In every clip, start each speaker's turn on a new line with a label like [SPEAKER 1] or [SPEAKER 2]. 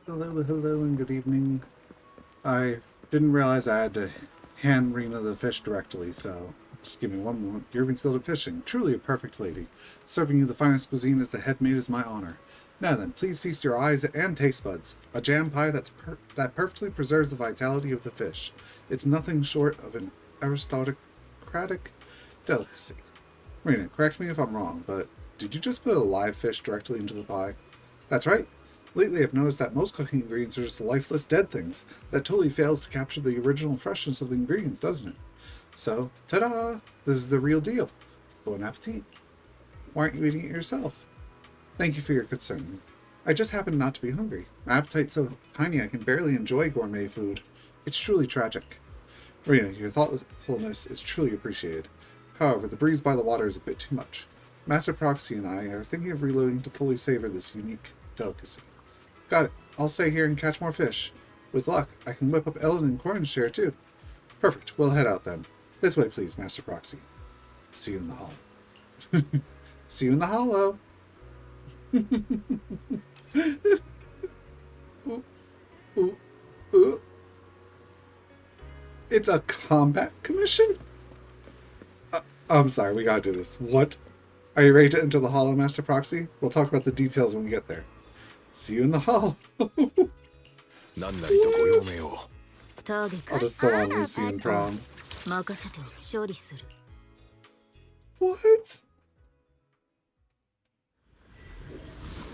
[SPEAKER 1] Hello, hello, and good evening. I didn't realize I had to hand Rena the fish directly, so just give me one moment. You're even skilled at fishing. Truly a perfect lady. Serving you the finest cuisine as the head maid is my honor. Now then, please feast your eyes and taste buds. A jam pie that perfectly preserves the vitality of the fish. It's nothing short of an aristocratic delicacy. Rena, correct me if I'm wrong, but did you just put a live fish directly into the pie? That's right. Lately, I've noticed that most cooking ingredients are just lifeless, dead things. That totally fails to capture the original freshness of the ingredients, doesn't it? So, ta-da! This is the real deal. Bon appetit. Why aren't you eating it yourself? Thank you for your concern. I just happen not to be hungry. My appetite's so tiny I can barely enjoy gourmet food. It's truly tragic. Rena, your thoughtfulness is truly appreciated. However, the breeze by the water is a bit too much. Master Proxy and I are thinking of reloading to fully savor this unique delicacy. Got it. I'll stay here and catch more fish. With luck, I can whip up Ellen and Corin's share too. Perfect. We'll head out then. This way, please, Master Proxy. See you in the hollow. See you in the hollow. Ooh, ooh, ooh. It's a combat commission? I'm sorry, we gotta do this. What? Are you ready to enter the hollow, Master Proxy? We'll talk about the details when we get there. See you in the hollow. I'll just throw on Lucy and prom. What?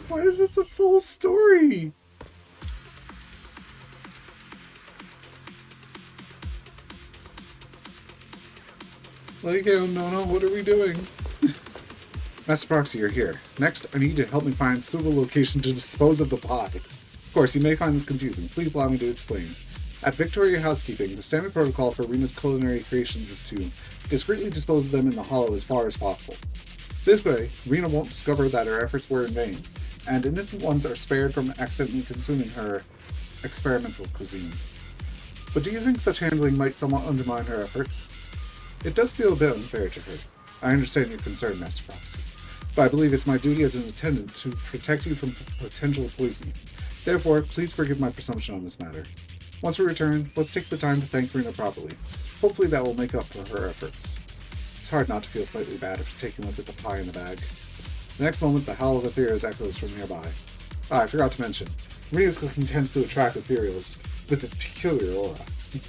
[SPEAKER 1] Why is this a full story? Let go, Nono. What are we doing? Master Proxy, you're here. Next, I need you to help me find a suitable location to dispose of the pie. Of course, you may find this confusing. Please allow me to explain. At Victoria Housekeeping, the standard protocol for Rena's culinary creations is to discreetly dispose of them in the hollow as far as possible. This way, Rena won't discover that her efforts were in vain, and innocent ones are spared from accidentally consuming her experimental cuisine. But do you think such handling might somewhat undermine her efforts? It does feel a bit unfair to her. I understand your concern, Master Proxy, but I believe it's my duty as an attendant to protect you from potential poisoning. Therefore, please forgive my presumption on this matter. Once we return, let's take the time to thank Rena properly. Hopefully that will make up for her efforts. It's hard not to feel slightly bad after taking a look at the pie in the bag. The next moment, the howl of ethereals echoes from nearby. I forgot to mention, Rena's cooking tends to attract ethereals with its peculiar aura.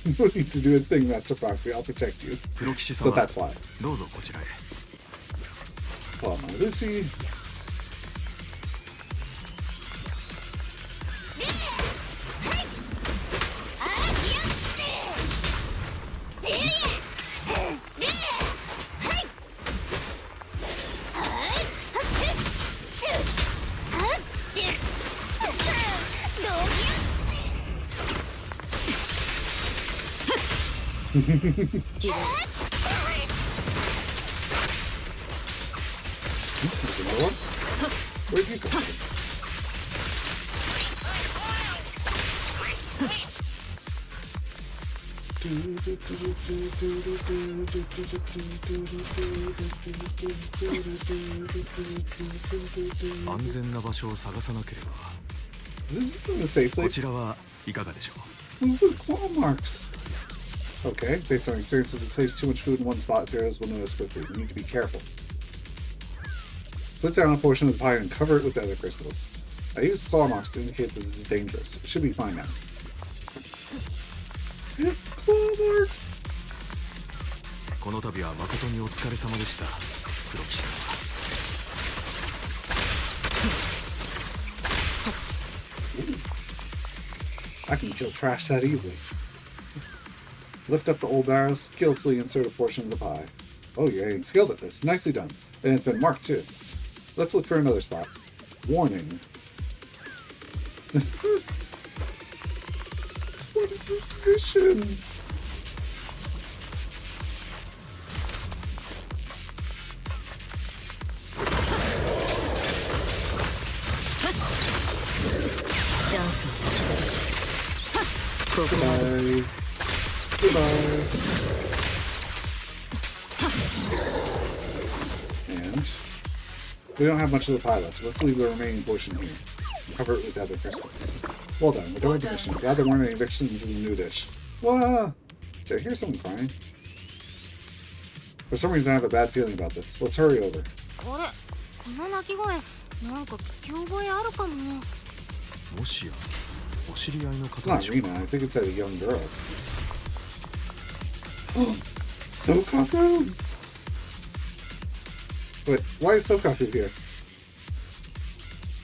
[SPEAKER 1] You don't need to do a thing, Master Proxy. I'll protect you. So that's why. Pull out my Lucy. Is there another one? Where'd you come from? This isn't a safe place. Move with claw marks. Okay, based on experience, if we place too much food in one spot, ethereals will notice quickly. We need to be careful. Put down a portion of the pie and cover it with other crystals. I use claw marks to indicate that this is dangerous. It should be fine now. Claw marks! I can kill trash that easily. Lift up the old barrel, skillfully insert a portion of the pie. Oh, you're getting skilled at this. Nicely done. And it's been marked too. Let's look for another spot. Warning. What is this mission? Goodbye. Goodbye. And we don't have much of the pie left. Let's leave the remaining portion here. Cover it with other crystals. Well done. We don't have the mission. Glad there weren't any evictions in the new dish. Whoa! Did I hear someone crying? For some reason, I have a bad feeling about this. Let's hurry over. It's not Rina. I think it's a young girl. Sokaku? Wait, why is Sokaku here?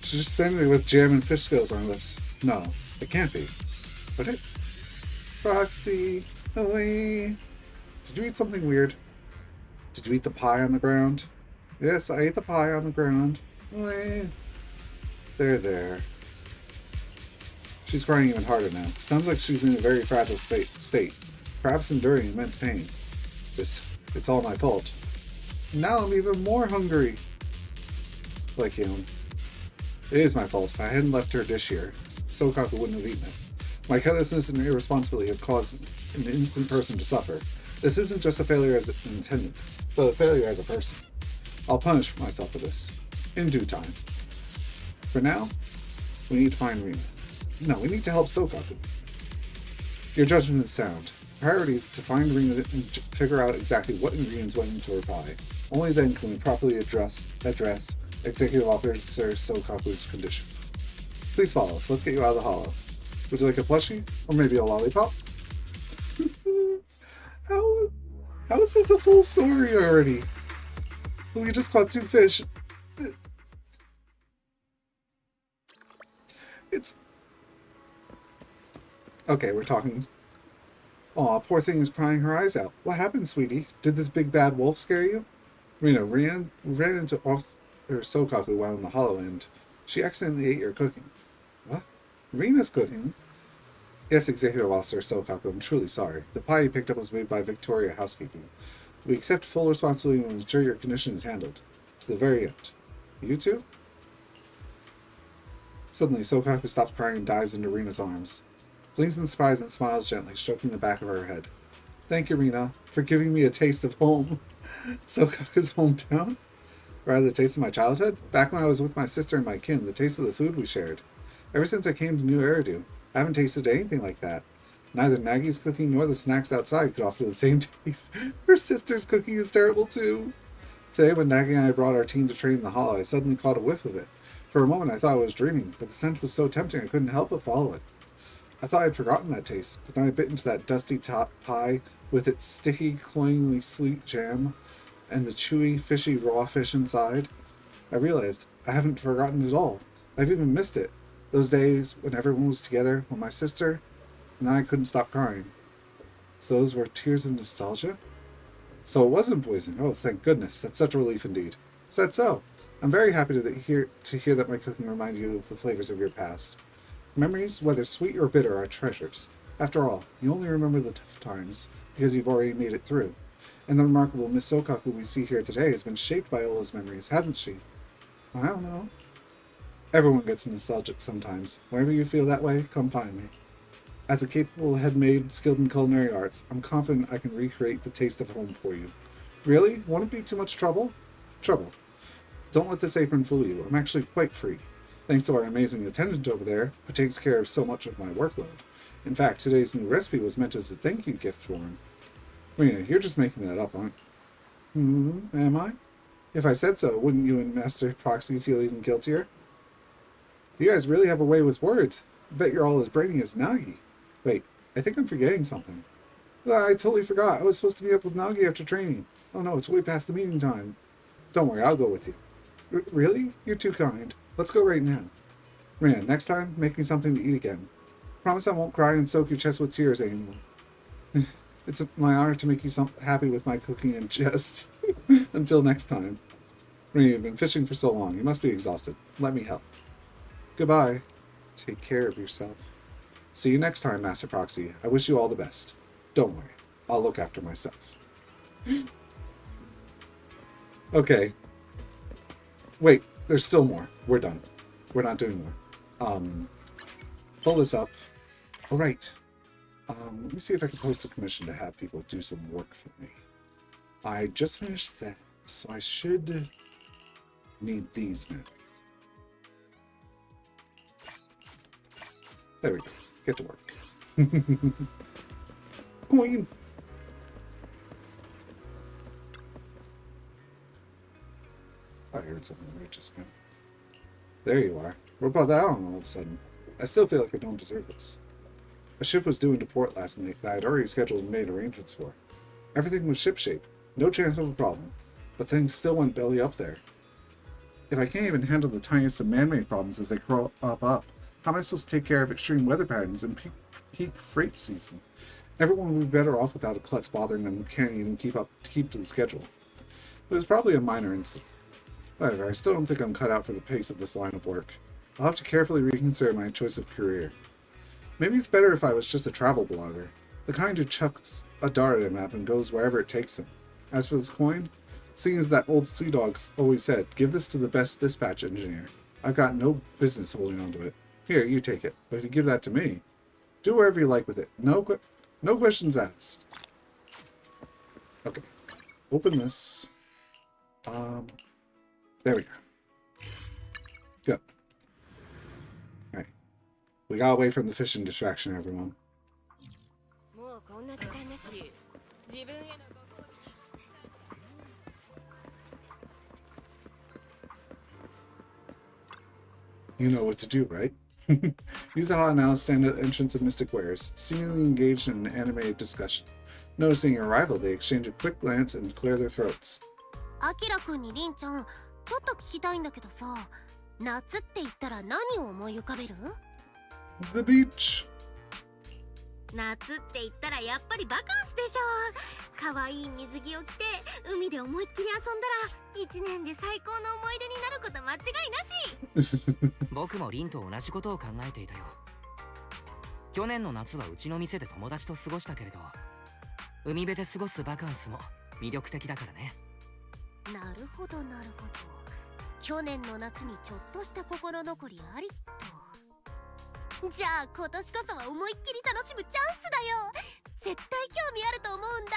[SPEAKER 1] She's just standing there with jam and fish scales on her lips. No, it can't be. But it... Proxy, away. Did you eat something weird? Did you eat the pie on the ground? Yes, I ate the pie on the ground. Away. There. She's crying even harder now. Sounds like she's in a very fragile state. Perhaps enduring immense pain. It's all my fault. Now I'm even more hungry. Like him. It is my fault. If I hadn't left her dish here, Sokaku wouldn't have eaten it. My carelessness and irresponsibility have caused an innocent person to suffer. This isn't just a failure as an intendant, but a failure as a person. I'll punish myself for this. In due time. For now, we need to find Rina. No, we need to help Sokaku. Your judgment is sound. The priority is to find Rina and figure out exactly what ingredients went into her pie. Only then can we properly address Executive Officer Sokaku's condition. Please follow us. Let's get you out of the hollow. Would you like a plushie? Or maybe a lollipop? How is this a full story already? We just caught 2 fish. It's... Okay, we're talking... Aw, poor thing is crying her eyes out. What happened, sweetie? Did this big bad wolf scare you? Rina ran into Sokaku while in the hollow end. She accidentally ate your cooking. What? Rina's cooking? Yes, Executive Officer Sokaku, I'm truly sorry. The pie you picked up was made by Victoria Housekeeping. We accept full responsibility to ensure your condition is handled. To the very end. You two? Suddenly, Sokaku stops crying and dives into Rina's arms. Blinks in surprise and smiles gently, stroking the back of her head. Thank you, Rina, for giving me a taste of home. Sokaku's hometown? Rather the taste of my childhood? Back when I was with my sister and my kin, the taste of the food we shared. Ever since I came to New Eridu, I haven't tasted anything like that. Neither Nagi's cooking nor the snacks outside could offer the same taste. Her sister's cooking is terrible too. Today, when Nagi and I brought our team to train in the hollow, I suddenly caught a whiff of it. For a moment I thought I was dreaming, but the scent was so tempting I couldn't help but follow it. I thought I'd forgotten that taste, but then I bit into that dusty top pie with its sticky, cloyingly sweet jam and the chewy, fishy raw fish inside. I realized I haven't forgotten it all. I've even missed it. Those days when everyone was together, when my sister and I couldn't stop crying. So those were tears of nostalgia? So it wasn't poison. Oh, thank goodness. That's such a relief indeed. Said so. I'm very happy to hear that my cooking reminded you of the flavors of your past. Memories, whether sweet or bitter, are treasures. After all, you only remember the tough times because you've already made it through. And the remarkable Miss Sokaku we see here today has been shaped by all those memories, hasn't she? I don't know. Everyone gets nostalgic sometimes. Whenever you feel that way, come find me. As a capable head-maid skilled in culinary arts, I'm confident I can recreate the taste of home for you. Really? Won't it be too much trouble? Trouble. Don't let this apron fool you. I'm actually quite free. Thanks to our amazing attendant over there, who takes care of so much of my workload. In fact, today's new recipe was meant as a thank you gift for him. Rina, you're just making that up, aren't you? Am I? If I said so, wouldn't you and Master Proxy feel even guiltier? You guys really have a way with words. I bet you're all as brainy as Nagi. Wait, I think I'm forgetting something. I totally forgot. I was supposed to be up with Nagi after training. Oh no, it's way past the meeting time. Don't worry, I'll go with you. Really? You're too kind. Let's go right now. Rina, next time, make me something to eat again. Promise I won't cry and soak your chest with tears anymore. It's my honor to make you happy with my cooking and jest. Until next time. Rina, you've been fishing for so long. You must be exhausted. Let me help. Goodbye. Take care of yourself. See you next time, Master Proxy. I wish you all the best. Don't worry. I'll look after myself. Okay. Wait, there's still more. We're done. We're not doing more. Pull this up. Oh, right. Let me see if I can post a commission to have people do some work for me. I just finished that, so I should need these now. There we go. Get to work. Coin! I heard something right just now. There you are. What about that on all of a sudden? I still feel like I don't deserve this. A ship was due into port last night that I had already scheduled and made arrangements for. Everything was shipshape. No chance of a problem. But things still went belly up there. If I can't even handle the tiniest of man-made problems as they crop up, how am I supposed to take care of extreme weather patterns in peak freight season? Everyone would be better off without a klutz bothering them who can't even keep to the schedule. It was probably a minor incident. However, I still don't think I'm cut out for the pace of this line of work. I'll have to carefully reconsider my choice of career. Maybe it's better if I was just a travel blogger, the kind who chucks a dart at a map and goes wherever it takes him. As for this coin, seeing as that old sea dog's always said, give this to the best dispatch engineer. I've got no business holding on to it. Here, you take it. But if you give that to me, do whatever you like with it. No questions asked. Okay. Open this. There we go. Go. Alright. We got away from the fishing distraction, everyone. You know what to do, right? Yuzaha and Alice stand at the entrance of Mystic Wares, seemingly engaged in an animated discussion. Noticing your arrival, they exchange a quick glance and clear their throats.
[SPEAKER 2] アキラくんにリンちゃん、ちょっと聞きたいんだけどさ、夏って言ったら何を思い浮かべる？
[SPEAKER 1] The beach.
[SPEAKER 2] 夏って言ったらやっぱりバカンスでしょ。可愛い水着を着て海で思いっきり遊んだら1年で最高の思い出になること間違いなし。
[SPEAKER 3] 僕もリンと同じことを考えていたよ。去年の夏はうちの店で友達と過ごしたけれど、海辺で過ごすバカンスも魅力的だからね。
[SPEAKER 2] なるほどなるほど。去年の夏にちょっとした心残りありっと。じゃあ今年こそは思いっきり楽しむチャンスだよ。絶対興味あると思うんだ。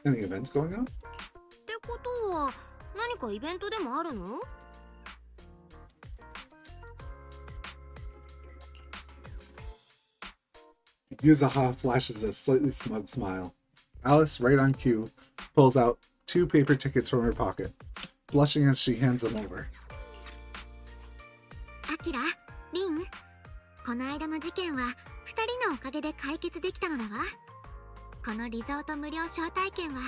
[SPEAKER 1] Any events going on?
[SPEAKER 2] ってことは何かイベントでもあるの
[SPEAKER 1] Yuzaha flashes a slightly smug smile. Alice, right on cue, pulls out 2 paper tickets from her pocket, blushing as she hands them over.
[SPEAKER 4] アキラ、リン、この間の事件は2人のおかげで解決できたのだわ。このリゾート無料招待券は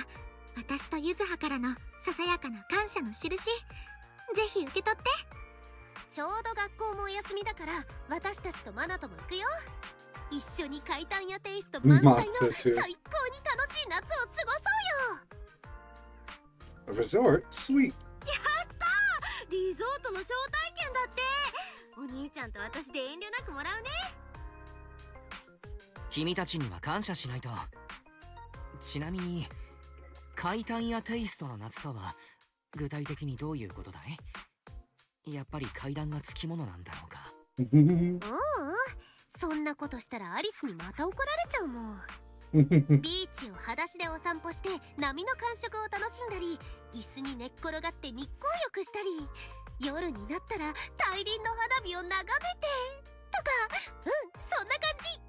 [SPEAKER 4] 私とゆずはからのささやかな感謝の印。ぜひ受け取って。
[SPEAKER 2] ちょうど学校もお休みだから私たちとマナとも行くよ。一緒に海胆やテイスト満載の最高に楽しい夏を過ごそうよ。
[SPEAKER 1] A resort? Sweet!
[SPEAKER 2] やったー、リゾートの招待券だって。お兄ちゃんと私で遠慮なくもらうね。
[SPEAKER 3] 君たちには感謝しないと。ちなみに海胆やテイストの夏とは具体的にどういうことだい？やっぱり階段がつきものなんだろうか。
[SPEAKER 2] そんなことしたらアリスにまた怒られちゃうもん。ビーチを裸足でお散歩して波の感触を楽しんだり、椅子に寝っ転がって日光浴したり、夜になったら大輪の花火を眺めてとか、そんな感じ。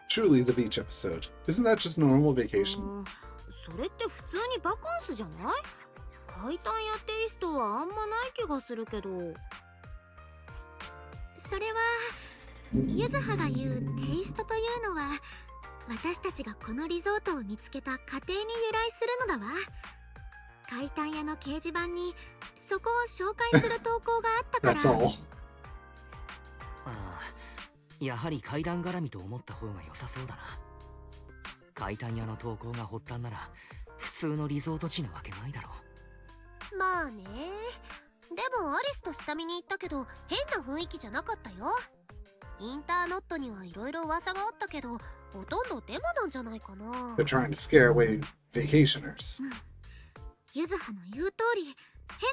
[SPEAKER 1] Truly the beach episode. Isn't that just normal vacation?
[SPEAKER 2] それって普通にバカンスじゃない？海胆やテイストはあんまない気がするけど。
[SPEAKER 4] それはゆずはが言うテイストというのは、私たちがこのリゾートを見つけた過程に由来するのだわ。海胆屋の掲示板にそこを紹介する投稿があったから。
[SPEAKER 1] That's all.
[SPEAKER 3] ああ、やはり階段絡みと思った方が良さそうだな。階段屋の投稿が発端なら普通のリゾート地なわけないだろう。
[SPEAKER 2] まあね。でもアリスと下見に行ったけど変な雰囲気じゃなかったよ。インターノットにはいろいろ噂があったけど、ほとんどデモなんじゃないかな。
[SPEAKER 1] They're trying to scare away vacationers.
[SPEAKER 4] ゆずはの言う通り、変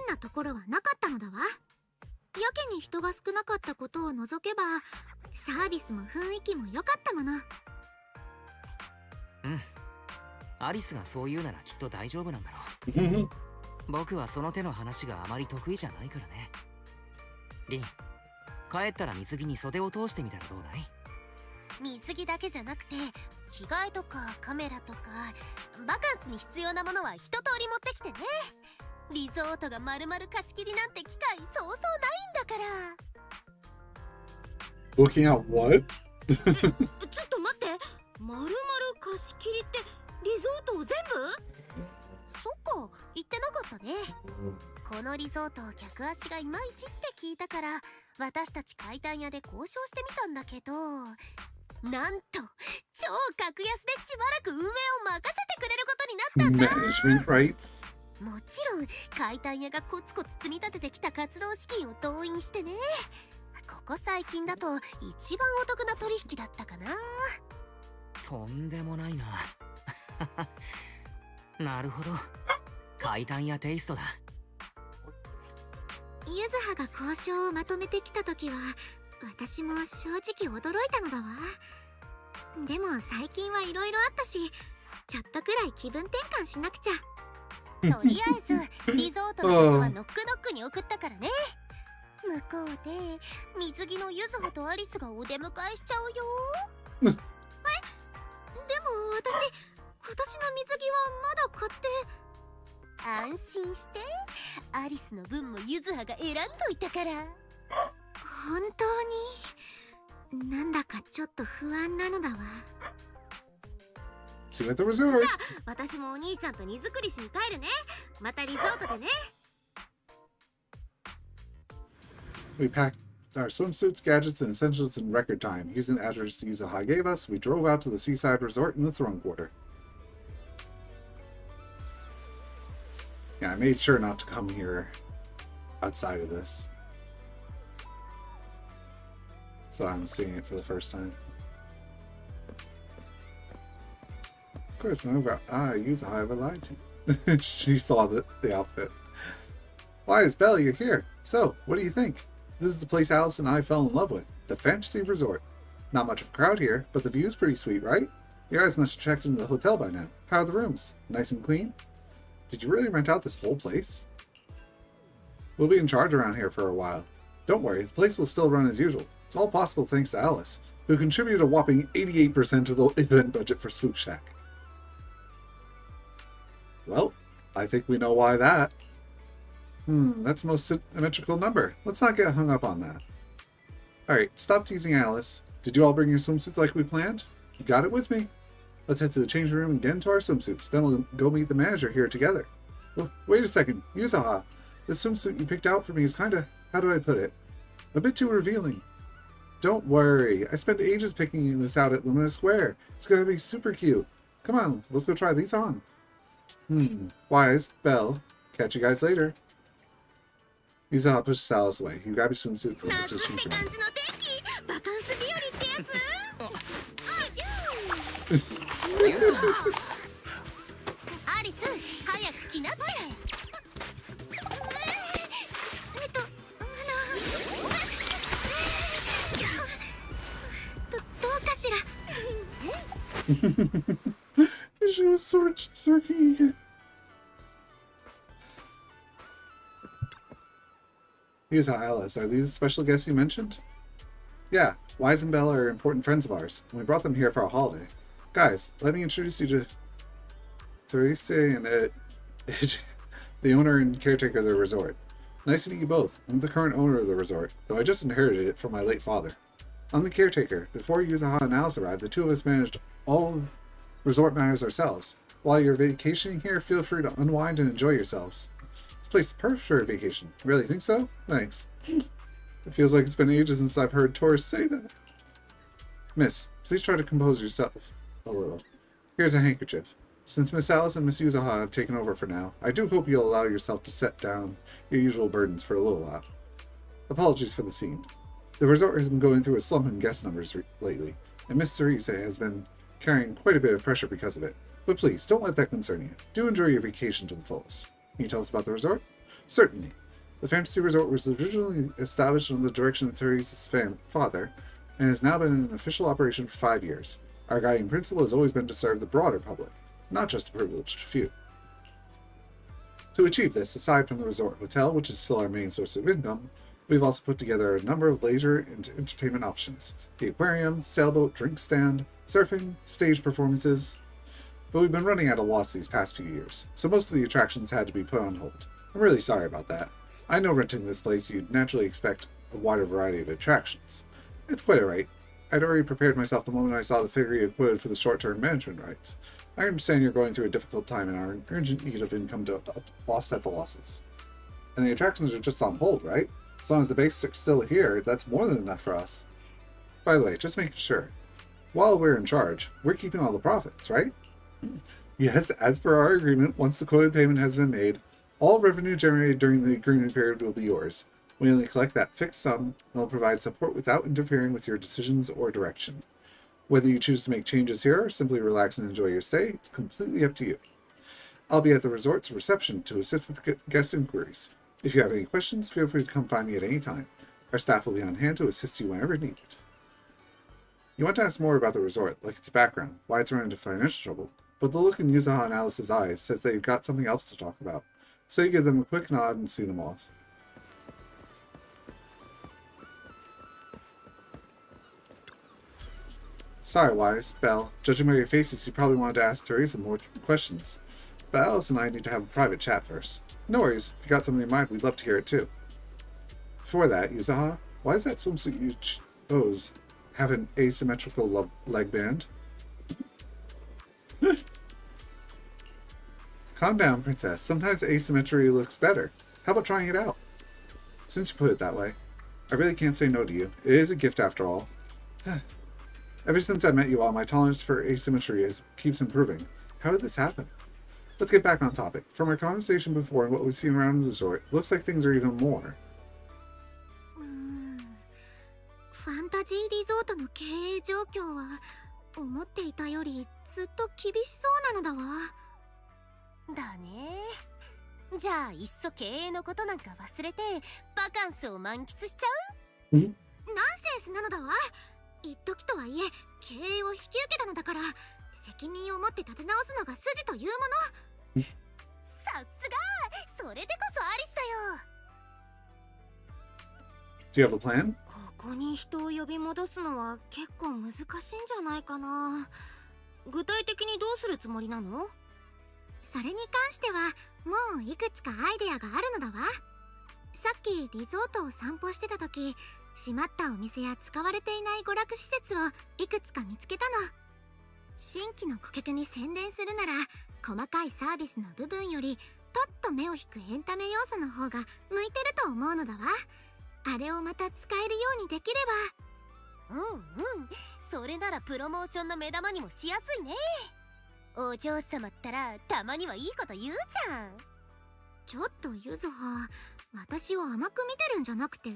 [SPEAKER 4] なところはなかったのだわ。やけに人が少なかったことを除けば、サービスも雰囲気も良かったもの。
[SPEAKER 3] アリスがそう言うならきっと大丈夫なんだろう。僕はその手の話があまり得意じゃないからね。リン、帰ったら水着に袖を通してみたらどうだい？
[SPEAKER 2] 水着だけじゃなくて着替えとかカメラとかバカンスに必要なものは一通り持ってきてね。リゾートが丸々貸し切りなんて機会そうそうないんだから。
[SPEAKER 1] Looking at what?
[SPEAKER 2] ちょっと待って、丸々貸し切りってリゾートを全部？そっか、言ってなかったね。このリゾート客足がいまいちって聞いたから私たち解体屋で交渉してみたんだけど、なんと超格安でしばらく運営を任せてくれることになったんだ。
[SPEAKER 1] Management rights?
[SPEAKER 2] もちろん解体屋がコツコツ積み立ててきた活動資金を動員してね。ここ最近だと一番お得な取引だったかな。
[SPEAKER 3] とんでもないな。なるほど。階段やテイストだ。
[SPEAKER 4] ゆずはが交渉をまとめてきた時は私も正直驚いたのだわ。でも最近はいろいろあったし、ちょっとくらい気分転換しなくちゃ。
[SPEAKER 2] とりあえずリゾートの私はノックノックに送ったからね。向こうで水着のゆずはとアリスがお出迎えしちゃうよ。
[SPEAKER 4] でも私今年の水着はまだ買って。
[SPEAKER 2] 安心して、アリスの分もゆずはが選んどいたから。
[SPEAKER 4] 本当になんだかちょっと不安なのだわ。
[SPEAKER 1] See you at the resort.
[SPEAKER 2] 私もお兄ちゃんと荷造りしに帰るね。またリゾートでね。
[SPEAKER 1] We packed our swimsuits, gadgets, and essentials in record time. Using the address Yuzuha gave us, we drove out to the seaside resort in the Throne Quarter. Yeah, I made sure not to come here outside of this. So I'm seeing it for the first time. Of course, whenever I use I ever lied to. She saw the outfit. Why, it's Belle, you're here. So, what do you think? This is the place Alice and I fell in love with, the Fantasy Resort. Not much of a crowd here, but the view's pretty sweet, right? You guys must have checked into the hotel by now. How are the rooms? Nice and clean? Did you really rent out this whole place? We'll be in charge around here for a while. Don't worry, the place will still run as usual. It's all possible thanks to Alice, who contributed a whopping 88% of the event budget for Spook Shack. Well, I think we know why that. That's the most symmetrical number. Let's not get hung up on that. Alright, stop teasing Alice. Did you all bring your swimsuits like we planned? You got it with me. Let's head to the changing room and get into our swimsuits. Then we'll go meet the manager here together. Oh, wait a second. Yuzaha, this swimsuit you picked out for me is kinda, how do I put it? A bit too revealing. Don't worry. I spent ages picking this out at Lumina Square. It's gonna be super cute. Come on, let's go try these on. Wise, Belle. Catch you guys later. Yuzaha pushes Alice away. You grab your swimsuits and head to the changing room.
[SPEAKER 2] バカンス日和ってやつ。アリス、早く来なって。
[SPEAKER 4] どうかしら。
[SPEAKER 1] She was searching again. Yuzaha, Alice, are these the special guests you mentioned? Yeah, Wise and Bella are important friends of ours, and we brought them here for a holiday. Guys, let me introduce you to Teresa and the owner and caretaker of the resort. Nice to meet you both. I'm the current owner of the resort, though I just inherited it from my late father. I'm the caretaker. Before Yuzaha and Alice arrived, the two of us managed all of resort matters ourselves. While you're vacationing here, feel free to unwind and enjoy yourselves. This place is perfect for a vacation. Really think so? Thanks. It feels like it's been ages since I've heard tourists say that. Miss, please try to compose yourself a little. Here's a handkerchief. Since Miss Alice and Miss Yuzaha have taken over for now, I do hope you'll allow yourself to set down your usual burdens for a little while. Apologies for the scene. The resort has been going through a slump in guest numbers lately, and Miss Teresa has been carrying quite a bit of pressure because of it. But please, don't let that concern you. Do enjoy your vacation to the fullest. Can you tell us about the resort? Certainly. The Fantasy Resort was originally established under the direction of Teresa's father, and has now been in official operation for 5 years. Our guiding principle has always been to serve the broader public, not just the privileged few. To achieve this, aside from the resort hotel, which is still our main source of income, We've also put together a number of leisure and entertainment options: the aquarium, sailboat, drink stand, surfing, stage performances. But we've been running at a loss these past few years, so most of the attractions had to be put on hold. I'm really sorry about that. I know renting this place you'd naturally expect a wider variety of attractions. It's quite alright. I'd already prepared myself the moment I saw the figure you quoted for the short-term management rights. I understand you're going through a difficult time and are in urgent need of income to offset the losses. And the attractions are just on hold, right? As long as the basics are still here, that's more than enough for us. By the way, just making sure. While we're in charge, we're keeping all the profits, right? Yes, as per our agreement, once the quoted payment has been made, all revenue generated during the agreement period will be yours. We only collect that fixed sum and will provide support without interfering with your decisions or direction. Whether you choose to make changes here or simply relax and enjoy your stay, it's completely up to you. I'll be at the resort's reception to assist with guest inquiries. If you have any questions, feel free to come find me at any time. Our staff will be on hand to assist you whenever needed. You want to ask more about the resort, like its background, why it's run into financial trouble, but the look in Yuzaha and Alice's eyes says they've got something else to talk about. So you give them a quick nod and see them off. Sorry, Wise, Belle. Judging by your faces, you probably wanted to ask Teresa more questions. But Alice and I need to have a private chat first. No worries. If you got something in mind, we'd love to hear it too. Before that, Yuzaha, why does that swimsuit you chose have an asymmetrical leg band? Calm down, Princess. Sometimes asymmetry looks better. How about trying it out? Since you put it that way, I really can't say no to you. It is a gift after all. Ever since I met you all, my tolerance for asymmetry keeps improving. How did this happen? Let's get back on topic. From our conversation before and what we've seen around the resort, looks like things are even more.
[SPEAKER 4] ファンタジーリゾートの経営状況は思っていたよりずっと厳しそうなのだわ。
[SPEAKER 2] だね。じゃあいっそ経営のことなんか忘れてバカンスを満喫しちゃう？
[SPEAKER 4] ナンセンスなのだわ。一時とはいえ経営を引き受けたのだから責任を持って立て直すのが筋というもの。
[SPEAKER 2] さすが、それでこそアリスだよ。
[SPEAKER 1] Do you have a plan?
[SPEAKER 5] ここに人を呼び戻すのは結構難しいんじゃないかな。具体的にどうするつもりなの？
[SPEAKER 4] それに関してはもういくつかアイデアがあるのだわ。さっきリゾートを散歩してた時、閉まったお店や使われていない娯楽施設をいくつか見つけたの。新規の顧客に宣伝するなら細かいサービスの部分よりパッと目を引くエンタメ要素の方が向いてると思うのだわ。あれをまた使えるようにできれば。
[SPEAKER 2] うんうん、それならプロモーションの目玉にもしやすいね。お嬢様ったらたまにはいいこと言うじゃん。
[SPEAKER 4] ちょっとゆずは私を甘く見てるんじゃなくて、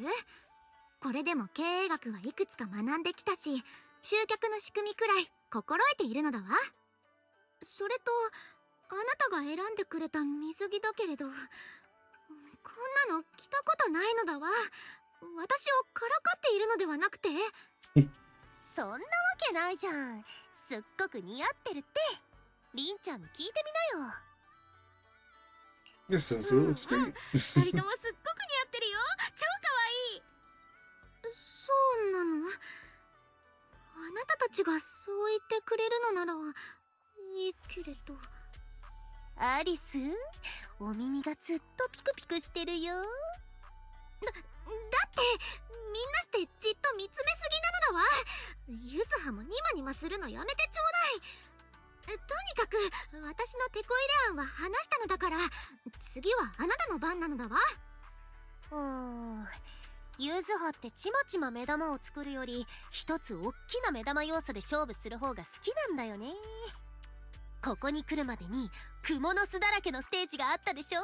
[SPEAKER 4] これでも経営学はいくつか学んできたし集客の仕組みくらい心得ているのだわ。それとあなたが選んでくれた水着だけれど、こんなの着たことないのだわ。私をからかっているのではなくて。
[SPEAKER 2] そんなわけないじゃん。すっごく似合ってるって。りんちゃんに聞いてみなよ。
[SPEAKER 1] Your swimsuit looks great.
[SPEAKER 5] 二人ともすっごく似合ってるよ。超かわいい。
[SPEAKER 4] そうなの？あなたたちがそう言ってくれるのならいいけれど。
[SPEAKER 2] アリス、お耳がずっとピクピクしてるよ。
[SPEAKER 4] だってみんなしてじっと見つめすぎなのだわ。ゆずはもニマニマするのやめてちょうだい。とにかく私のテこ入れ案は話したのだから、次はあなたの番なのだわ。
[SPEAKER 2] ゆずはってちまちま目玉を作るより一つ大きな目玉要素で勝負する方が好きなんだよね。ここに来るまでにクモの巣だらけのステージがあったでしょ。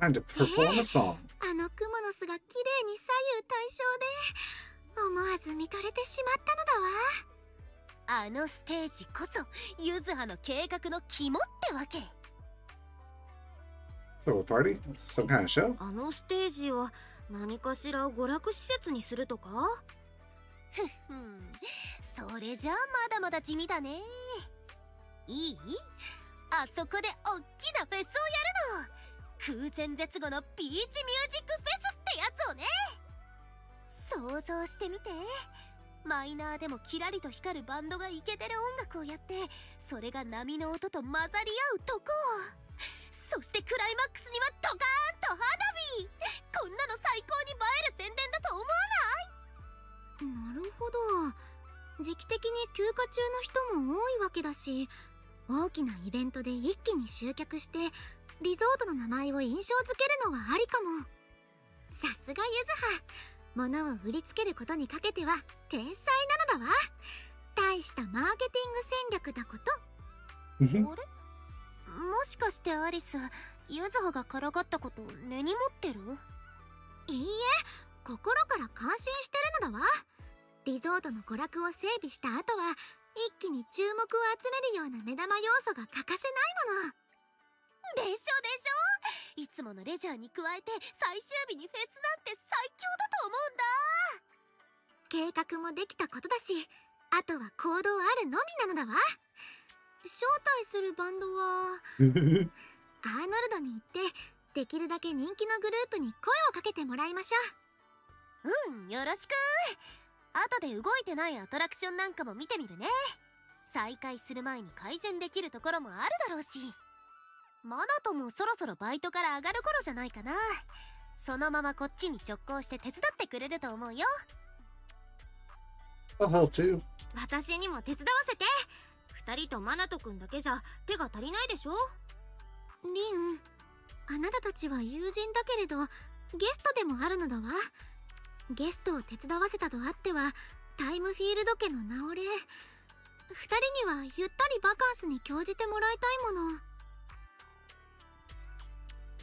[SPEAKER 1] Time to perform a song.
[SPEAKER 4] あのクモの巣が綺麗に左右対称で思わず見とれてしまったのだわ。
[SPEAKER 2] あのステージこそゆずはの計画の肝ってわけ。
[SPEAKER 1] So a party? Some kind of show?
[SPEAKER 5] あのステージを何かしら娯楽施設にするとか？
[SPEAKER 2] それじゃあまだまだ地味だね。いい？あそこでおっきなフェスをやるの。空前絶後のビーチミュージックフェスってやつをね。想像してみて。マイナーでもキラリと光るバンドがイケてる音楽をやって、それが波の音と混ざり合うとこ。そしてクライマックスにはドカーンと花火。こんなの最高に映える宣伝だと思わない？
[SPEAKER 4] なるほど。時期的に休暇中の人も多いわけだし、大きなイベントで一気に集客してリゾートの名前を印象付けるのはありかも。さすがゆずは、物を売りつけることにかけては天才なのだわ。大したマーケティング戦略だこと。
[SPEAKER 2] あれ？もしかしてアリス、ゆずはがからかったこと根に持ってる？
[SPEAKER 4] いいえ、心から感心してるのだわ。リゾートの娯楽を整備した後は一気に注目を集めるような目玉要素が欠かせないもの。
[SPEAKER 2] でしょでしょ。いつものレジャーに加えて最終日にフェスなんて最強だと思うんだ。
[SPEAKER 4] 計画もできたことだし、あとは行動あるのみなのだわ。招待するバンドはアーノルドに行って、できるだけ人気のグループに声をかけてもらいましょ
[SPEAKER 2] うん、よろしく。後で動いてないアトラクションなんかも見てみるね。再開する前に改善できるところもあるだろうし。マナトもそろそろバイトから上がる頃じゃないかな。そのままこっちに直行して手伝ってくれると思うよ。
[SPEAKER 1] I'll help too.
[SPEAKER 5] 私にも手伝わせて。二人とマナト君だけじゃ手が足りないでしょ。
[SPEAKER 4] う。リン、あなたたちは友人だけれどゲストでもあるのだわ。ゲストを手伝わせたとあってはタイムフィールド家の名折れ。二人にはゆったりバカンスに興じてもらいたいもの。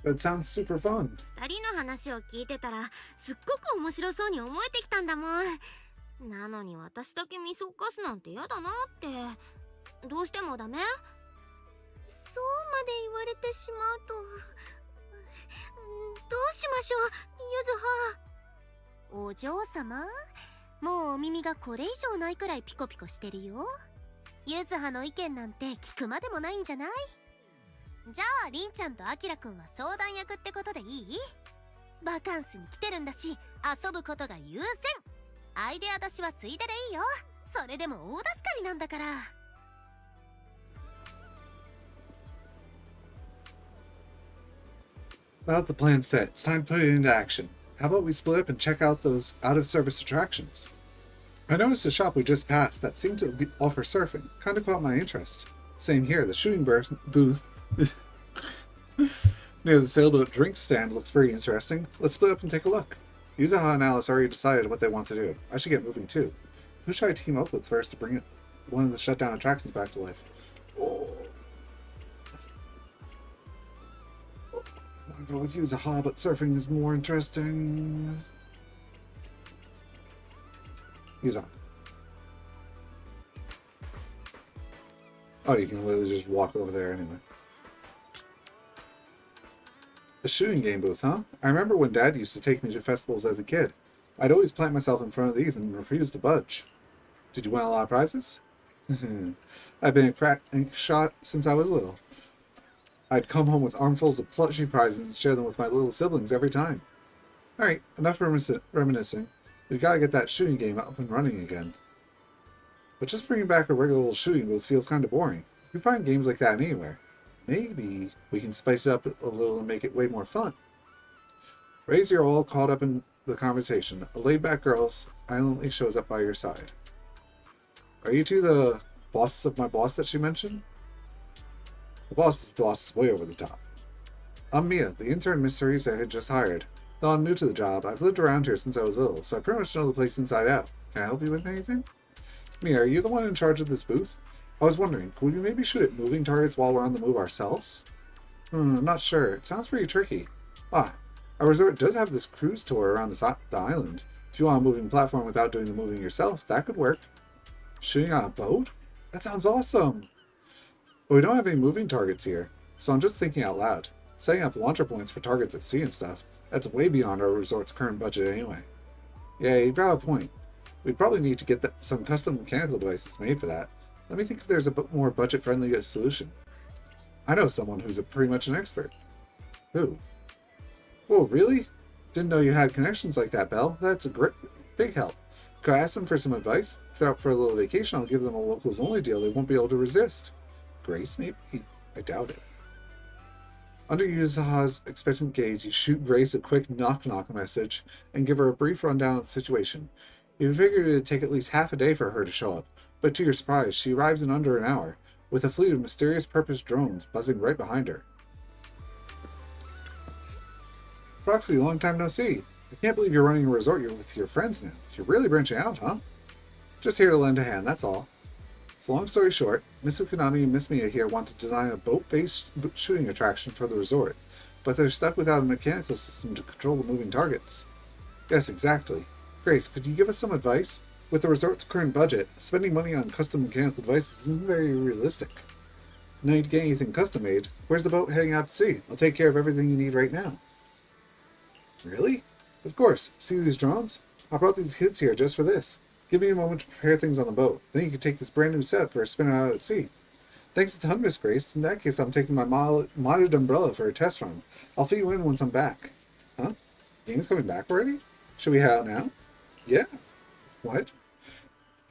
[SPEAKER 1] That sounds super fun.
[SPEAKER 5] 二人の話を聞いてたらすっごく面白そうに思えてきたんだもん。なのに私だけ味噌かすなんて嫌だなって。どうしてもダメ？
[SPEAKER 4] そうまで言われてしまうと、どうしましょう、ゆずは。
[SPEAKER 2] お嬢様、もうお耳がこれ以上ないくらいピコピコしてるよ。ゆずはの意見なんて聞くまでもないんじゃない？じゃありんちゃんとあきらくんは相談役ってことでいい？バカンスに来てるんだし、遊ぶことが優先。アイデア出しはついででいいよ。それでも大助かりなんだから。
[SPEAKER 1] Now that the plan's set, it's time to put it into action. How about we split up and check out those out-of-service attractions? I noticed a shop we just passed that seemed to offer surfing. Kind of caught my interest. Same here, the shooting booth near the sailboat drink stand looks pretty interesting. Let's split up and take a look. Yuzaha and Alice already decided what they want to do. I should get moving too. Who should I team up with first to bring one of the shutdown attractions back to life? Oh. I could always use Yuzaha, but surfing is more interesting. Yuzaha. Oh, you can literally just walk over there anyway. A shooting game booth, huh? I remember when Dad used to take me to festivals as a kid. I'd always plant myself in front of these and refuse to budge. Did you win a lot of prizes? I've been a shot since I was little. I'd come home with armfuls of plushy prizes and share them with my little siblings every time. Alright, enough reminiscing. We've got to get that shooting game up and running again. But just bringing back a regular old shooting booth feels kind of boring. You find games like that anywhere. Maybe we can spice it up a little and make it way more fun. Raise, you're all caught up in the conversation. A laid-back girl silently shows up by your side. Are you two the bosses of my boss that she mentioned? The boss's boss is way over the top. I'm Mia, the intern Miss Teresa had just hired. Though I'm new to the job, I've lived around here since I was little, so I pretty much know the place inside out. Can I help you with anything? Mia, are you the one in charge of this booth? I was wondering, could we maybe shoot at moving targets while we're on the move ourselves? I'm not sure. It sounds pretty tricky. Ah, our resort does have this cruise tour around the island. If you want a moving platform without doing the moving yourself, that could work. Shooting on a boat? That sounds awesome! But we don't have any moving targets here, so I'm just thinking out loud. Setting up launcher points for targets at sea and stuff, that's way beyond our resort's current budget anyway. Yeah, you've got a point. We'd probably need to get some custom mechanical devices made for that. Let me think if there's a bit more budget-friendly solution. I know someone who's pretty much an expert. Who? Whoa, really? Didn't know you had connections like that, Belle. That's a big Big help. Could I ask them for some advice? If they're out for a little vacation, I'll give them a locals only deal they won't be able to resist. Grace, maybe? I doubt it. Under Yuzaha's expectant gaze, you shoot Grace a quick knock-knock message and give her a brief rundown of the situation. You figured it'd take at least half a day for her to show up, but to your surprise, she arrives in under an hour, with a fleet of mysterious purpose drones buzzing right behind her. Proxy, long time no see. I can't believe you're running a resort with your friends now. You're really branching out, huh? Just here to lend a hand, that's all. So long story short, Miss Ukanami and Miss Mia here want to design a boat-based shooting attraction for the resort, but they're stuck without a mechanical system to control the moving targets. Yes, exactly. Grace, could you give us some advice? With the resort's current budget, spending money on custom mechanical devices isn't very realistic. No need to get anything custom made. Where's the boat heading out to sea? I'll take care of everything you need right now. Really? Of course. See these drones? I brought these kids here just for this. Give me a moment to prepare things on the boat. Then you can take this brand new set for a spin out at sea. Thanks a ton, Miss Grace. In that case, I'm taking my modded umbrella for a test run. I'll fill you in once I'm back. Huh? The game's coming back already? Should we head out now? Yeah. What?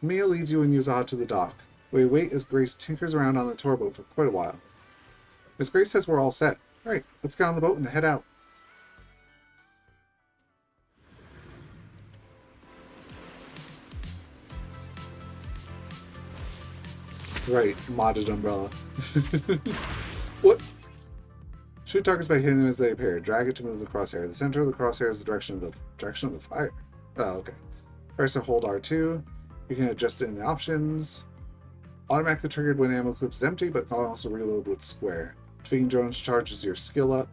[SPEAKER 1] Mia leads you and Yuzaha to the dock. We wait as Grace tinkers around on the tour boat for quite a while. Miss Grace says we're all set. Alright, let's get on the boat and head out. Right, modded umbrella. What? Shoot targets by hitting them as they appear. Drag it to move the crosshair. The center of the crosshair is the direction of the fire. Oh, okay. Press and hold R2. You can adjust it in the options. Automatically triggered when ammo clip is empty, but can also reload with square. Defeating drones charges your skill up.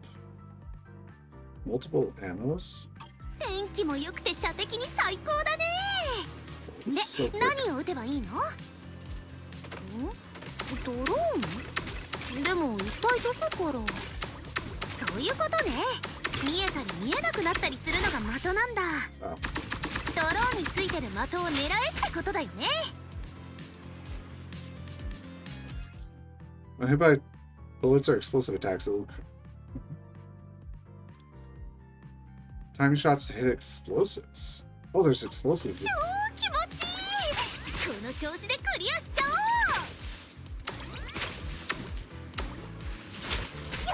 [SPEAKER 1] Multiple ammos.
[SPEAKER 2] 天気も良くて射的に最高だね。
[SPEAKER 1] So
[SPEAKER 2] で、
[SPEAKER 1] quick.
[SPEAKER 2] 何を撃てばいいの？ドローン？でも一体どこから？そういうことね。見えたり見えなくなったりするのが的なんだ。
[SPEAKER 1] Oh.
[SPEAKER 2] ドローンについてる的を狙えってことだよね。
[SPEAKER 1] When hit by bullets or explosive attacks, it will... Timing shots to hit explosives. Oh, there's explosives.
[SPEAKER 2] 超気持ちいい。この調子でクリアしちゃおう。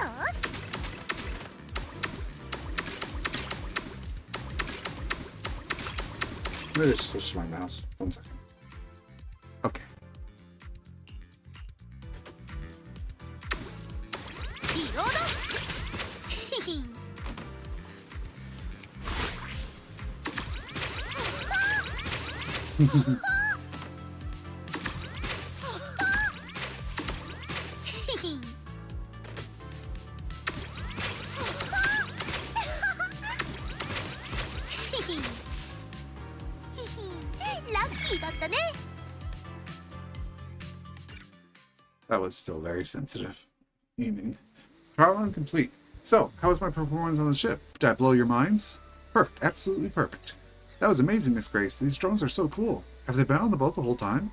[SPEAKER 2] よし。
[SPEAKER 1] Maybe I just switch to my mouse. 1 second. Okay.
[SPEAKER 2] リロード。ヒヒン。 ラッキーだったね。
[SPEAKER 1] That was still very sensitive. Meaning. Trial run complete. So, how was my performance on the ship? Did I blow your minds? Perfect. Absolutely perfect. That was amazing, Miss Grace. These drones are so cool. Have they been on the boat the whole time?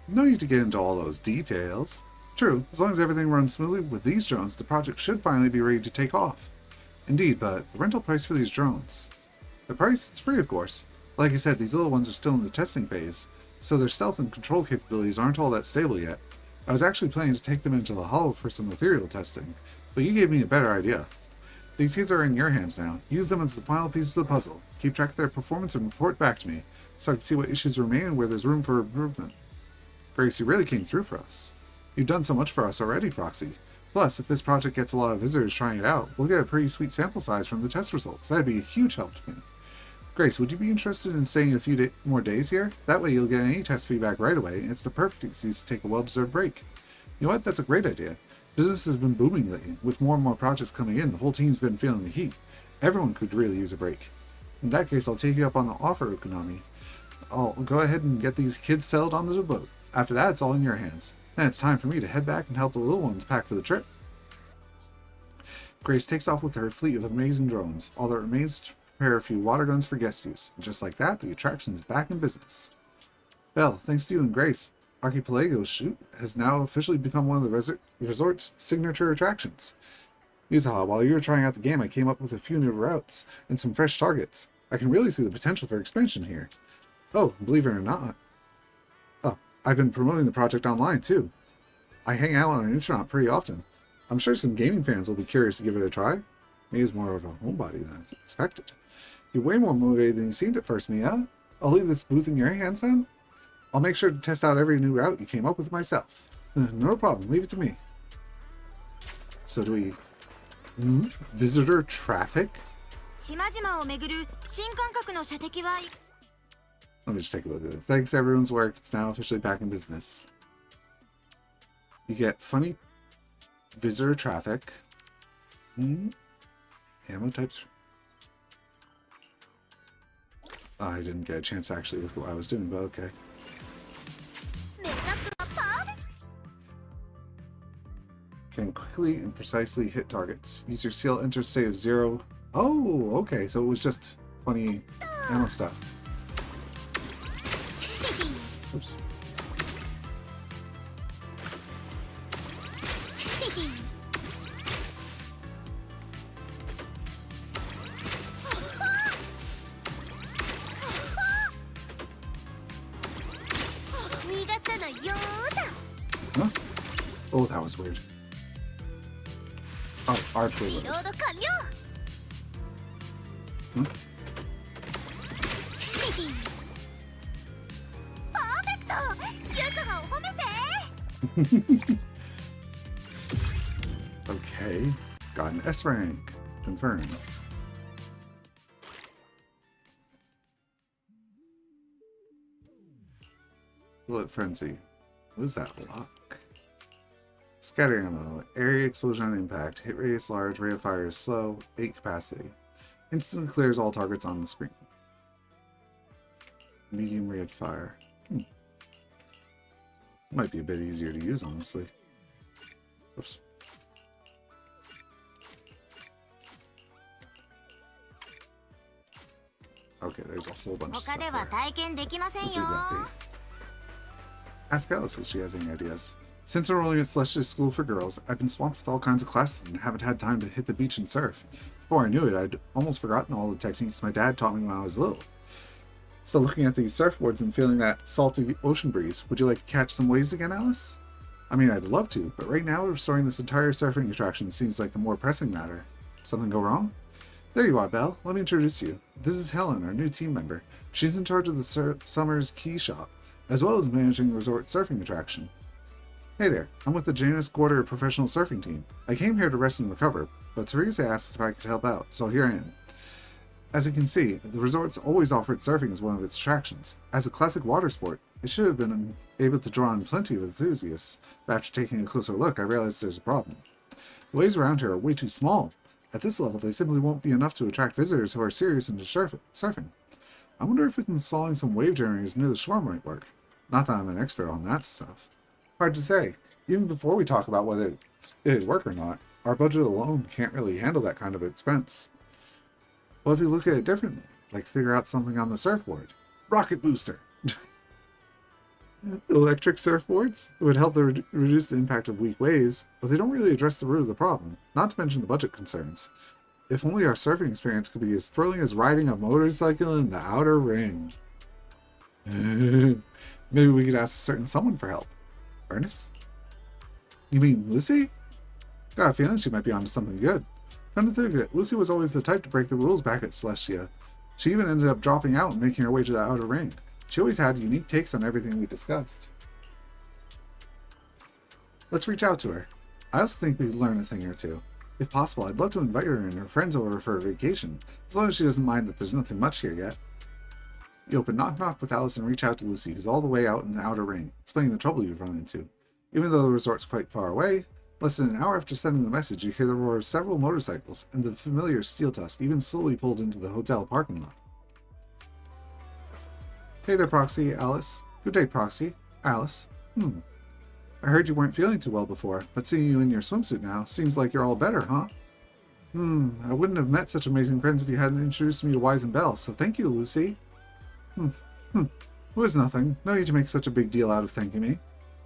[SPEAKER 1] No need to get into all those details. True, as long as everything runs smoothly with these drones, the project should finally be ready to take off. Indeed, but the rental price for these drones... The price? It's free, of course. Like I said, these little ones are still in the testing phase, so their stealth and control capabilities aren't all that stable yet. I was actually planning to take them into the hull for some ethereal testing, but you gave me a better idea. These kids are in your hands now. Use them as the final pieces of the puzzle. Keep track of their performance and report back to me, so I can see what issues remain and where there's room for improvement. Grace, you really came through for us. You've done so much for us already, Proxy. Plus, if this project gets a lot of visitors trying it out, we'll get a pretty sweet sample size from the test results. That'd be a huge help to me. Grace, would you be interested in staying a few more days here? That way you'll get any test feedback right away, and it's the perfect excuse to take a well-deserved break. You know what? That's a great idea. Business has been booming lately. With more and more projects coming in, the whole team's been feeling the heat. Everyone could really use a break. In that case, I'll take you up on the offer, Ukonami. I'll go ahead and get these kids settled on the boat. After that, it's all in your hands. Then it's time for me to head back and help the little ones pack for the trip. Grace takes off with her fleet of amazing drones. All that remains is to prepare a few water guns for guest use. And just like that, the attraction is back in business. Well, thanks to you and Grace, Archipelago's shoot has now officially become one of the resort's signature attractions. Yuzaha, while you were trying out the game, I came up with a few new routes and some fresh targets. I can really see the potential for expansion here. Oh, believe it or not. Oh, I've been promoting the project online too. I hang out on an internet pretty often. I'm sure some gaming fans will be curious to give it a try. Me is more of a homebody than I expected. You're way more motivated than you seemed at first, Mia. I'll leave this booth in your hands then. I'll make sure to test out every new route you came up with myself. No problem, leave it to me. So do we... visitor traffic?
[SPEAKER 5] 島々を巡る新感覚の射的は
[SPEAKER 1] Let me just take a look at it. Thanks to everyone's work, it's now officially back in business. You get funny visitor traffic. Ammo types. Oh, I didn't get a chance to actually look at what I was doing, but okay. Can quickly and precisely hit targets. Use your seal enter state of 0. Oh, okay, so it was just funny ammo stuff. Oops. Huh? Oh, that was weird. Oh, arch reload. Hmm? Okay, got an S rank. Confirmed. Bullet frenzy. What is that lock? Scatter ammo. Area explosion on impact. Hit radius large. Rate of fire is slow. 8 capacity. Instantly clears all targets on the screen. Medium rate of fire. Might be a bit easier to use, honestly. Oops. Okay, there's a whole bunch of stuff there. Let's see that be. Ask Alice if she has any ideas. Since enrolling at Celestia's School for Girls, I've been swamped with all kinds of classes and haven't had time to hit the beach and surf. Before I knew it, I'd almost forgotten all the techniques my dad taught me when I was little. So looking at these surfboards and feeling that salty ocean breeze, would you like to catch some waves again, Alice? I mean, I'd love to, but right now restoring this entire surfing attraction seems like the more pressing matter. Something go wrong? There you are, Belle. Let me introduce you. This is Helen, our new team member. She's in charge of the Summer's Key Shop, as well as managing the resort surfing attraction. Hey there, I'm with the Janus Quarter professional surfing team. I came here to rest and recover, but Teresa asked if I could help out, so here I am. As you can see, the resort's always offered surfing as one of its attractions. As a classic water sport, it should have been able to draw in plenty of enthusiasts, but after taking a closer look, I realized there's a problem. The waves around here are way too small. At this level, they simply won't be enough to attract visitors who are serious into surfing. I wonder if installing some wave generators near the shore might work. Not that I'm an expert on that stuff. Hard to say. Even before we talk about whether it'd work or not, our budget alone can't really handle that kind of expense. Well, if you look at it differently, like figure out something on the surfboard. Rocket booster! Electric surfboards would help to reduce the impact of weak waves, but they don't really address the root of the problem, not to mention the budget concerns. If only our surfing experience could be as thrilling as riding a motorcycle in the outer ring. Maybe we could ask a certain someone for help. Ernest? You mean Lucy? Got a feeling she might be onto something good. Come to think of it, Lucy was always the type to break the rules back at Celestia. She even ended up dropping out and making her way to the outer ring. She always had unique takes on everything we discussed. Let's reach out to her. I also think we'd learn a thing or two. If possible, I'd love to invite her and her friends over for a vacation, as long as she doesn't mind that there's nothing much here yet. You open Knock Knock with Alice and reach out to Lucy, who's all the way out in the outer ring, explaining the trouble you've run into. Even though the resort's quite far away, less than an hour after sending the message, you hear the roar of several motorcycles, and the familiar Steel Tusk even slowly pulled into the hotel parking lot. Hey there, Proxy, Alice. Good day, Proxy. Alice. I heard you weren't feeling too well before, but seeing you in your swimsuit now, seems like you're all better, huh? I wouldn't have met such amazing friends if you hadn't introduced me to Wise and Belle, so thank you, Lucy. It was nothing. No need to make such a big deal out of thanking me.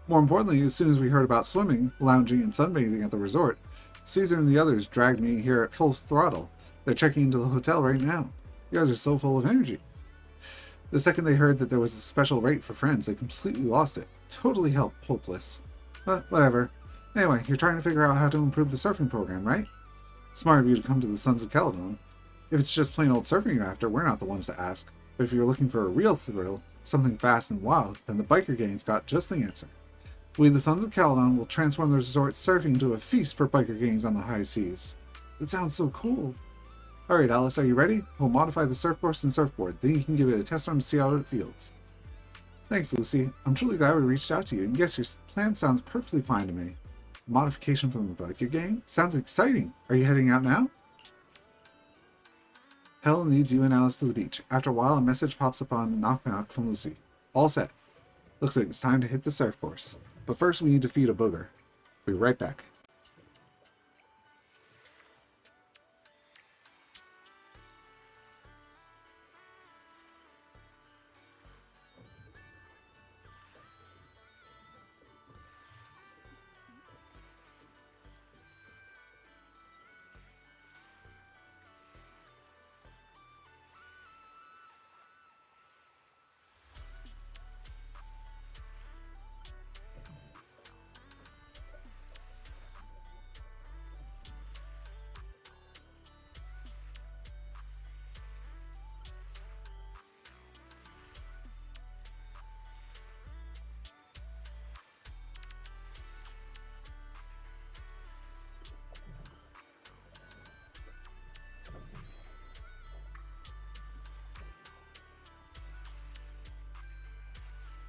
[SPEAKER 1] More importantly, as soon as we heard about swimming, lounging, and sunbathing at the resort, Caesar and the others dragged me here at full throttle. They're checking into the hotel right now. You guys are so full of energy. The second they heard that there was a special rate for friends, they completely lost it. Totally hopeless. But whatever. Anyway, you're trying to figure out how to improve the surfing program, right? Smart of you to come to the Sons of Caledon. If it's just plain old surfing you're after, we're not the ones to ask. But if you're looking for a real thrill, something fast and wild, then the biker gang's got just the answer. We, the Sons of Caledon, will transform the resort's surfing into a feast for biker gangs on the high seas. That sounds so cool. Alright, Alice, are you ready? We'll modify the surf course and surfboard, then you can give it a test run to see how it feels. Thanks, Lucy. I'm truly glad we reached out to you, and yes, your plan sounds perfectly fine to me. Modification from the biker gang? Sounds exciting. Are you heading out now? Helen leads you and Alice to the beach. After a while, a message pops up on Knock Knock from Lucy. All set. Looks like it's time to hit the surf course. But first we need to feed a booger. Be right back.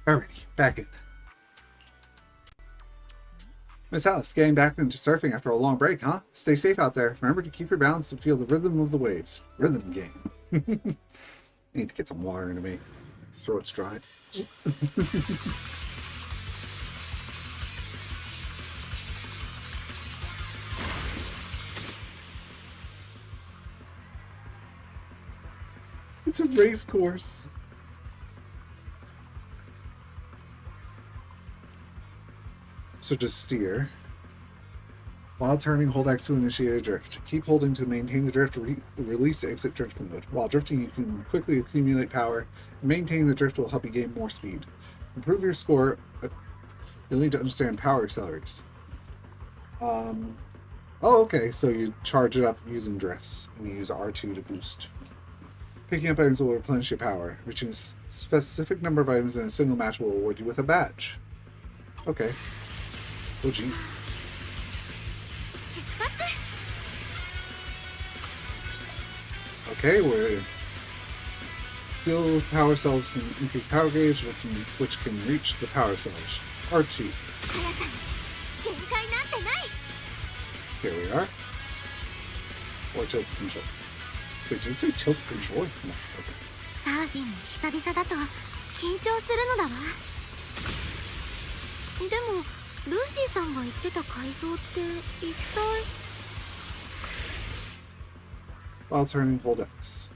[SPEAKER 1] Alrighty, back in. Miss Alice, getting back into surfing after a long break, huh? Stay safe out there. Remember to keep your balance and feel the rhythm of the waves. Rhythm game. I need to get some water into me. Throat's dry. It's a race course. So just steer. While turning, hold X to initiate a drift. Keep holding to maintain the drift, release to exit drift mode. While drifting, you can quickly accumulate power. Maintaining the drift will help you gain more speed. Improve your score. You'll need to understand power accelerators. Oh, okay, so you charge it up using drifts, and you use R2 to boost. Picking up items will replenish your power. Reaching a specific number of items in a single match will reward you with a badge. Okay. Oh, jeez. Okay, we're... Fuel power cells can increase power gauge, which can reach the power cells. R2. Here we are. Or tilt control. Wait, did it say tilt control? No, okay.
[SPEAKER 4] サーフィンも久々だと緊張するのだわ。でもルーシーさんが言ってた改造って一体。
[SPEAKER 1] While turning, hold X.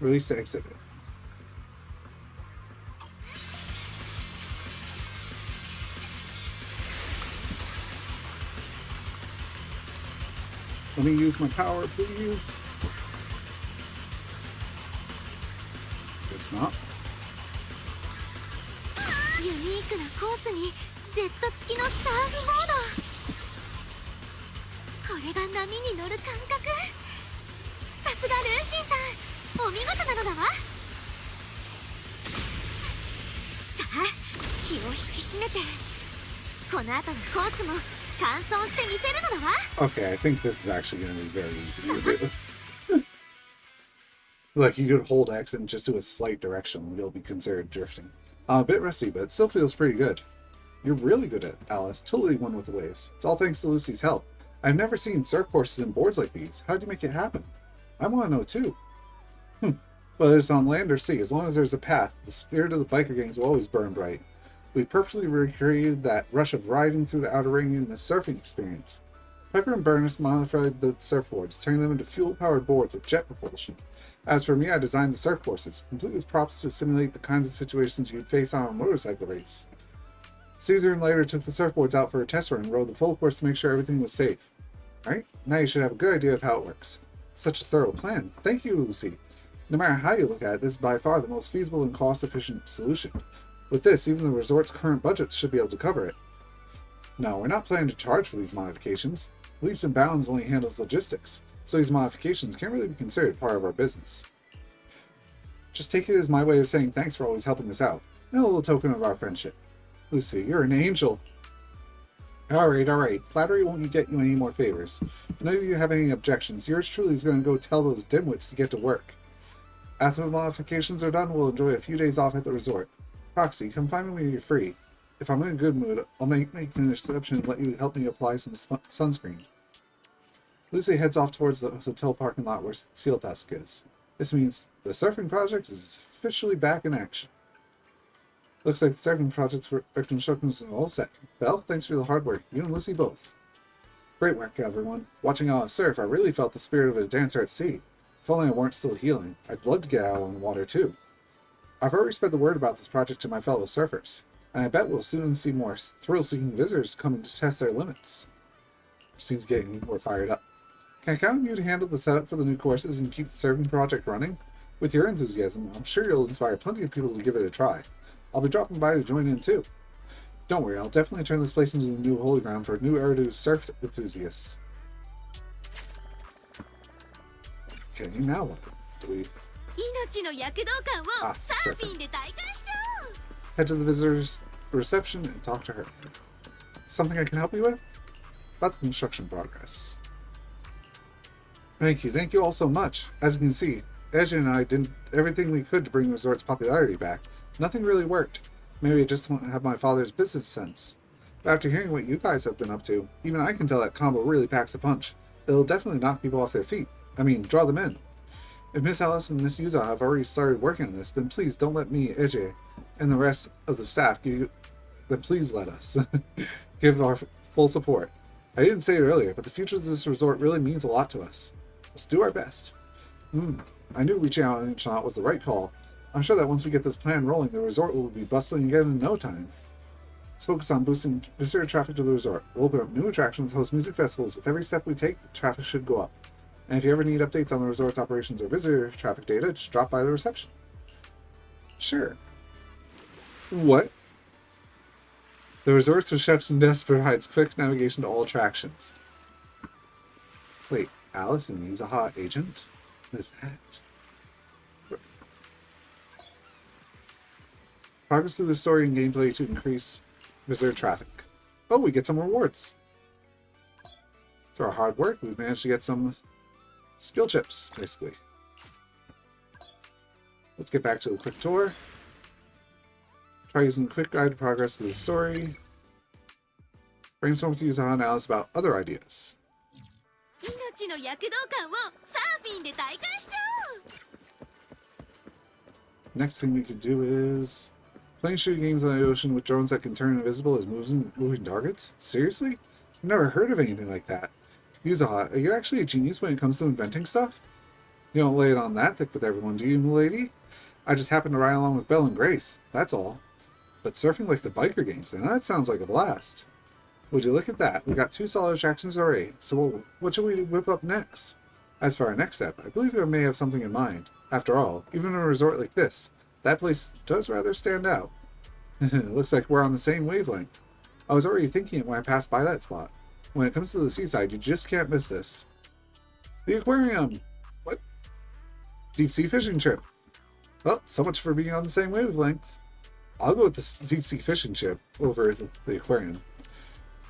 [SPEAKER 1] Release to exit it. Let me use my power, please. Guess not.
[SPEAKER 4] ユニークなコースにジェット付きのサーフボード。これが波に乗る感覚。さすがルーシーさん、お見事なのだわ。さあ、気を引き締めて。この後のコースも完走してみせるのだわ。
[SPEAKER 1] Okay, I think this is actually going to be very easy to do. Look, you could hold X and just do a slight direction and you'll be considered drifting. I'm a bit rusty, but it still feels pretty good. You're really good at Alice. Totally won with the waves. It's all thanks to Lucy's help. I've never seen surf courses and boards like these. How'd you make it happen? I want to know too. Whether it's on land or sea, as long as there's a path, the spirit of the biker gangs will always burn bright. We perfectly recreated that rush of riding through the outer ring in the surfing experience. Piper and Burness modified the surfboards, turning them into fuel-powered boards with jet propulsion. As for me, I designed the surf courses, complete with props to simulate the kinds of situations you'd face on a motorcycle race. Caesar and Leiter took the surfboards out for a test run and rode the full course to make sure everything was safe. Alright, now you should have a good idea of how it works. Such a thorough plan. Thank you, Lucy. No matter how you look at it, this is by far the most feasible and cost-efficient solution. With this, even the resort's current budget should be able to cover it. No, we're not planning to charge for these modifications. Leaps and Bounds only handles logistics, so these modifications can't really be considered part of our business. Just take it as my way of saying thanks for always helping us out, and a little token of our friendship. Lucy, you're an angel. Alright. Flattery won't get you any more favors. If none of you have any objections, yours truly is going to go tell those dimwits to get to work. After the modifications are done, we'll enjoy a few days off at the resort. Proxy, come find me when you're free. If I'm in a good mood, I'll make an exception and let you help me apply some sunscreen. Lucy heads off towards the hotel parking lot where Seal Tusk is. This means the surfing project is officially back in action. Looks like the surfing project's construction is all set. Belle, thanks for the hard work. You and Lucy both. Great work, everyone. Watching all surf, I really felt the spirit of a dancer at sea. If only I weren't still healing. I'd love to get out on the water too. I've already spread the word about this project to my fellow surfers, and I bet we'll soon see more thrill-seeking visitors coming to test their limits. Seems getting more fired up. Can I count on you to handle the setup for the new courses and keep the surfing project running? With your enthusiasm, I'm sure you'll inspire plenty of people to give it a try. I'll be dropping by to join in too. Don't worry, I'll definitely turn this place into the new holy ground for new Eridu surf enthusiasts. Okay, now what? Do we...
[SPEAKER 5] 命の躍動感をサーフィンで体感しちゃおう
[SPEAKER 1] Head to the visitor's reception and talk to her. Something I can help you with? About the construction progress. Thank you all so much. As you can see, Edge and I did everything we could to bring the resort's popularity back. Nothing really worked. Maybe I just don't have my father's business sense. But after hearing what you guys have been up to, even I can tell that combo really packs a punch. It'll definitely knock people off their feet. I mean, draw them in. If Miss Alice and Miss Yuza have already started working on this, then please don't let me, Eiji, and the rest of the staff then please let us give our full support. I didn't say it earlier, but the future of this resort really means a lot to us. Let's do our best. I knew reaching out on Inchnaut was the right call. I'm sure that once we get this plan rolling, the resort will be bustling again in no time. Let's focus on boosting visitor traffic to the resort. We'll open up new attractions, host music festivals. With every step we take, the traffic should go up. And if you ever need updates on the resort's operations or visitor traffic data, just drop by the reception. Sure. What? The resort's reception desk provides quick navigation to all attractions. Wait, Alice and Yuzaha agent? What is that? Progress through the story and gameplay to increase visitor traffic. Oh, we get some rewards. Through our hard work, we've managed to get some skill chips, basically. Let's get back to the quick tour. Try using the quick guide to progress through the story. Brainstorm with Yuzaha and Alice about other ideas.
[SPEAKER 5] 命の躍動感をサーフィンで体感しちゃおう
[SPEAKER 1] Next thing we could do is playing shooting games on the ocean with drones that can turn invisible as moving targets? Seriously? I've never heard of anything like that. Yuzaha, are you actually a genius when it comes to inventing stuff? You don't lay it on that thick with everyone, do you, milady? I just happen to ride along with Belle and Grace, that's all. But surfing like the biker gangster, that sounds like a blast. Would you look at that? We got 2 solid attractions already, so what should we whip up next? As for our next step, I believe I may have something in mind. After all, even in a resort like this, that place does rather stand out. Looks like we're on the same wavelength. I was already thinking it when I passed by that spot. When it comes to the seaside, you just can't miss this. The aquarium! What? Deep sea fishing trip. Well, so much for being on the same wavelength. I'll go with the deep sea fishing trip over the aquarium.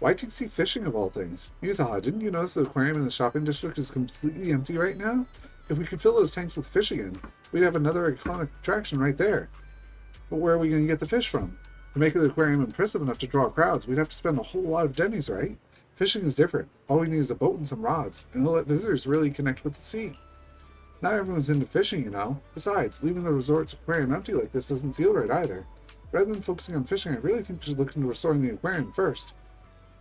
[SPEAKER 1] Why deep sea fishing of all things? Yuzaha, didn't you notice the aquarium in the shopping district is completely empty right now? If we could fill those tanks with fish again, we'd have another iconic attraction right there. But where are we going to get the fish from? To make the aquarium impressive enough to draw crowds, we'd have to spend a whole lot of dennies, right? Fishing is different. All we need is a boat and some rods, and it'll let visitors really connect with the sea. Not everyone's into fishing, you know. Besides, leaving the resort's aquarium empty like this doesn't feel right either. Rather than focusing on fishing, I really think we should look into restoring the aquarium first.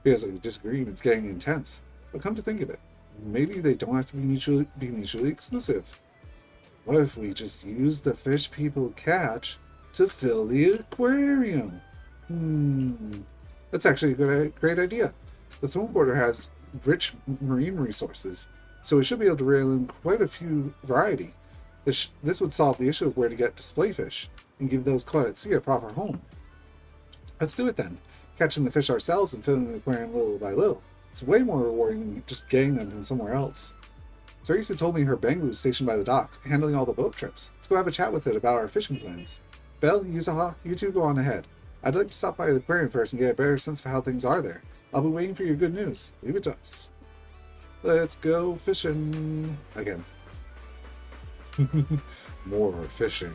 [SPEAKER 1] Feels like a disagreement's getting intense. But come to think of it, maybe they don't have to be mutually exclusive. What if we just use the fish people catch to fill the aquarium? That's actually a great idea. The Throne Border has rich marine resources, so we should be able to reel in quite a few variety. This would solve the issue of where to get display fish and give those caught at sea a proper home. Let's do it then. Catching the fish ourselves and filling the aquarium little by little. It's way more rewarding than just getting them from somewhere else. Teresa told me her Bangu is stationed by the dock, handling all the boat trips. Let's go have a chat with it about our fishing plans. Belle, Yuzaha, you two go on ahead. I'd like to stop by the aquarium first and get a better sense of how things are there. I'll be waiting for your good news. Leave it to us. Let's go fishing again. More fishing.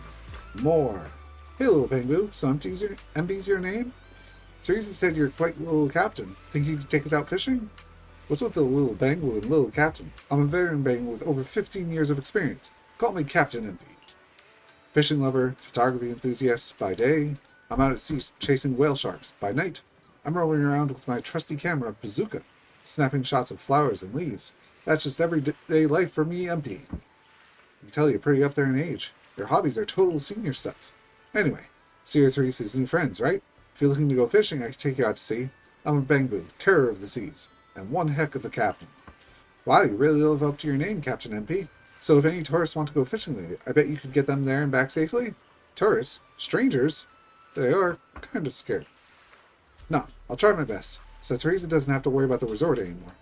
[SPEAKER 1] More. Hey, little Bangu, so MB's your name? Teresa said you're quite the little captain. Think you could take us out fishing? What's with the little Bangu and little captain? I'm a veteran Bangu with over 15 years of experience. Call me Captain MP. Fishing lover, photography enthusiast by day. I'm out at sea chasing whale sharks by night. I'm rolling around with my trusty camera, Bazooka, snapping shots of flowers and leaves. That's just everyday life for me, MP. I can tell you're pretty up there in age. Your hobbies are total senior stuff. Anyway, so you're Teresa's new friends, right? If you're looking to go fishing, I can take you out to sea. I'm a Bangu, terror of the seas, and one heck of a captain. Wow, you really live up to your name, Captain MP. So if any tourists want to go fishing with you, I bet you could get them there and back safely? Tourists? Strangers? They are kind of scared. No, I'll try my best, so Teresa doesn't have to worry about the resort anymore.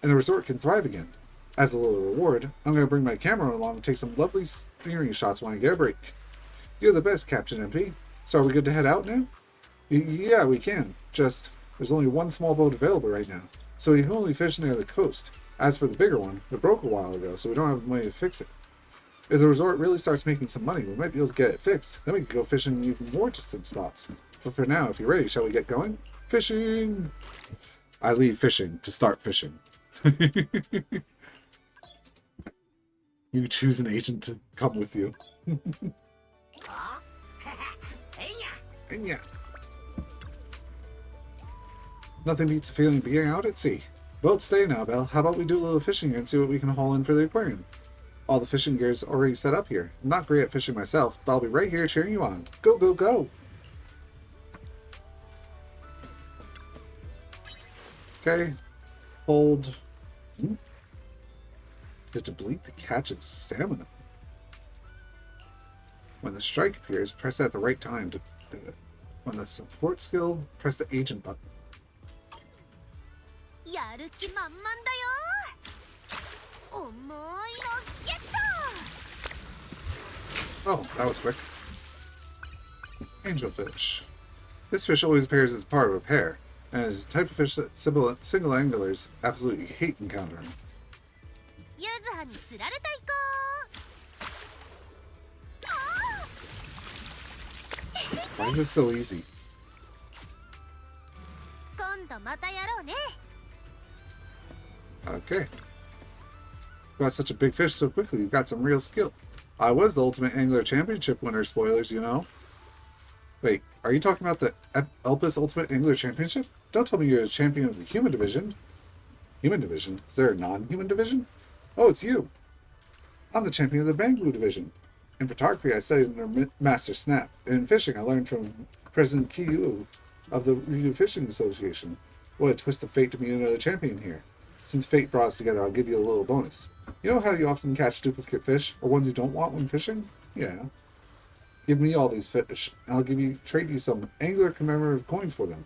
[SPEAKER 1] And the resort can thrive again. As a little reward, I'm going to bring my camera along and take some lovely scenery shots when I get a break. You're the best, Captain MP. So are we good to head out now? Yeah, we can. Just, there's only one small boat available right now, so we can only fish near the coast. As for the bigger one, it broke a while ago, so we don't have money to fix it. If the resort really starts making some money, we might be able to get it fixed. Then we can go fishing in even more distant spots. But for now, if you're ready, shall we get going? Fishing! I leave fishing to start fishing. You choose an agent to come with you. Yeah. Nothing beats the feeling of being out at sea. Boats stay now, Belle. How about we do a little fishing here and see what we can haul in for the aquarium? All the fishing gear is already set up here. I'm not great at fishing myself, but I'll be right here cheering you on. Go, go, go! Okay. Hold. To deplete the catch's stamina. When the strike appears, press it at the right time to do it. When the support skill, press the agent button.
[SPEAKER 2] やる気満々だよ。重いのゲット。
[SPEAKER 1] Oh, that was quick. Angelfish. This fish always appears as part of a pair, and is a type of fish that single anglers absolutely hate encountering.
[SPEAKER 2] ゆずはに釣られたい子。
[SPEAKER 1] Why is this so easy?
[SPEAKER 2] 今度またやろうね。
[SPEAKER 1] Okay. Got such a big fish so quickly, you've got some real skill. I was the Ultimate Angler Championship winner, spoilers, you know. Wait, are you talking about the Elpis Ultimate Angler Championship? Don't tell me you're a champion of the human division. Human division? Is there a non-human division? Oh, it's you. I'm the champion of the Bangu division. In photography, I studied under Master Snap. And in fishing, I learned from President Kiyu of the Ryu Fishing Association. What a twist of fate to be another champion here. Since fate brought us together, I'll give you a little bonus. You know how you often catch duplicate fish, or ones you don't want when fishing? Yeah. Give me all these fish, and I'll trade you some angler commemorative coins for them.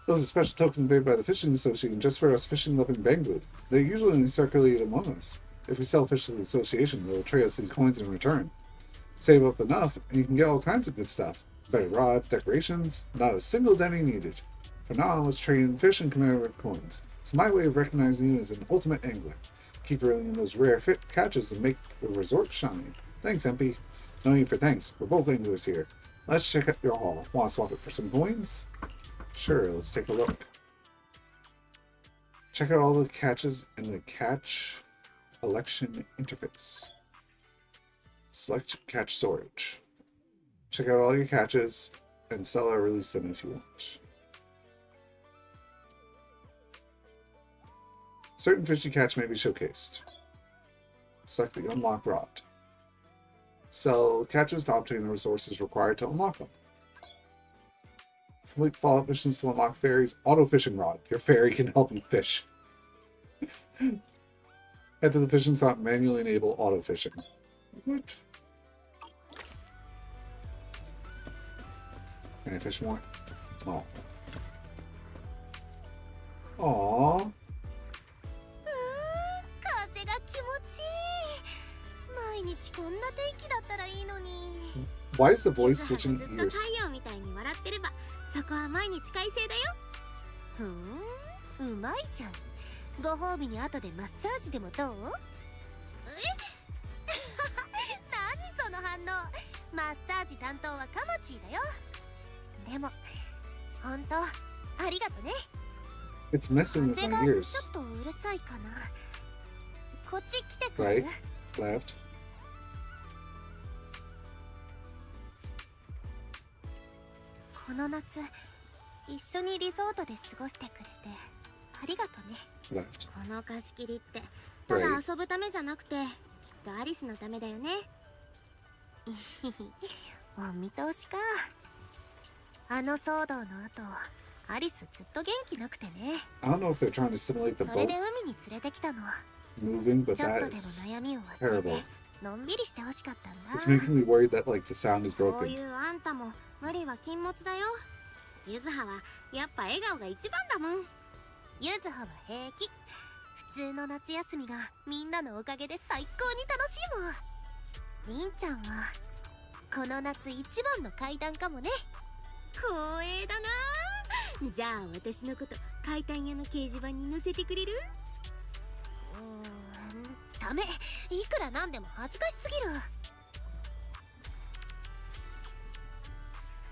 [SPEAKER 1] Those are special tokens made by the Fishing Association just for us fishing-loving Bangu. They usually only circulate among us. If we sell fish to the association, they'll trade us these coins in return. Save up enough, and you can get all kinds of good stuff. Better rods, decorations, not a single penny needed. For now, let's trade in fish and commemorative coins. It's my way of recognizing you as an ultimate angler. Keep reeling in those rare catches and make the resort shine. Thanks, MP. No need for thanks. We're both anglers here. Let's check out your haul. Want to swap it for some coins? Sure, let's take a look. Check out all the catches in the catch collection interface. Select catch storage. Check out all your catches and sell or release them if you want. Certain fish you catch may be showcased. Select the unlock rod. Sell catches to obtain the resources required to unlock them. Complete follow-up missions to unlock Fairy's auto fishing rod. Your fairy can help you fish. Head to the fishing spot and manually enable auto fishing. What? Can I fish more? Oh. Aww.
[SPEAKER 2] 風が気持ちいい。毎日こんな天気だったらいいのに。
[SPEAKER 1] Why is the voice
[SPEAKER 5] ずっと
[SPEAKER 1] switching
[SPEAKER 5] 太
[SPEAKER 1] ears?
[SPEAKER 5] 陽みたいに笑ってればそこは毎日快晴だよ。
[SPEAKER 2] うまいじゃん。ご褒美に後でマッサージでもどう？何その反応。マッサージ担当はカマチーだよ。でもほんとありがとね。
[SPEAKER 1] It's messing with
[SPEAKER 2] 風
[SPEAKER 1] my
[SPEAKER 2] が
[SPEAKER 1] ears.
[SPEAKER 2] ちょっとうるさいかな。こっち来てくれ
[SPEAKER 1] Right.
[SPEAKER 2] る？
[SPEAKER 1] Left.
[SPEAKER 2] この夏一緒にリゾートで過ごしてくれてありがとね。
[SPEAKER 1] Left.
[SPEAKER 5] この貸し切りってただ遊ぶためじゃなくてきっとアリスのためだよね。
[SPEAKER 2] お見通しか。あの騒動の後アリスずっと元気なくてね。
[SPEAKER 1] I don't know if they're trying to simulate the
[SPEAKER 2] それ
[SPEAKER 1] boat
[SPEAKER 2] で海に連れてきたの。
[SPEAKER 1] moving, but
[SPEAKER 2] ちょっと
[SPEAKER 1] that
[SPEAKER 2] でも
[SPEAKER 1] is
[SPEAKER 2] 悩みを忘れて
[SPEAKER 1] terrible.
[SPEAKER 2] のんびりしてほしかったんだ。
[SPEAKER 1] It's making me worried that like the sound is
[SPEAKER 5] こうい
[SPEAKER 1] broken.
[SPEAKER 5] うあんたも無理は禁物だよ。ゆずははやっぱ笑顔が一番だもん。
[SPEAKER 2] ゆずはは平気。普通の夏休みがみんなのおかげで最高に楽しいもん。りんちゃんはこの夏一番の階段かもね。
[SPEAKER 5] 光栄だな。じゃあ私のこと階段屋の掲示板に載せてくれる？
[SPEAKER 2] ダメ。いくらなんでも恥ずかしす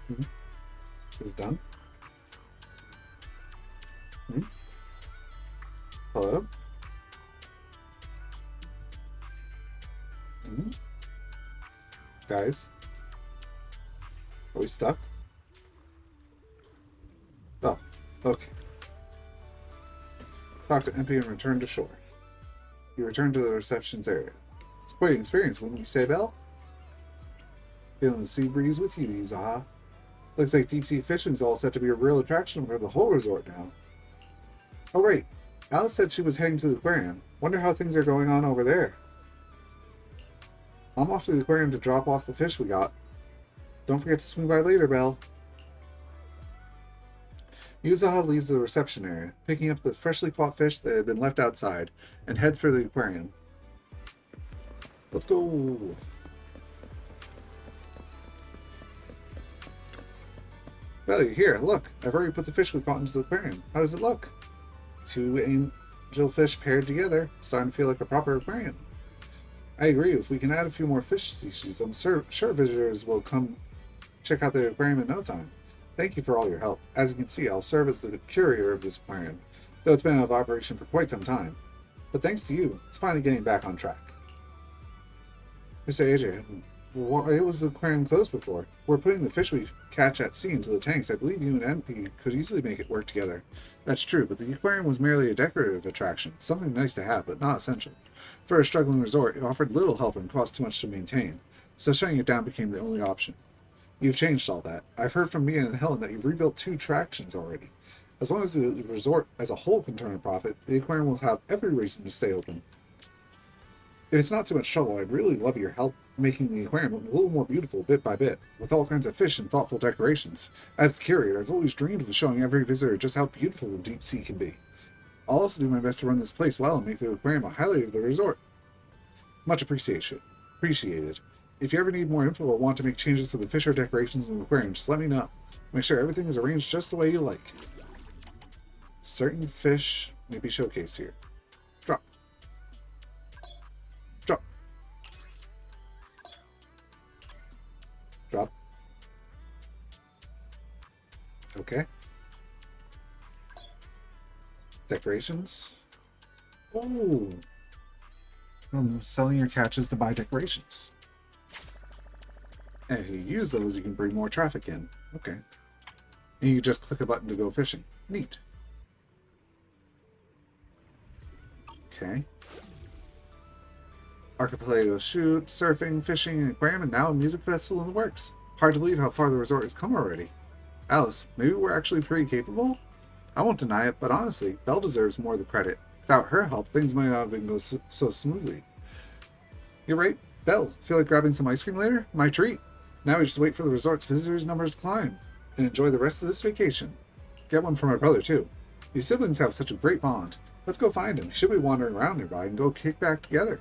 [SPEAKER 2] ぎる。
[SPEAKER 1] Is it done? Hello? Guys? Are we stuck? Oh, okay. Talk to MP and return to shore. You return to the receptions area. It's quite an experience, wouldn't you say, Belle? Feeling the sea breeze with you, Yuzaha. Looks like deep sea fishing's all set to be a real attraction for the whole resort now. Oh right, Alice said she was heading to the aquarium. Wonder how things are going on over there. I'm off to the aquarium to drop off the fish we got. Don't forget to swing by later, Belle. Yuzaha leaves the reception area, picking up the freshly caught fish that had been left outside, and heads for the aquarium. Let's go! Well, you're here. Look, I've already put the fish we caught into the aquarium. How does it look? Two angelfish paired together, starting to feel like a proper aquarium. I agree. If we can add a few more fish species, I'm sure visitors will come check out the aquarium in no time. Thank you for all your help. As you can see, I'll serve as the curator of this aquarium, though it's been out of operation for quite some time. But thanks to you, it's finally getting back on track. Mr. AJ, why was the aquarium closed before? We're putting the fish we catch at sea into the tanks. I believe you and MP could easily make it work together. That's true, but the aquarium was merely a decorative attraction, something nice to have, but not essential. For a struggling resort, it offered little help and cost too much to maintain, so shutting it down became the only option. You've changed all that. I've heard from Mia and Helen that you've rebuilt 2 attractions already. As long as the resort as a whole can turn a profit, the aquarium will have every reason to stay open. If it's not too much trouble, I'd really love your help making the aquarium a little more beautiful bit by bit, with all kinds of fish and thoughtful decorations. As the curator, I've always dreamed of showing every visitor just how beautiful the deep sea can be. I'll also do my best to run this place well and make the aquarium a highlight of the resort. Much appreciated. If you ever need more info or want to make changes for the fish or decorations in the aquarium, just let me know. Make sure everything is arranged just the way you like. Certain fish may be showcased here. Drop. Drop. Drop. Okay. Decorations. Oh! From selling your catches to buy decorations. And if you use those, you can bring more traffic in. Okay. And you just click a button to go fishing. Neat. Okay. Archipelago shoot, surfing, fishing, and aquarium, and now a music festival in the works. Hard to believe how far the resort has come already. Alice, maybe we're actually pretty capable? I won't deny it, but honestly, Belle deserves more of the credit. Without her help, things might not have been go so smoothly. You're right. Belle, feel like grabbing some ice cream later? My treat. Now we just wait for the resort's visitors' numbers to climb and enjoy the rest of this vacation. Get one for my brother, too. You siblings have such a great bond. Let's go find him. He should be wandering around nearby and go kick back together.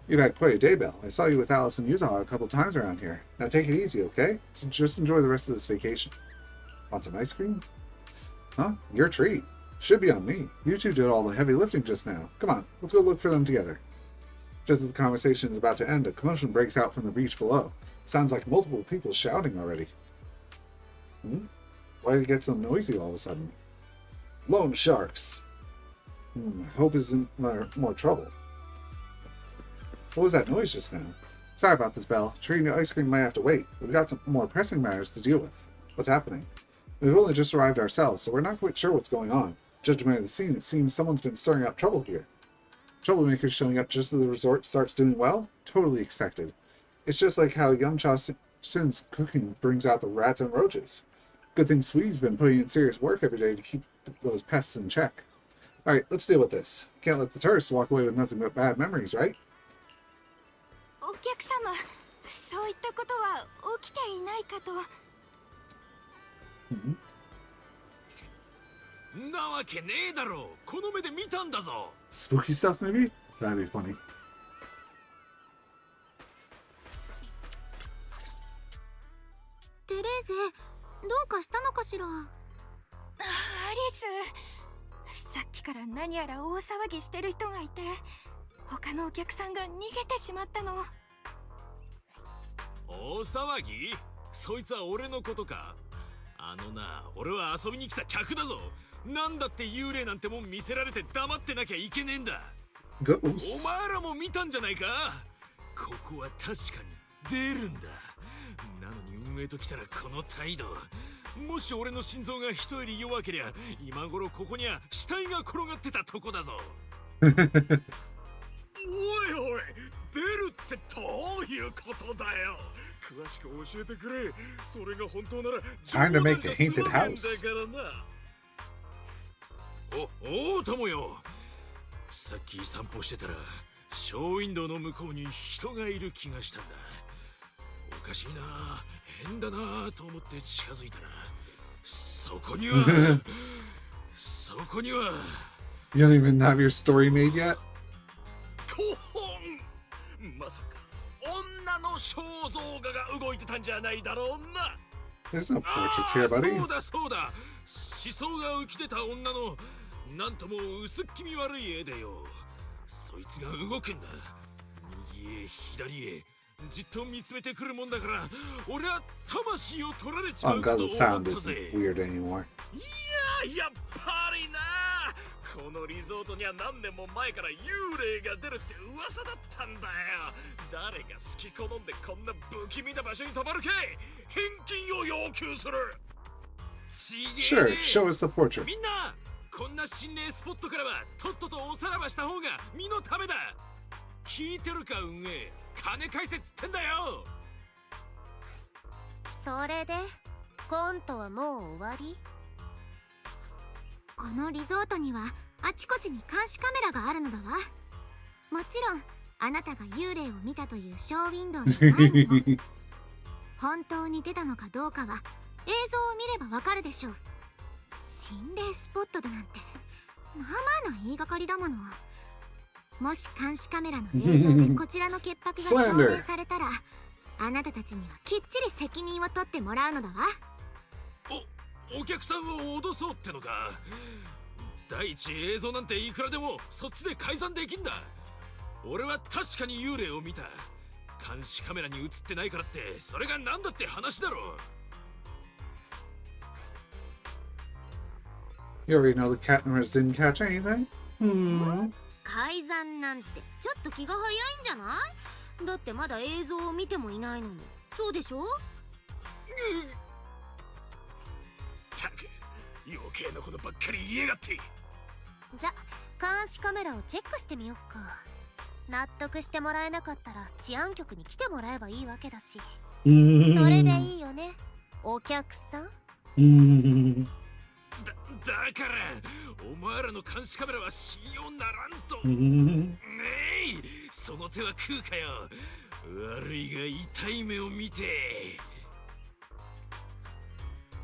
[SPEAKER 1] You've had quite a day, Belle. I saw you with Alice and Yuzaha a couple times around here. Now take it easy, okay? So just enjoy the rest of this vacation. Want some ice cream? Huh? Your treat. Should be on me. You two did all the heavy lifting just now. Come on, let's go look for them together. Just as the conversation is about to end, a commotion breaks out from the beach below. Sounds like multiple people shouting already. Why did it get so noisy all of a sudden? Loan sharks! Hope isn't more trouble. What was that noise just now? Sorry about this, Belle. Treating the ice cream might have to wait. We've got some more pressing matters to deal with. What's happening? We've only just arrived ourselves, so we're not quite sure what's going on. Judging by the scene, it seems someone's been stirring up trouble here. Troublemakers showing up just as the resort starts doing well? Totally expected. It's just like how Yumcha Sin's cooking brings out the rats and roaches. Good thing Sweetie's been putting in serious work every day to keep those pests in check. Alright, let's deal with this. Can't let the tourists walk away with nothing but bad memories, right?
[SPEAKER 5] お客様、そういったことは起きていないかと。
[SPEAKER 6] なわけねえだろ。この目で見たんだぞ。
[SPEAKER 1] Spooky stuff, maybe? That'd be funny.
[SPEAKER 4] テレーゼ、どうかしたのかしら。
[SPEAKER 5] アリス、さっきから何やら大騒ぎしてる人がいて、他のお客さんが逃げてしまったの。
[SPEAKER 6] 大騒ぎ？そいつは俺のことか。あのな、俺は遊びに来た客だぞ。なんだって幽霊なんてもん見せられて黙ってなきゃいけねえんだ。
[SPEAKER 1] Ghosts.
[SPEAKER 6] お前らも見たんじゃないか。ここは確かに出るんだ。なのに運営と来たらこの態度。もし俺の心臓が人より弱けりゃ、今頃ここには死体が転がってたとこだぞ。おいおい、出るってどういうことだよ。詳しく教えてくれ。それが本当なら
[SPEAKER 1] Time to make a haunted house.
[SPEAKER 6] おうともよ。さっき散歩してたらショーウィンドウの向こうに人がいる気がしたんだ。おかしいな、変だなと思って近づいたら、そこにはそこには
[SPEAKER 1] You don't even have your story made yet?
[SPEAKER 6] こんまさか女の肖像画が動いてたんじゃないだろうな。
[SPEAKER 1] There's no portraits here, buddy.
[SPEAKER 6] そうだそうだ、思想が浮き出た女のなんとも薄っ気味悪い絵でよ。そいつが動くんだ。右へ左へじっと見つめてくるもんだから、俺は魂を取られちま
[SPEAKER 1] Oh
[SPEAKER 6] うか
[SPEAKER 1] god,
[SPEAKER 6] と
[SPEAKER 1] the
[SPEAKER 6] 思っ
[SPEAKER 1] sound
[SPEAKER 6] た
[SPEAKER 1] isn't
[SPEAKER 6] ぜ。
[SPEAKER 1] weird anymore.
[SPEAKER 6] やっぱりな、このリゾートには何年も前から幽霊が出るって噂だったんだよ。誰が好き好んでこんな不気味な場所に泊まるかい。返金を要求する。ちげえ
[SPEAKER 1] Sure,
[SPEAKER 6] ね。
[SPEAKER 1] show us the portrait.
[SPEAKER 6] みんなこんな心霊スポットからはとっととおさらばした方が身のためだ。聞いてるか運営、金返せっつってんだよ。
[SPEAKER 2] それでコントはもう終わり？
[SPEAKER 4] このリゾートにはあちこちに監視カメラがあるのだわ。もちろんあなたが幽霊を見たというショーウィンドウの前にも。本当に出たのかどうかは映像を見ればわかるでしょう。心霊スポットだなんてまあまあな言いがかりだもの。もし監視カメラの映像でこちらの潔白が証明されたら、あなたたちにはきっちり責任を取ってもらうのだわ。
[SPEAKER 6] お客さんを脅そうってのか。第一映像なんていくらでもそっちで改ざんできんだ。俺は確かに幽霊を見た。監視カメラに映ってないからってそれが何だって話だろ。
[SPEAKER 1] You already know the cameras didn't catch anything?
[SPEAKER 2] 改ざんなんてちょっと気が早いんじゃない？だってまだ映像を見てもいないのに。そうでしょ？
[SPEAKER 6] たく余計なことばっかり言いやがって。
[SPEAKER 2] じゃ、監視カメラをチェックしてみよっか。納得してもらえなかったら治安局に来てもらえばいいわけだし。それでいいよね、お客さん。
[SPEAKER 6] だからお前らの監視カメラは信用ならんと。
[SPEAKER 1] Mhm.
[SPEAKER 6] ねえ、その手は食うかよ。悪いが痛い目を見て。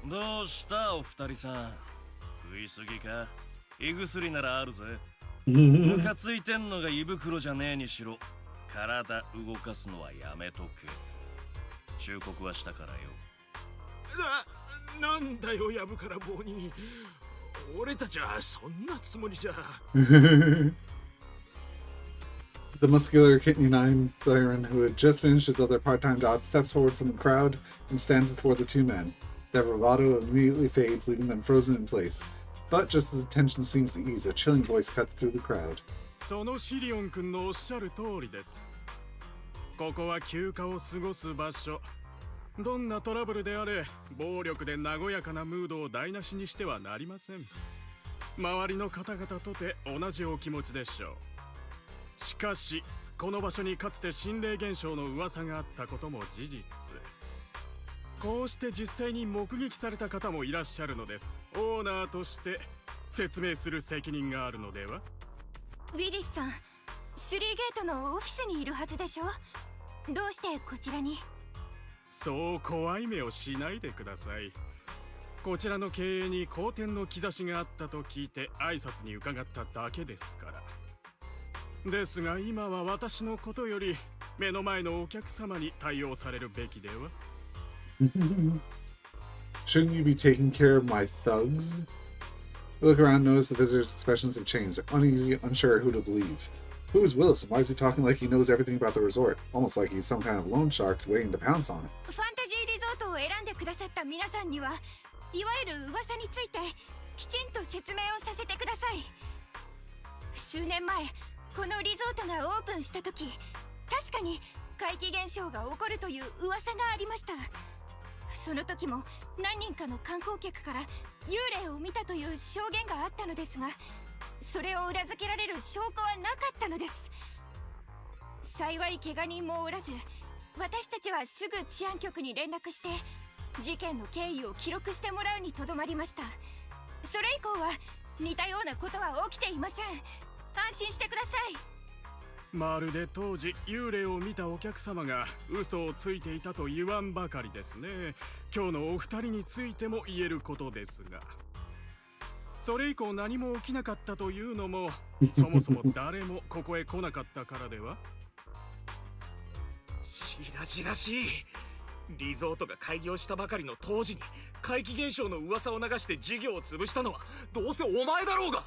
[SPEAKER 7] どうしたお二人さん、食いすぎか？胃薬ならあるぜ。ムカついてんのが胃袋じゃねえにしろ、体動かすのはやめとけ。忠告はしたからよ。
[SPEAKER 6] なんだよ、やぶから棒に。俺たちはそんなつもりじゃ。
[SPEAKER 1] The muscular canine veteran who had just finished his other part-time job steps forward from the crowd and stands before the two men. Their bravado immediately fades, leaving them frozen in place. But just as the tension seems to ease, a chilling voice cuts through the crowd.
[SPEAKER 8] そのシリオン君のおっしゃる通りです。ここは休暇を過ごす場所。どんなトラブルであれ、暴力で和やかなムードを台無しにしてはなりません。周りの方々とて同じお気持ちでしょう。しかし、この場所にかつて心霊現象の噂があったことも事実。こうして実際に目撃された方もいらっしゃるのです。オーナーとして説明する責任があるのでは？
[SPEAKER 5] ウィリスさん、スリーゲートのオフィスにいるはずでしょ。どうしてこちらに？
[SPEAKER 8] そう怖い目をしないでください。こちらの経営に好転の兆しがあったと聞いて挨拶に伺っただけですから。ですが今は私のことより目の前のお客様に対応されるべきでは？
[SPEAKER 1] Shouldn't you be taking care of my thugs? I look around and notice the visitors' expressions have changed. They're uneasy, unsure who to believe. Who is Willis, and why is he talking like he knows everything about the resort? Almost like he's some kind of loan shark waiting to pounce on it.
[SPEAKER 5] ファンタジーリゾートを選んでくださった皆さんには、いわゆる噂についてきちんと説明をさせてください。数年前、このリゾートがオープンした時、確かに怪奇現象が起こるという噂がありました。その時も何人かの観光客から幽霊を見たという証言があったのですが、それを裏付けられる証拠はなかったのです。幸い怪我人もおらず、私たちはすぐ治安局に連絡して事件の経緯を記録してもらうにとどまりました。それ以降は似たようなことは起きていません。安心してください。
[SPEAKER 8] まるで当時幽霊を見たお客様が嘘をついていたと言わんばかりですね。今日のお二人についても言えることですが、それ以降何も起きなかったというのもそもそも誰もここへ来なかったからでは？
[SPEAKER 6] しらじらしい。リゾートが開業したばかりの当時に怪奇現象の噂を流して事業を潰したのはどうせお前だろうが。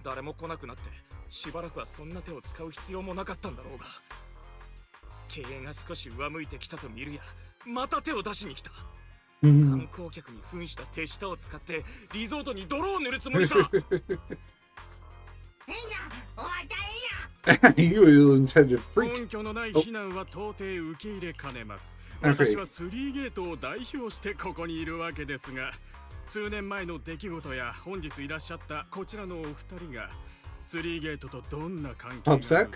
[SPEAKER 6] 誰も来なくなってしばらくはそんな手を使う必要もなかったんだろうが、経営が少し上向いてきたと見るやまた手を出しに来た。観光客に扮した手下を使ってリゾートに泥を塗るつもりか。
[SPEAKER 1] You ill-intended freak.
[SPEAKER 8] 根拠のない非難は到底受け入れかねます。私はスリーゲートを代表してここにいるわけですが、数年前の出来事や本日いらっしゃったこちらのお二人がスリーゲートとどんな関係がある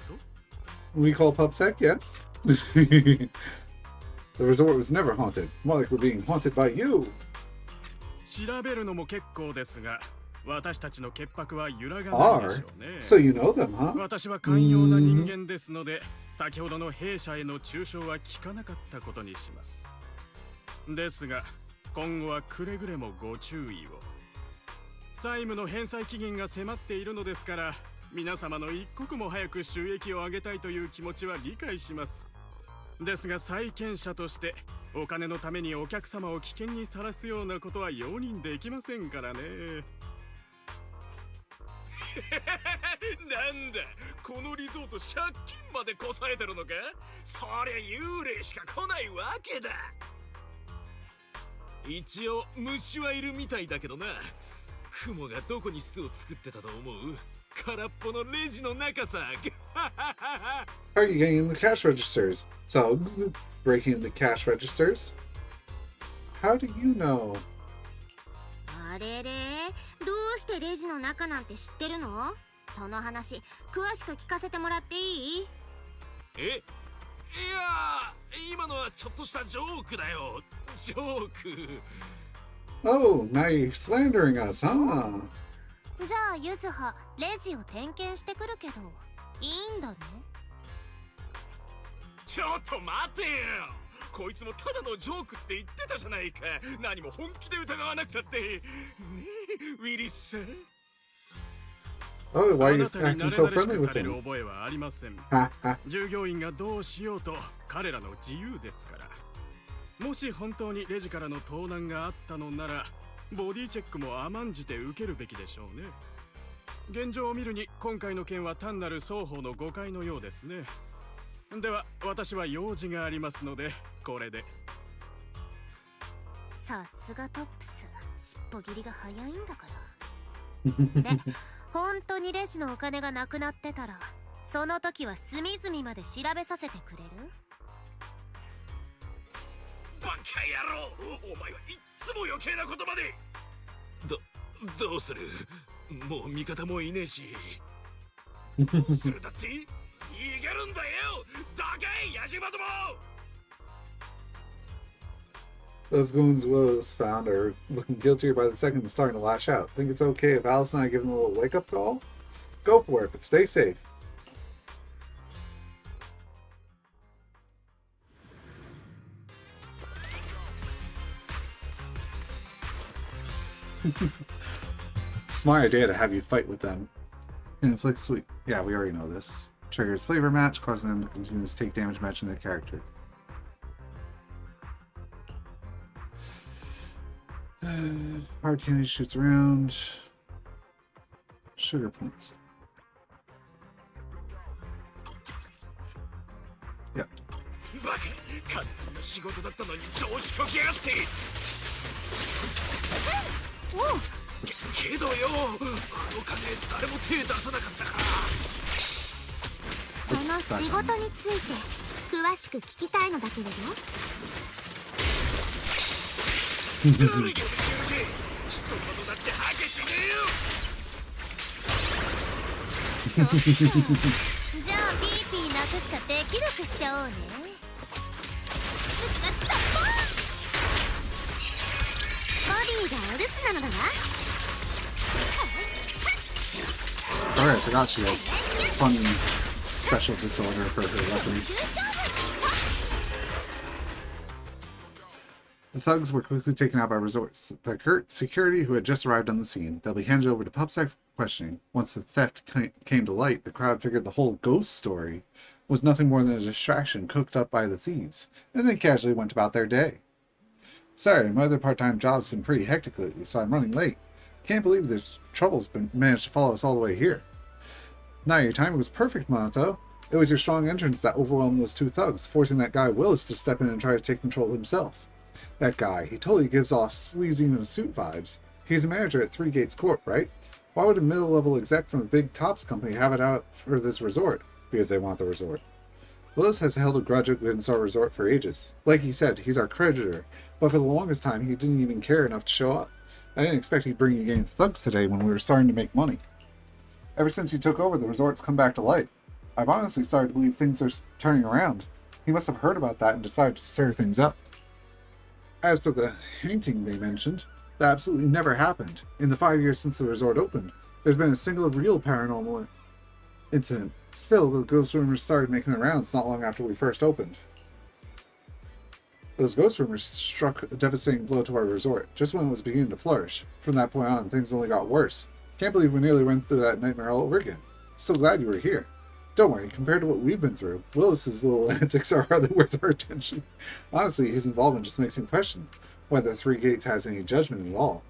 [SPEAKER 8] と？
[SPEAKER 1] We call PubSec, yes. The resort was never haunted. More like we're being haunted by you.
[SPEAKER 8] 調べるのも結構ですが、私たちの潔白は揺らがないでしょうね。
[SPEAKER 1] So you know them, huh?
[SPEAKER 8] 私は寛容な人間ですので、先ほどの弊社への中傷は聞かなかったことにします。ですが、今後はくれぐれもご注意を。債務の返済期限が迫っているのですから、皆様の一刻も早く収益を上げたいという気持ちは理解します。ですが債権者としてお金のためにお客様を危険にさらすようなことは容認できませんからね。
[SPEAKER 6] なんだ、このリゾート借金までこさえてるのか？そりゃ幽霊しか来ないわけだ。一応虫はいるみたいだけどな。雲がどこに巣を作ってたと思う？空っぽのレジの中さ。
[SPEAKER 1] How are you getting in the cash registers? Thugs breaking into cash registers? How do you know?
[SPEAKER 5] あれれ、どうしてレジの中なんて知ってるの？その話詳しく聞かせてもらっていい？
[SPEAKER 6] いや、今のはちょっとしたジョークだよ。ジョーク。
[SPEAKER 1] Oh, now you're slandering us, huh?
[SPEAKER 2] じゃあユズハレジを点検してくるけどいいんだね。
[SPEAKER 6] ちょっと待てよ。こいつもただのジョークって言ってたじゃないか。何も本気で疑わなくたってねえウィリスさん。
[SPEAKER 1] Oh, why
[SPEAKER 8] あ
[SPEAKER 1] are you
[SPEAKER 8] なたに
[SPEAKER 1] acting
[SPEAKER 8] 慣れ
[SPEAKER 1] so
[SPEAKER 8] 慣れし
[SPEAKER 1] friendly
[SPEAKER 8] く
[SPEAKER 1] with
[SPEAKER 8] される
[SPEAKER 1] him?
[SPEAKER 8] 覚えはありません。
[SPEAKER 1] Ha ha.
[SPEAKER 8] 従業員がどうしようと彼らの自由ですから。もし本当にレジからの盗難があったのならボディチェックも甘んじて受けるべきでしょうね。現状を見るに今回の件は単なる双方の誤解のようですね。では私は用事がありますのでこれで。
[SPEAKER 2] さすがトップス、尻尾切りが早いんだから。で、本当にレジのお金がなくなってたらその時は隅々まで調べさせてくれる？
[SPEAKER 6] バカ野郎、お前はいっつも余計なことまで。どうする？もう味方もいねえし。どうするだって？いけるんだよ、どけヤジマども。
[SPEAKER 1] Those goons Willis found are looking guiltier by the second and starting to lash out. Think it's okay if Alice and I give them a little wake-up call? Go for it, but stay safe. Smart idea to have you fight with them. Inflict sweet. Yeah, we already know this. Triggers flavor match, causing them to continue to take damage matching their character. Hard candy shoots around. Sugar points. Yep.
[SPEAKER 6] バカ、簡単な仕事だったのに調子こきやがって。けどよ、あの金誰も手出さなかったから。
[SPEAKER 4] その仕事について詳しく聞きたいのだけれど。
[SPEAKER 6] 誰が言うて、一言だってハケしねえよ。
[SPEAKER 2] そっか。じゃあピーピー泣くしかできなくしちゃおうね。
[SPEAKER 4] ボディがお留守なのだわ。
[SPEAKER 1] Alright, I forgot she has funny special disorder for her weapon. The thugs were quickly taken out by resorts. The security who had just arrived on the scene. They'll be handed over to PubSec for questioning. Once the theft came to light, the crowd figured the whole ghost story was nothing more than a distraction cooked up by the thieves, and they casually went about their day. Sorry, my other part-time job's been pretty hectic lately, so I'm running late. Can't believe this trouble's managed to follow us all the way here. Now your timing was perfect, Monato. It was your strong entrance that overwhelmed those two thugs, forcing that guy Willis to step in and try to take control himself. That guy, he totally gives off sleazy in a suit vibes. He's a manager at Three Gates Corp, right? Why would a middle-level exec from a big tops company have it out for this resort? Because they want the resort. Willis has held a grudge against our resort for ages. Like he said, he's our creditor, but for the longest time he didn't even care enough to show up. I didn't expect he'd bring against thugs today when we were starting to make money. Ever since you took over, the resort's come back to life. I've honestly started to believe things are turning around. He must have heard about that and decided to stir things up. As for the haunting they mentioned, that absolutely never happened. In the 5 years since the resort opened, there's been a single real paranormal incident. Still, the ghost rumors started making the rounds not long after we first opened. Those ghost rumors struck a devastating blow to our resort, just when it was beginning to flourish. From that point on, things only got worse. Can't believe we nearly went through that nightmare all over again. So glad you were here. Don't worry, compared to what we've been through, Willis's little antics are hardly worth our attention. Honestly, his involvement just makes me question whether Three Gates has any judgment at all.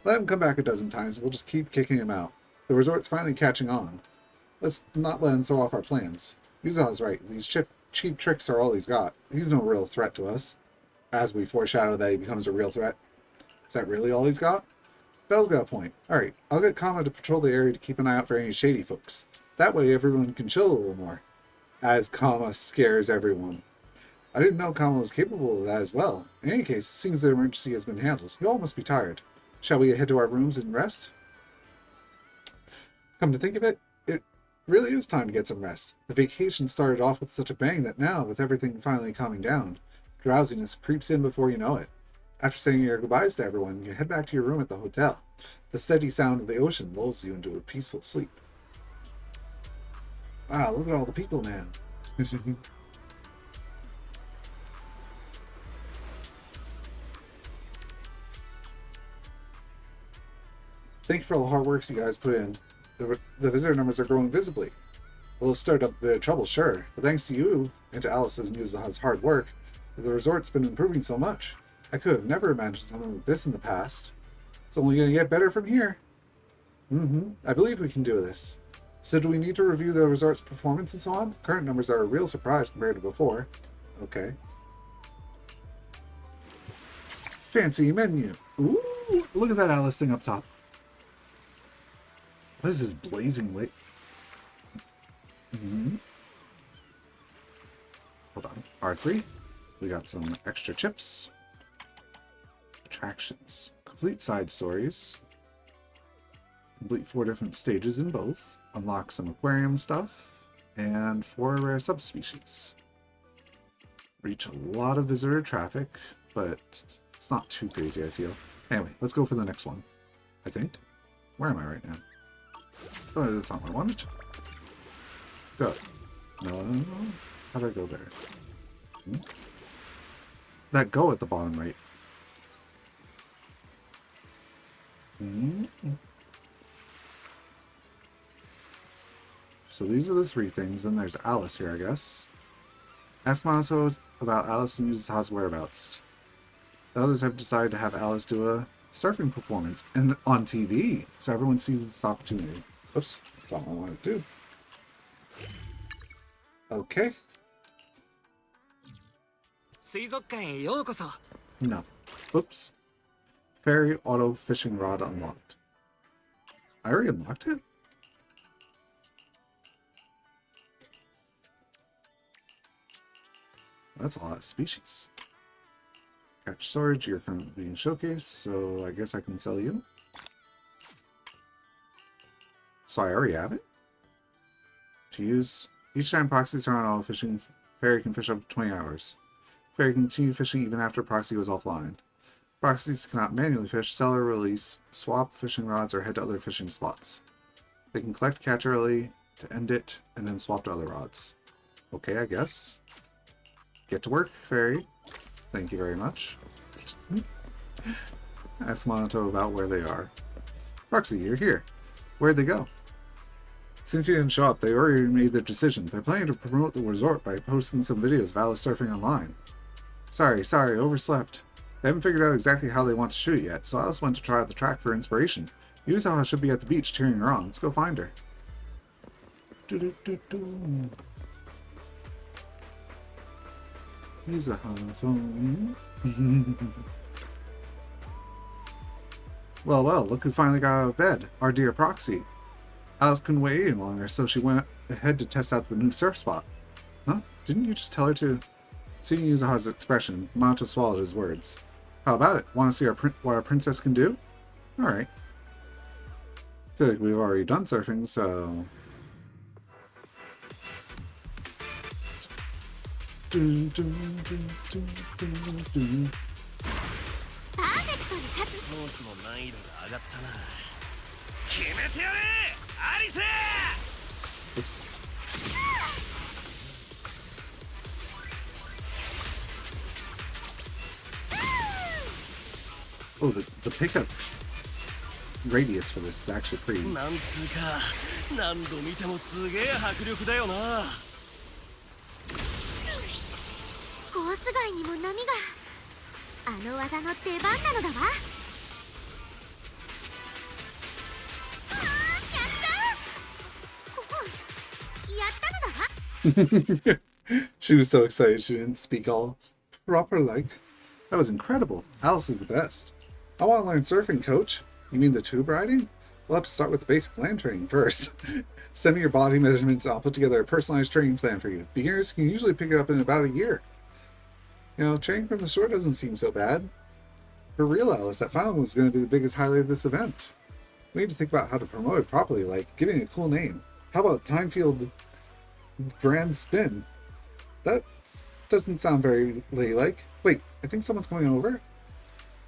[SPEAKER 1] Let him come back a dozen times, and we'll just keep kicking him out. The resort's finally catching on. Let's not let him throw off our plans. Yuza's right, these cheap tricks are all he's got. He's no real threat to us. As we foreshadow that he becomes a real threat. Is that really all he's got? Bell's got a point. Alright, I'll get Kama to patrol the area to keep an eye out for any shady folks. That way everyone can chill a little more. As Kama scares everyone. I didn't know Kama was capable of that as well. In any case, it seems the emergency has been handled. You all must be tired. Shall we head to our rooms and rest? Come to think of it, it really is time to get some rest. The vacation started off with such a bang that now, with everything finally calming down, drowsiness creeps in before you know it. After saying your goodbyes to everyone, you head back to your room at the hotel. The steady sound of the ocean lulls you into a peaceful sleep. Wow, look at all the people now. Thank you for all the hard work you guys put in. The visitor numbers are growing visibly. We'll start up a bit of trouble, sure, but thanks to you and to Alice's and Yuza's hard work, the resort's been improving so much. I could have never imagined something like this in the past. It's only going to get better from here. I believe we can do this. So do we need to review the resort's performance and so on? The current numbers are a real surprise compared to before. Okay. Fancy menu. Ooh, look at that Alice thing up top. What is this blazing light? Hold on. R3. We got some extra chips. Attractions. Complete side stories. Complete 4 different stages in both. Unlock some aquarium stuff. And 4 rare subspecies. Reach a lot of visitor traffic, but it's not too crazy, I feel. Anyway, let's go for the next one. I think. Where am I right now? Oh, that's not what I wanted. Go. No. How do I go there? That go at the bottom right. So these are the 3 things. Then there's Alice here, I guess. Ask Mato about Alice and Yuza's whereabouts. The others have decided to have Alice do a surfing performance and on TV, so everyone sees this opportunity. Oops, that's all I wanted to do. Okay. No. Oops. Fairy auto fishing rod unlocked. I already unlocked it? That's a lot of species. Catch storage, you're currently being showcased, so I guess I can sell you. So I already have it? To use, each time proxies are on auto fishing, Fairy can fish up to 20 hours. Fairy can continue fishing even after proxy goes offline. Proxies cannot manually fish, sell or release, swap fishing rods, or head to other fishing spots. They can collect catch early to end it, and then swap to other rods. Okay, I guess. Get to work, Fairy. Thank you very much. Ask Monato about where they are. Proxy, you're here. Where'd they go? Since you didn't show up, they already made their decision. They're planning to promote the resort by posting some videos of Alice surfing online. Sorry, overslept. They haven't figured out exactly how they want to shoot yet, so Alice went to try out the track for inspiration. Yuzaha should be at the beach cheering her on. Let's go find her. Yuzaha phone. Well, look who finally got out of bed. Our dear Proxy. Alice couldn't wait any longer, so she went ahead to test out the new surf spot. Huh? Didn't you just tell her to? Seeing Yuzaha's expression, Mato swallowed his words. How about it? Want to see what our princess can do? Alright. Feel like we've already done surfing, so... Oops. Oh, the pickup radius for this is actually pretty.
[SPEAKER 7] なんつうか、何度見てもすげえ迫力だよな。
[SPEAKER 4] コース外にも波が。あの技の出番なのだわ。
[SPEAKER 1] She was so excited she didn't speak all proper like. That was incredible. Alice is the best. I want to learn surfing, coach. You mean the tube riding? We'll have to start with the basic land training first. Send me your body measurements and I'll put together a personalized training plan for you. Beginners can usually pick it up in about a year. You know, training from the shore doesn't seem so bad. For real, Alice, that final move is going to be the biggest highlight of this event. We need to think about how to promote it properly, like giving it a cool name. How about Timefield Grand Spin? That doesn't sound very ladylike. Wait, I think someone's coming over.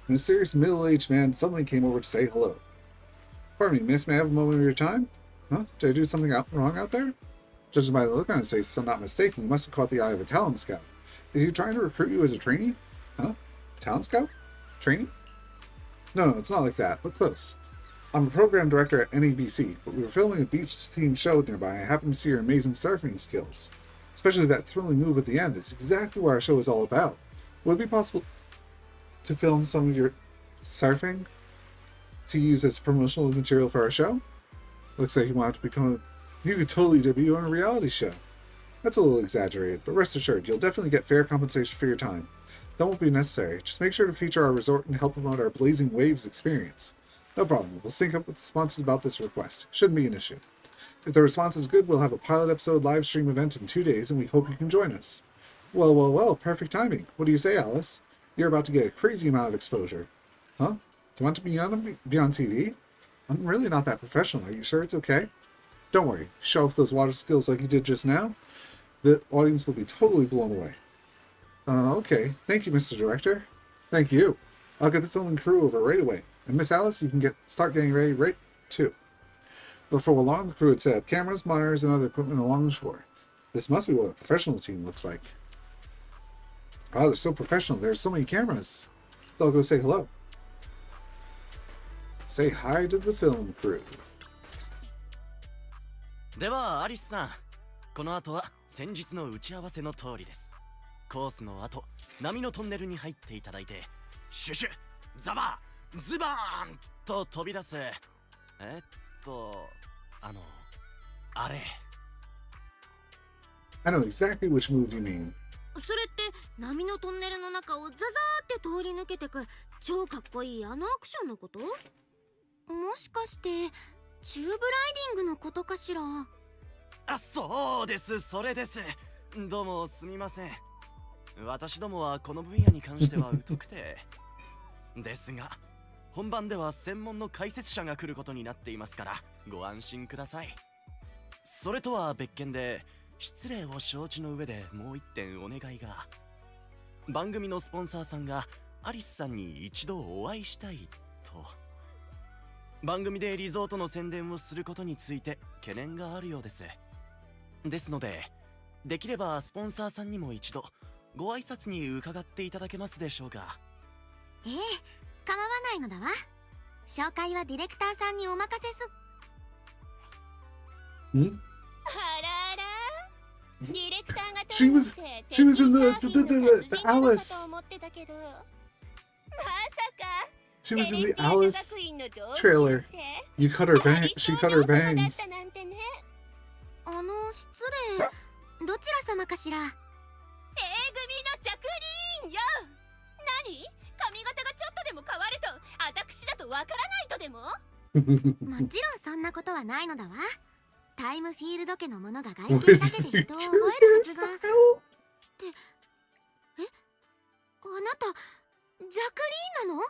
[SPEAKER 1] A mysterious middle-aged man suddenly came over to say hello. Pardon me, miss, may I have a moment of your time? Huh? Did I do something wrong out there? Judging by the look on his face, if I'm not mistaken, you must have caught the eye of a talent scout. Is he trying to recruit you as a trainee? Huh? Talent scout? Trainee? No, it's not like that, but close. I'm a program director at NABC, but we were filming a beach-themed show nearby and I happened to see your amazing surfing skills. Especially that thrilling move at the end. It's exactly what our show is all about. Would it be possible to film some of your surfing to use as promotional material for our show? Looks like you want to become you could totally debut on a reality show. That's a little exaggerated, but rest assured, you'll definitely get fair compensation for your time. That won't be necessary. Just make sure to feature our resort and help promote our Blazing Waves experience. No problem. We'll sync up with the sponsors about this request. Shouldn't be an issue. If the response is good, we'll have a pilot episode live stream event in 2 days, and we hope you can join us. Well, perfect timing. What do you say, Alice? You're about to get a crazy amount of exposure. Huh? Do you want to be on TV? I'm really not that professional. Are you sure it's okay? Don't worry. Show off those water skills like you did just now. The audience will be totally blown away. Okay. Thank you, Mr. Director. Thank you. I'll get the filming crew over right away. And Miss Alice, you can start getting ready right too. Before long, the crew had set up cameras, monitors, and other equipment along the shore. This must be what a professional team looks like. Wow, they're so professional. There's so many cameras. Let's all go say hello. Say hi to the film crew.
[SPEAKER 9] ではアリスさん、この後は先日の打ち合わせの通りです。コースの後、波のトンネルに入っていただいて、シュシュ、ザバー、ズバーンと飛び出す。あれ。
[SPEAKER 1] I know exactly which move you mean.
[SPEAKER 2] それって波のトンネルの中をザザーって通り抜けてく超かっこいいあのアクションのこと？
[SPEAKER 4] もしかしてチューブライディングのことかしら？
[SPEAKER 9] あ、そうです、それです。どうもすみません。私どもはこの分野に関しては疎くて。ですが、本番では専門の解説者が来ることになっていますからご安心ください。それとは別件で失礼を承知の上でもう一点お願いが。番組のスポンサーさんがアリスさんに一度お会いしたいと。番組でリゾートの宣伝をすることについて懸念があるようです。ですので、できればスポンサーさんにも一度ご挨拶に伺っていただけますでしょうか。
[SPEAKER 4] ええ、構わないのだわ。紹介はディレクターさんにお任せす。
[SPEAKER 1] Hmm?
[SPEAKER 5] あらあら。ディレクターが
[SPEAKER 1] She was in the Alice.
[SPEAKER 5] と思ってたけど、まさか
[SPEAKER 1] She was in the Alice trailer. You cut her she cut her bangs.
[SPEAKER 4] 失礼。どちら様かしら？
[SPEAKER 5] A 組のジャクリーンよ。何？髪型がちょっとでも変わると私だとわからないとでも？
[SPEAKER 4] もちろんそんなことはないのだわ。タイムフィールド家の者が外見だけで人を覚えるはずが。って、あなたジャクリーンなの？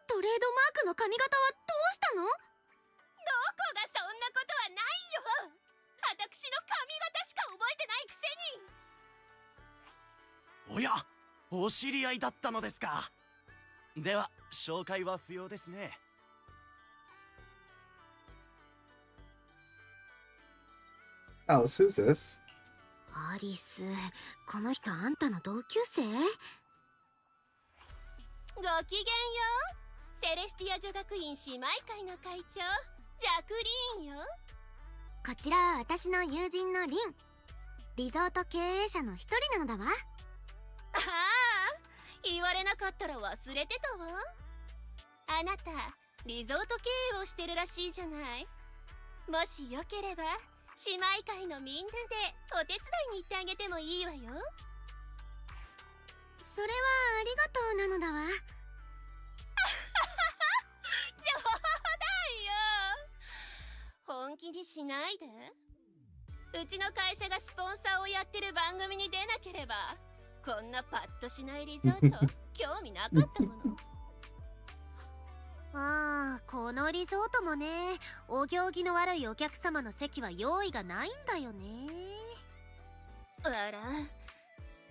[SPEAKER 4] トレードマークの髪型はどうしたの？
[SPEAKER 5] どこがそんなことはないよ。私の髪型しか覚えてないくせに。
[SPEAKER 9] おや、お知り合いだったのですか。では紹介は不要ですね。
[SPEAKER 1] Alice, who's this?
[SPEAKER 2] アリス、この人あんたの同級生？
[SPEAKER 5] ごきげんよう。セレスティア女学院姉妹会の会長、ジャクリーンよ。
[SPEAKER 4] こちらは私の友人のリン。リゾート経営者の一人なのだわ。
[SPEAKER 5] ああ、言われなかったら忘れてたわ。あなた、リゾート経営をしてるらしいじゃない。もしよければ姉妹会のみんなでお手伝いに行ってあげてもいいわよ。
[SPEAKER 4] それはありがとうなのだわ。
[SPEAKER 5] 冗談よ。本気にしないで。うちの会社がスポンサーをやってる番組に出なければこんなパッとしないリゾート興味なかったもの。
[SPEAKER 2] ああ、このリゾートもね、お行儀の悪いお客様の席は用意がないんだよね。
[SPEAKER 5] あら、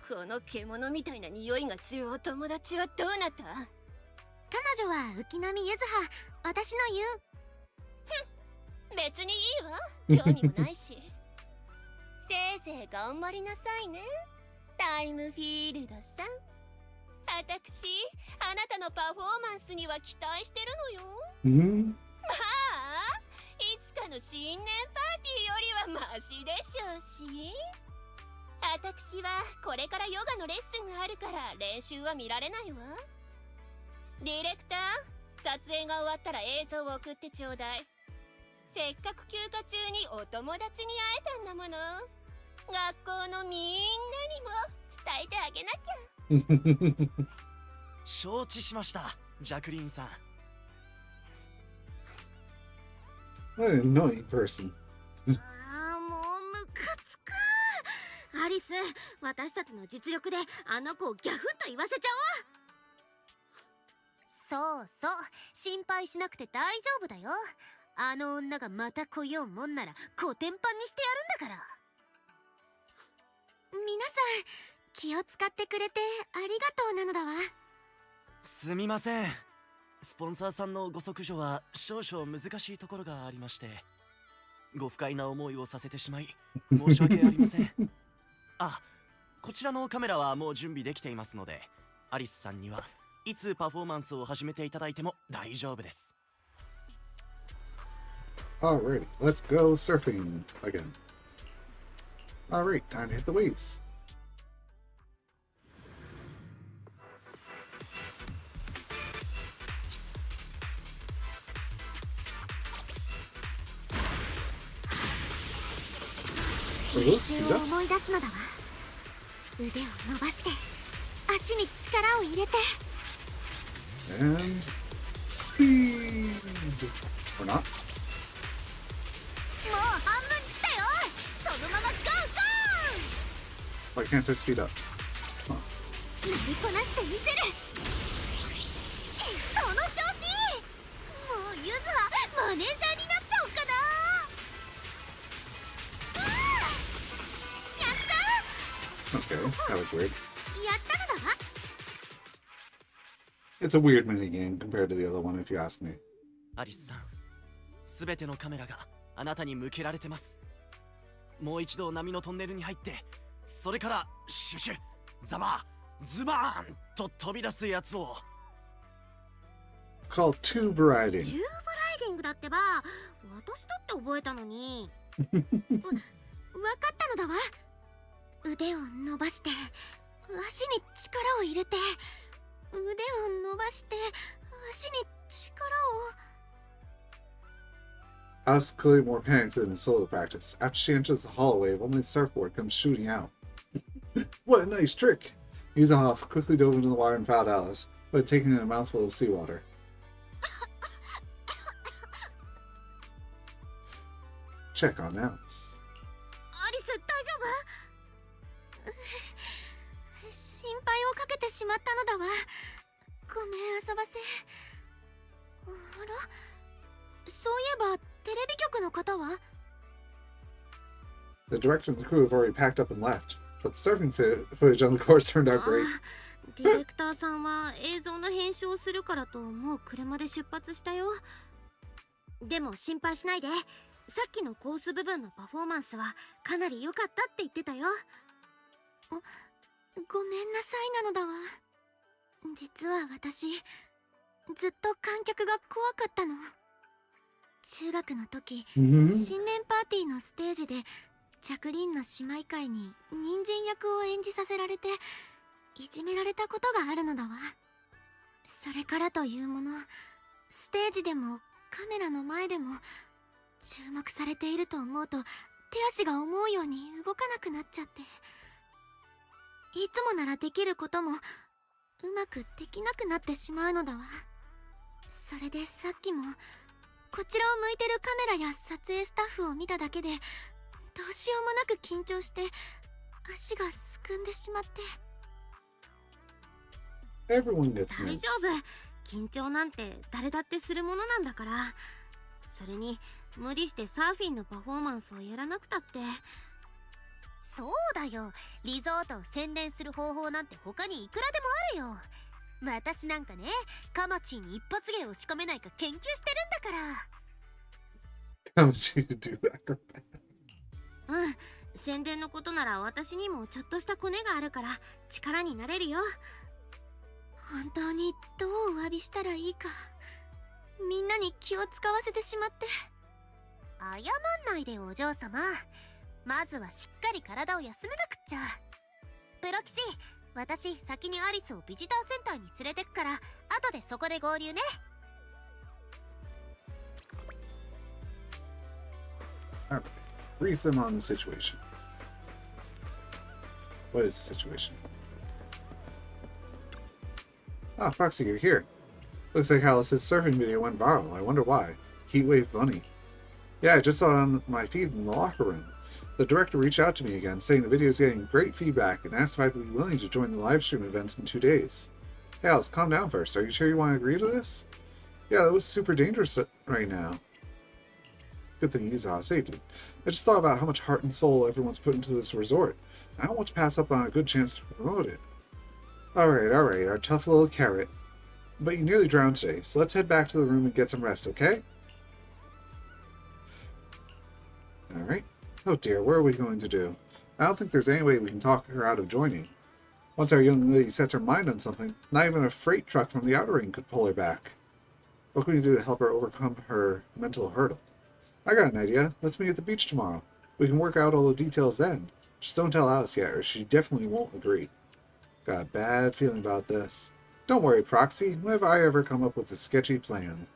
[SPEAKER 5] この獣みたいな匂いがするお友達はどうなった？
[SPEAKER 4] 彼女は浮波ゆずは、私の言う。
[SPEAKER 2] 別にいいわ、興味もないし。せいぜい頑張りなさいね、タイムフィールドさん。私、あなたのパフォーマンスには期待してるのよ。まあ、いつかの新年パーティーよりはマシでしょうし。私はこれからヨガのレッスンがあるから練習は見られないわ。ディレクター、撮影が終わったら映像を送ってちょうだい。せっかく休暇中にお友達に会えたんだもの。学校のみんなにも伝えてあげなきゃ。
[SPEAKER 9] 承知しました、ジャクリーンさん。
[SPEAKER 1] What an annoying person.
[SPEAKER 4] ああ、もうムカつく。アリス、私たちの実力であの子をギャフンと言わせちゃ
[SPEAKER 2] そうそう、心配しなくて大丈夫だよ。あの女がまた来ようもんならコテンパンにしてやるんだから。
[SPEAKER 4] おう。皆さん、気を使ってくれてありがとうなのだわ。
[SPEAKER 9] すみません、スポンサーさんのご息女は少々難しいところがありまして、ご不快な思いをさせてしまい申し訳ありません。あ、こちらのカメラはもう準備できていますので、アリスさんにはいつパフォーマンスを始めていただいても大丈夫です。
[SPEAKER 1] Alrighty, let's go surfing again. Alright, time to hit the waves. Are
[SPEAKER 4] 練
[SPEAKER 1] those
[SPEAKER 4] 習
[SPEAKER 1] speed
[SPEAKER 4] を思い
[SPEAKER 1] ups?
[SPEAKER 4] 出すのだわ。腕を伸ばして、足に力を入れて。
[SPEAKER 1] And speed! Or not?
[SPEAKER 2] もう半分来たよ。そのままゴーゴ
[SPEAKER 1] Why can't I speed up?
[SPEAKER 4] 乗りこなしてみせる。
[SPEAKER 2] ー。その調子。もうゆずはマネージャーになっちゃおうかな。
[SPEAKER 1] Okay, that was weird.
[SPEAKER 4] やったのだわ。
[SPEAKER 1] It's a weird minigame compared to the other one, if you ask me.
[SPEAKER 9] アリスさん、すべてのカメラがあなたに向けられてます。もう一度波のトンネルに入って、それからシュシュザバーズバーンと飛び出すやつを。
[SPEAKER 1] It's called tube riding.
[SPEAKER 4] チューブライディングだってば、私だって覚えたのに。わかったのだわ。腕を伸ばして、足に力を入れて、腕を伸ばして、足に力を。
[SPEAKER 1] I was clearly more panicked than in solo practice. After she enters the hallway, only the surfboard comes shooting out. What a nice trick! Yuzahoff quickly dove into the water and found Alice, who had taken in a mouthful of seawater. Check on Alice.
[SPEAKER 4] アリス、大丈夫？心配をかけてしまったのだわ。ごめん、遊ばせ。あら、そういえばテレビ局の方は？
[SPEAKER 1] The director and the crew have already packed up and left, but the surfing footage on the course turned out great.
[SPEAKER 4] ディレクターさんは映像の編集をするからともう車で出発したよ。でも心配しないで。さっきのコース部分のパフォーマンスはかなり良かったって言ってたよ。ごめんなさいなのだわ。実は私、ずっと観客が怖かったの。中学の時、新年パーティーのステージでジャクリンの姉妹会に人参役を演じさせられて、いじめられたことがあるのだわ。それからというもの、ステージでもカメラの前でも注目されていると思うと、手足が思うように動かなくなっちゃって、いつもならできることもうまくできなくなってしまうのだわ。それでさっきもこちらを向いてるカメラや撮影スタッフを見ただけで、どうしようもなく緊張して足がすくんでしまって。
[SPEAKER 1] Everyone gets
[SPEAKER 4] 大
[SPEAKER 1] nervous.
[SPEAKER 4] 丈夫、緊張なんて誰だってするものなんだから。それに無理してサーフィンのパフォーマンスをやらなくたって。
[SPEAKER 2] そうだよ。リゾートを宣伝する方法なんて他にいくらでもあるよ。私なんかね、カマチーに一発芸を仕込めないか研究してるんだから。
[SPEAKER 1] How much you to do acrobat?
[SPEAKER 2] うん、宣伝のことなら私にもちょっとしたコネがあるから力になれるよ。
[SPEAKER 4] 本当にどうお詫びしたらいいか。みんなに気を使わせてしまって。
[SPEAKER 2] 謝んないでお嬢様。まずはしっかり体を休めなくっちゃ。プロ騎士、私先にアリスをビジターセンターに連れてくから、後でそこで合流ね。
[SPEAKER 1] Alright. Brief them on the situation. What is the situation? Ah, Foxy, you're here. Looks like Alice's surfing video went viral. I wonder why. Heatwave Bunny. Yeah, I just saw it on my feed in the locker room. The director reached out to me again, saying the video is getting great feedback, and asked if I'd be willing to join the livestream events in 2 days. Hey Alice, calm down first. Are you sure you want to agree to this? Yeah, that was super dangerous right now. Good thing Yuzawa saved it. I just thought about how much heart and soul everyone's put into this resort. I don't want to pass up on a good chance to promote it. Alright, our tough little carrot. But you nearly drowned today, so let's head back to the room and get some rest, okay? Alright. Oh dear, what are we going to do? I don't think there's any way we can talk her out of joining. Once our young lady sets her mind on something, not even a freight truck from the outer ring could pull her back. What can we do to help her overcome her mental hurdle? I got an idea. Let's meet at the beach tomorrow. We can work out all the details then. Just don't tell Alice yet, or she definitely won't agree. Got a bad feeling about this. Don't worry, Proxy. When have I ever come up with a sketchy plan?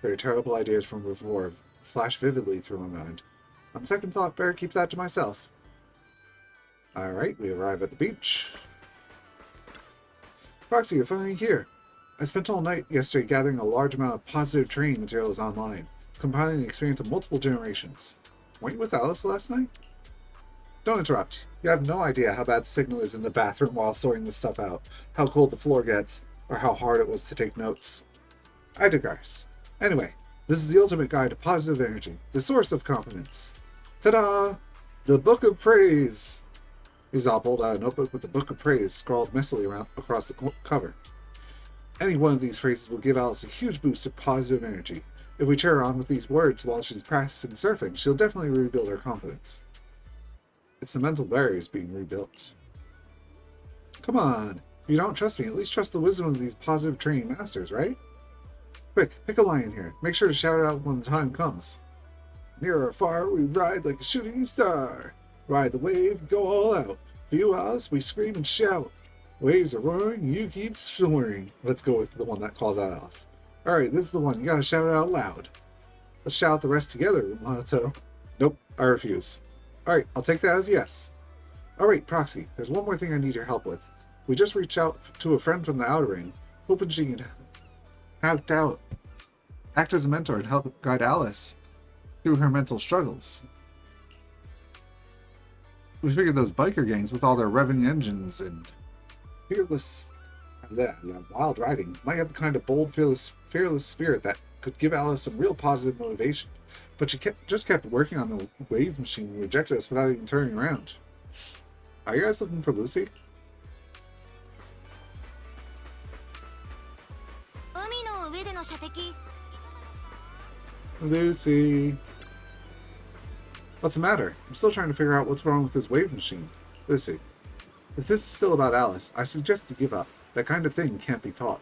[SPEAKER 1] Very terrible ideas from before flash vividly through my mind. On second thought, better keep that to myself. Alright, we arrive at the beach. Proxy, you're finally here. I spent all night yesterday gathering a large amount of positive training materials online, compiling the experience of multiple generations. Weren't you with Alice last night? Don't interrupt. You have no idea how bad the signal is in the bathroom while sorting this stuff out, how cold the floor gets, or how hard it was to take notes. I digress. Anyway, this is the ultimate guide to positive energy, the source of confidence. Ta-da! The Book of Praise! Yuzawa pulled out a notebook with the Book of Praise scrawled messily around across the cover. Any one of these phrases will give Alice a huge boost of positive energy. If we cheer her on with these words while she's practicing surfing, she'll definitely rebuild her confidence. It's the mental barriers being rebuilt. Come on! If you don't trust me, at least trust the wisdom of these positive training masters, right? Quick, pick a line here. Make sure to shout it out when the time comes. Near or far, we ride like a shooting star. Ride the wave, go all out. For you, Alice, we scream and shout. Waves are roaring, you keep soaring. Let's go with the one that calls out Alice. Alright, this is the one. You gotta shout it out loud. Let's shout the rest together, Monato. Nope, I refuse. Alright, I'll take that as a yes. Alright, Proxy, there's one more thing I need your help with. We just reached out to a friend from the Outer Ring, hoping she can act as a mentor and help guide Alice through her mental struggles. We figured those biker gangs with all their revving engines and wild riding might have the kind of bold, fearless spirit that could give Alice some real positive motivation. But she just kept working on the wave machine and rejected us without even turning around. Are you guys looking for Lucy? Lucy! What's the matter? I'm still trying to figure out what's wrong with this wave machine. Lucy, if this is still about Alice, I suggest you give up. That kind of thing can't be taught.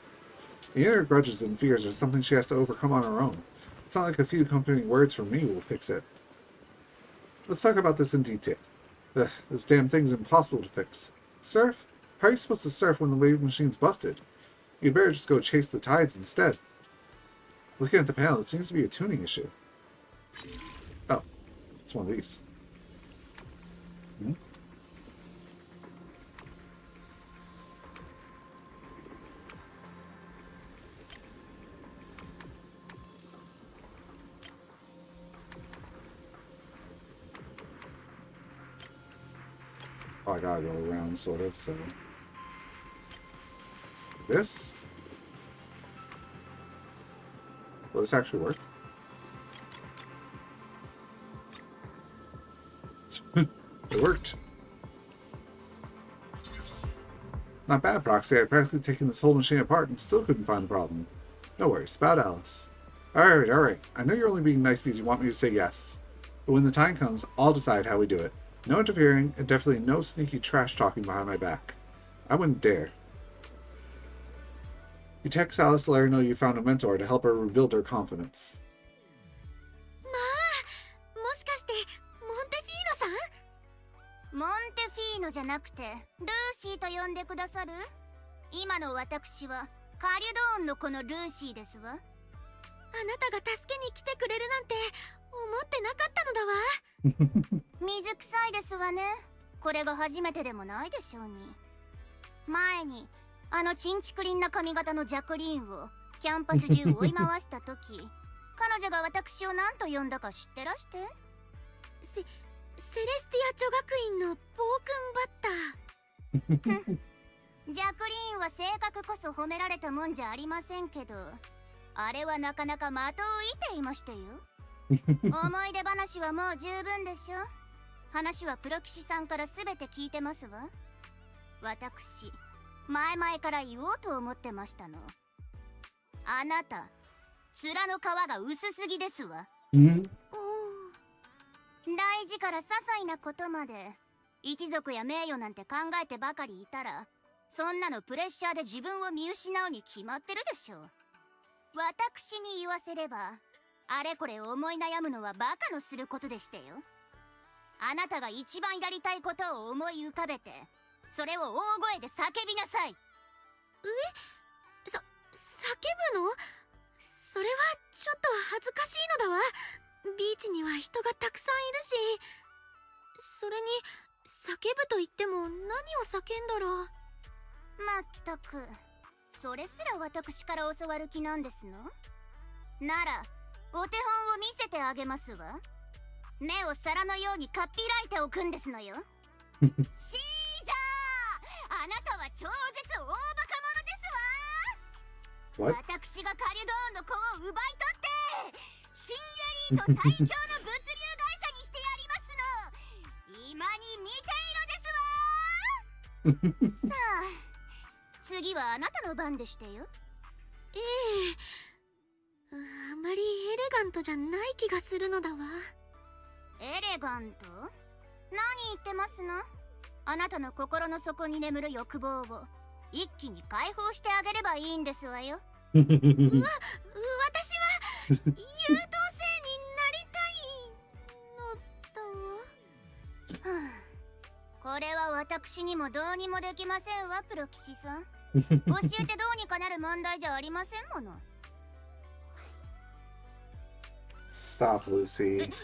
[SPEAKER 1] The inner grudges and fears are something she has to overcome on her own. It's not like a few comforting words from me will fix it. Let's talk about this in detail. Ugh, this damn thing's impossible to fix. Surf? How are you supposed to surf when the wave machine's busted? You'd better just go chase the tides instead. Looking at the panel, it seems to be a tuning issue. Oh, it's one of these. Oh, I gotta go around, sort of, so... This? Will this actually work? It worked. Not bad, Proxy. I'd practically taken this whole machine apart and still couldn't find the problem. No worries about Alice. Alright. I know you're only being nice because you want me to say yes. But when the time comes, I'll decide how we do it. No interfering, and definitely no sneaky trash talking behind my back. I wouldn't dare. You text Alice to let her know you found a mentor to help her rebuild her confidence.
[SPEAKER 4] まあ、もしかしてモンテフィーノさん？モンテフィーノじゃなくてルーシーと呼んでくださる？今の私はカリュドーンの子のルーシーですわ。あなたが助けに来てくれるなんて思ってなかったのだわ。水臭いですわね。これが初めてでもないでしょうに。前にあのチンチクリンな髪型のジャクリーンをキャンパス中追い回した時彼女が私を何と呼んだか知ってらして？セレスティア女学院の暴君バッター。ジャクリーンは性格こそ褒められたもんじゃありませんけど、あれはなかなか的を射ていましたよ。思い出話はもう十分でしょ。話はプロ棋士さんから全て聞いてますわ。私前々から言おうと思ってましたの。あなた面の皮が薄すぎですわ。大事から些細なことまで一族や名誉なんて考えてばかりいたら、そんなのプレッシャーで自分を見失うに決まってるでしょう。私に言わせればあれこれ思い悩むのはバカのすることでしてよ。あなたが一番やりたいことを思い浮かべて、それを大声で叫びなさい。叫ぶの？それはちょっと恥ずかしいのだわ。ビーチには人がたくさんいるし、それに叫ぶと言っても何を叫んだら。まったくそれすら私から教わる気なんですの？ならお手本を見せてあげますわ。目を皿のようにかっぴらいておくんですのよ。シーザー、あなたは超絶大バカ者ですわ。私がカリュドーンの子を奪い取って新エリート最強の物流会社にしてやりますの。今に見ていろですわ。さあ次はあなたの番でしてよ。あまりエレガントじゃない気がするのだわ。エレガント？何言ってますの？あなたの心の底に眠る欲望を一気に解放してあげればいいんですわよ。私は優等生になりたいのだわ。これは私にもどうにもできませんわ、プロ騎士さん。教えてどうにかなる問題じゃありませんもの。
[SPEAKER 1] Stop, Lucy.
[SPEAKER 2] 待って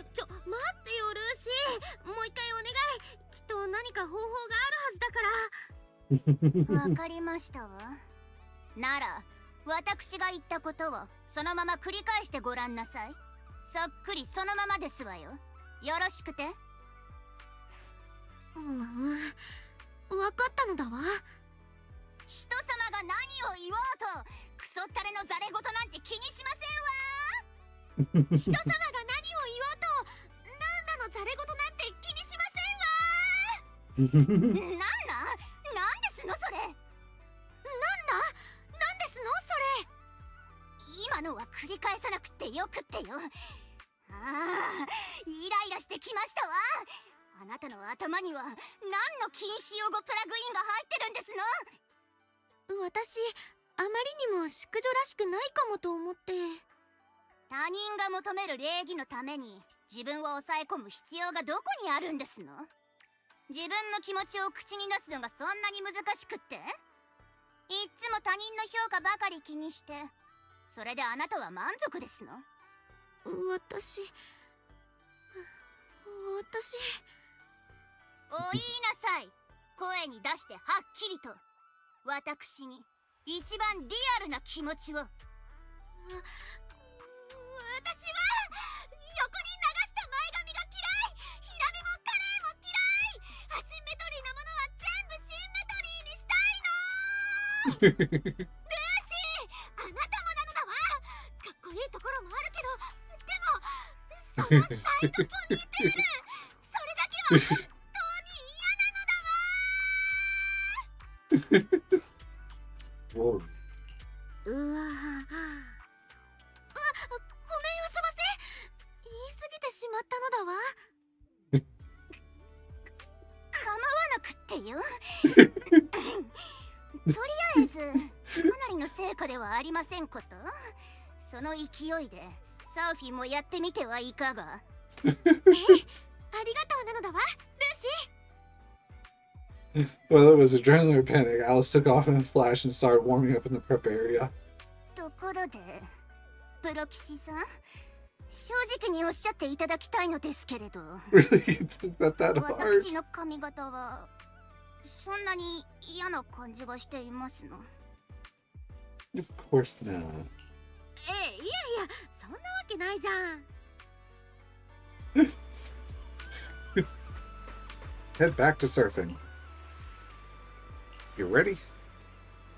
[SPEAKER 2] よ、ルーシー。もう一回お願い。きっと何か方法があるはずだから。
[SPEAKER 4] わかりましたわ。なら私が言ったことをそのまま繰り返してごらんなさい。そっくりそのままですわよ。よろしくて。わかったのだわ。人様が何を言おうとクソったれのザレ言なんて気にしませんわ。人様が何を言おうとなんなのザレ言なんて気にしませんわ。なんですのそれ。なんですのそれ。今のは繰り返さなくってよくってよ。イライラしてきましたわ。あなたの頭には何の禁止用語プラグインが入ってるんですの？私あまりにも淑女らしくないかもと思って。他人が求める礼儀のために自分を抑え込む必要がどこにあるんですの？自分の気持ちを口に出すのがそんなに難しくって？いっつも他人の評価ばかり気にして、それであなたは満足ですの？私お言いなさい。声に出してはっきりと。私に一番リアルな気持ちを。私は横に流した前髪が嫌い。ヒラメもカレーも嫌い。アシンメトリーなものは全部シンメトリーにしたいの。ルーシー、あなたもなのだわ。かっこいいところもあるけど、でもそのサイドポニーテール、それだけは本当に嫌なのだわ。
[SPEAKER 1] Whoa.
[SPEAKER 2] うわごめんよすませ言い過ぎてしまったのだわ構わなくってよとりあえずかなりの成果ではありませんこと。その勢いでサーフィンもやってみてはいかがありがとうなのだわルーシー。
[SPEAKER 1] Whether it was adrenaline or panic, Alice took off in a flash and started warming up in the prep area.
[SPEAKER 2] ところでプロ棋士さん、正直におっしゃっていただきたいのですけれど
[SPEAKER 1] Really? You took that hard?
[SPEAKER 2] 私の髪型はそんなに嫌な感じがしていますの？
[SPEAKER 1] Of course not.
[SPEAKER 2] いやいや、そんなわけないじゃん。
[SPEAKER 1] Head back to surfing. You ready?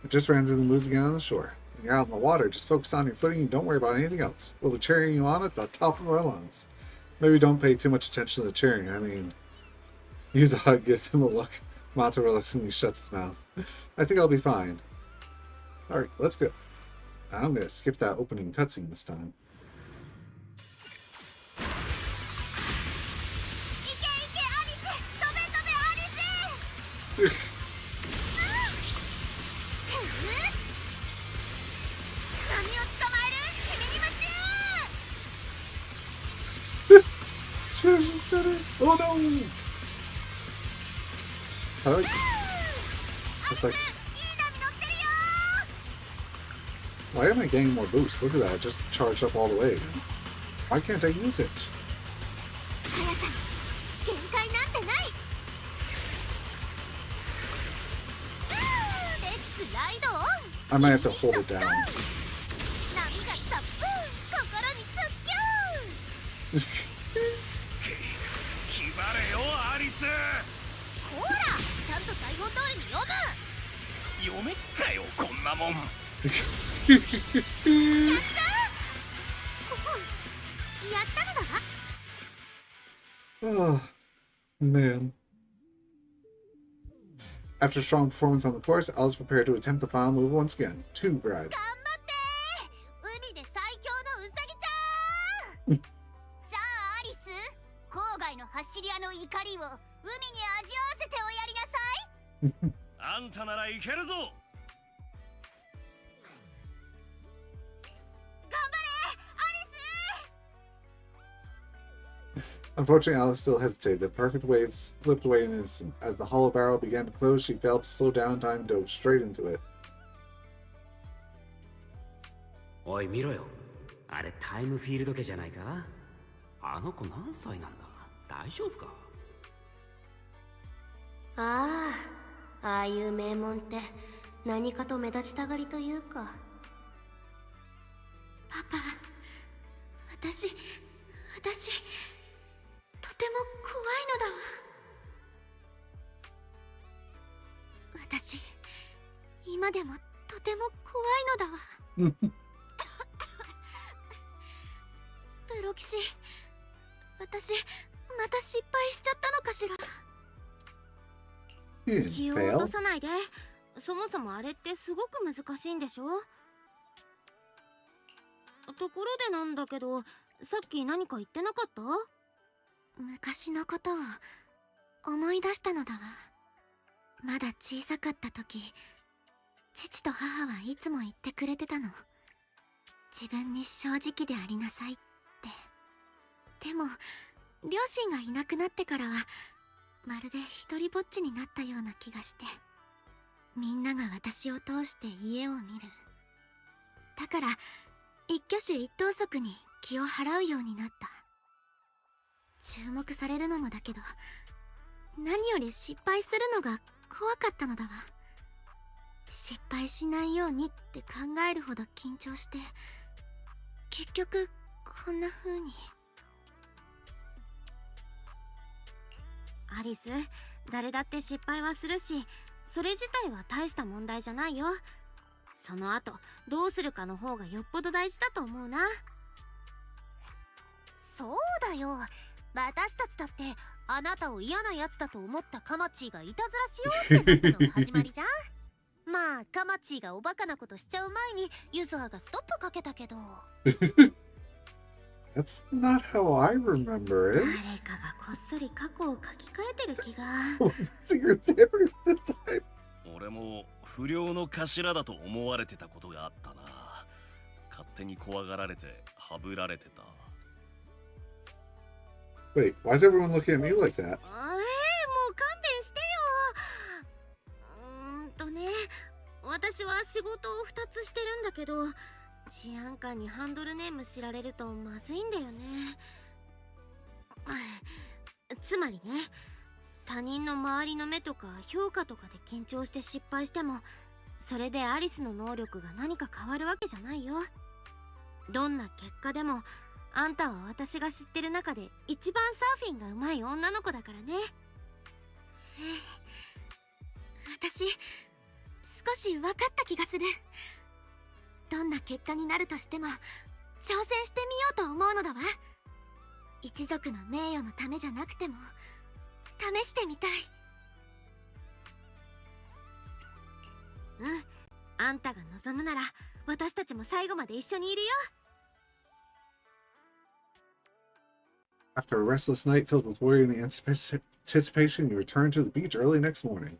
[SPEAKER 1] I just ran through the moves again on the shore. When you're out in the water, just focus on your footing and don't worry about anything else. We'll be cheering you on at the top of our lungs. Maybe don't pay too much attention to the cheering. I mean, use a hug, gives him a look. Mata reluctantly shuts his mouth. I think I'll be fine. Alright, let's go. I'm gonna skip that opening cutscene this time.
[SPEAKER 2] いけいけアリス、飛べ飛べアリス。髪を捕まえる君に夢中。
[SPEAKER 1] Should have just said it. Oh no! Alright. It's like,
[SPEAKER 2] いい波乗ってるよ。
[SPEAKER 1] why am I getting more boost? Look at that, I just charged up all the way. Why can't I use it?
[SPEAKER 2] 速さ限界なんてない。レッツライドオン。
[SPEAKER 1] I might have to hold it down.
[SPEAKER 2] 波がザップン、心にズッキュン。
[SPEAKER 7] 決まれよアリス。
[SPEAKER 2] ほら、ちゃんと台本通りに読む。
[SPEAKER 7] 読めっかよこんなもん。
[SPEAKER 2] やったのだわ。
[SPEAKER 1] Oh, man. After a strong performance on the course, Alice prepared to attempt the final move once again. Two bride.
[SPEAKER 2] 頑張って海で最強のウサギちゃん。さあアリス、郊外の走り屋の怒りを海に味わわせておやりなさい。
[SPEAKER 7] あんたならいけるぞ。
[SPEAKER 1] Unfortunately, Alice still hesitated. The perfect wave slipped away in an instant. As the hollow barrel began to close, she failed to slow down in time and dove straight into it.
[SPEAKER 10] おい見ろよ、あれタイムフィールド家じゃないか。あの子何歳なんだ、大丈夫か。
[SPEAKER 2] ああ、ああいう名門って何かと目立ちたがりというか。パパ、私とても怖いのだわ。私今でもとても怖いのだわ。プロ棋士、私また失敗しちゃったのかしら。
[SPEAKER 1] You didn't
[SPEAKER 2] 気を落と
[SPEAKER 1] fail.
[SPEAKER 2] さないで。そもそもあれってすごく難しいんでしょ。ところでなんだけど、さっき何か言ってなかった？昔のことを思い出したのだわ。まだ小さかった時、父と母はいつも言ってくれてたの。自分に正直でありなさいって。でも両親がいなくなってからはまるで一人ぼっちになったような気がして、みんなが私を通して家を見る。だから一挙手一投足に気を払うようになった。注目されるのもだけど、何より失敗するのが怖かったのだわ。失敗しないようにって考えるほど緊張して、結局こんな風に。アリス、誰だって失敗はするし、それ自体は大した問題じゃないよ。その後どうするかの方がよっぽど大事だと思うな。そうだよ、私たちだってあなたを嫌なやつだと思ったカマチーがいたずらしようってなったのが始まりじゃん。まあカマチーがおバカなことしちゃう前にユズハがストップかけたけど。
[SPEAKER 1] That's not how I remember
[SPEAKER 4] 誰
[SPEAKER 1] it.
[SPEAKER 4] かがこっそり過去を書き換えてる気が。
[SPEAKER 1] So you're there at the time.
[SPEAKER 7] 俺も不良の頭だと思われてたことがあったな。勝手に怖がられてはぶられてた。
[SPEAKER 1] Wait, why is everyone looking at me like that?
[SPEAKER 2] もう勘弁してよ。ね、私は仕事を2つしてるんだけど、治安官にハンドルネーム知られるとまずいんだよね。つまりね、他人の周りの目とか評価とかで緊張して失敗しても、それでアリスの能力が何か変わるわけじゃないよ。どんな結果でもあんたは私が知ってる中で一番サーフィンが上手い女の子だからね。
[SPEAKER 4] 私少し分かった気がする。どんな結果になるとしても挑戦してみようと思うのだわ。一族の名誉のためじゃなくても試してみたい。
[SPEAKER 2] あんたが望むなら私たちも最後まで一緒にいるよ。
[SPEAKER 1] After a restless night filled with worry and anticipation, you return to the beach early next morning.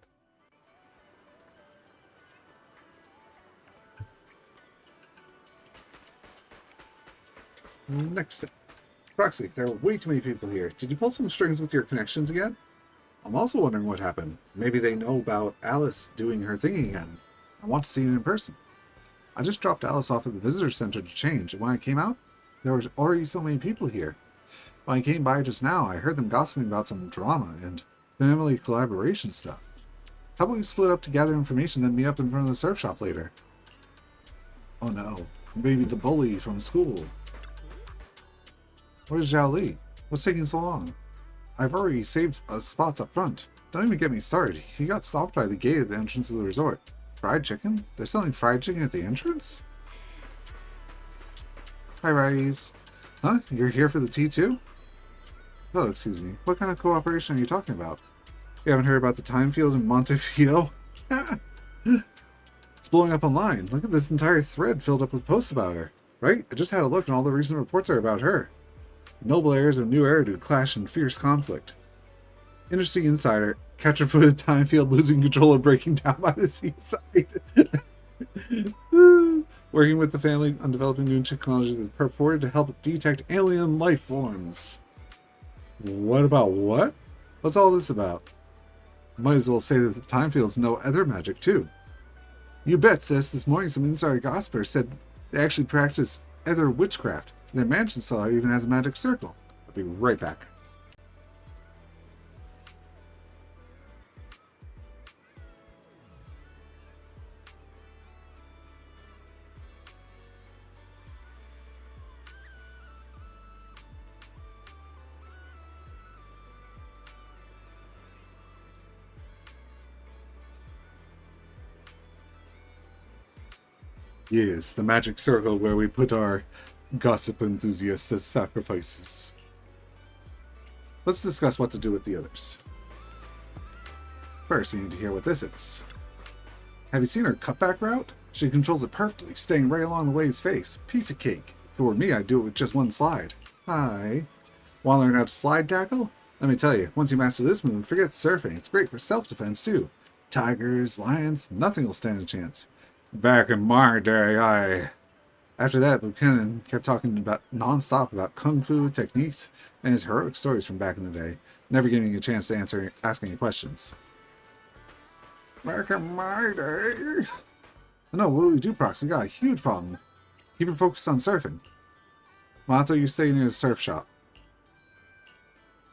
[SPEAKER 1] Next thing. Proxy, there are way too many people here. Did you pull some strings with your connections again? I'm also wondering what happened. Maybe they know about Alice doing her thing again. I want to see it in person. I just dropped Alice off at the visitor center to change, and when I came out, there was already so many people here. When I came by just now, I heard them gossiping about some drama and family collaboration stuff. How about we split up to gather information, then meet up in front of the surf shop later? Oh no, maybe the bully from school. Where's Zhao Li? What's taking so long? I've already saved us spots up front. Don't even get me started. He got stopped by the gate at the entrance of the resort. Fried chicken? They're selling fried chicken at the entrance? Hi, Rise. Huh? You're here for the tea too? Oh, excuse me. What kind of cooperation are you talking about? You haven't heard about the time field in Montevideo? It's blowing up online. Look at this entire thread filled up with posts about her. Right? I just had a look and all the recent reports are about her. Noble heirs of New Eridu clash in fierce conflict. Interesting insider. Capture footage time field losing control and breaking down by the seaside. Working with the family on developing new technologies that's purported to help detect alien life forms. What about what? What's all this about? Might as well say that the time fields know other magic too. You bet, sis. This morning some insider gossiper said they actually practice other witchcraft. Their mansion cellar even has a magic circle. I'll be right back. Yes, the magic circle where we put our gossip enthusiasts as sacrifices. Let's discuss what to do with the others. First, we need to hear what this is. Have you seen her cutback route? She controls it perfectly, staying right along the wave's face. Piece of cake. If it were me, I'd do it with just one slide. Hi. Want to learn how to slide tackle? Let me tell you, once you master this move, forget surfing. It's great for self-defense, too. Tigers, lions, nothing will stand a chance. Back in my day, After that, Buchanan kept talking about non-stop about kung fu techniques and his heroic stories from back in the day, never giving me a chance to ask any questions. Back in my day... No, what do we do, Prox? We got a huge problem. Keep it focused on surfing. Mato, you stay near the surf shop.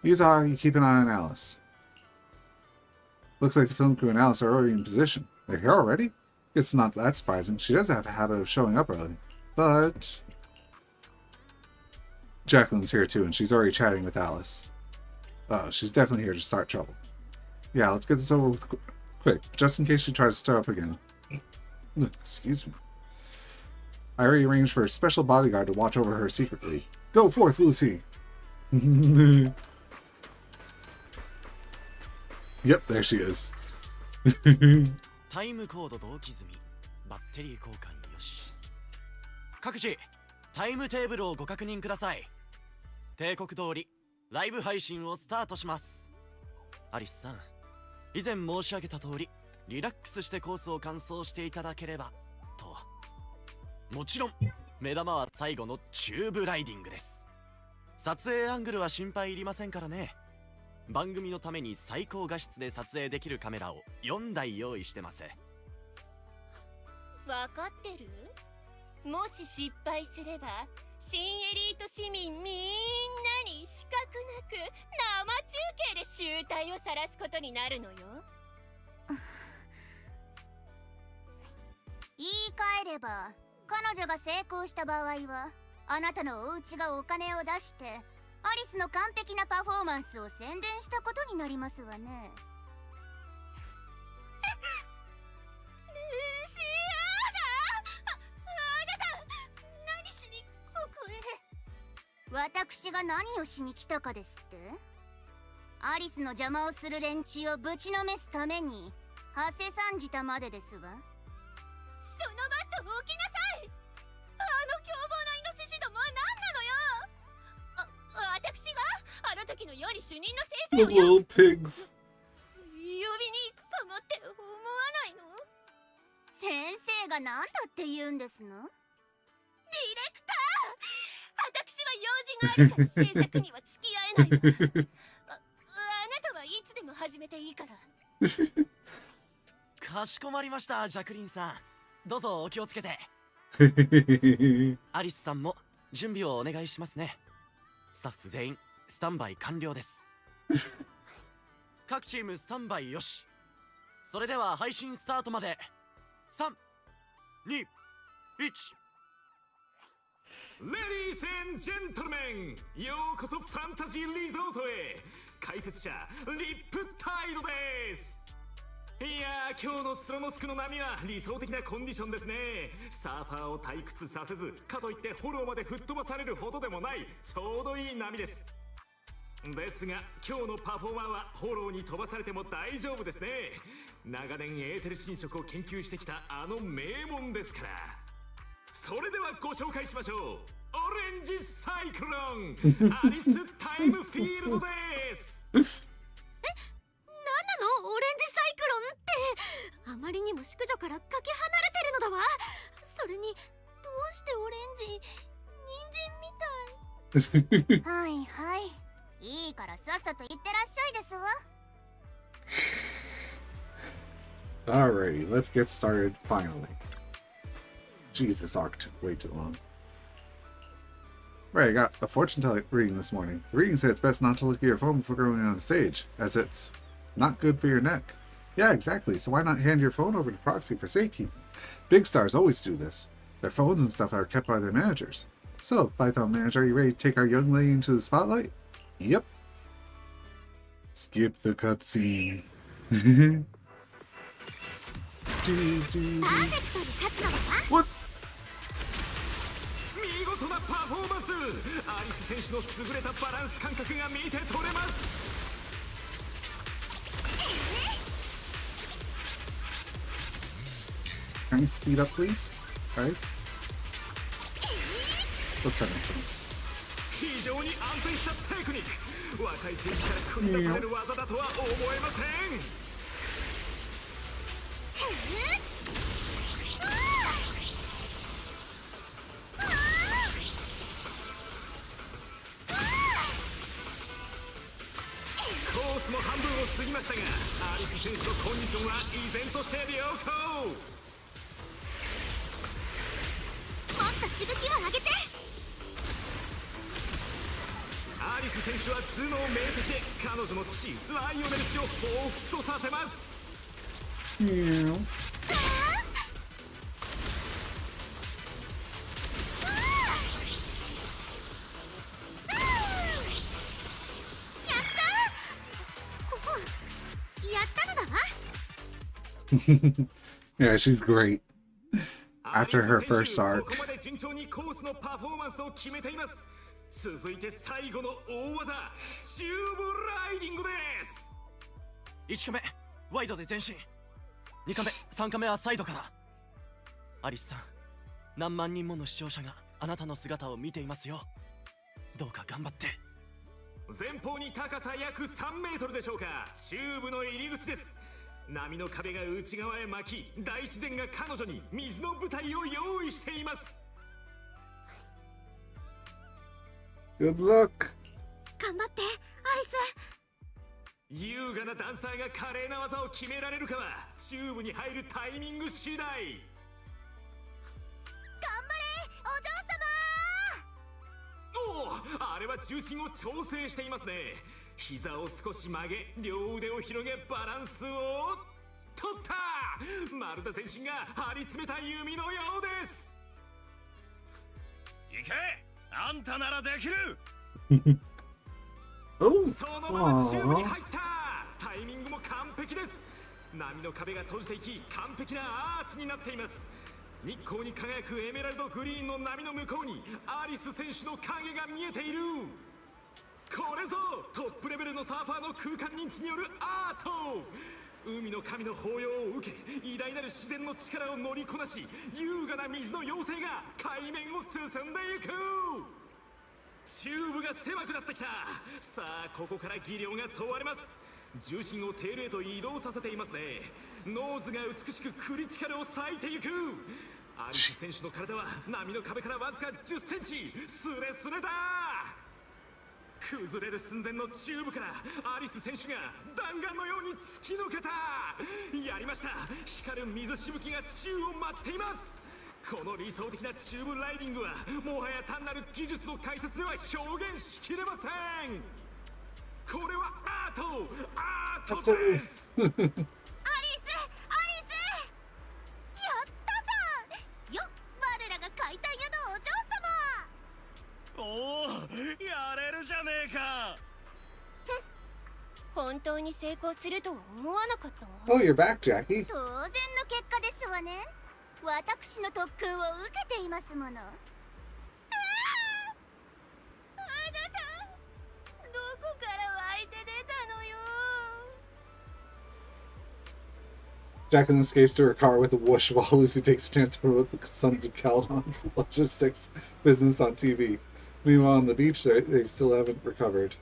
[SPEAKER 1] Yuzaha, you keep an eye on Alice. Looks like the film crew and Alice are already in position. They're here already? It's not that surprising. She does have a habit of showing up early. But... Jacqueline's here too, and she's already chatting with Alice. Oh, she's definitely here to start trouble. Yeah, let's get this over with quick, just in case she tries to stir up again. Excuse me. I already arranged for a special bodyguard to watch over her secretly. Go forth, Lucy! Yep, there she is.
[SPEAKER 9] タイムコード同期済み、バッテリー交換よし。各自タイムテーブルをご確認ください。帝国通りライブ配信をスタートします。アリスさん、以前申し上げた通りリラックスしてコースを完走していただければと。もちろん目玉は最後のチューブライディングです。撮影アングルは心配いりませんからね。番組のために最高画質で撮影できるカメラを4台用意してます。
[SPEAKER 5] わかってる？もし失敗すれば新エリート市民みんなに死角なく生中継で集大を晒すことになるのよ。
[SPEAKER 4] 言い換えれば、彼女が成功した場合はあなたのお家がお金を出してアリスの完璧なパフォーマンスを宣伝したことになりますわね。ル
[SPEAKER 5] ーシアーナ、あなた何しにここへ？
[SPEAKER 4] 私が何をしに来たかですって？アリスの邪魔をする連中をぶちのめすために馳せ参じたまでですわ。
[SPEAKER 5] そのバット置きなさい。あの凶暴なイノシシどもは何なのよ。私があの時のより主任の
[SPEAKER 1] The
[SPEAKER 5] 先生を
[SPEAKER 1] little pigs.
[SPEAKER 5] 呼びに行くかもって思わないの？
[SPEAKER 4] 先生が何だって言うんですの？
[SPEAKER 5] ディレクター、私は用事があるから制作には付き合えないわ。あなたはいつでも始めていいから。
[SPEAKER 9] かしこまりました、ジャクリンさん。どうぞお気をつけて。アリスさんも準備をお願いしますね。スタッフ全員スタンバイ完了です。各チームスタンバイよし。それでは配信スタートまで3、2、1。
[SPEAKER 6] Ladies and gentlemen、 ようこそファンタジーリゾートへ。解説者リップタイドです。いやー、今日のスロノスクの波は理想的なコンディションですね。サーファーを退屈させず、かといってフォローまで吹っ飛ばされるほどでもないちょうどいい波です。ですが今日のパフォーマーはフォローに飛ばされても大丈夫ですね。長年エーテル侵食を研究してきたあの名門ですから。それではご紹介しましょう。オレンジサイクロンアリスタイムフィールドです。
[SPEAKER 2] 何なのオレンジサイクロンって。あまりにも淑女からかけ離れてるのだわ。それにどうしてオレンジ、人参みたい。
[SPEAKER 4] はいはい、いいからさっさと行ってらっしゃいですわ。
[SPEAKER 1] Alrighty, let's get started finally. Jeez, this arc took way too long. Right, I got a fortune telling reading this morning. The reading said it's best not to look at your phone before going on stage, as it's not good for your neck. Yeah, exactly, so why not hand your phone over to Proxy for safekeeping? Big stars always do this. Their phones and stuff are kept by their managers. So, Python manager, are you ready to take our young lady into the spotlight? Yep. Skip the cutscene.
[SPEAKER 4] パーフェクトに勝つのだわ。
[SPEAKER 1] What?
[SPEAKER 6] 見事なパフォーマンス。アリス選手の優れたバランス感覚が見て取れます。
[SPEAKER 1] Can you speed up, please, guys? Whoops, I missed some.
[SPEAKER 6] 非常に安定したテクニック。若い選手から繰り出される技だとは思えません。コースも半分を過ぎましたが、アリス選手のコンディションは依然として良好。
[SPEAKER 2] もっとしぶきを上げて。
[SPEAKER 6] アリス選手は頭脳明晰で彼女の父ライオネル氏を彷彿とさせます。
[SPEAKER 1] Yeah, she's great. After her first
[SPEAKER 6] こ
[SPEAKER 1] arc.
[SPEAKER 6] こまで順調にコースのパフォーマンスを決めています。続いて最後の大技チューブライディングです。
[SPEAKER 9] 1カメワイドで前進。2カメ3カメはサイドから。アリスさん、何万人もの視聴者があなたの姿を見ていますよ。どうか頑張って。
[SPEAKER 6] 前方に高さ約3メートルでしょうか。チューブの入り口です。波の壁が内側へ巻き、大自然が彼女に水の舞台を用意しています。
[SPEAKER 1] Good luck.
[SPEAKER 4] 頑張ってアリス。
[SPEAKER 6] 優雅なダンサーが華麗な技を決められるかはチューブに入るタイミング次第。
[SPEAKER 2] 頑張れお嬢様。
[SPEAKER 6] おお、あれは重心を調整していますね。膝を少し曲げ、両腕を広げ、バランスを取った。まるで全身が張り詰めた弓のようです。
[SPEAKER 7] 行け、あんたならできる。
[SPEAKER 1] Oh,
[SPEAKER 6] そのままチューブに入った。タイミングも完璧です。波の壁が閉じていき、完璧なアーチになっています。日光に輝くエメラルドグリーンの波の向こうにアリス選手の影が見えている。これぞトップレベルのサーファーの空間認知によるアート。海の神の抱擁を受け、偉大なる自然の力を乗りこなし、優雅な水の妖精が海面を進んでいく。チューブが狭くなってきた。さあここから技量が問われます。重心をテールへと移動させていますね。ノーズが美しくクリティカルを割いていく。アリス選手の体は波の壁からわずか10センチスレスレだ。崩れる寸前のチューブからアリス選手が弾丸のように突き抜けた。やりました。光る水しぶきが宙を舞っています。この理想的なチューブライディングはもはや単なる技術の解説では表現しきれません。これはアートです。
[SPEAKER 2] アリスやったじゃんよ。我らが解体屋のお嬢様。
[SPEAKER 7] おお、やれるじゃねえか。
[SPEAKER 5] 本当に成功するとは思わなかったわ。
[SPEAKER 1] Oh, you're back, Jackie.
[SPEAKER 4] 当然の結果ですわね。私の特訓を受けていますもの。
[SPEAKER 5] あなたどこから湧いて出たのよ。
[SPEAKER 1] Jacqueline escapes to her car with a whoosh while Lucy takes a chance to promote the Sons of Caledon's logistics business on TV. Meanwhile, on the beach, they still haven't recovered.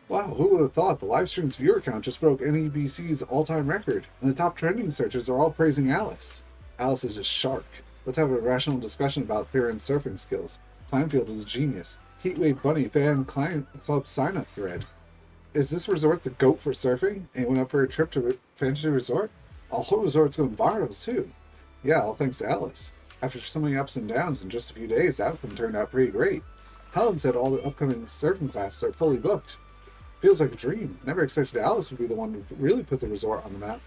[SPEAKER 1] Wow, who would have thought the live stream's viewer count just broke NEBC's all-time record, and the top trending searches are all praising Alice. Alice is a shark. Let's have a rational discussion about Theron's surfing skills. Timefield is a genius. Heatwave Bunny fan client club sign-up thread. Is this resort the GOAT for surfing? Anyone up for a trip to Fantasy Resort? A whole resort's going viral, too. Yeah, all thanks to Alice. After so many ups and downs in just a few days, the outcome turned out pretty great. Helen said all the upcoming surfing classes are fully booked. Feels like a dream. Never expected Alice would be the one to really put the resort on the map.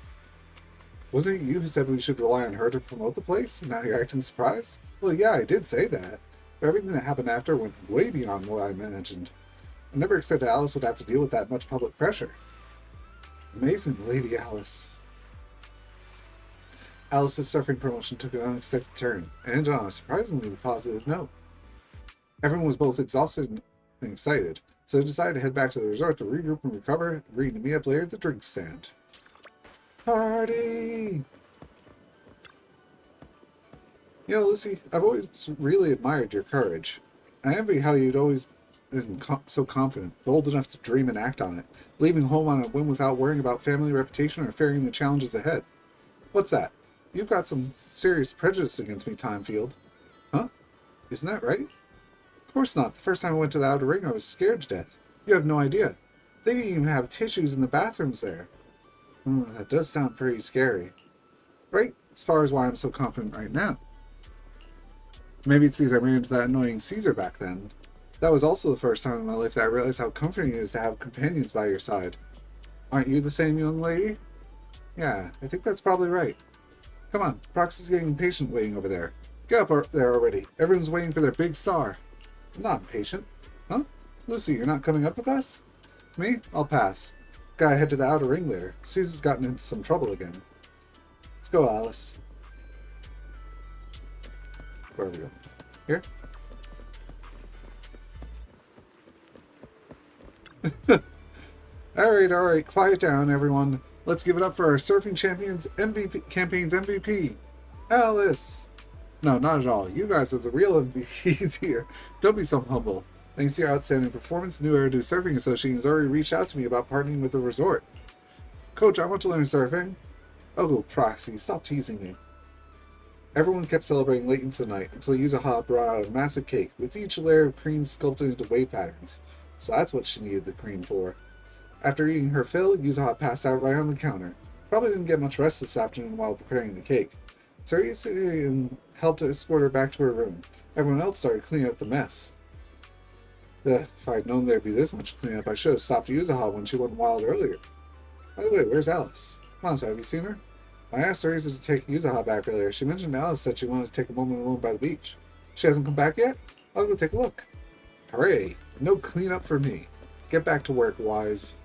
[SPEAKER 1] Wasn't it you who said we should rely on her to promote the place? Now you're acting surprised? Well, yeah, I did say that. But everything that happened after went way beyond what I imagined. I never expected Alice would have to deal with that much public pressure. Amazing, Lady Alice. Alice's surfing promotion took an unexpected turn, and ended on a surprisingly positive note. Everyone was both exhausted and excited, so they decided to head back to the resort to regroup and recover, agreeing to meet up later at the drink stand. Party! You know, Lucy, I've always really admired your courage. I envy how you'd always been so confident, bold enough to dream and act on it, leaving home on a whim without worrying about family reputation or fearing the challenges ahead. What's that? You've got some serious prejudice against me, Timefield. Huh? Isn't that right? Of course not. The first time I went to the outer ring, I was scared to death. You have no idea. They didn't even have tissues in the bathrooms there. That does sound pretty scary. Right? As far as why I'm so confident right now. Maybe it's because I ran into that annoying Caesar back then. That was also the first time in my life that I realized how comforting it is to have companions by your side. Aren't you the same, young lady? Yeah, I think that's probably right. Come on, Proxy's getting impatient waiting over there. Get up there already. Everyone's waiting for their big star. I'm not impatient. Huh? Lucy, you're not coming up with us? Me? I'll pass. Gotta head to the outer ring later. Caesar's gotten into some trouble again. Let's go, Alice. Where are we going? Here? Alright, quiet down, everyone. Let's give it up for our surfing champions campaign's MVP, Alice. No, not at all. You guys are the real MVPs here. Don't be so humble. Thanks to your outstanding performance, the New Eridu Surfing Association has already reached out to me about partnering with the resort. Coach, I want to learn surfing. Oh, Proxy, stop teasing me. Everyone kept celebrating late into the night until Yuzaha brought out a massive cake with each layer of cream sculpted into wave patterns. So that's what she needed the cream for. After eating her fill, Yuzaha passed out right on the counter. Probably didn't get much rest this afternoon while preparing the cake. Teresa helped escort her back to her room. Everyone else started cleaning up the mess. If I'd known there'd be this much cleanup, I should have stopped Yuzaha when she went wild earlier. By the way, where's Alice? Monza, have you seen her? I asked Teresa to take Yuzaha back earlier. She mentioned Alice said she wanted to take a moment alone by the beach. She hasn't come back yet? I'll go take a look. Hooray! No cleanup for me. Get back to work, Wise.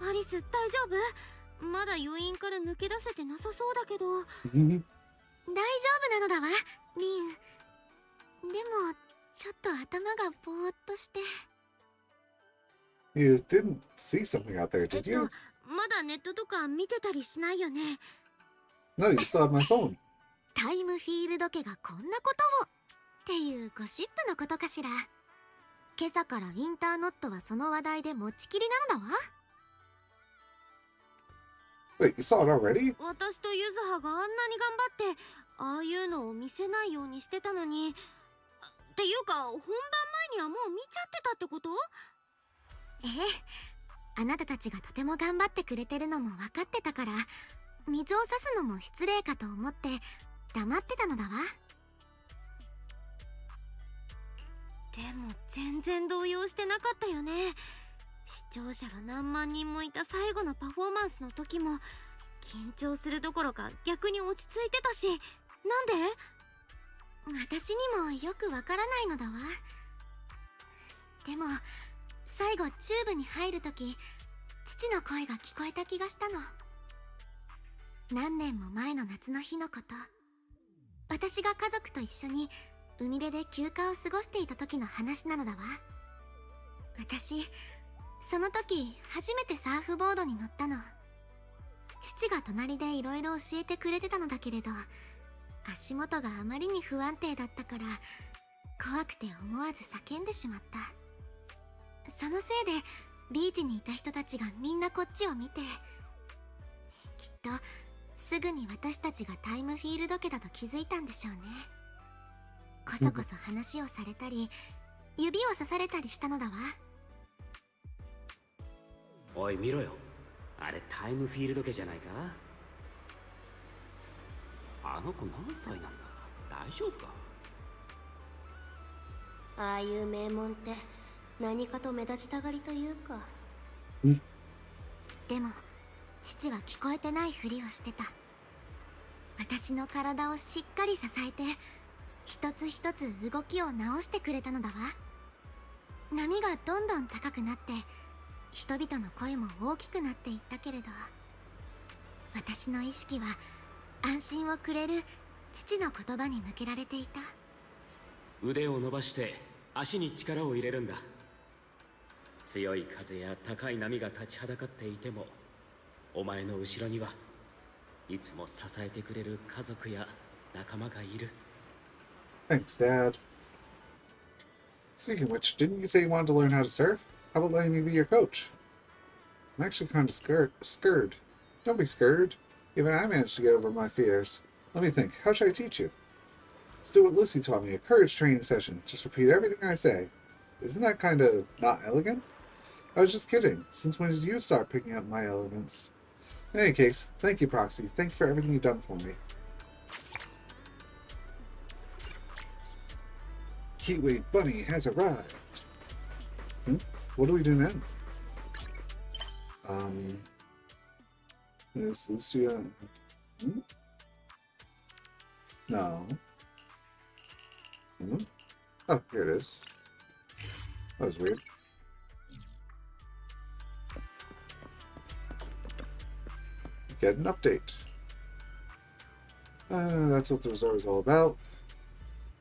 [SPEAKER 2] Alice, 大丈夫？まだ余韻から抜け出せてなさそうだけど。
[SPEAKER 4] 大丈夫なのだわ、リン。でも、ちょっと頭がぼーっとして。
[SPEAKER 1] You didn't see something out there, did you?
[SPEAKER 2] まだネットとか見てたりしないよね。
[SPEAKER 1] No, you still have my phone.
[SPEAKER 4] タイムフィールド家がこんなことをっていうゴシップのことかしら。今朝からインターノットはその話題で持ちきりなのだわ。
[SPEAKER 1] Wait, you saw it already?
[SPEAKER 2] 私とユズハがあんなに頑張ってああいうのを見せないようにしてたのに、っていうか本番前にはもう見ちゃってたってこと？
[SPEAKER 4] ええ、あなたたちがとても頑張ってくれてるのも分かってたから、水を差すのも失礼かと思って黙ってたのだわ。
[SPEAKER 2] でも全然動揺してなかったよね。視聴者が何万人もいた最後のパフォーマンスの時も緊張するどころか逆に落ち着いてたし、なんで？
[SPEAKER 4] 私にもよくわからないのだわ。でも最後チューブに入るとき、父の声が聞こえた気がしたの。何年も前の夏の日のこと。私が家族と一緒に海辺で休暇を過ごしていた時の話なのだわ。私、その時初めてサーフボードに乗ったの。父が隣でいろいろ教えてくれてたのだけれど、足元があまりに不安定だったから怖くて思わず叫んでしまった。そのせいでビーチにいた人たちがみんなこっちを見て、きっとすぐに私たちがタイムフィールド家だと気づいたんでしょうね。こそこそ話をされたり指を刺されたりしたのだわ。
[SPEAKER 10] おい見ろよ、あれタイムフィールド家じゃないか。あの子何歳なんだ、大丈夫か。
[SPEAKER 2] ああいう名門って何かと目立ちたがりというか。
[SPEAKER 4] でも父は聞こえてないふりをしてた。私の体をしっかり支えて一つ一つ動きを直してくれたのだわ。波がどんどん高くなって人々の声も大きくなっていったけれど、私の意識は安心をくれる父の言葉に向けられていた。
[SPEAKER 10] 腕を伸ばして足に力を入れるんだ。強い風や高い波が立ちはだかっていても、お前の後ろにはいつも支えてくれる家族や仲間がいる。
[SPEAKER 1] Thanks, Dad. Speaking of which, didn't you say you wanted to learn how to surf? How about letting me be your coach? I'm actually kind of scared. Don't be scared. Even I managed to get over my fears. Let me think. How should I teach you? Let's do what Lucy taught me, a courage training session. Just repeat everything I say. Isn't that kind of not elegant? I was just kidding. Since when did you start picking up my elegance? In any case, thank you, Proxy. Thank you for everything you've done for me. Heatwave Bunny has arrived. What do we do now? Is Lucia? No. Oh, here it is. That was weird. Get an update. That's what the resort is all about.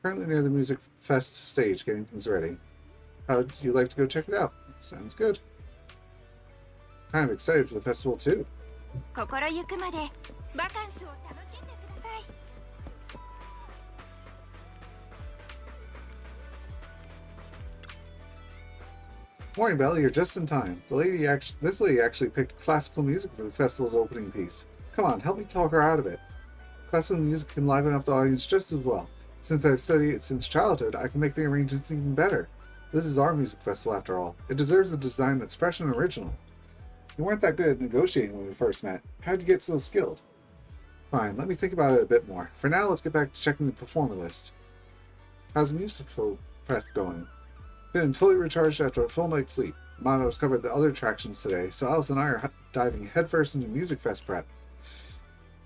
[SPEAKER 1] Currently near the Music Fest stage, getting things ready. How'd you like to go check it out? Sounds good. Kind of excited for the festival too.
[SPEAKER 5] 心ゆくまでバカンスを楽しんでください。
[SPEAKER 1] Morning, Belle. You're just in time. This lady actually picked classical music for the festival's opening piece. Come on, help me talk her out of it. Classical music can liven up the audience just as well. Since I've studied it since childhood, I can make the arrangements even better. This is our music festival after all. It deserves a design that's fresh and original. You weren't that good at negotiating when we first met. How'd you get so skilled? Fine, let me think about it a bit more. For now, let's get back to checking the performer list. How's the musical prep going? Been totally recharged after a full night's sleep. Mono's covered the other attractions today, so Alice and I are diving headfirst into Music Fest prep.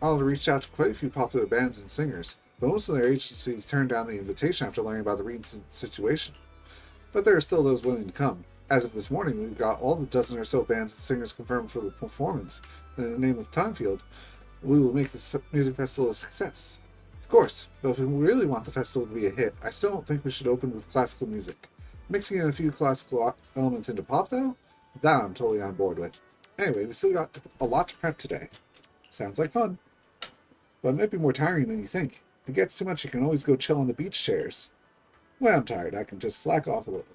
[SPEAKER 1] Oliver reached out to quite a few popular bands and singers, but most of their agencies turned down the invitation after learning about the recent situation. But there are still those willing to come. As of this morning, we've got all the dozen or so bands and singers confirmed for the performance. In the name of Timefield, we will make this music festival a success. Of course, but if we really want the festival to be a hit, I still don't think we should open with classical music. Mixing in a few classical elements into pop, though? That I'm totally on board with. Anyway, we still got a lot to prep today. Sounds like fun. But it might be more tiring than you think. If it gets too much, you can always go chill on the beach chairs. When I'm tired, I can just slack off a little.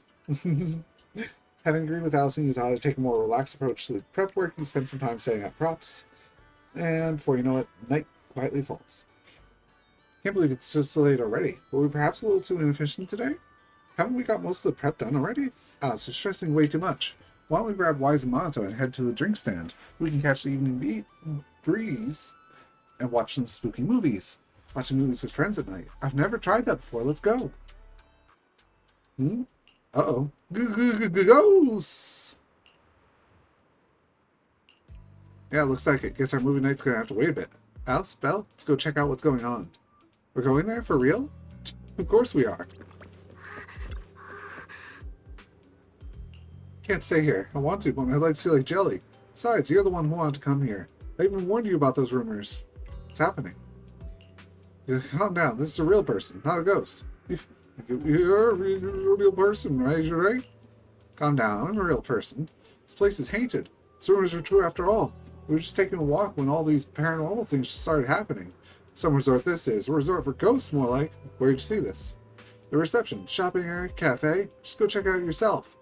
[SPEAKER 1] Having agreed with Allison, use how to take a more relaxed approach to the prep work, you spend some time setting up props. And before you know it, night quietly falls. Can't believe it's this late already. Were we perhaps a little too inefficient today? Haven't we got most of the prep done already? Alice, you're stressing way too much. Why don't we grab Wise and Monato and head to the drink stand? We can catch the evening breeze and watch some spooky movies. Watching movies with friends at night. I've never tried that before. Let's go. Uh-oh. Ghosts! Yeah, looks like it. Guess our movie night's gonna have to wait a bit. Alice, Belle, let's go check out what's going on. We're going there? For real? Of course we are. Can't stay here. I want to, but my legs feel like jelly. Besides, you're the one who wanted to come here. I even warned you about those rumors. What's happening? Calm down. This is a real person, not a ghost. You're a real person, right? You're right? Calm down. I'm a real person. This place is haunted. These rumors are true after all. We were just taking a walk when all these paranormal things just started happening. Some resort this is. A resort for ghosts, more like. Where'd you see this? The reception, shopping area, cafe. Just go check it out yourself.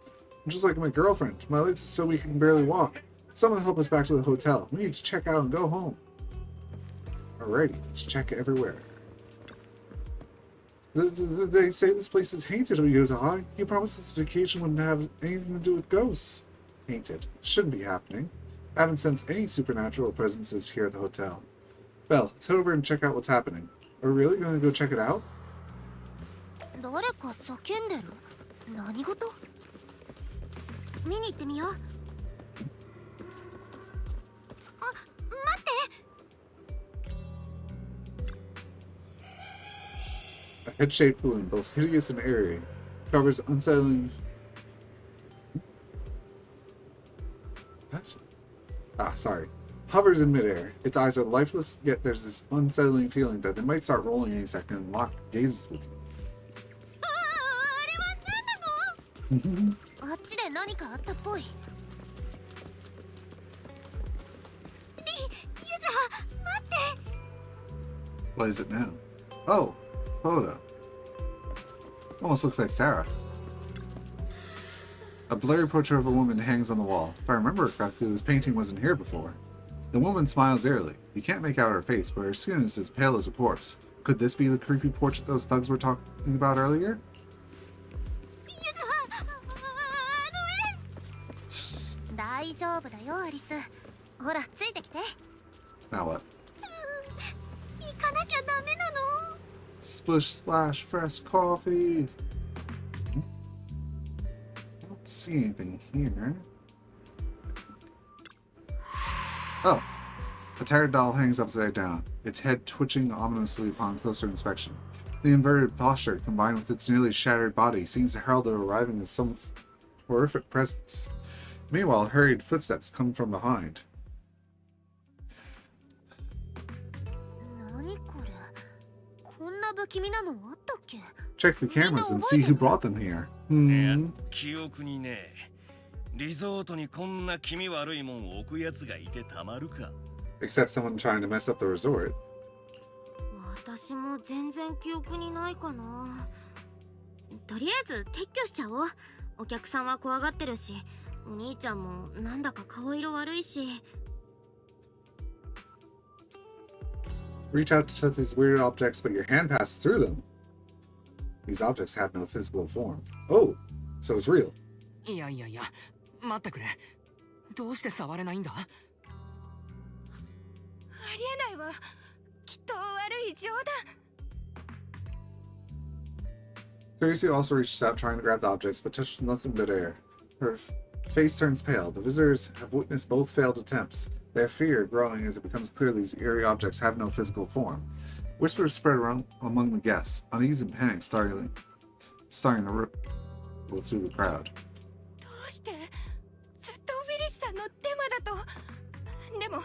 [SPEAKER 1] I'm just like my girlfriend. My legs are so weak I can barely walk. Someone help us back to the hotel. We need to check out and go home. Alrighty, let's check everywhere. They say this place is haunted, Yuta. You promised this vacation wouldn't have anything to do with ghosts. Haunted. Shouldn't be happening. I haven't sensed any supernatural presences here at the hotel. Belle, let's head over and check out what's happening. Are we really going to go check it out?
[SPEAKER 2] 誰か叫んでる？何事？見に行ってみよう。
[SPEAKER 4] あ、待って。
[SPEAKER 1] A head-shaped balloon, both hideous and airy, covers unsettling... What? Ah, sorry. Hovers in midair. Its eyes are lifeless, yet there's this unsettling feeling that they might start rolling any second and lock gazes with you.
[SPEAKER 2] あれは何なの？あっちで何かあったっぽい。
[SPEAKER 4] ユズハ、待って。
[SPEAKER 1] What is it now? Oh, photo. Almost looks like Sarah. A blurry portrait of a woman hangs on the wall. If I remember correctly, this painting wasn't here before. The woman smiles eerily. You can't make out her face, but her skin is as pale as a corpse. Could this be the creepy portrait those thugs were talking about earlier?
[SPEAKER 4] ユズハ、
[SPEAKER 2] 大丈夫だよ、アリス。ほら、ついてきて。
[SPEAKER 1] Now what?
[SPEAKER 4] 行かなきゃダメなの？
[SPEAKER 1] Splish splash fresh coffee. I don't see anything here. Oh, a tattered doll hangs upside down, its head twitching ominously upon closer inspection. The inverted posture, combined with its nearly shattered body, seems to herald the arriving of some horrific presence. Meanwhile, hurried footsteps come from behind.
[SPEAKER 2] 何これ？不気味なのあったっけ？
[SPEAKER 1] Check the cameras and see who brought them here.
[SPEAKER 7] いや
[SPEAKER 1] Hmm.
[SPEAKER 7] 記憶にねえ。リゾートにこんな気味悪いもん置くやつがいてたまるか。
[SPEAKER 1] Except someone trying to mess up the resort.
[SPEAKER 2] 私も全然記憶にないかな。とりあえず撤去しちゃおう。お客さんは怖がってるし、お兄ちゃんもなんだか顔色悪いし。
[SPEAKER 1] Reach out to touch these weird objects, but your hand passes through them. These objects have no physical form. Oh, so it's real.
[SPEAKER 3] いやいやいや、待ってくれ。どうして触れないんだ？
[SPEAKER 5] ありえないわ。きっと悪い冗談。
[SPEAKER 1] Tracy also reaches out trying to grab the objects, but touches nothing but air. Her face turns pale. The visitors have witnessed both failed attempts, their fear growing as it becomes clear these eerie objects have no physical form. Whispers spread around among the guests, unease and panic starting the ripple through the crowd.
[SPEAKER 5] どうしてずっとウィリスさんのデマだと。でも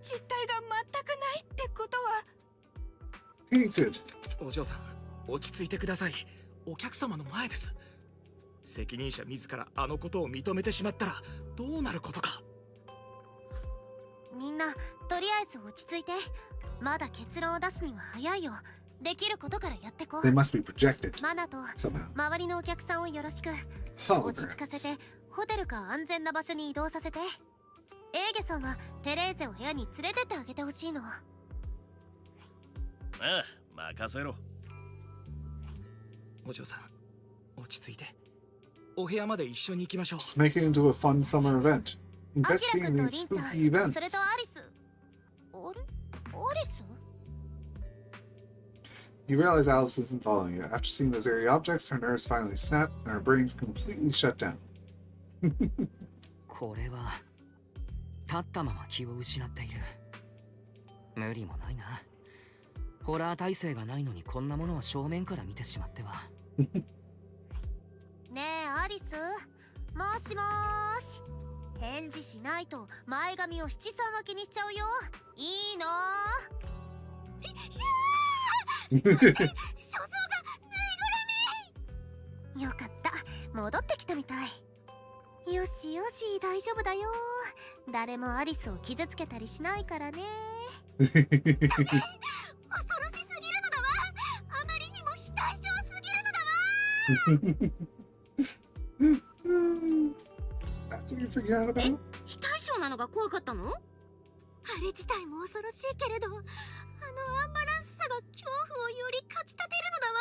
[SPEAKER 5] 実態が全くないってことは。
[SPEAKER 1] Painted!
[SPEAKER 6] お嬢さん、落ち着いてください。お客様の前です。責任者自らあのことを認めてしまったらどうなることか。
[SPEAKER 2] みんな、とりあえず落ち着いて。まだ結論を出すには早いよ。できることからやってこ
[SPEAKER 1] They
[SPEAKER 2] う。
[SPEAKER 1] must be projected
[SPEAKER 2] マナと
[SPEAKER 1] somehow.
[SPEAKER 2] 周りのお客さんをよろしく。落ち着かせ
[SPEAKER 1] Holograms.
[SPEAKER 2] て、ホテルか安全な場所に移動させて。エーゲさんはテレーゼを部屋に連れてってあげてほしいの。
[SPEAKER 7] ああ、任せろ。
[SPEAKER 6] お嬢さん、落ち着いて。お部屋まで一緒に行きましょう。
[SPEAKER 1] Just make it into a fun summer event.
[SPEAKER 2] アキラ
[SPEAKER 1] Investigating
[SPEAKER 2] 君と
[SPEAKER 1] these
[SPEAKER 2] リンちゃ
[SPEAKER 1] spooky
[SPEAKER 2] ん、
[SPEAKER 1] events.
[SPEAKER 2] それとアリス。あれ？アリス？
[SPEAKER 1] You realize Alice isn't following you. After seeing those eerie objects, her nerves finally snap and her brain's completely shut down.
[SPEAKER 3] これは立ったまま気を失っている。無理もないな。ホラー耐性がないのにこんなものを正面から見てしまっては。
[SPEAKER 2] ねえアリス、もしもーし。返事しないと前髪を七三分けにしちゃうよ。いいの？
[SPEAKER 4] 肖像がぬいぐるみ。
[SPEAKER 2] よかった、戻ってきたみたい。よしよし、大丈夫だよ。誰もアリスを傷つけたりしないからね。
[SPEAKER 4] 恐ろしすぎるのだわ。あまりにも非対称すぎるのだわ。
[SPEAKER 1] That's what you forgot about?
[SPEAKER 2] 非対称なのが怖かったの？
[SPEAKER 4] あれ自体も恐ろしいけれど、あのアンバランスさが恐怖をよりかきたてるのだわ。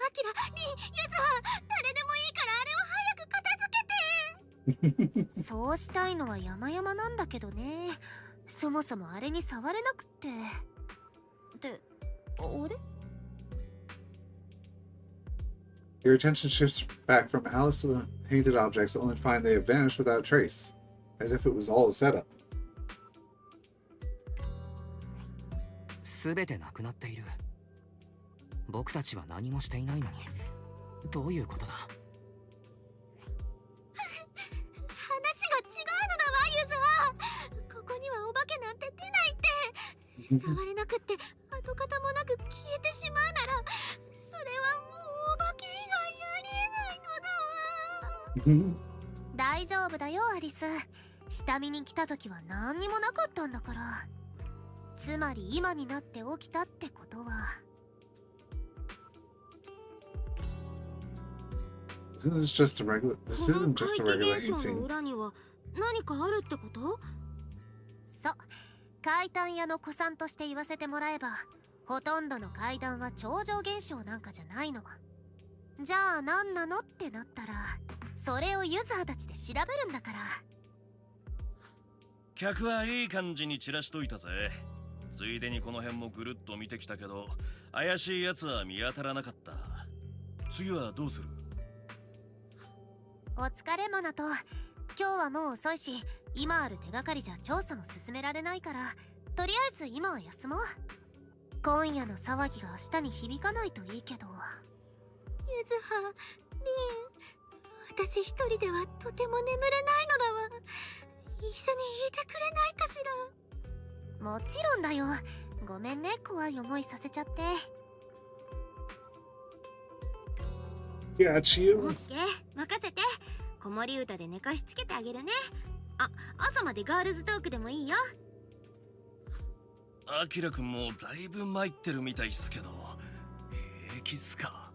[SPEAKER 4] アキラ、リン、ユズハ、誰でもいいからあれを早く片付けて。
[SPEAKER 2] そうしたいのは山々なんだけどね。そもそもあれに触れなくって。で、あれ？
[SPEAKER 1] Your attention shifts back from Alice to the painted objects, only to find they have vanished without trace, as if it was all a setup.
[SPEAKER 3] すべてなくなっている。僕たちは何もしていないのに、どういうことだ？
[SPEAKER 4] 話が違うのだわ、ユズハ。ここにはお化けなんて出ないって。触れなくって跡形もなく消えてしまうなら、それはもうお化け以外ありえないのだわ。
[SPEAKER 2] 大丈夫だよアリス。下見に来た時は何にもなかったんだから。つまり今になって起きたってことは。
[SPEAKER 1] Isn't this just a regular? This
[SPEAKER 2] この
[SPEAKER 1] isn't just a
[SPEAKER 2] 怪
[SPEAKER 1] regular
[SPEAKER 2] 奇現象の
[SPEAKER 1] eating.
[SPEAKER 2] 裏には何かあるってこと？そう、怪談屋の古参として言わせてもらえば、ほとんどの怪談は超常現象なんかじゃないの。じゃあ何なのってなったら、それをユザーたちで調べるんだから。
[SPEAKER 7] 客はいい感じに散らしといたぜ。ついでにこの辺もぐるっと見てきたけど、怪しいやつは見当たらなかった。次はどうする？
[SPEAKER 2] お疲れマナと、今日はもう遅いし、今ある手がかりじゃ調査も進められないから、とりあえず今は休もう。今夜の騒ぎが明日に響かないといいけど。
[SPEAKER 4] ユズハ、リン、私一人ではとても眠れないのだわ。一緒にいてくれないかしら。
[SPEAKER 2] もちろんだよ。ごめんね、怖い思いさせちゃって。
[SPEAKER 1] Got you.
[SPEAKER 2] オッケー、任せて。子守歌で寝かしつけてあげるね。あ、朝までガールズトークでもいいよ。
[SPEAKER 7] アキラくんもだいぶ参ってるみたいっすけど、平気っすか？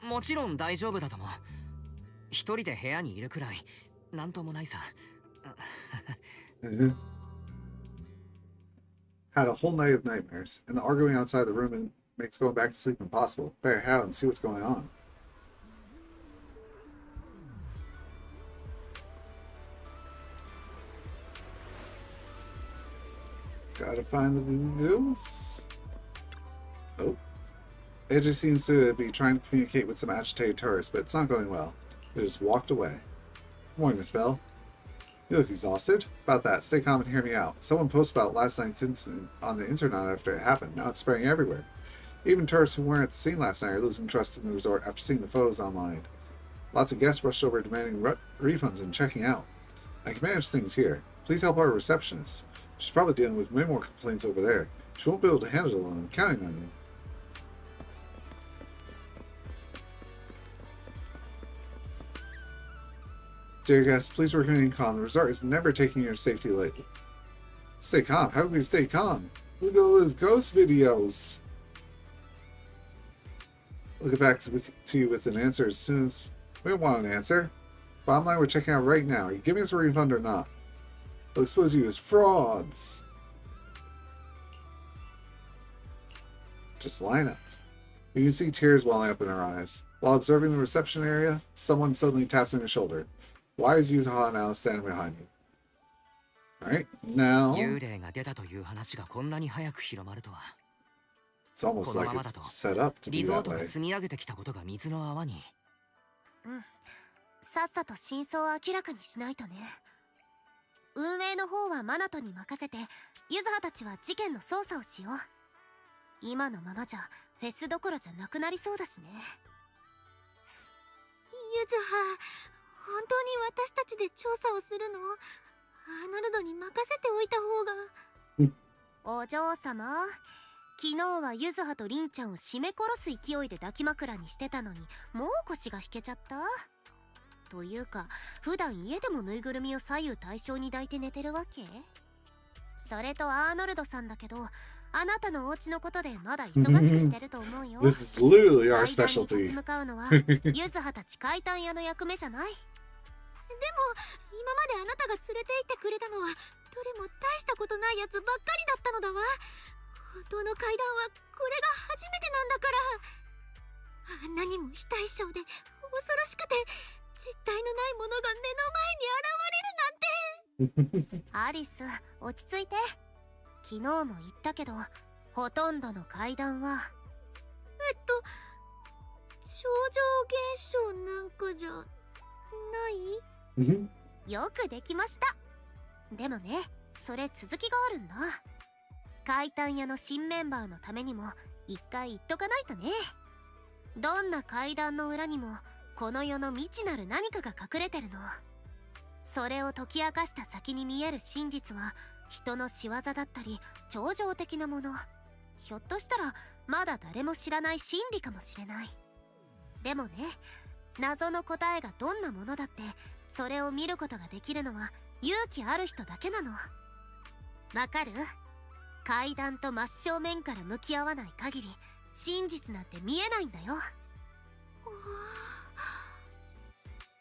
[SPEAKER 3] もちろん大丈夫だと思う。一人で部屋にいるくらいなんともないさ。
[SPEAKER 1] Had a whole night of nightmares, and the arguing outside the room makes going back to sleep impossible. Better head out and see what's going on. Gotta find the goose. Oh. Edgy seems to be trying to communicate with some agitated tourists, but it's not going well. They just walked away. Morning, Miss Bell. You look exhausted. About that, stay calm and hear me out. Someone posted about last night's incident on the internet after it happened. Now it's spreading everywhere. Even tourists who weren't at the scene last night are losing trust in the resort after seeing the photos online. Lots of guests rushed over demanding refunds and checking out. I can manage things here. Please help our receptionist. She's probably dealing with way more complaints over there. She won't be able to handle it alone. I'm counting on you. Dear guests, please remain calm. The resort is never taking your safety lightly. Stay calm? How can we stay calm? Look at all those ghost videos. We'll get back to you with an answer as soon as... We don't want an answer. Bottom line, we're checking out right now. Are you giving us a refund or not? We'll expose you as frauds. Just line up. You can see tears welling up in her eyes. While observing the reception area, someone suddenly taps on your shoulder. Why is Yuzaha now standing behind you? Alright, now...
[SPEAKER 3] 幽霊が出たという話がこんなに早く広まるとは。
[SPEAKER 1] It's almost like it's set up to be
[SPEAKER 3] リゾー
[SPEAKER 1] that
[SPEAKER 3] トが
[SPEAKER 1] way.
[SPEAKER 3] 積み上げてきたことが水の泡に。
[SPEAKER 2] さっさと真相を明らかにしないとね。運営の方はマナトに任せて、ユズハたちは事件の捜査をしよう。今のままじゃフェスどころじゃなくなりそうだしね。
[SPEAKER 4] ゆずは、本当に私たちで調査をするの？アーノルドに任せておいた方が。
[SPEAKER 2] お嬢様、昨日はユズハとリンちゃんを絞め殺す勢いで抱き枕にしてたのに、もう腰が引けちゃった？というか、普段家でもぬいぐるみを左右対称に抱いて寝てるわけ？それとアーノルドさんだけど、あなたのお家のことでまだ忙しくしてると思うよ。
[SPEAKER 1] This is literally our
[SPEAKER 2] 階段に
[SPEAKER 1] specialty.
[SPEAKER 2] 立ち向かうのはユズハたち階段屋の役目じゃない。
[SPEAKER 4] でも今まであなたが連れて行ってくれたのはどれも大したことないやつばっかりだったのだわ。本当の階段はこれが初めてなんだから。あんなにも非対称で恐ろしくて実体のないものが目の前に現れるなんて。
[SPEAKER 2] アリス、落ち着いて。昨日も言ったけど、ほとんどの階段は
[SPEAKER 4] 超常現象なんかじゃない？
[SPEAKER 2] よくできました。でもね、それ続きがあるんだ。階段屋の新メンバーのためにも一回言っとかないとね。どんな階段の裏にもこの世の未知なる何かが隠れてるの。それを解き明かした先に見える真実は人の仕業だったり超常的なもの。ひょっとしたらまだ誰も知らない真理かもしれない。でもね、謎の答えがどんなものだってそれを見ることができるのは勇気ある人だけなの。わかる？階段と真正面から向き合わない限り真実なんて見えないんだよ。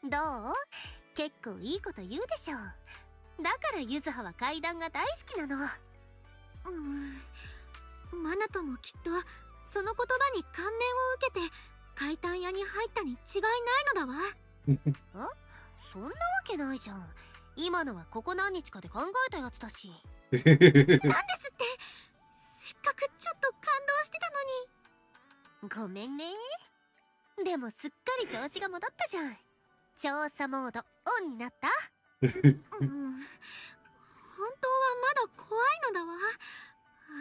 [SPEAKER 2] どう？結構いいこと言うでしょ。だからユズハは階段が大好きなの。
[SPEAKER 4] マナトもきっとその言葉に感銘を受けて階段屋に入ったに違いないのだわ。
[SPEAKER 2] そんなわけないじゃん。今のはここ何日かで考えたやつだし。
[SPEAKER 4] なんですって。せっかくちょっと感動してたのに。
[SPEAKER 2] ごめんね。でもすっかり調子が戻ったじゃん。調査モードオンになった？
[SPEAKER 4] 本当はまだ怖いのだわ。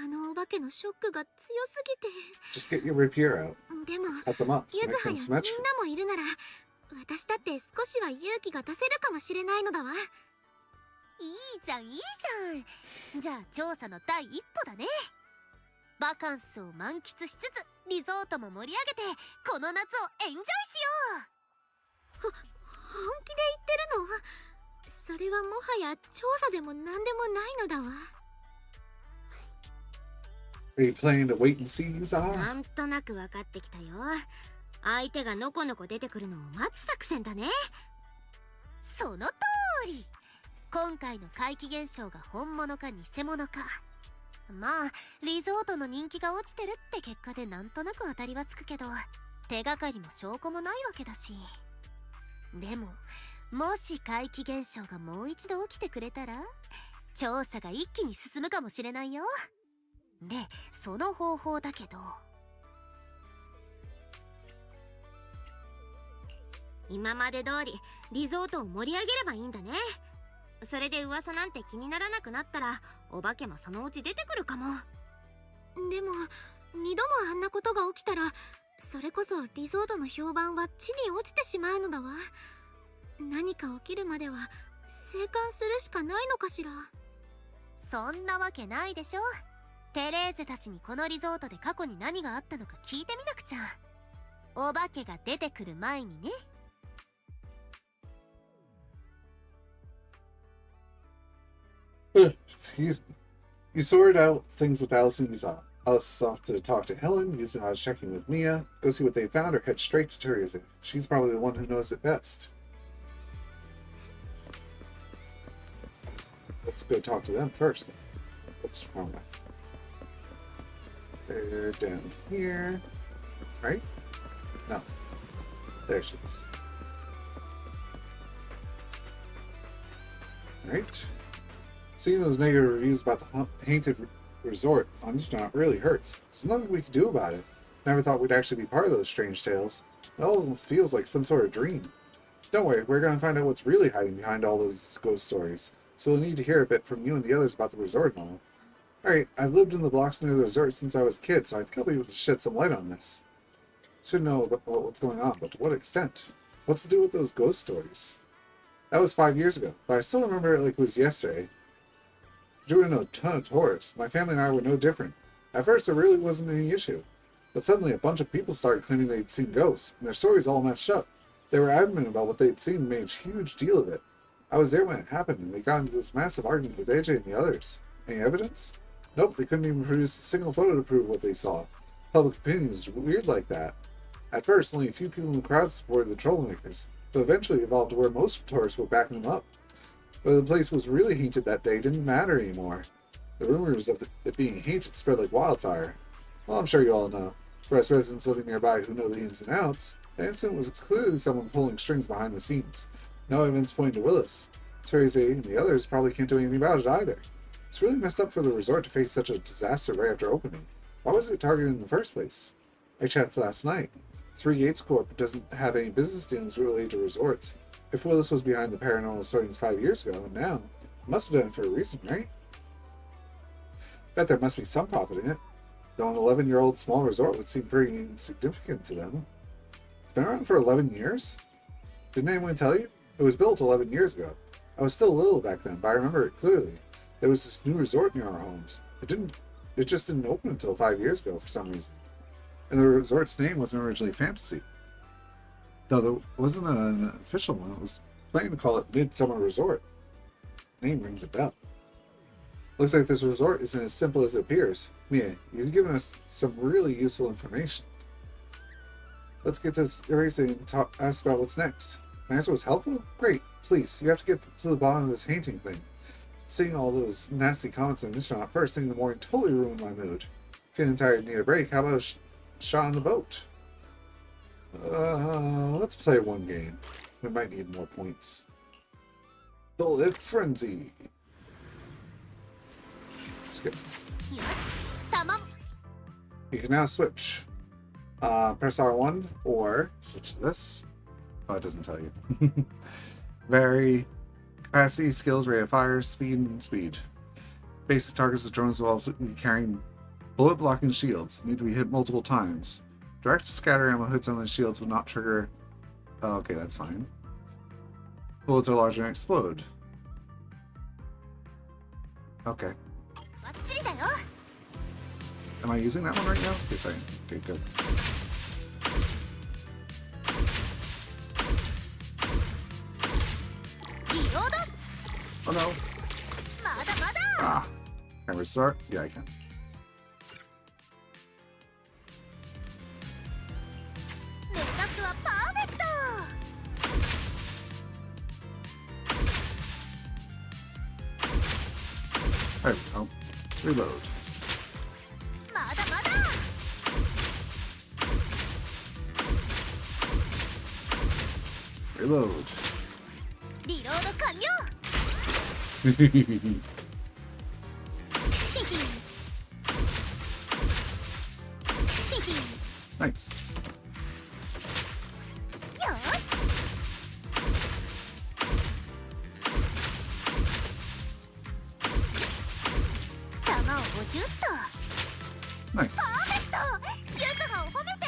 [SPEAKER 4] あのお化けのショックが強すぎて。
[SPEAKER 1] Just get your rapier out.
[SPEAKER 4] でも
[SPEAKER 1] Cut them up
[SPEAKER 4] ユ
[SPEAKER 1] to
[SPEAKER 4] ズ
[SPEAKER 1] make
[SPEAKER 4] ハ
[SPEAKER 1] them
[SPEAKER 4] やみん
[SPEAKER 1] symmetrical.
[SPEAKER 4] なもいるなら私だって少しは勇気が出せるかもしれないのだわ。
[SPEAKER 2] いいじゃんいいじゃん。じゃあ調査の第一歩だね。バカンスを満喫しつつリゾートも盛り上げてこの夏をエンジョイしよ
[SPEAKER 4] 本気で言ってるの？それはもはや調査でも何でもないのだわ。
[SPEAKER 1] Are you planning to wait and see,
[SPEAKER 2] う。
[SPEAKER 1] Yuzaha?
[SPEAKER 2] なんとなく分かってきたよ。相手がのこのこ出てくるのを待つ作戦だね。その通り。今回の怪奇現象が本物か偽物か。まあリゾートの人気が落ちてるって結果でなんとなく当たりはつくけど、手がかりも証拠もないわけだし。でももし怪奇現象がもう一度起きてくれたら調査が一気に進むかもしれないよ。でその方法だけど、今まで通りリゾートを盛り上げればいいんだね。それで噂なんて気にならなくなったらお化けもそのうち出てくるかも。
[SPEAKER 4] でも二度もあんなことが起きたら、それこそリゾートの評判は地に落ちてしまうのだわ。何か起きるまでは静観するしかないのかしら。
[SPEAKER 2] そんなわけないでしょ。テレーゼたちにこのリゾートで過去に何があったのか聞いてみなくちゃ。お化けが出てくる前にね。
[SPEAKER 1] Excuse me. You sorted out things with Alice and Yuzaha. Alice is off to talk to Helen. Yuzaha is checking with Mia. Go see what they found or head straight to Teresa. She's probably the one who knows it best. Let's go talk to them first then. What's wrong with? They're down here. Right? No. There she is. Right. Seeing those negative reviews about the haunted resort on Internet really hurts. There's nothing we could do about it. Never thought we'd actually be part of those strange tales. It almost feels like some sort of dream. Don't worry, we're going to find out what's really hiding behind all those ghost stories. So we'll need to hear a bit from you and the others about the resort and all. Alright, I've lived in the blocks near the resort since I was a kid, so I think I'll be able to shed some light on this. Should know about what's going on, but to what extent? What's to do with those ghost stories? That was 5 years ago, but I still remember it like it was yesterday. Drew in a ton of tourists. My family and I were no different. At first, there really wasn't any issue. But suddenly, a bunch of people started claiming they'd seen ghosts, and their stories all matched up. They were adamant about what they'd seen and made a huge deal of it. I was there when it happened, and they got into this massive argument with AJ and the others. Any evidence? Nope, they couldn't even produce a single photo to prove what they saw. Public opinion is weird like that. At first, only a few people in the crowd supported the troublemakers, but eventually it evolved to where most tourists were backing them up. Whether the place was really haunted that day didn't matter anymore. The rumors of it being haunted spread like wildfire. Well, I'm sure you all know. For us residents living nearby who know the ins and outs, the incident was clearly someone pulling strings behind the scenes. No evidence pointing to Willis. Teresa and the others probably can't do anything about it either. It's really messed up for the resort to face such a disaster right after opening. Why was it targeted in the first place? I checked last night. 3 Gates Corp doesn't have any business dealings related to resorts. If Willis was behind the paranormal sightings 5 years ago, and now, it must have done it for a reason, right? Bet there must be some profit in it. Though an 11-year-old small resort would seem pretty insignificant to them. It's been around for 11 years? Didn't anyone tell you? It was built 11 years ago. I was still little back then, but I remember it clearly. There was this new resort near our homes. It just didn't open until 5 years ago for some reason. And the resort's name wasn't originally Fantasy. Though there wasn't an official one, it was planning to call it Midsummer Resort. Name rings a bell. Looks like this resort isn't as simple as it appears. Mia, you've given us some really useful information. Let's get to Teresa and ask about what's next. My answer was helpful? Great. Please, you have to get to the bottom of this haunting thing. Seeing all those nasty comments on the internet first thing in the morning totally ruined my mood. Feeling tired and need a break, how about a shot on the boat? Let's play one game. We might need more points. Bullet Frenzy. Let's go. You can now switch. Press R1 or switch to this. Oh, it doesn't tell you. Vary capacity, skills, rate of fire, speed, and speed. Basic targets of drones will also be carrying bullet blocking shields. Need to be hit multiple times. Direct scatter ammo hits on the shields will not trigger. Oh, okay, that's fine. Bullets are larger and explode. Okay.
[SPEAKER 2] バッチリだよ。
[SPEAKER 1] Am I using that one right now? Yes, I am. Okay, good.
[SPEAKER 2] リロード。
[SPEAKER 1] Oh no.
[SPEAKER 2] まだまだ。
[SPEAKER 1] Ah. Can I restart? Yeah, I can.
[SPEAKER 2] 目指すはパーフェクト。
[SPEAKER 1] There we go. Reload.
[SPEAKER 2] まだまだ。
[SPEAKER 1] Reload.
[SPEAKER 2] リロード完了。
[SPEAKER 1] Nice.
[SPEAKER 2] よし。弾を50と。
[SPEAKER 1] Nice.
[SPEAKER 2] パーフェクト。ユズハを褒めて。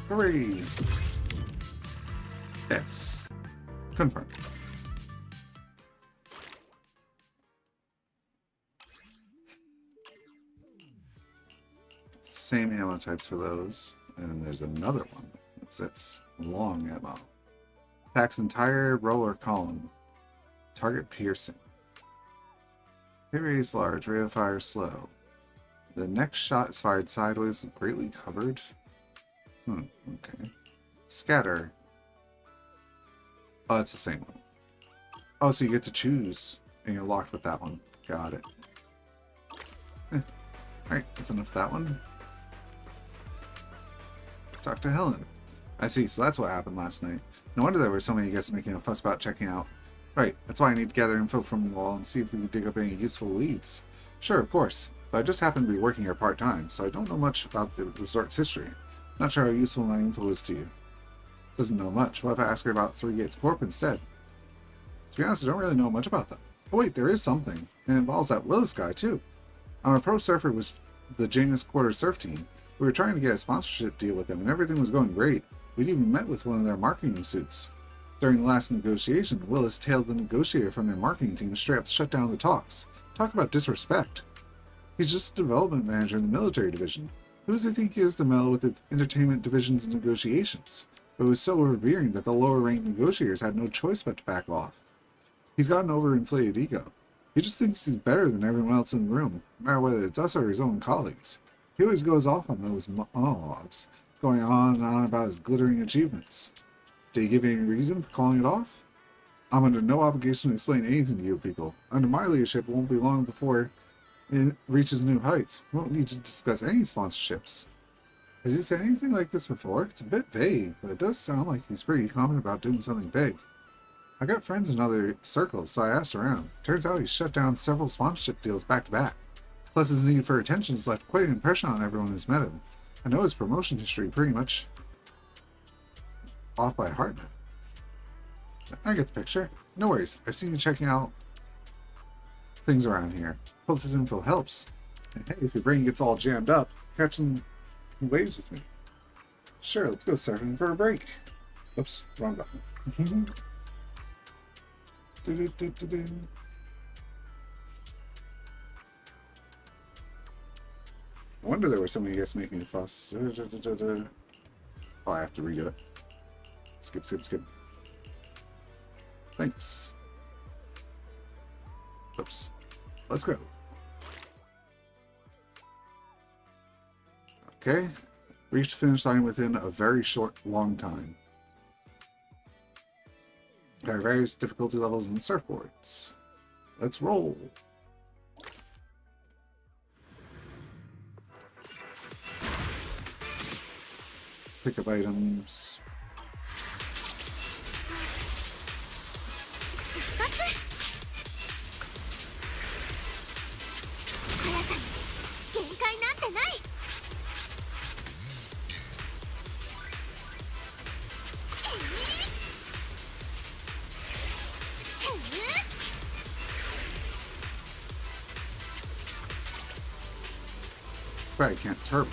[SPEAKER 1] Hooray. Yes. Confirmed. Same ammo types for those. And then there's another one. It's this long ammo. Attacks entire row or column. Target piercing. Hit rate is large. Rate of fire slow. The next shot is fired sideways with greatly covered. Okay. Scatter. Oh, it's the same one. Oh, so you get to choose, and you're locked with that one. Got it. Alright, that's enough of that one. Talk to Helen. I see, so that's what happened last night. No wonder there were so many guests making a fuss about checking out. Right, that's why I need to gather info from you all and see if we can dig up any useful leads. Sure, of course. But I just happen to be working here part-time, so I don't know much about the resort's history. Not sure how useful my info is to you. Doesn't know much. What if I ask her about Three Gates Corp instead? To be honest, I don't really know much about them. Oh wait, there is something. And it involves that Willis guy, too. I'm a pro surfer with the Janus Quarter surf team. We were trying to get a sponsorship deal with them, and everything was going great. We'd even met with one of their marketing suits. During the last negotiation, Willis tailed the negotiator from their marketing team and straight up shut down the talks. Talk about disrespect. He's just a development manager in the military division. Who does he think he is to meddle with the entertainment division's negotiations? But it was so overbearing that the lower-ranked negotiators had no choice but to back off. He's got an overinflated ego. He just thinks he's better than everyone else in the room, no matter whether it's us or his own colleagues. He always goes off on those monologues, going on and on about his glittering achievements. Did he give you any reason for calling it off? I'm under no obligation to explain anything to you people. Under my leadership, it won't be long before it reaches new heights. We won't need to discuss any sponsorships. Has he said anything like this before? It's a bit vague, but it does sound like he's pretty confident about doing something big. I got friends in other circles, so I asked around. Turns out he's shut down several sponsorship deals back to back. Plus his need for attention has left quite an impression on everyone who's met him. I know his promotion history pretty much off by heart now. I get the picture. No worries, I've seen you checking out things around here. Hope this info helps. And hey, if your brain gets all jammed up, catch some waves with me. Sure, let's go surfing for a break. Oops, wrong button. Do-do-do-do-do. No wonder there were so many guests making a fuss. Oh, I have to redo it. Skip, skip, skip. Thanks. Oops. Let's go. Okay. Reached the finish line within a very long time. There are various difficulty levels in surfboards. Let's roll. Pick up items.
[SPEAKER 2] 出発。速さに限界なんてない。
[SPEAKER 1] Right, I can't turbo.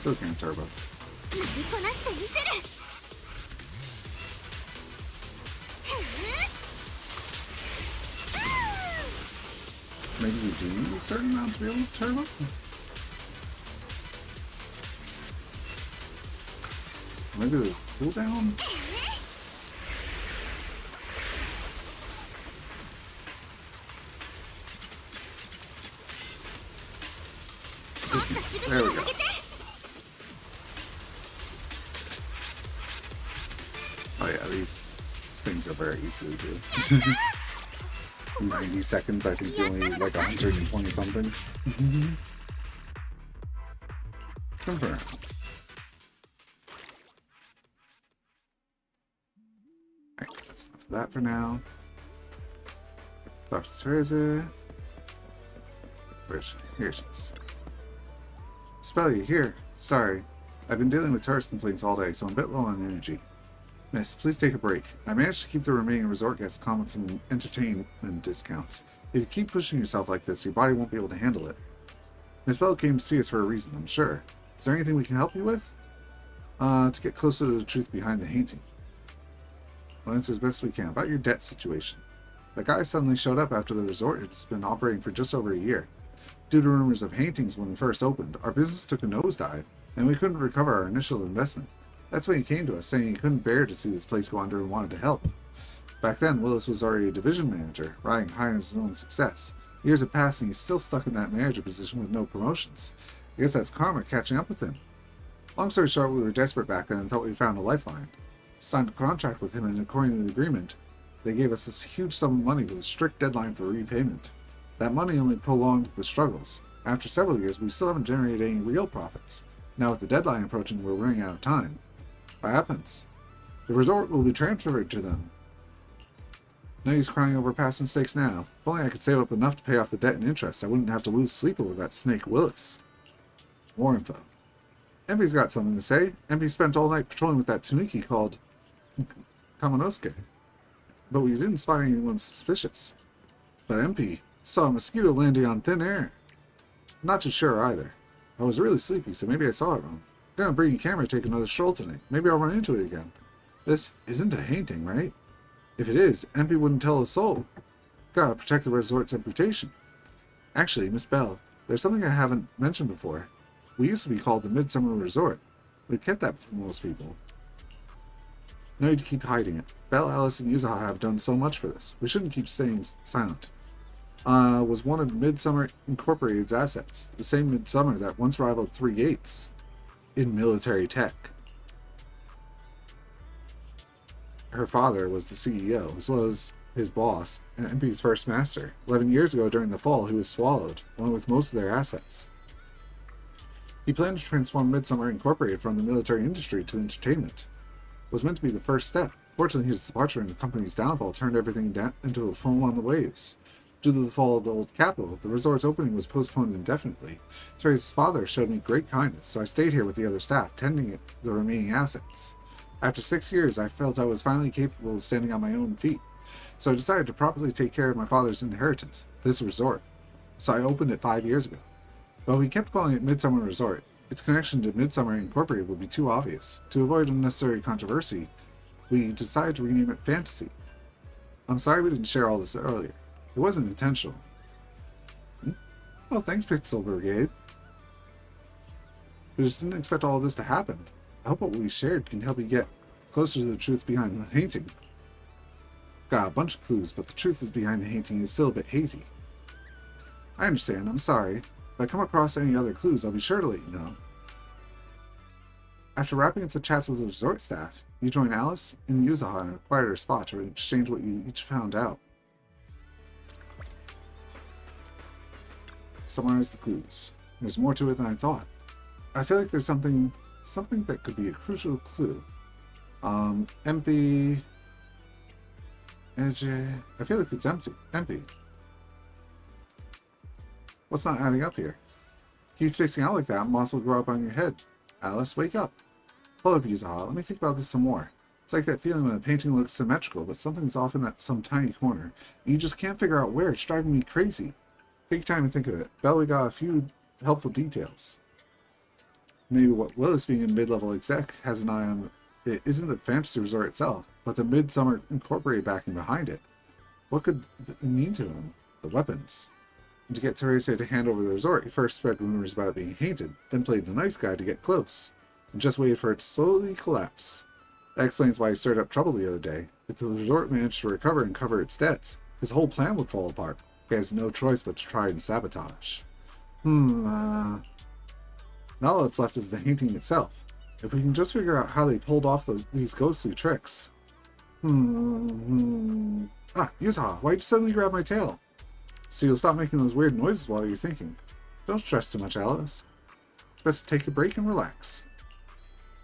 [SPEAKER 1] Still can't turbo.
[SPEAKER 4] 乗りこなしてみせる。
[SPEAKER 1] Maybe you do need a certain amount to be able to turbo? Maybe there's a cooldown? There we go. Oh yeah, these things are very easy to do. 90 seconds, I think you only need like 120 something. Confirm. Alright, that's enough of that for now. Dr. Teresa. Where's she? Here she is. Spell, you here? Sorry. I've been dealing with tourist complaints all day, so I'm a bit low on energy. Miss, please take a break. I managed to keep the remaining resort guests calm with some entertainment discounts. If you keep pushing yourself like this, your body won't be able to handle it. Miss Bell came to see us for a reason, I'm sure. Is there anything we can help you with? To get closer to the truth behind the haunting. We'll answer as best we can about your debt situation. The guy suddenly showed up after the resort has been operating for just over a year. Due to rumors of hauntings when we first opened, our business took a nosedive, and we couldn't recover our initial investment. That's when he came to us, saying he couldn't bear to see this place go under and wanted to help. Back then, Willis was already a division manager, riding high on his own success. Years have passed and he's still stuck in that manager position with no promotions. I guess that's karma catching up with him. Long story short, we were desperate back then and thought we found a lifeline. Signed a contract with him, and according to the agreement, they gave us this huge sum of money with a strict deadline for repayment. That money only prolonged the struggles. After several years, we still haven't generated any real profits. Now with the deadline approaching, we're running out of time. What happens? The resort will be transferred to them. No use crying over past mistakes now. If only I could save up enough to pay off the debt and interest, I wouldn't have to lose sleep over that snake Willis. More info. Empy's got something to say. Empy spent all night patrolling with that Tanuki called Kamanosuke. But we didn't spot anyone suspicious. But Empy saw a mosquito landing on thin air. Not too sure either. I was really sleepy, so maybe I saw it wrong. I'm gonna bring a camera to take another stroll tonight. Maybe I'll run into it again. This isn't a haunting, right? If it is, Empy wouldn't tell a soul. Gotta protect the resort's reputation. Actually, Miss Bell, there's something I haven't mentioned before. We used to be called the Midsummer Resort. We've kept that from most people. No need to keep hiding it. Bell, Alice, and Yuzaha have done so much for this. We shouldn't keep staying silent. Was one of Midsummer Incorporated's assets. The same Midsummer that once rivaled Three Gates in military tech. Her father was the CEO, as well as his boss and Empy's first master. 11 years ago during the fall, he was swallowed, along with most of their assets. He planned to transform Midsummer Incorporated from the military industry to entertainment. It was meant to be the first step. Fortunately, his departure and the company's downfall turned everything into a foam on the waves. Due to the fall of the old capital, the resort's opening was postponed indefinitely. Terry's father showed me great kindness, so I stayed here with the other staff, tending the remaining assets. After 6 years, I felt I was finally capable of standing on my own feet, so I decided to properly take care of my father's inheritance, this resort. So I opened it 5 years ago. But we kept calling it Midsummer Resort. Its connection to Midsummer Incorporated would be too obvious. To avoid unnecessary controversy, we decided to rename it Fantasy. I'm sorry we didn't share all this earlier. It wasn't intentional. Well, thanks, Pixel Brigade. We just didn't expect all of this to happen. I hope what we shared can help you get closer to the truth behind the haunting. Got a bunch of clues, but the truth is behind the haunting is still a bit hazy. I understand, I'm sorry. If I come across any other clues, I'll be sure to let you know. After wrapping up the chats with the resort staff, you join Alice and Yuzaha in a quieter spot to exchange what you each found out. Summarize the clues. There's more to it than I thought. I feel like there's something that could be a crucial clue. Empty. I feel like it's empty. What's not adding up here? Keep spacing out like that, moss will grow up on your head. Alice, wake up. Hold up, Yuzaha. Let me think about this some more. It's like that feeling when a painting looks symmetrical, but something's off in that some tiny corner, and you just can't figure out where. It's driving me crazy. Take time to think of it. Bell, we got a few helpful details. Maybe what Willis, being a mid-level exec, has an eye on it isn't the fantasy resort itself, but the Midsummer Incorporated backing behind it. What could it mean to him? The weapons. And to get Teresa to hand over the resort, he first spread rumors about it being haunted, then played the nice guy to get close, and just waited for it to slowly collapse. That explains why he stirred up trouble the other day. If the resort managed to recover and cover its debts, his whole plan would fall apart. He has no choice but to try and sabotage. Now all that's left is the haunting itself. If we can just figure out how they pulled off these ghostly tricks. Ah, Yuzaha, why'd you suddenly grab my tail? So you'll stop making those weird noises while you're thinking. Don't stress too much, Alice. It's best to take a break and relax.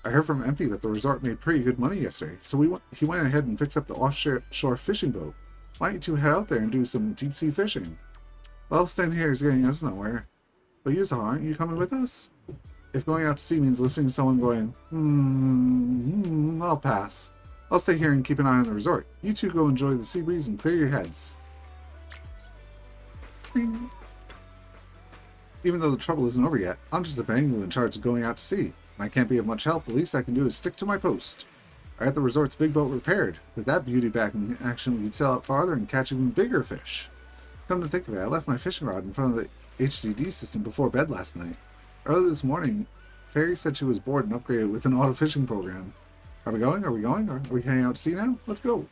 [SPEAKER 1] I heard from MP that the resort made pretty good money yesterday, so he went ahead and fixed up the offshore fishing boat. Why don't you two head out there and do some deep-sea fishing? Well, staying here is getting us nowhere. But Yuzaha, aren't you coming with us? If going out to sea means listening to someone going, I'll pass. I'll stay here and keep an eye on the resort. You two go enjoy the sea breeze and clear your heads. Bing. Even though the trouble isn't over yet, I'm just a bangu in charge of going out to sea. I can't be of much help. The least I can do is stick to my post. I got the resort's big boat repaired. With that beauty back in action, we could sail out farther and catch even bigger fish. Come to think of it, I left my fishing rod in front of the HDD system before bed last night. Early this morning, Fairy said she was bored and upgraded with an auto fishing program. Are we going? Are we going? Are we heading out to sea now? Let's go.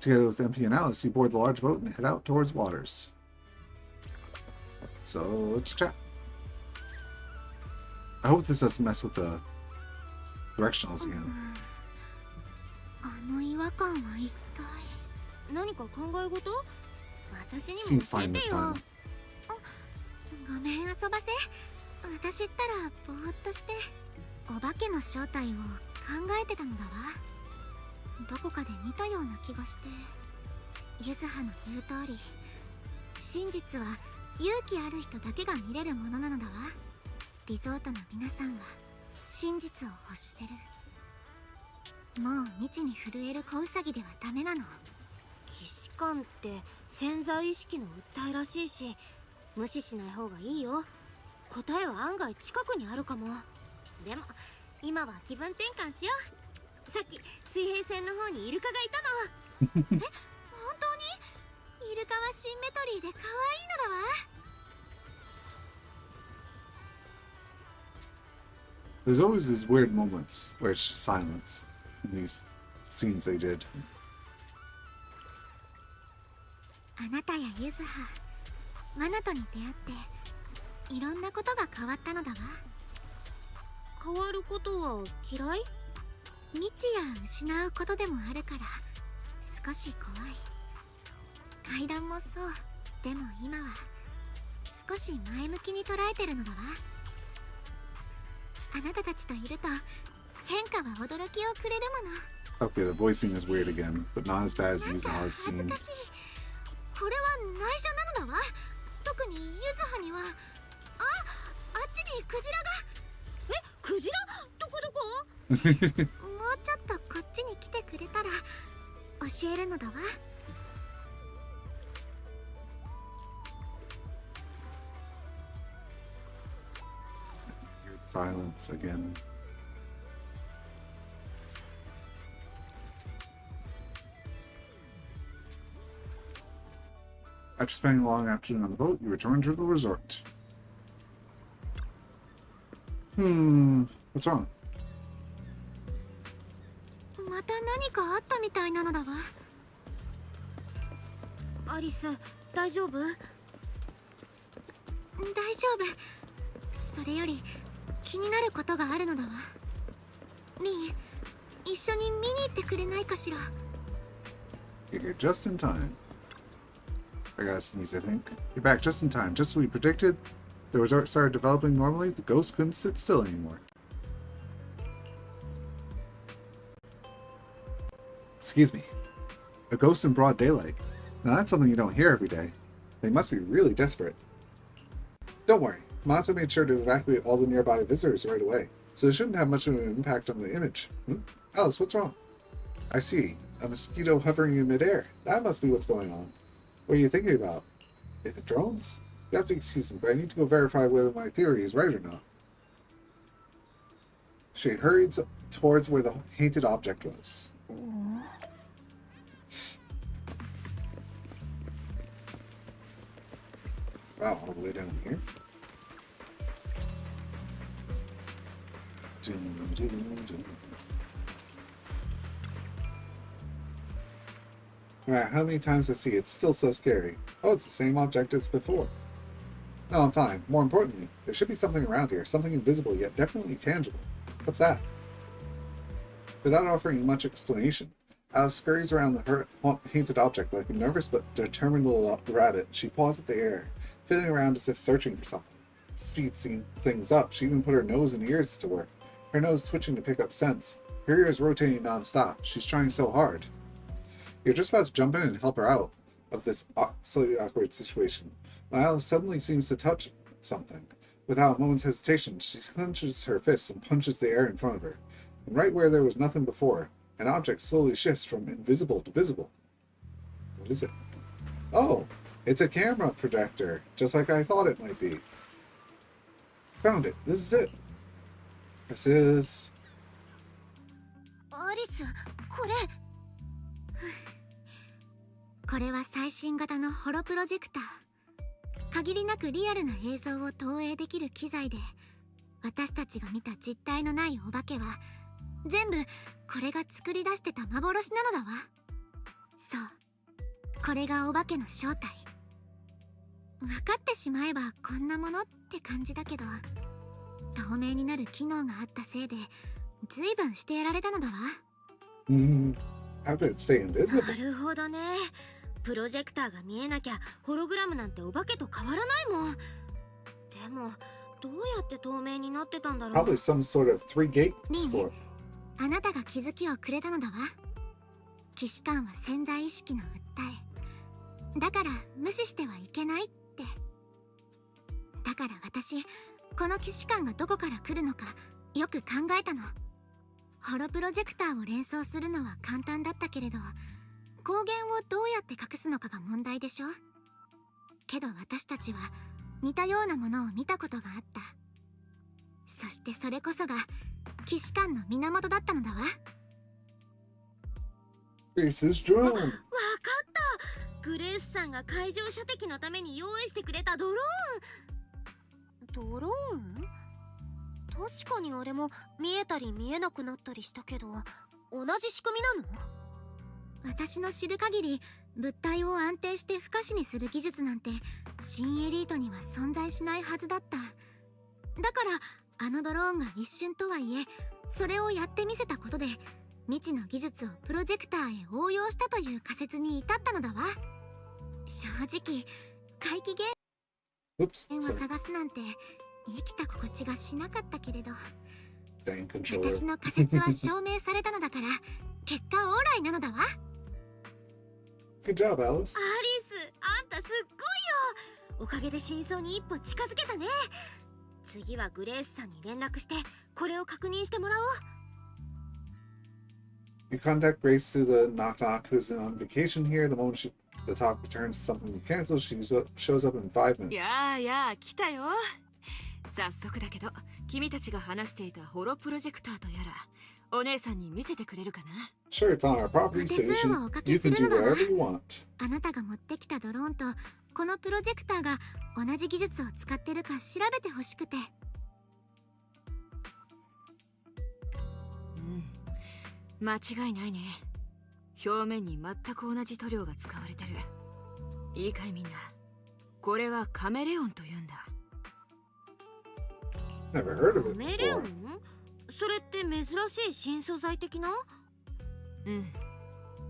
[SPEAKER 1] Together with MP and Alice, you board the large boat and head out towards waters. So let's chat. I hope this doesn't mess with the directionals again.
[SPEAKER 4] あの違和感は一体
[SPEAKER 2] 何か考え事？私にも
[SPEAKER 1] Seems
[SPEAKER 2] 教え
[SPEAKER 1] fine
[SPEAKER 2] て
[SPEAKER 1] this
[SPEAKER 2] よ。
[SPEAKER 1] time.
[SPEAKER 4] ごめん遊ばせ。私ったらぼーっとしてお化けの正体を考えてたのだわ。どこかで見たような気がして。ゆずはの言う通り、真実は勇気ある人だけが見れるものなのだわ。リゾートの皆さんは真実を欲してる。もう未知に震える小ウサギではダメなの。
[SPEAKER 2] 既視感って潜在意識の訴えらしいし、無視しない方がいいよ。答えは案外近くにあるかも。でも今は気分転換しよう。さっき水平線の方にイルカがいたの。
[SPEAKER 4] 本当に？イルカはシンメトリーで可愛いのだわ。
[SPEAKER 1] There's always these weird moments where it's just silence in these scenes they did.
[SPEAKER 4] あなたやゆずは、マナトに出会っていろんなことが変わったのだわ。
[SPEAKER 2] 変わることは嫌い？
[SPEAKER 4] 未知や失うことでもあるから少し怖い。階段もそう。でも今は少し前向きに捉えてるのだわ。あなたたちといると変化は驚きをくれるもの。
[SPEAKER 1] Okay, the voicing is weird again, but not as bad as
[SPEAKER 4] なんか
[SPEAKER 1] Yuzaha's
[SPEAKER 4] 恥ず
[SPEAKER 1] scene.
[SPEAKER 4] かしい。これは内緒なのだわ。特にゆずはには。あっちにクジラが。
[SPEAKER 2] え、クジラ？どこどこ？
[SPEAKER 4] もうちょっとこっちに来てくれたら教えるのだわ。
[SPEAKER 1] Silence again. After spending a long afternoon on the boat, you return to the resort. What's wrong?
[SPEAKER 4] また何かあったみたいなのだわ。
[SPEAKER 2] アリス、大丈夫？
[SPEAKER 4] 大丈夫。それより気になることがあるのだわ。リン、一緒に見に行ってくれないかしら。
[SPEAKER 1] You're just in time. I gotta sneeze, I think. You're back just in time. Just as we predicted, the resort started developing normally. The ghosts couldn't sit still anymore. Excuse me. A ghost in broad daylight. Now that's something you don't hear every day. They must be really desperate. Don't worry. Mato made sure to evacuate all the nearby visitors right away, so it shouldn't have much of an impact on the image. Alice, what's wrong? I see. A mosquito hovering in midair. That must be what's going on. What are you thinking about? Is it drones? You have to excuse me, but I need to go verify whether my theory is right or not. She hurried towards where the painted object was. Wow, all the way down here. No matter how many times I see it, it's still so scary. Oh, it's the same object as before. No, I'm fine. More importantly, there should be something around here. Something invisible, yet definitely tangible. What's that? Without offering much explanation, Alice scurries around the painted object like a nervous but determined little rabbit. She paws at the air, feeling around as if searching for something. Speeding things up, she even put her nose and ears to work, her nose twitching to pick up scents, her ears rotating non-stop. She's trying so hard. You're just about to jump in and help her out of this slightly awkward situation, when Alice suddenly seems to touch something. Without a moment's hesitation, she clenches her fists and punches the air in front of her. And right where there was nothing before, an object slowly shifts from invisible to visible. What is it? Oh, it's a camera projector, just like I thought it might be. Found it. This is it. This is...
[SPEAKER 2] アリス、これ。
[SPEAKER 4] これは最新型のホロプロジェクター。限りなくリアルな映像を投影できる機材で、私たちが見た実体のないお化けは全部これが作り出してた幻なのだわ。そう、これがお化けの正体。分かってしまえばこんなものって感じだけど、透明になる機能があったせいで随分してやられたのだわ。
[SPEAKER 1] How did it stay invisible?
[SPEAKER 2] なるほどね。プロジェクターが見えなきゃホログラムなんてお化けと変わらないもん。でもどうやって透明になってたんだろう。
[SPEAKER 1] Probably some sort of three-gate
[SPEAKER 4] リン、
[SPEAKER 1] sport.
[SPEAKER 4] あなたが気づきをくれたのだわ。騎士官は潜在意識の訴えだから無視してはいけないって。だから私、この騎士官がどこから来るのかよく考えたの。ホロプロジェクターを連想するのは簡単だったけれど、光源をどうやって隠すのかが問題でしょ。けど私たちは似たようなものを見たことがあった。そしてそれこそが騎士官の源だったのだわ。
[SPEAKER 1] Grace's drone.
[SPEAKER 2] わかった。グレースさんが海上射的のために用意してくれたドローン。ドローン？確かにあれも見えたり見えなくなったりしたけど、同じ仕組みなの？
[SPEAKER 4] 私の知る限り物体を安定して不可視にする技術なんて新エリートには存在しないはずだった。だからあのドローンが一瞬とはいえそれをやってみせたことで未知の技術をプロジェクターへ応用したという仮説に至ったのだわ。正直怪奇現象を探すなんて生きた心地がしなかったけれど、私の仮説は証明されたのだから結果オーライなのだわ。
[SPEAKER 1] Good job, Alice.
[SPEAKER 2] アリス、あんたすっごいよ。おかげで真相に一歩近づけたね。次はグレースさんに連絡してこれを確認してもらおう。
[SPEAKER 1] You contact Grace through the knock-knock, who's on vacation here. The moment the talk returns to something mechanical, she shows up in 5 minutes.
[SPEAKER 11] やあやあ、来たよ。早速だけど、君たちが話していたホロプロジェクターとやら、お姉さんに見せてくれるかな？
[SPEAKER 1] Sure, it's on our property, so you can do whatever you want.
[SPEAKER 4] あなたが持ってきたドローンとこのプロジェクターが同じ技術を使ってるか調べてほしくて。
[SPEAKER 11] 間違いないね。表面に全く同じ塗料が使われてる。いいかいみんな。これはカメレオンというんだ。
[SPEAKER 1] Never heard of
[SPEAKER 2] カ
[SPEAKER 1] it
[SPEAKER 2] メレオン？
[SPEAKER 1] before.
[SPEAKER 2] それって珍しい新素材的な？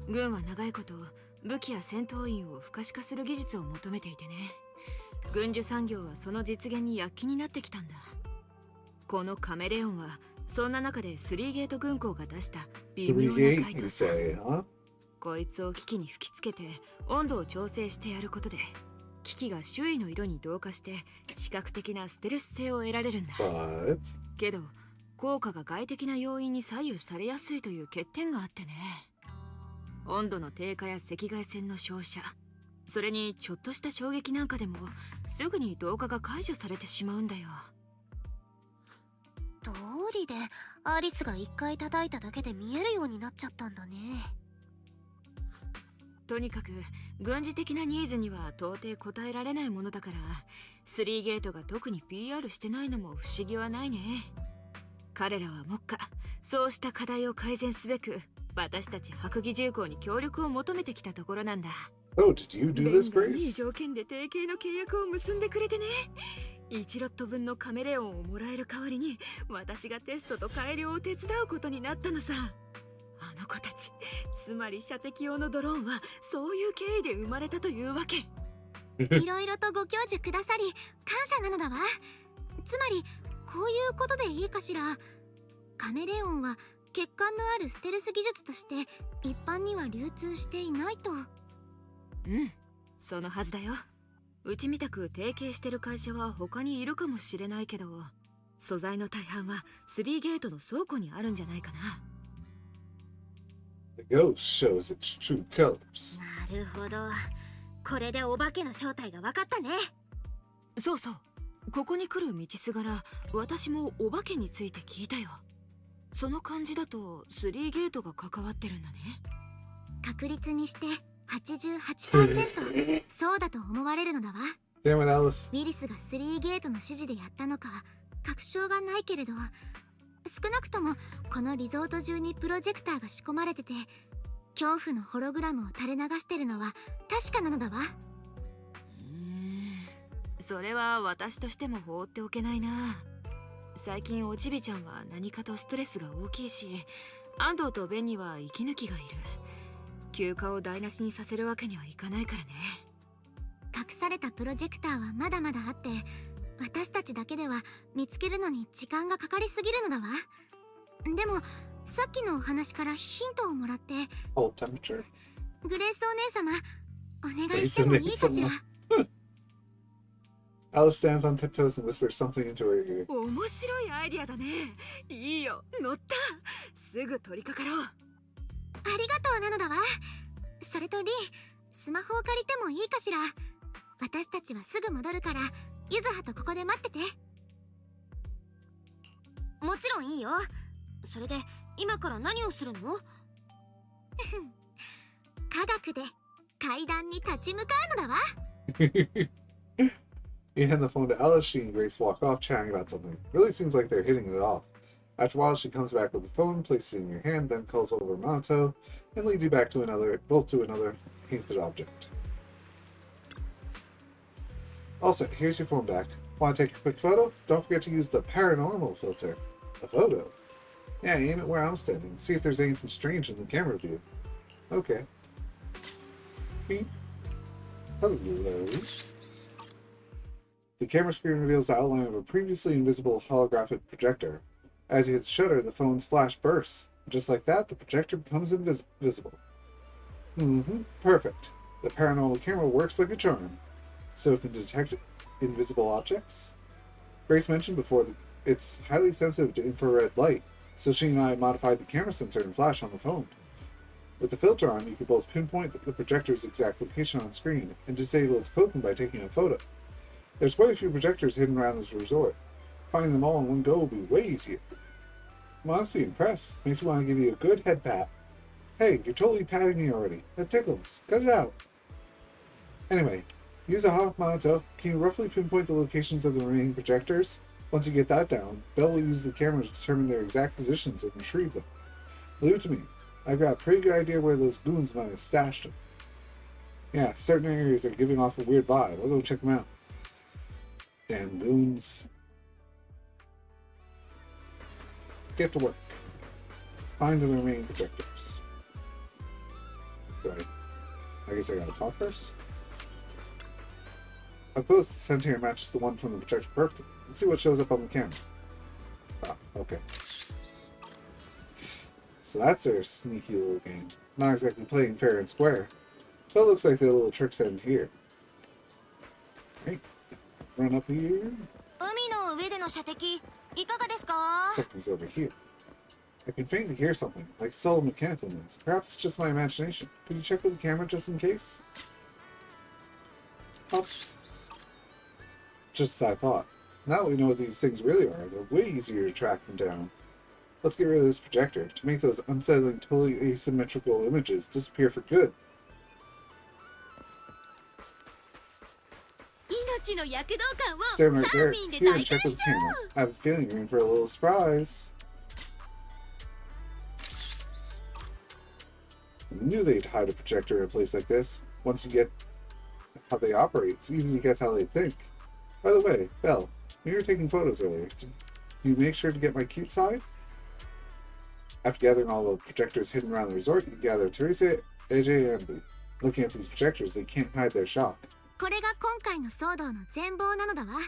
[SPEAKER 11] 軍は長いこと武器や戦闘員を不可視化する技術を求めていてね。軍需産業はその実現に躍起になってきたんだ。このカメレオンはそんな中で3ゲート軍港が出した微妙な
[SPEAKER 1] 3-gate,
[SPEAKER 11] 回
[SPEAKER 1] you
[SPEAKER 11] 答さ。
[SPEAKER 1] say, huh?
[SPEAKER 11] こいつを機器に吹きつけて温度を調整してやることで機器が周囲の色に同化して視覚的なステルス性を得られるんだ。
[SPEAKER 1] But
[SPEAKER 11] けど効果が外的な要因に左右されやすいという欠点があってね。温度の低下や赤外線の照射、それにちょっとした衝撃なんかでもすぐに同化が解除されてしまうんだよ。
[SPEAKER 2] どう理でアリスが一回叩いただけで見えるようになっちゃったんだね。
[SPEAKER 11] とにかく軍事的なニーズには到底応えられないものだから、3ゲートが特に PR してないのも不思議はないね。彼らは目下そうした課題を改善すべく私たち白蟻重工に協力を求めてきたところなんだ。
[SPEAKER 1] Oh, did you do this,
[SPEAKER 11] レンがいい
[SPEAKER 1] Grace?
[SPEAKER 11] 条件で提携の契約を結んでくれてね。1ロット分のカメレオンをもらえる代わりに私がテストと改良を手伝うことになったのさ。あの子たち、つまり射的用のドローンはそういう経緯で生まれたというわけ。
[SPEAKER 4] いろいろとご教授くださり感謝なのだわ。つまりこういうことでいいかしら。カメレオンは欠陥のあるステルス技術として一般には流通していないと。
[SPEAKER 11] うん、そのはずだよ。うちみたく提携してる会社は他にいるかもしれないけど、素材の大半は3ゲートの倉庫にあるんじゃないかな。
[SPEAKER 1] The ghost shows its true colors.
[SPEAKER 2] なるほど。これでお化けの正体が分かったね。
[SPEAKER 11] そうそう、ここに来る道すがら私もお化けについて聞いたよ。その感じだと3ゲートが関わってるんだね。
[SPEAKER 4] 確率にして 88% そうだと思われるのだわ。
[SPEAKER 1] Damn it, Alice.
[SPEAKER 4] ウィリスが3ゲートの指示でやったのか確証がないけれど、少なくともこのリゾート中にプロジェクターが仕込まれてて、恐怖のホログラムを垂れ流してるのは確かなのだわ。
[SPEAKER 11] それは私としても放っておけないな。最近おちびちゃんは何かとストレスが大きいし、安藤とベンには息抜きがいる。休暇を台無しにさせるわけにはいかないからね。
[SPEAKER 4] 隠されたプロジェクターはまだまだあって、私たちだけでは見つけるのに時間がかかりすぎるのだわ。でもさっきのお話からヒントをもらって、
[SPEAKER 1] Hold temperature.
[SPEAKER 4] グレースお姉様お願いしてもいいかしら。
[SPEAKER 1] Alice stands on tiptoes and whispers something into her ear.
[SPEAKER 11] 面白いアイディアだね。いいよ、乗った。すぐ取り掛かろう。
[SPEAKER 4] ありがとうなのだわ。それとリー、スマホを借りてもいいかしら。私たちはすぐ戻るから、ゆずはとここで待ってて。
[SPEAKER 2] もちろんいいよ。それで今から何をするの？
[SPEAKER 4] 科学で階段に立ち向かうのだわ。
[SPEAKER 1] You hand the phone to Alice. She and Grace walk off, chatting about something. Really seems like they're hitting it off. After a while, she comes back with the phone, places it in your hand, then calls over Mato, and leads you back to another painted object. All set. Here's your phone back. Want to take a quick photo? Don't forget to use the paranormal filter. A photo? Yeah, aim it where I'm standing. See if there's anything strange in the camera view. Okay. Beep. Hello. The camera screen reveals the outline of a previously invisible holographic projector. As you hit the shutter, the phone's flash bursts. Just like that, the projector becomes invisible. Perfect. The paranormal camera works like a charm. So it can detect invisible objects? Grace mentioned before that it's highly sensitive to infrared light, so she and I modified the camera sensor and flash on the phone. With the filter on, you can both pinpoint the projector's exact location on screen and disable its cloaking by taking a photo. There's quite a few projectors hidden around this resort. Finding them all in one go will be way easier. I'm honestly impressed. Makes me want to give you a good head pat. Hey, you're totally patting me already. That tickles. Cut it out. Anyway, use a hawk monitor. Can you roughly pinpoint the locations of the remaining projectors? Once you get that down, Belle will use the camera to determine their exact positions and retrieve them. Leave it to me. I've got a pretty good idea where those goons might have stashed them. Yeah, certain areas are giving off a weird vibe. I'll go check them out. Damn goons. Get to work. Find the remaining projectors. I guess I gotta talk first? Up close, the center here matches the one from the projector perfectly. Let's see what shows up on the camera. Ah, okay. So that's their sneaky little game. Not exactly playing fair and square, but it looks like the little tricks end here. Right. Run up here.
[SPEAKER 2] 海の上での射的いかがですか？
[SPEAKER 1] Something's over here. I can faintly hear something, like subtle mechanical noise. Perhaps it's just my imagination. Could you check with the camera just in case? Oh. Just as I thought. Now that we know what these things really are, they're way easier to track them down. Let's get rid of this projector to make those unsettling, totally asymmetrical images disappear for good. Stand right there here and check with the camera. I have a feeling you're in for a little surprise. I knew they'd hide a projector in a place like this. Once you get how they operate, it's easy to guess how they think. By the way, Belle, when you were taking photos earlier, did you make sure to get my cute side? After gathering all the projectors hidden around the resort, you gather Teresa, AJ, and Ambu. Looking at these projectors, they can't hide their shock.
[SPEAKER 4] これが今回の騒動の全貌なのだわ。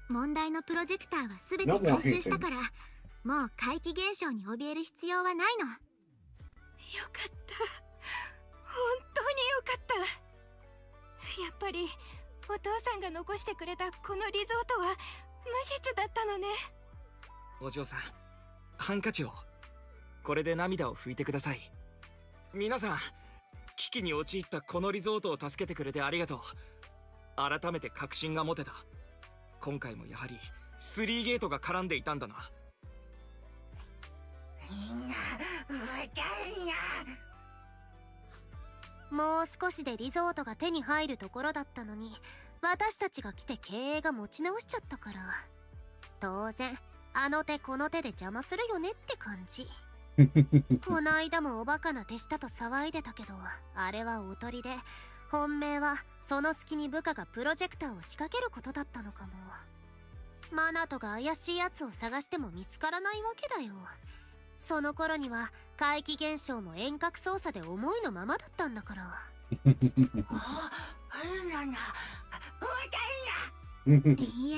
[SPEAKER 4] 問題のプロジェクターは全て
[SPEAKER 1] No more
[SPEAKER 4] 回収した
[SPEAKER 1] hating.
[SPEAKER 4] から、もう怪奇現象に怯える必要はないの。
[SPEAKER 5] よかった。本当によかった。やっぱりお父さんが残してくれたこのリゾートは無実だったのね。
[SPEAKER 3] お嬢さん、ハンカチを。これで涙を拭いてください。皆さん、危機に陥ったこのリゾートを助けてくれてありがとう。改めて確信が持てた。今回もやはり3ゲートが絡んでいたんだな。
[SPEAKER 2] みんな歌うな。もう少しでリゾートが手に入るところだったのに、私たちが来て経営が持ち直しちゃったから、当然あの手この手で邪魔するよねって感じ。こないだもおバカな手下と騒いでたけど、あれはおとりで、本命はその隙に部下がプロジェクターを仕掛けることだったのかも。マナトが怪しいやつを探しても見つからないわけだよ。その頃には怪奇現象も遠隔操作で思いのままだったんだから。
[SPEAKER 4] いいえ、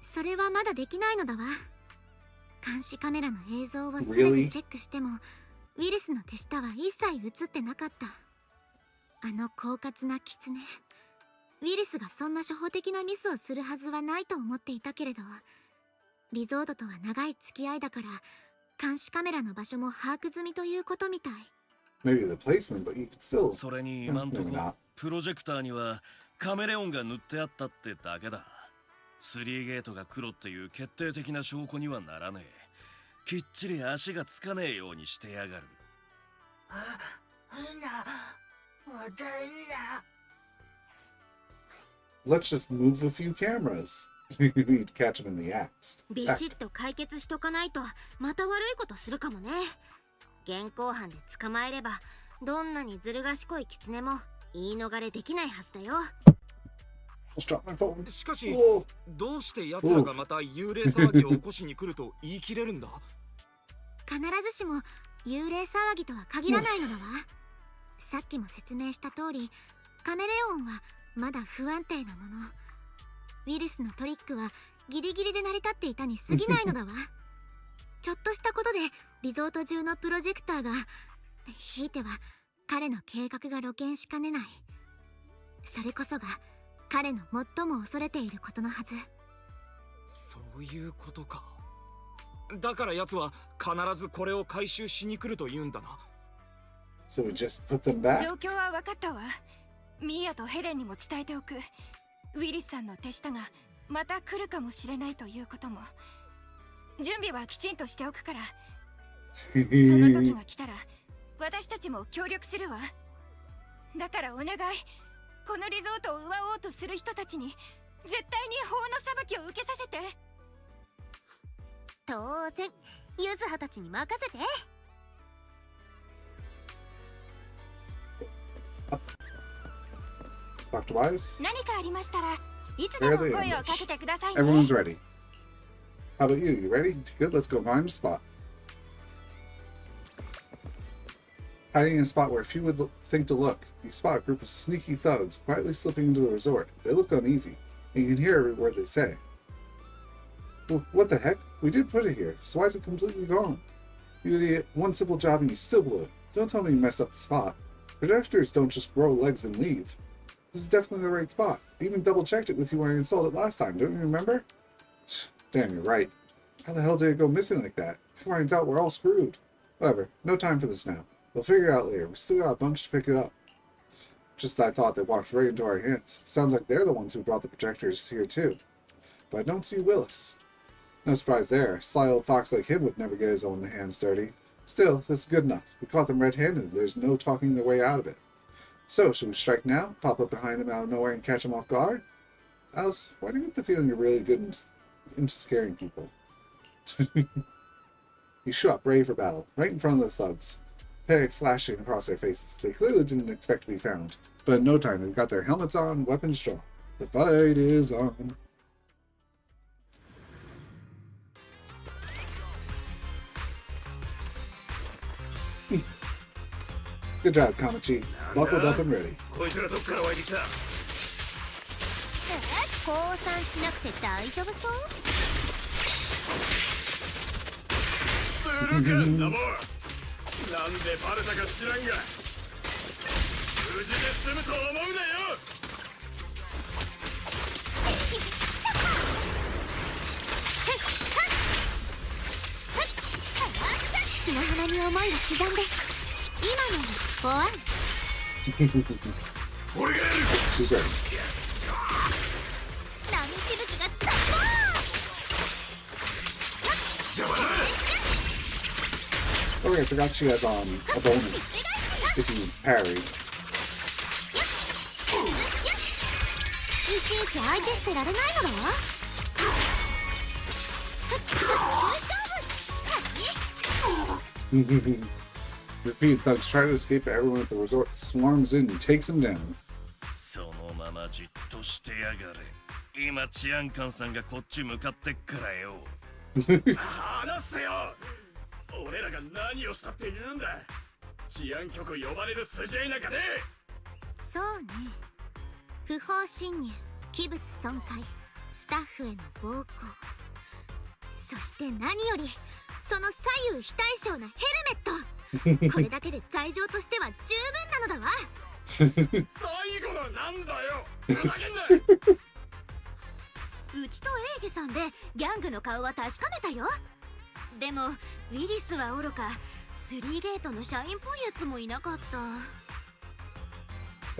[SPEAKER 4] それはまだできないのだわ。監視カメラの映像を全てチェックしても、ウイルスの手下は一切映ってなかった。あの狡猾なキツネ、ウイルスがそんな初歩的なミスをするはずはないと思っていたけれど、リゾートとは長い付き合いだから、監視カメラの場所も把握済みということみたい。
[SPEAKER 1] Maybe the placement, but you could still.
[SPEAKER 7] それに今んとこプロジェクターにはカメレオンが塗ってあったってだけだ。3ゲートが黒っていう決定的な証拠にはならねえ。きっちり足がつかねえようにしてやがる。
[SPEAKER 1] Let's just move a few cameras. We need to catch them in the act.
[SPEAKER 2] ビシッと解決しとかないとまた悪いことするかもね。現行犯で捕まえればどんなにずる賢いキツネも言い逃れできないはずだよ。
[SPEAKER 1] Let's drop my phone.
[SPEAKER 3] しかし、
[SPEAKER 1] Whoa.
[SPEAKER 3] どうして奴らがまた幽霊騒ぎを起こしに来ると言い切れるんだ？
[SPEAKER 4] 必ずしも幽霊騒ぎとは限らないのだわ。さっきも説明した通り、カメレオンはまだ不安定なもの。ウイルスのトリックはギリギリで成り立っていたに過ぎないのだわ。ちょっとしたことでリゾート中のプロジェクターが、ひいては彼の計画が露見しかねない。それこそが彼の最も恐れていることのはず。
[SPEAKER 3] そういうことか。だから奴は必ずこれを回収しに来ると言うんだな。
[SPEAKER 1] So we just put them back?
[SPEAKER 5] 状況は分かったわ。ミーヤとヘレンにも伝えておく。ウィリスさんの手下がまた来るかもしれないということも。準備はきちんとしておくから。その時が来たら私たちも協力するわ。だからお願い、このリゾートを奪おうとする人たちに絶対に法の裁きを受けさせて。
[SPEAKER 2] 当然ユズハたちに任せて。
[SPEAKER 1] Dr. Wise?
[SPEAKER 5] 何かありましたらいつでも声をかけてくださいね。
[SPEAKER 1] Everyone's ready. How about you? You ready? Good, let's go find a spot. Hiding in a spot where few would think to look, you spot a group of sneaky thugs quietly slipping into the resort. They look uneasy, and you can hear every word they say. What the heck? We did put it here, so why is it completely gone? You idiot, one simple job and you still blew it. Don't tell me you messed up the spot. Projectors don't just grow legs and leave. This is definitely the right spot. I even double-checked it with you when I installed it last time, don't you remember? Damn, you're right. How the hell did it go missing like that? If it finds out, we're all screwed. However, no time for this now. We'll figure it out later. We still got a bunch to pick it up. Just I thought they walked right into our hands. Sounds like they're the ones who brought the projectors here too. But I don't see Willis. No surprise there. Sly old fox like him would never get his own hands dirty. Still, this is good enough. We caught them red-handed. There's no talking their way out of it. So, should we strike now? Pop up behind them out of nowhere and catch them off guard? Alice, why do you get the feeling you're really good into scaring people? You show up, ready for battle, right in front of the thugs. Panic flashing across their faces. They clearly didn't expect to be found. But in no time, they've got their helmets on, weapons drawn. The fight is on. Good job, Kamachi. Buckled up and ready.
[SPEAKER 2] 降参しなくて大丈夫そう？
[SPEAKER 8] するかんなもん。なんでバレたか知らんが無事で済むと思うなよ。
[SPEAKER 4] 砂浜に思いを刻んで今のフォワン
[SPEAKER 8] 俺がやる。
[SPEAKER 1] She's ready.
[SPEAKER 2] 波しぶきがダッ
[SPEAKER 8] 邪魔だ。
[SPEAKER 1] Oh, yeah, I forgot she has a bonus if you parry.
[SPEAKER 2] いちいち相手してられないだろ。
[SPEAKER 1] Repeat, thugs try to escape, but everyone at the resort swarms in and takes them down.
[SPEAKER 7] そのままじっとしてやがれ。今治安官さんがこっち向かってっからよ。
[SPEAKER 8] 話せよ。俺らが何をしたって言うんだ。治安局呼ばれる筋合いなんかね。
[SPEAKER 4] そうね。不法侵入、器物損壊、スタッフへの暴行、そして何よりその左右非対称なヘルメット。これだけで罪状としては十分なのだわ。
[SPEAKER 8] 最後のなんだよ。ふざけんな。
[SPEAKER 2] うちとエーゲさんでギャングの顔は確かめたよ。でもウィリスはおろか3ゲートの社員っぽいやつもいなかった。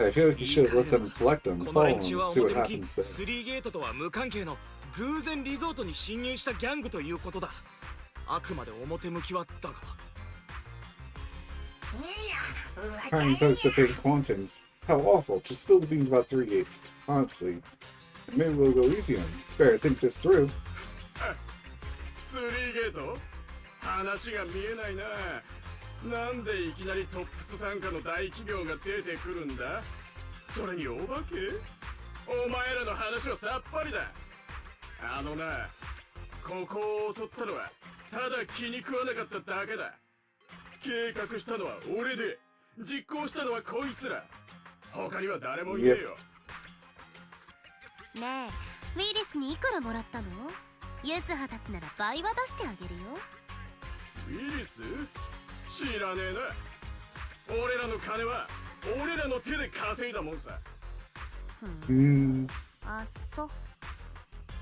[SPEAKER 1] I feel like you should have let them collect them,
[SPEAKER 6] こ
[SPEAKER 1] follow
[SPEAKER 6] の
[SPEAKER 1] them,
[SPEAKER 6] 連
[SPEAKER 1] and
[SPEAKER 6] 中は
[SPEAKER 1] see
[SPEAKER 6] 表
[SPEAKER 1] what
[SPEAKER 6] 向き
[SPEAKER 1] happens there.
[SPEAKER 6] 3ゲートとは無関係の偶然リゾートに侵入したギャングということだ。あくまで表向きはだが。
[SPEAKER 1] Hiring thugs to fake quantums. How awful. Just spill the beans about 3 gates. Honestly. Maybe we'll go easy on you. Better think this through.
[SPEAKER 8] 3ゲート話が見えないな。なんでいきなりトップス傘下の大企業が出てくるんだ。それにお化け。お前らの話はさっぱりだ。あのな、ここを襲ったのはただ気に食わなかっただけだ。計画したのは俺で、実行したのはこいつら。他には誰もいねえよ。
[SPEAKER 2] ねえ、ウィリスにいくらもらったの？ユズハたちなら倍は出してあげるよ。
[SPEAKER 8] ウィリス？知らねえな。俺らの金は俺らの手で稼いだもんさ。
[SPEAKER 2] あっそ。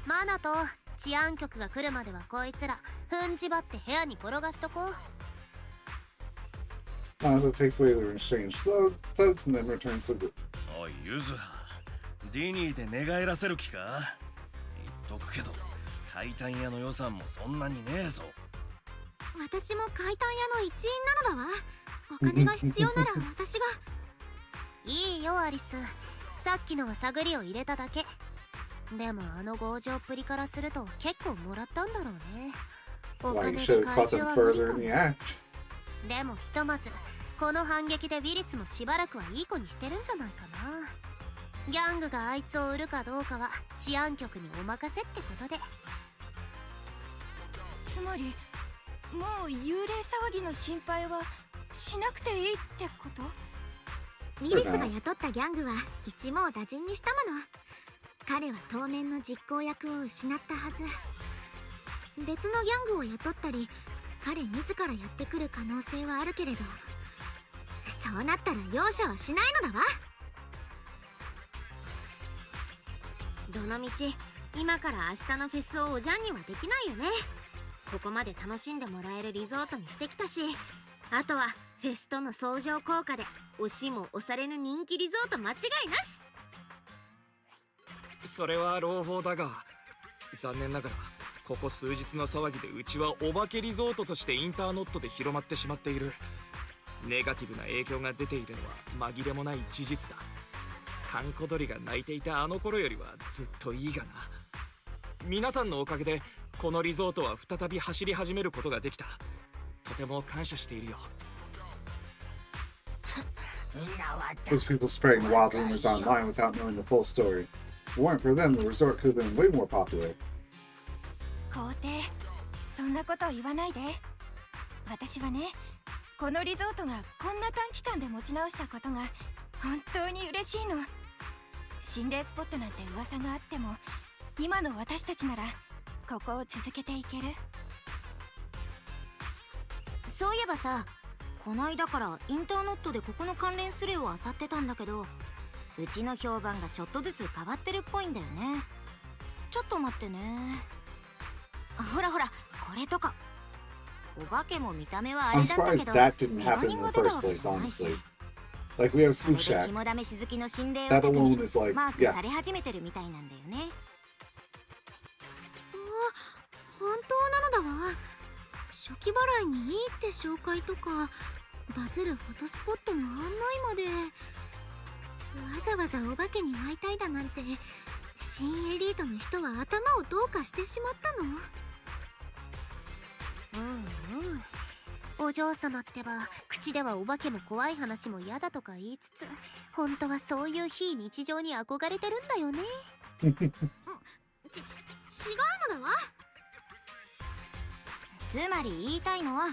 [SPEAKER 2] マナと治安局が来るまではこいつら踏んじばって部屋に転がしとこう。
[SPEAKER 1] Mazda takes away their exchange thugs and then returns to the...
[SPEAKER 7] おい、ユズハ。ディニーで寝返らせる気か？言っとくけど、解体屋の予算もそんなにねえぞ。
[SPEAKER 4] 私も解体屋の一員なのだわ。お金が必要なら私が。
[SPEAKER 2] いいよアリス。さっきのは探りを入れただけ。でもあの強情っぷりからすると結構もらったんだろうね。
[SPEAKER 1] That's
[SPEAKER 2] お
[SPEAKER 1] why you
[SPEAKER 2] 金
[SPEAKER 1] should
[SPEAKER 2] で
[SPEAKER 1] have
[SPEAKER 2] 怪
[SPEAKER 1] caught
[SPEAKER 2] 獣
[SPEAKER 1] them
[SPEAKER 2] は無理
[SPEAKER 1] further
[SPEAKER 2] か
[SPEAKER 1] in
[SPEAKER 2] も。
[SPEAKER 1] the act.
[SPEAKER 2] でもひとまずこの反撃でウィリスもしばらくはいい子にしてるんじゃないかな。ギャングがあいつを売るかどうかは治安局にお任せってことで。
[SPEAKER 5] つまりもう幽霊騒ぎの心配はしなくていいってこと？
[SPEAKER 4] ウィリスが雇ったギャングは一網打尽にしたもの。彼は当面の実行役を失ったはず。別のギャングを雇ったり彼自らやってくる可能性はあるけれど、そうなったら容赦はしないのだわ。
[SPEAKER 2] どのみち今から明日のフェスをおじゃんにはできないよね。ここまで楽しんでもらえるリゾートにしてきたし、あとはフェスとの相乗効果で押しも押されぬ人気リゾート間違いなし。
[SPEAKER 6] それは朗報だが、残念ながら
[SPEAKER 12] ここ数日の騒ぎでうちはお化けリゾートとしてインターネットで広まってしまっている。ネガティブな影響が出ているのは紛れもない事実だ。カンコ鳥が泣いていたあの頃よりはずっといいがな。皆さんのおかげでこのリゾートは再び走り始めることができた。とても感謝しているよ。
[SPEAKER 1] Those people spreading wild rumors online without knowing the full story. If it weren't for them, the resort could have been way more popular.
[SPEAKER 5] 皇帝、そんなこと言わないで。私はね、このリゾートがこんな短期間で持ち直したことが本当に嬉しいの。心霊スポットなんて噂があっても、今の私たちならここを続けていける。
[SPEAKER 4] そういえばさ、こないだからインターネットでここの関連スレを漁ってたんだけど、うちの評判がちょっとずつ変わってるっぽいんだよね。ちょっと待ってね。ほらほら、これとか。お化けも見た目はあれ
[SPEAKER 1] I'm
[SPEAKER 4] だったけ
[SPEAKER 1] surprised
[SPEAKER 4] ど、
[SPEAKER 1] that didn't
[SPEAKER 4] 怪
[SPEAKER 1] happen
[SPEAKER 4] 我
[SPEAKER 1] in
[SPEAKER 4] 人
[SPEAKER 1] the
[SPEAKER 4] が出た
[SPEAKER 1] first
[SPEAKER 4] わけ
[SPEAKER 1] place,
[SPEAKER 4] じゃないし。
[SPEAKER 1] honestly. Like, we have
[SPEAKER 4] それ
[SPEAKER 1] Spook
[SPEAKER 4] で
[SPEAKER 1] Shack.
[SPEAKER 4] 肝試し好きの心霊オ
[SPEAKER 1] That
[SPEAKER 4] タク
[SPEAKER 1] alone
[SPEAKER 4] に
[SPEAKER 1] is like,
[SPEAKER 4] マーク
[SPEAKER 1] yeah.
[SPEAKER 4] され始めてるみたいなんだよね。
[SPEAKER 2] 本当なのだわ。初期払いにいいって紹介とかバズるフォトスポットの案内まで。わざわざお化けに会いたいだなんて、新エリートの人は頭をどうかしてしまったの。お嬢様ってば口ではお化けも怖い話も嫌だとか言いつつ、本当はそういう非日常に憧れてるんだよね。違うのだわ。
[SPEAKER 4] つまり言いたいのは、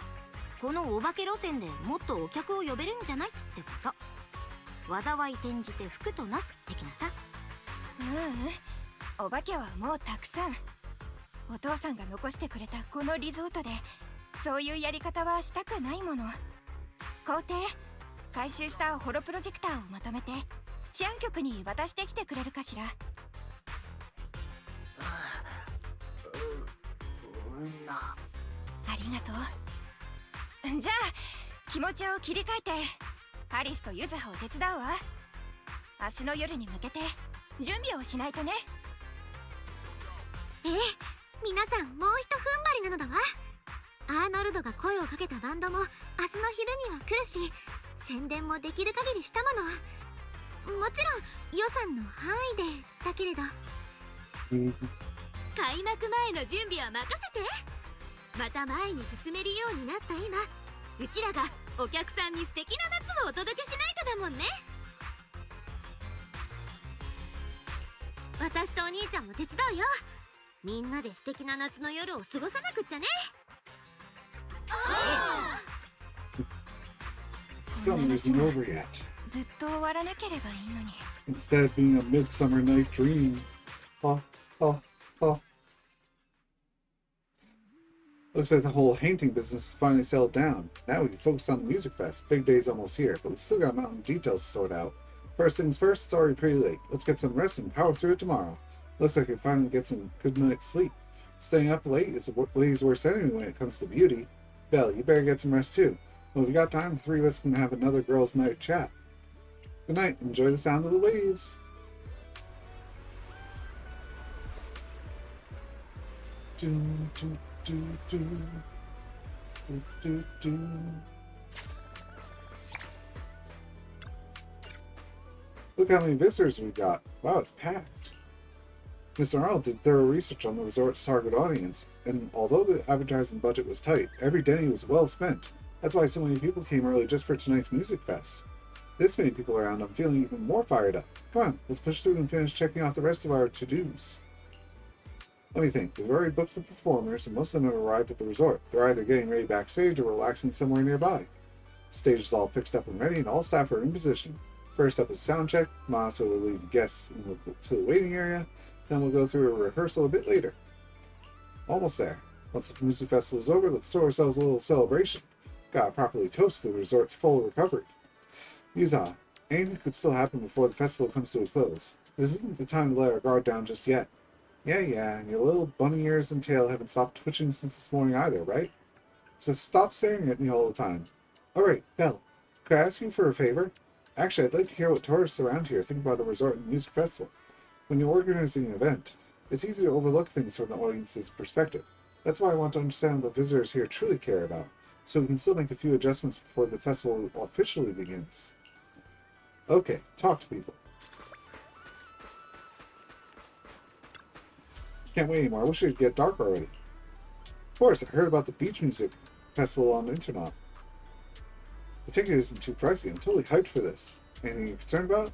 [SPEAKER 4] このお化け路線でもっとお客を呼べるんじゃないってこと。災い転じて福となす的なさ。
[SPEAKER 5] お化けはもうたくさん。お父さんが残してくれたこのリゾートでそういうやり方はしたくないもの。皇帝、回収したホロプロジェクターをまとめて治安局に渡してきてくれるかしら。ありがとう。じゃあ気持ちを切り替えてアリスとユズハを手伝うわ。明日の夜に向けて準備をしないとね。
[SPEAKER 2] ええ、皆さんもうひと踏ん張りなのだわ。アーノルドが声をかけたバンドも明日の昼には来るし、宣伝もできる限りしたもの。もちろん予算の範囲でだけれど。開幕前の準備は任せて。また前に進めるようになった今、うちらがお客さんに素敵な夏をお届けしないとだもんね。私とお兄ちゃんも手伝うよ。みんなで素敵な夏の夜を過ごさなくっちゃね。
[SPEAKER 1] Summer isn't over yet.
[SPEAKER 5] ずっと終わらなければいいのに。
[SPEAKER 1] Instead of being a midsummer night dream. Ha, ha, ha. Looks like the whole painting business has finally settled down. Now we can focus on the music fest. Big day's almost here, but we still got mountain details to sort out. First things first, it's already pretty late. Let's get some rest and power through it tomorrow. Looks like we finally get some good night's sleep. Staying up late is a lady's worst enemy when it comes to beauty. Belle, you better get some rest too. Well, if we got time, the three of us can have another girls' night chat. Good night. Enjoy the sound of the waves. Do, do, do, do. Do, do, do. Look how many visitors we've got. Wow, it's packed. Mr. Arnold did thorough research on the resort's target audience, and although the advertising budget was tight, every penny was well spent. That's why so many people came early just for tonight's music fest. This many people around, I'm feeling even more fired up. Come on, let's push through and finish checking off the rest of our to-dos. Let me think. We've already booked the performers, and most of them have arrived at the resort. They're either getting ready backstage or relaxing somewhere nearby. The stage is all fixed up and ready, and all staff are in position. First up is sound check. Monster will lead the guests to the waiting area. Then we'll go through a rehearsal a bit later. Almost there. Once the music festival is over, let's throw ourselves a little celebration. Gotta properly toast the resort's full recovery. Yuza, anything could still happen before the festival comes to a close. This isn't the time to let our guard down just yet. Yeah, and your little bunny ears and tail haven't stopped twitching since this morning either, right? So stop staring at me all the time. Alright, Belle, could I ask you for a favor? Actually, I'd like to hear what tourists around here think about the resort and the music festival. When you're organizing an event, It's easy to overlook things from the audience's perspective. That's why I want to understand what the visitors here truly care about, so we can still make a few adjustments before the festival officially begins. Okay, talk to people. Can't wait anymore. I wish it'd get dark already. Of course, I heard about the beach music festival on the internet. The ticket isn't too pricey. I'm totally hyped for this. Anything you're concerned about?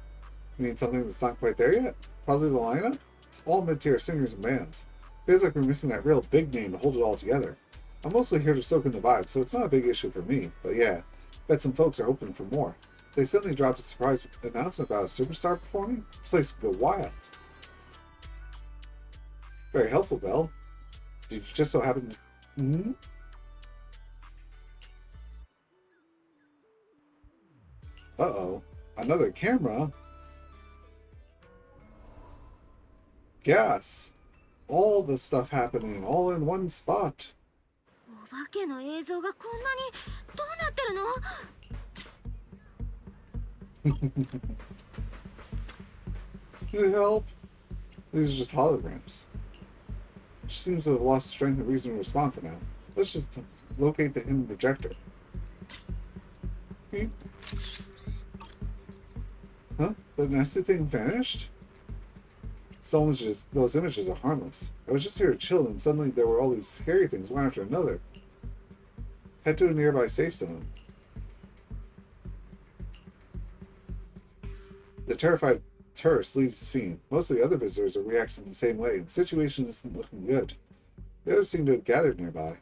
[SPEAKER 1] You mean something that's not quite there yet? Probably the lineup? It's all mid-tier singers and bands. Feels like we're missing that real big name to hold it all together. I'm mostly here to soak in the vibe, so it's not a big issue for me. But yeah, bet some folks are hoping for more. They suddenly dropped a surprise announcement about a superstar performing. The place would go wild. Very helpful, Belle. Did you just so happen to... Hmm? Uh-oh. Another camera? Gas. All the stuff happening all in one spot.
[SPEAKER 2] お化けの映像がこんなにどうなってるの
[SPEAKER 1] Can you help? These are just holograms. She seems to have lost strength and reason to respond for now. Let's just locate the hidden projector. Beep. Huh? The nasty thing vanished? Those images are harmless. I was just here to chill and suddenly there were all these scary things one after another. Head to a nearby safe zone. The terrified tourist leaves the scene. Most of the other visitors are reacting the same way, and the situation isn't looking good. The others seem to have gathered nearby.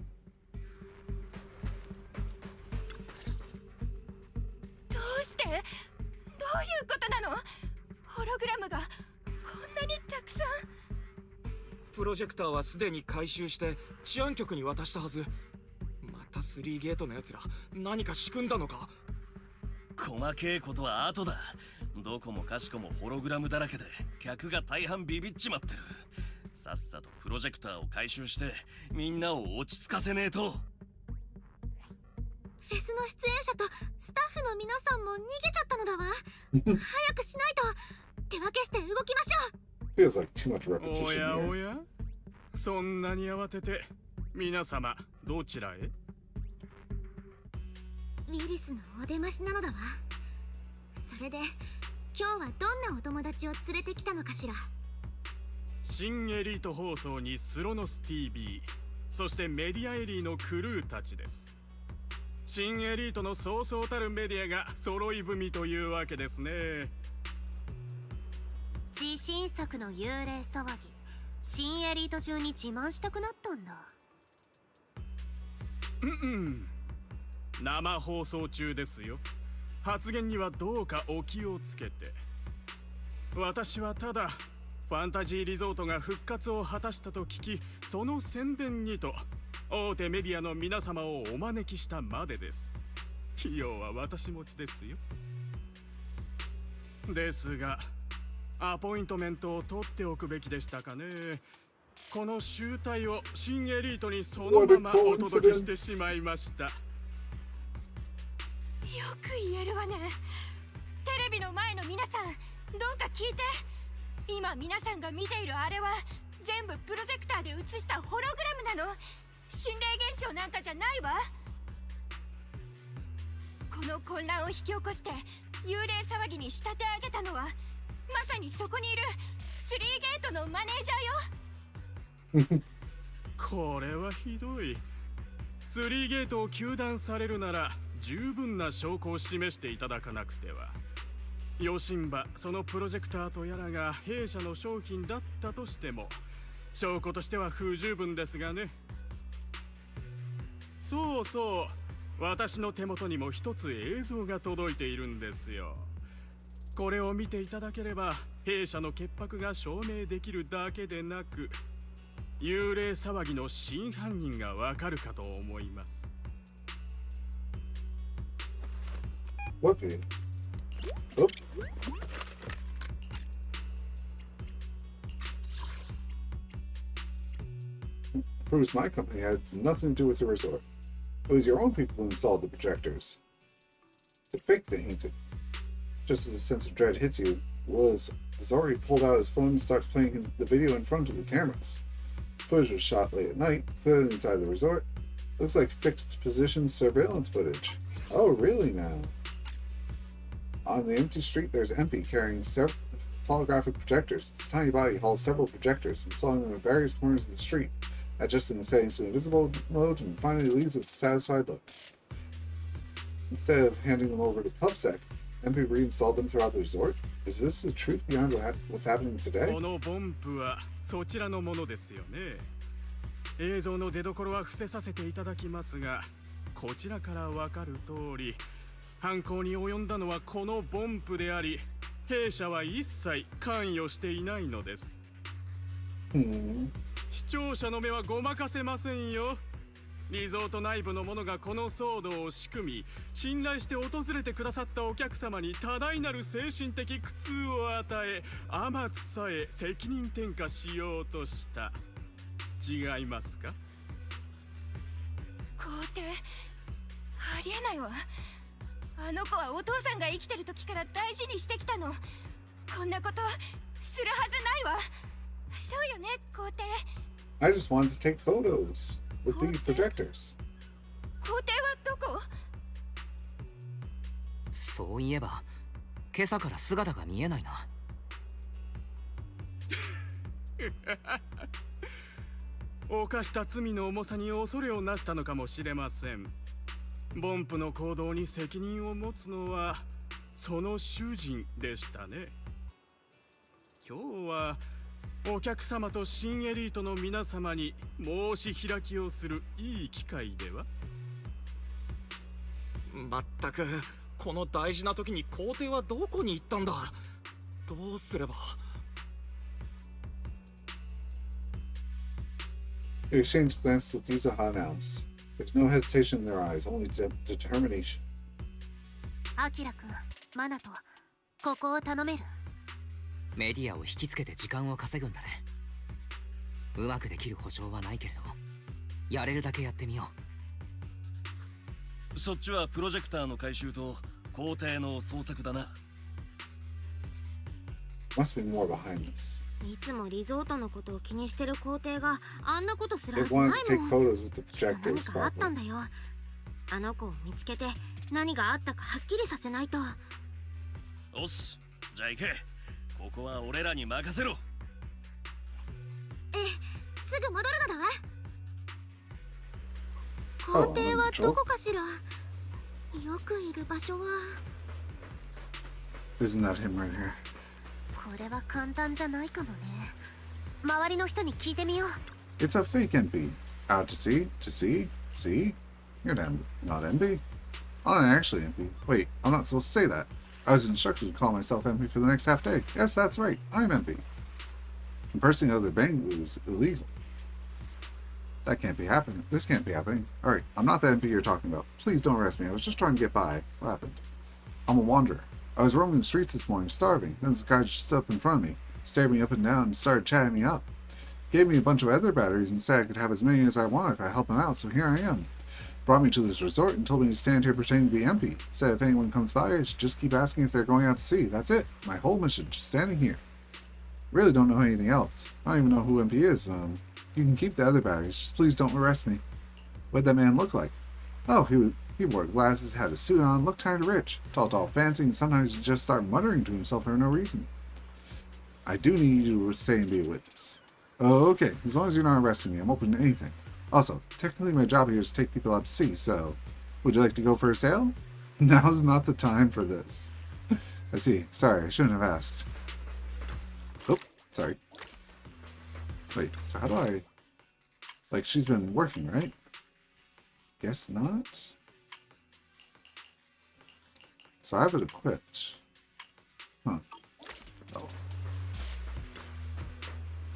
[SPEAKER 5] どうしてどういうことなの？ホログラムがこんなにたくさん。
[SPEAKER 12] プロジェクターはすでに回収して治安局に渡したはず。また3ゲートのやつら何か仕組んだのか？
[SPEAKER 7] 細けいことは後だ。どこもかしこもホログラムだらけで客が大半ビビっちまってる。さっさとプロジェクターを回収してみんなを落ち着かせねえと。
[SPEAKER 4] フェスの出演者とスタッフの皆さんも逃げちゃったのだわ。早くしないと。手分けして動きましょう。
[SPEAKER 1] Feels like too much
[SPEAKER 8] お
[SPEAKER 1] repetition
[SPEAKER 8] や
[SPEAKER 1] here.
[SPEAKER 8] おや、そんなに慌てて皆様どちらへ？
[SPEAKER 4] ウィリスのお出ましなのだわ。それで今日はどんなお友達を連れてきたのかしら。
[SPEAKER 8] 新エリート放送にスロノス TV、 そしてメディアエリーのクルーたちです。新エリートのそうそうたるメディアが揃い踏みというわけですね。
[SPEAKER 2] 自信作の幽霊騒ぎ、新エリート中に自慢したくなったんだ。
[SPEAKER 8] 生放送中ですよ。発言にはどうかお気をつけて。私はただファンタジーリゾートが復活を果たしたと聞き、その宣伝にと大手メディアの皆様をお招きしたまでです。費用は私持ちですよ。ですがアポイントメントを取っておくべきでしたかね。この集体を新エリートにそのままお届けしてしまいました。
[SPEAKER 5] よく言えるわね。テレビの前の皆さん、どうか聞いて。今皆さんが見ているあれは全部プロジェクターで映したホログラムなの。心霊現象なんかじゃないわ。この混乱を引き起こして幽霊騒ぎに仕立て上げたのはまさにそこにいる3ゲートのマネージャーよ。
[SPEAKER 8] これはひどい。3ゲートを糾弾されるなら十分な証拠を示していただかなくては。ヨシンバ、そのプロジェクターとやらが弊社の商品だったとしても証拠としては不十分ですがね。そうそう、私の手元にも一つ映像が届いているんですよ。これを見ていただければ弊社の潔白が証明できるだけでなく、幽霊騒ぎの真犯人がわかるかと思います。
[SPEAKER 1] What the? Oh. Proves my company had nothing to do with the resort. It was your own people who installed the projectors. To fake the ain't it? Just as a sense of dread hits you, was Zori pulled out his phone and starts playing the video in front of the cameras. Footage was shot late at night, clearly inside the resort. Looks like fixed position surveillance footage. Oh, really now? On the empty street, there's MP carrying several holographic projectors. Its tiny body hauls several projectors, installing them at various corners of the street, adjusting the settings to invisible mode, and finally leaves with a satisfied look. Instead of handing them over to PubSec, MP reinstalled them throughout the resort? Is this the truth behind what's happening today?
[SPEAKER 8] このボンプはそちらのものですよね。映像の出所は伏せさせていただきますが、こちらからわかる通り、犯行に及んだのはこのボンプであり、弊社は一切関与していないのです。視聴者の目はごまかせませんよ。リゾート内部の者がこの騒動を仕組み、信頼して訪れてくださったお客様に多大なる精神的苦痛を与え、天津さえ責任転嫁しようとした。違いますか？
[SPEAKER 5] 皇帝、ありえないわ。あの子はお父さんが生きてる時から大事にしてきたの。こんなことするはずないわ。そうよね、皇帝。
[SPEAKER 1] I just wanted to take photos with these projectors.
[SPEAKER 5] 皇帝はどこ？
[SPEAKER 3] そういえば今朝から姿が見えないな。
[SPEAKER 8] 犯した罪の重さに恐れをなしたのかもしれません。ボンプの行動に責任を持つのはその主人でしたね。今日はお客様と新エリートの皆様に申し開きをするいい機会では？
[SPEAKER 12] まったくこの大事な時に皇帝はどこに行ったんだ。どうすれば。
[SPEAKER 1] They exchanged glances with Yuzaha and Alice. There's no hesitation in their eyes, only determination.
[SPEAKER 2] アキラ君、マナト、ここを頼める？
[SPEAKER 3] メディアを引きつけて時間を稼ぐんだね。うまくできる保証はないけれど、やれるだけやってみよ
[SPEAKER 7] そっちはプロジェクターの回収と皇帝の捜索だな。
[SPEAKER 1] Must be more behind this.
[SPEAKER 4] いつもリゾートのことを気にしてる皇帝があんなことする
[SPEAKER 1] They
[SPEAKER 4] はずない
[SPEAKER 1] wanted to take
[SPEAKER 4] もん。
[SPEAKER 1] photos with the
[SPEAKER 4] きっと何
[SPEAKER 1] projectors,
[SPEAKER 4] かあったん
[SPEAKER 1] probably.
[SPEAKER 4] だよ。あの子を見つけて何があったかはっきりさせないと。
[SPEAKER 7] おっす、じゃあ行け。ここは俺らに任せろ。
[SPEAKER 4] ええ、すぐ戻るのだわ。皇帝はどこかしら。よくいる場所は。
[SPEAKER 1] Isn't that him right here?
[SPEAKER 2] これは簡単じゃないかもね。周りの人に聞いてみよう。
[SPEAKER 1] It's a fake MP. Out to sea? To see? See? You're not MP. I'm not actually MP. Wait, I'm not supposed to say that. I was instructed to call myself MP for the next half day. Yes, that's right. I'm MP. Impersonating other bank is illegal. That can't be happening. This can't be happening. Alright, I'm not the MP you're talking about. Please don't arrest me. I was just trying to get by. What happened? I'm a wanderer. I was roaming the streets this morning, starving. Then this guy just stood up in front of me, stared me up and down, and started chatting me up. Gave me a bunch of other batteries and said I could have as many as I want if I help him out, so here I am. Brought me to this resort and told me to stand here pretending to be empty. Said if anyone comes by, I should just keep asking if they're going out to sea. That's it. My whole mission, just standing here. Really don't know anything else. I don't even know who MP is. You can keep the other batteries, just please don't arrest me. What'd that man look like? Oh, he wore glasses, had a suit on, looked kind of rich. Talked all fancy, and sometimes he'd just start muttering to himself for no reason. I do need you to stay and be a witness. Oh, okay. As long as you're not arresting me, I'm open to anything. Also, technically my job here is to take people out to sea, so would you like to go for a sail? Now's not the time for this. I see. Sorry, I shouldn't have asked. Oh, sorry. Wait, so how do I... Like, she's been working, right? Guess not? So I have it equipped. Huh. Oh.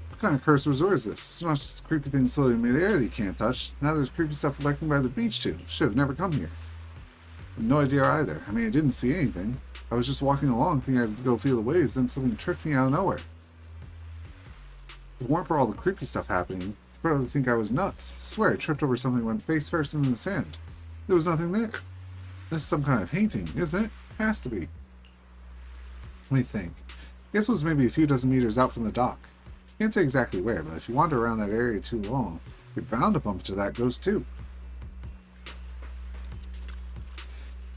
[SPEAKER 1] What kind of cursed resort is this? It's not just creepy things floating in midair that you can't touch. Now there's creepy stuff lurking by the beach too. Should have never come here. No idea either. I mean, I didn't see anything. I was just walking along thinking I'd go feel the waves, then something tricked me out of nowhere. If it weren't for all the creepy stuff happening, you'd probably think I was nuts. I swear I tripped over something and went face first into the sand. There was nothing there. This is some kind of painting, isn't it? Has to be. Let me think. Guess it was maybe a few dozen meters out from the dock. Can't say exactly where, but if you wander around that area too long, you're bound to bump into that ghost too.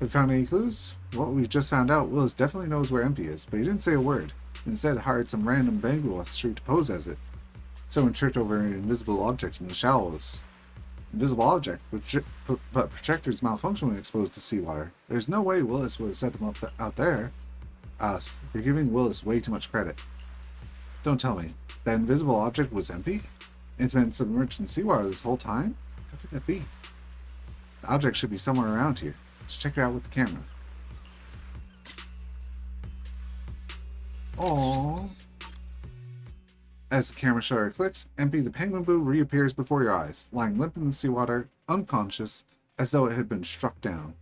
[SPEAKER 1] Have you found any clues? What we just found out, Willis definitely knows where MP is, but he didn't say a word. Instead, hired some random bangle off the street to pose as it. Someone tripped over an invisible object in the shallows. Invisible object, but projectors malfunction when exposed to seawater. There's no way Willis would have set them up out there. Alice, you're giving Willis way too much credit. Don't tell me. That invisible object was empty? And it's been submerged in seawater this whole time? How could that be? The object should be somewhere around here. Let's check it out with the camera. Aww. As the camera shutter clicks, MP the Penguin Boo reappears before your eyes, lying limp in the seawater, unconscious, as though it had been struck down.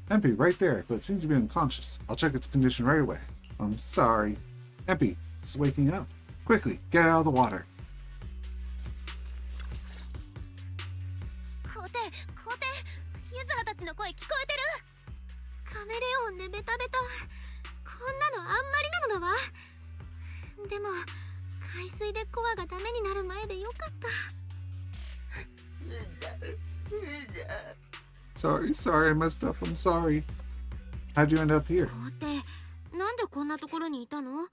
[SPEAKER 1] MP right there, but it seems to be unconscious. I'll check its condition right away. I'm sorry. MP, it's waking up. Quickly, get out of the water.
[SPEAKER 2] 皇帝ゆずはたちの声聞こえてる。
[SPEAKER 4] カメレオンねベタベタ。こんなのあんまりなのだわ。でも海水でコアがダメになる前でよかった。
[SPEAKER 1] Sorry, I messed up. I'm sorry. How'd you end up here?
[SPEAKER 2] 皇帝、なんでこんなところにいたの？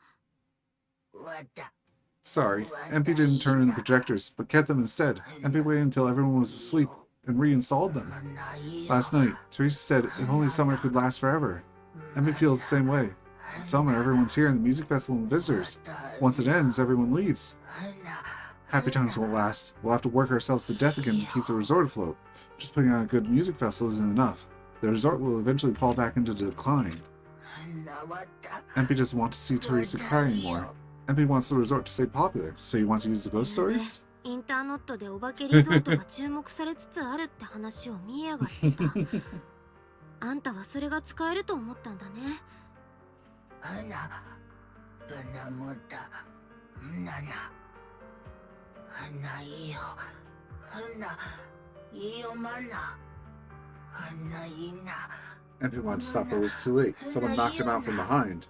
[SPEAKER 1] Sorry, MP didn't turn in the projectors, but kept them instead. MP waited until everyone was asleep and reinstalled them. Last night, Teresa said if only summer could last forever. MP feels the same way. Summer, everyone's here in the music festival and visitors. Once it ends, everyone leaves. Happy times won't last. We'll have to work ourselves to death again to keep the resort afloat. Just putting on a good music festival isn't enough. The resort will eventually fall back into decline. MP doesn't want to see Teresa cry anymore. MP wants the resort to stay popular, so you want to use the ghost stories?
[SPEAKER 2] インターネットでお化けリゾートが注目されつつあるって話をミエがしてた。あんたはそれが使えると思ったんだね。
[SPEAKER 1] MP wanted to stop, but it was too late. Someone knocked him out from behind.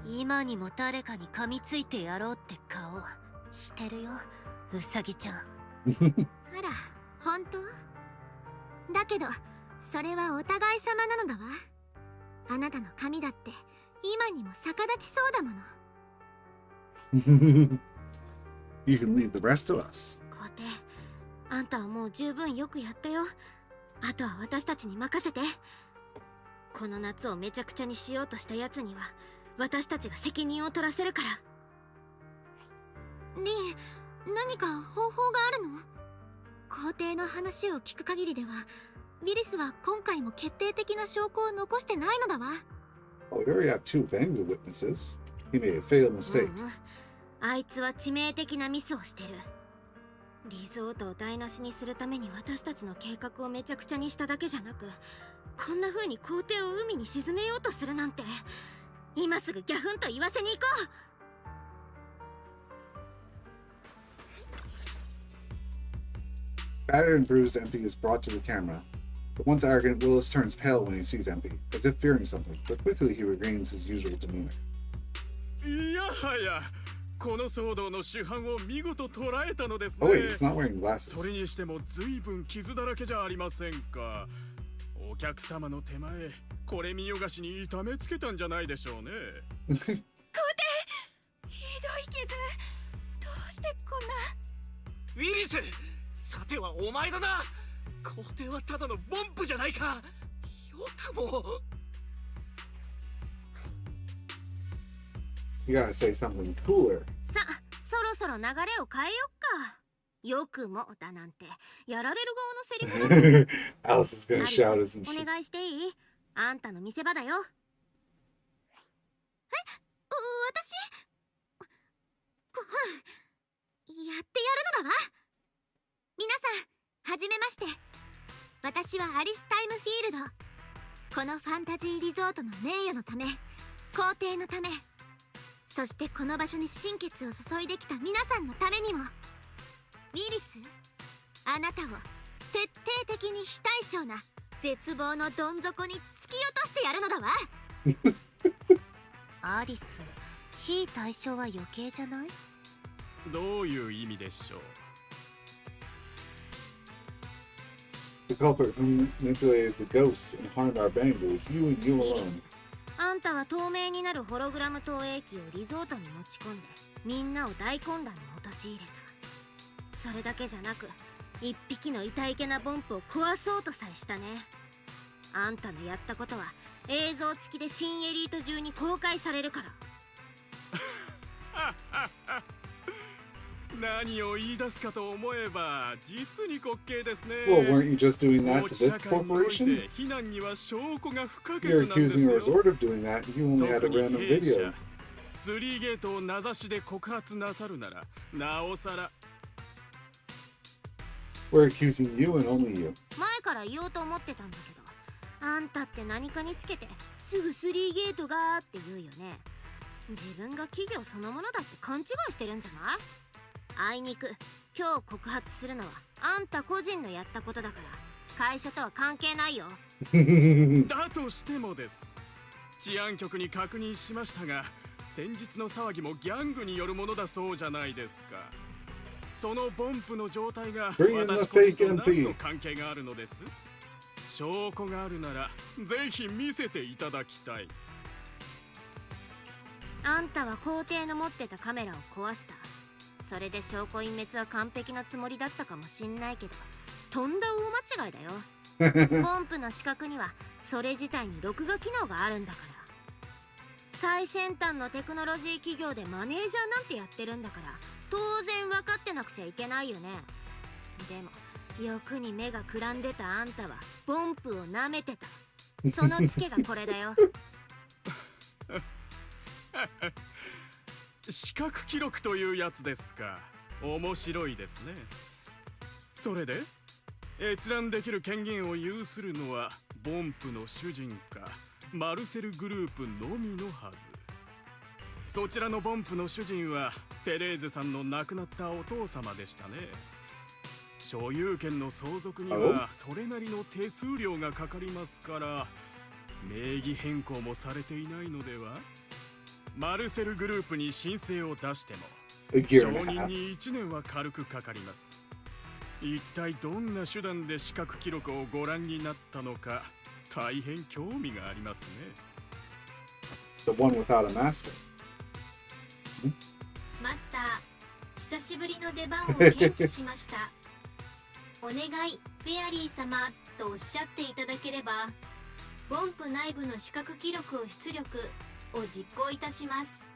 [SPEAKER 2] 今にも誰かに噛みついてやろうって顔してるよ、うさぎちゃん。
[SPEAKER 4] あら、本当？だけどそれはお互い様なのだわ。あなたの髪だって今にも逆立ちそうだもの。
[SPEAKER 1] You can leave the rest to us.
[SPEAKER 2] 皇帝、あんたはもう十分よくやったよ。あとは私たちに任せて。この夏をめちゃくちゃにしようとしたやつには私たちが責任を取らせるから。
[SPEAKER 4] リン、何か方法があるの？皇帝の話を聞く限りではウィリスは今回も決定的な証拠を残してないのだわ。
[SPEAKER 1] Oh, we already have 2 Bangle witnesses. He made a fatal mistake.
[SPEAKER 2] あいつは致命的なミスをしてる。リゾートを台無しにするために私たちの計画をめちゃくちゃにしただけじゃなく、こんな風に皇帝を海に沈めようとするなんて、今すぐギャフンと言わせに行こ
[SPEAKER 1] う。Battered and bruised, MP is brought to the camera. But once arrogant, Willis turns pale when he sees MP, as if fearing something, but quickly he regains his usual demeanor.
[SPEAKER 8] いやはや、この騒動の主犯を見事捉えたのですね。
[SPEAKER 1] Oh wait, he's not wearing glasses.
[SPEAKER 8] それにしても随分傷だらけじゃありませんか。お客様の手前、これ見よがしに痛めつけたんじゃないでしょうね。
[SPEAKER 5] 皇帝、ひどい傷。どうしてこんな。
[SPEAKER 12] ウィリス、さてはお前だな。皇帝はただのボンプじゃないか。よくも。
[SPEAKER 1] You gotta say something cooler.
[SPEAKER 2] さあ、そろそろ流れを変えよっか。よくもだなんてやられる側のセリフだ。
[SPEAKER 1] Alice is gonna shout, isn't
[SPEAKER 2] お
[SPEAKER 1] she?
[SPEAKER 2] 願いしていい？あんたの見せ場だよ。
[SPEAKER 4] 私？やってやるのだわ。皆さん、はじめまして。私はアリスタイムフィールド。このファンタジーリゾートの名誉のため、皇帝のため、そしてこの場所に心血を注いできた皆さんのためにも。ウィリス、あなたを徹底的に非対称な絶望のどん底に突き落としてやるのだわ。
[SPEAKER 2] アリス、非対称は余計じゃない？
[SPEAKER 8] どういう意味でしょう。
[SPEAKER 1] The culprit who manipulated the ghosts and harmed our bamboo is you and you
[SPEAKER 2] イリ
[SPEAKER 1] alone.
[SPEAKER 2] ス、あんたは透明になるホログラム投影機をリゾートに持ち込んでみんなを大混乱に陥れた。それだけじゃなく一匹の痛いけなボンプを壊そうとさえしたね。あんたのやったことは映像付きで新エリート中に公開されるから。
[SPEAKER 8] 何を言い出すかと思えば実に滑稽ですね。
[SPEAKER 1] Well, weren't you just doing that
[SPEAKER 8] 法
[SPEAKER 1] to
[SPEAKER 8] 治
[SPEAKER 1] this
[SPEAKER 8] 社会におい
[SPEAKER 1] corporation?
[SPEAKER 8] て非難には証拠が不可欠
[SPEAKER 1] You're
[SPEAKER 8] なんです
[SPEAKER 1] accusing a
[SPEAKER 8] よ。
[SPEAKER 1] resort of doing that, and you only had a
[SPEAKER 8] 特に
[SPEAKER 1] random
[SPEAKER 8] 弊
[SPEAKER 1] video.
[SPEAKER 8] 社スリーゲートを名指しで告発なさるならなおさら。
[SPEAKER 1] We're accusing you and only you.
[SPEAKER 2] 前から言おうと思ってたんだけど、あんたって何かにつけてすぐスリーゲートがーって言うよね。自分が企業そのものだって勘違いしてるんじゃない？あいにく今日告発するのはあんた個人のやったことだから会社とは関係ないよ。
[SPEAKER 8] だとしてもです。治安局に確認しましたが、先日の騒ぎもギャングによるものだそうじゃないですか。そのボンプの状態が
[SPEAKER 1] Bring in the
[SPEAKER 8] 私個人
[SPEAKER 1] fake
[SPEAKER 8] と何の
[SPEAKER 1] MP.
[SPEAKER 8] 関係があるのです。証拠があるならぜひ見せていただきたい。
[SPEAKER 2] あんたは皇帝の持ってたカメラを壊した。それで証拠隠滅は完璧なつもりだったかもしんないけど、とんだ大間違いだよ。ポンプの死角にはそれ自体に録画機能があるんだから。最先端のテクノロジー企業でマネージャーなんてやってるんだから、当然分かってなくちゃいけないよね。でも欲に目がくらんでたあんたはポンプを舐めてた。そのツケがこれだよ。
[SPEAKER 8] 視覚記録というやつですか。面白いですね。それで閲覧できる権限を有するのはボンプの主人かマルセルグループのみのはず。そちらのボンプの主人はテレーゼさんの亡くなったお父様でしたね。所有権の相続にはそれなりの手数料がかかりますから、名義変更もされていないのでは。マルセルグループに申請を出しても
[SPEAKER 1] A year
[SPEAKER 8] 承
[SPEAKER 1] and a
[SPEAKER 8] 認
[SPEAKER 1] half.
[SPEAKER 8] に1年は軽くかかります。一体どんな手段で視覚記録をご覧になったのか大変興味がありますね。
[SPEAKER 1] The one without a master.
[SPEAKER 4] マスター、久しぶりの出番を検知しました。お願い、フェアリー様とおっしゃっていただければ、ボンプ内部の視覚記録を出力を実行いたします。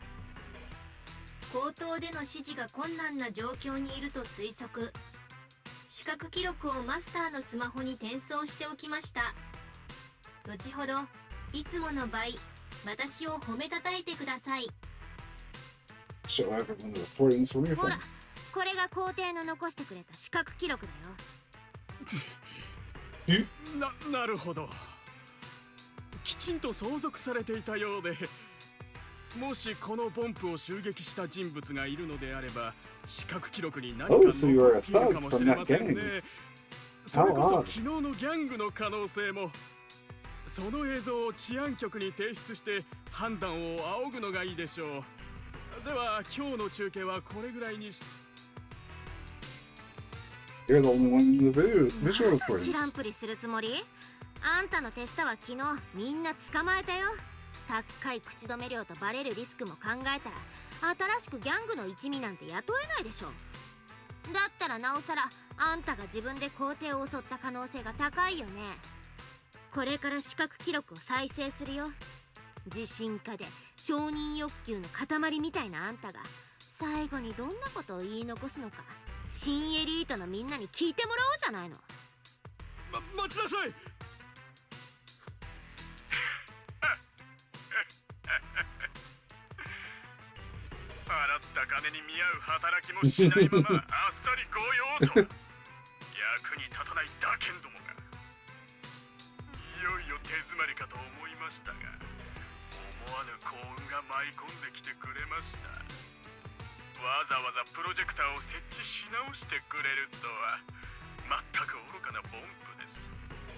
[SPEAKER 4] 口頭での指示が困難な状況にいると推測。視覚記録をマスターのスマホに転送しておきました。後ほど、いつもの倍、私を褒めたたえてください。
[SPEAKER 1] Show everyone the recordings from your
[SPEAKER 2] ほ
[SPEAKER 1] phone.
[SPEAKER 2] ら、これが皇帝の残してくれた視覚記録だよ。
[SPEAKER 8] なるほど。きちんと相続されていたようで、もしこのボンプを襲撃した人物がいるのであれば、視覚記録に何か
[SPEAKER 1] Oh,
[SPEAKER 8] 残
[SPEAKER 1] so you are a
[SPEAKER 8] っている
[SPEAKER 1] thug
[SPEAKER 8] かも
[SPEAKER 1] from
[SPEAKER 8] しれ
[SPEAKER 1] that
[SPEAKER 8] ません
[SPEAKER 1] gang.
[SPEAKER 8] ね。それこ
[SPEAKER 1] How
[SPEAKER 8] そ
[SPEAKER 1] odd.
[SPEAKER 8] 昨日のギャングの可能性も。その映像を治安局に提出して判断を仰ぐのがいいでしょう。では今日の中継はこれぐらいにし。
[SPEAKER 1] You're the only one in the visual
[SPEAKER 2] まだ知
[SPEAKER 1] recordings.
[SPEAKER 2] らんぷりするつもり？あんたの手下は昨日みんな捕まえたよ。高い口止め料とバレるリスクも考えたら新しくギャングの一味なんて雇えないでしょ。だったらなおさらあんたが自分で皇帝を襲った可能性が高いよね。これから視覚記録を再生するよ。自信家で承認欲求の塊みたいなあんたが最後にどんなことを言い残すのか新エリートのみんなに聞いてもらおうじゃないの。
[SPEAKER 8] 待ちなさい。払った金に見合う働きもしないままあっさり御用と役に立たないだけんどもがいよいよ手詰まりかと思いましたが、思わぬ幸運が舞い込んできてくれました。わざわざプロジェクターを設置し直してくれるとは全く愚かなボンプです。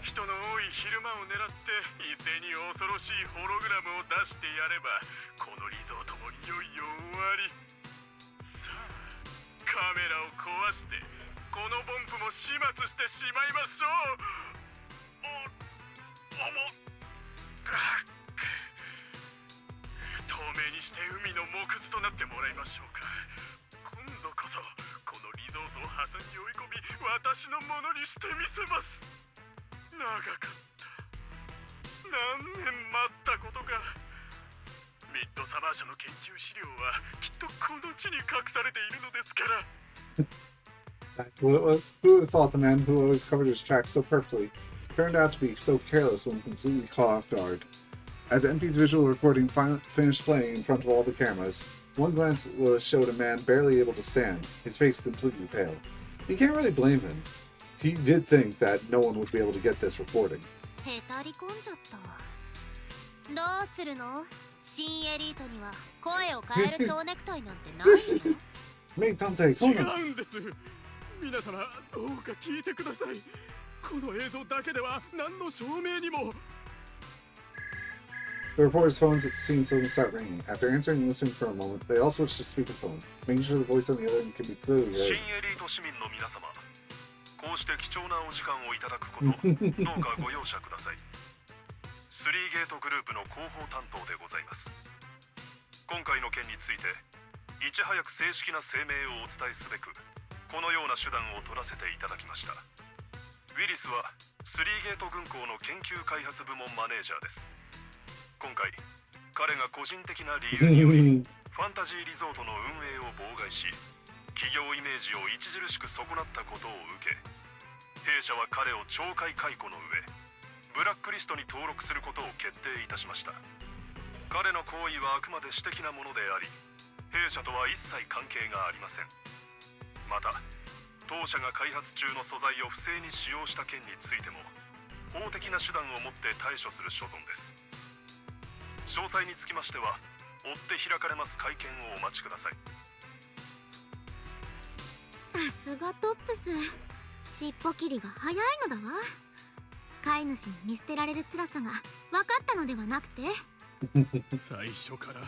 [SPEAKER 8] 人の多い昼間を狙って一斉に恐ろしいホログラムを出してやれば、このリゾートもいよいよ終わり。さあ、カメラを壊してこのボンプも始末してしまいましょう。透明にして海の木図となってもらいましょうか。今度こそこのリゾートを破産に追い込み、私のものにしてみせます。長かった。何年待ったことか。ミッドサマー社の研究資料はきっとこの地に隠されているのですから。
[SPEAKER 1] That's what it was. Who would have thought the man who always covered his tracks so perfectly turned out to be so careless when completely caught off guard? As MP's visual recording finished playing in front of all the cameras, one glance showed a man barely able to stand, his face completely pale. You can't really blame him. He did think that no one would be able to get this recording.
[SPEAKER 2] へたり込んじゃった。どうするの？新エリートには声を変える蝶ネクタイなんてないよ。
[SPEAKER 1] 名探偵コナン。
[SPEAKER 8] 違うんです。皆様どうか聞いてください。この映像だけでは何の証明にも。
[SPEAKER 1] The reporters' phones at the scene suddenly start ringing. After answering and listening for a moment, they all switch to speakerphone, making sure the voice on the other end can be clearly heard.
[SPEAKER 13] 新エリート市民の皆様、こうして貴重なお時間をいただくこと、どうかご容赦ください。3ゲートグループの広報担当でございます。今回の件について、いち早く正式な声明をお伝えすべく、このような手段を取らせていただきました。ウィリスは3ゲート軍港の研究開発部門マネージャーです。今回、彼が個人的な理由によりファンタジーリゾートの運営を妨害し、企業イメージを著しく損なったことを受け、弊社は彼を懲戒解雇の上、ブラックリストに登録することを決定いたしました。彼の行為はあくまで私的なものであり、弊社とは一切関係がありません。また、当社が開発中の素材を不正に使用した件についても、法的な手段をもって対処する所存です。詳細につきましては、追って開かれます会見をお待ちください。
[SPEAKER 4] さすがトップス。尻尾切りが早いのだわ。飼い主に見捨てられる辛さが分かったのではなくて
[SPEAKER 8] 最初から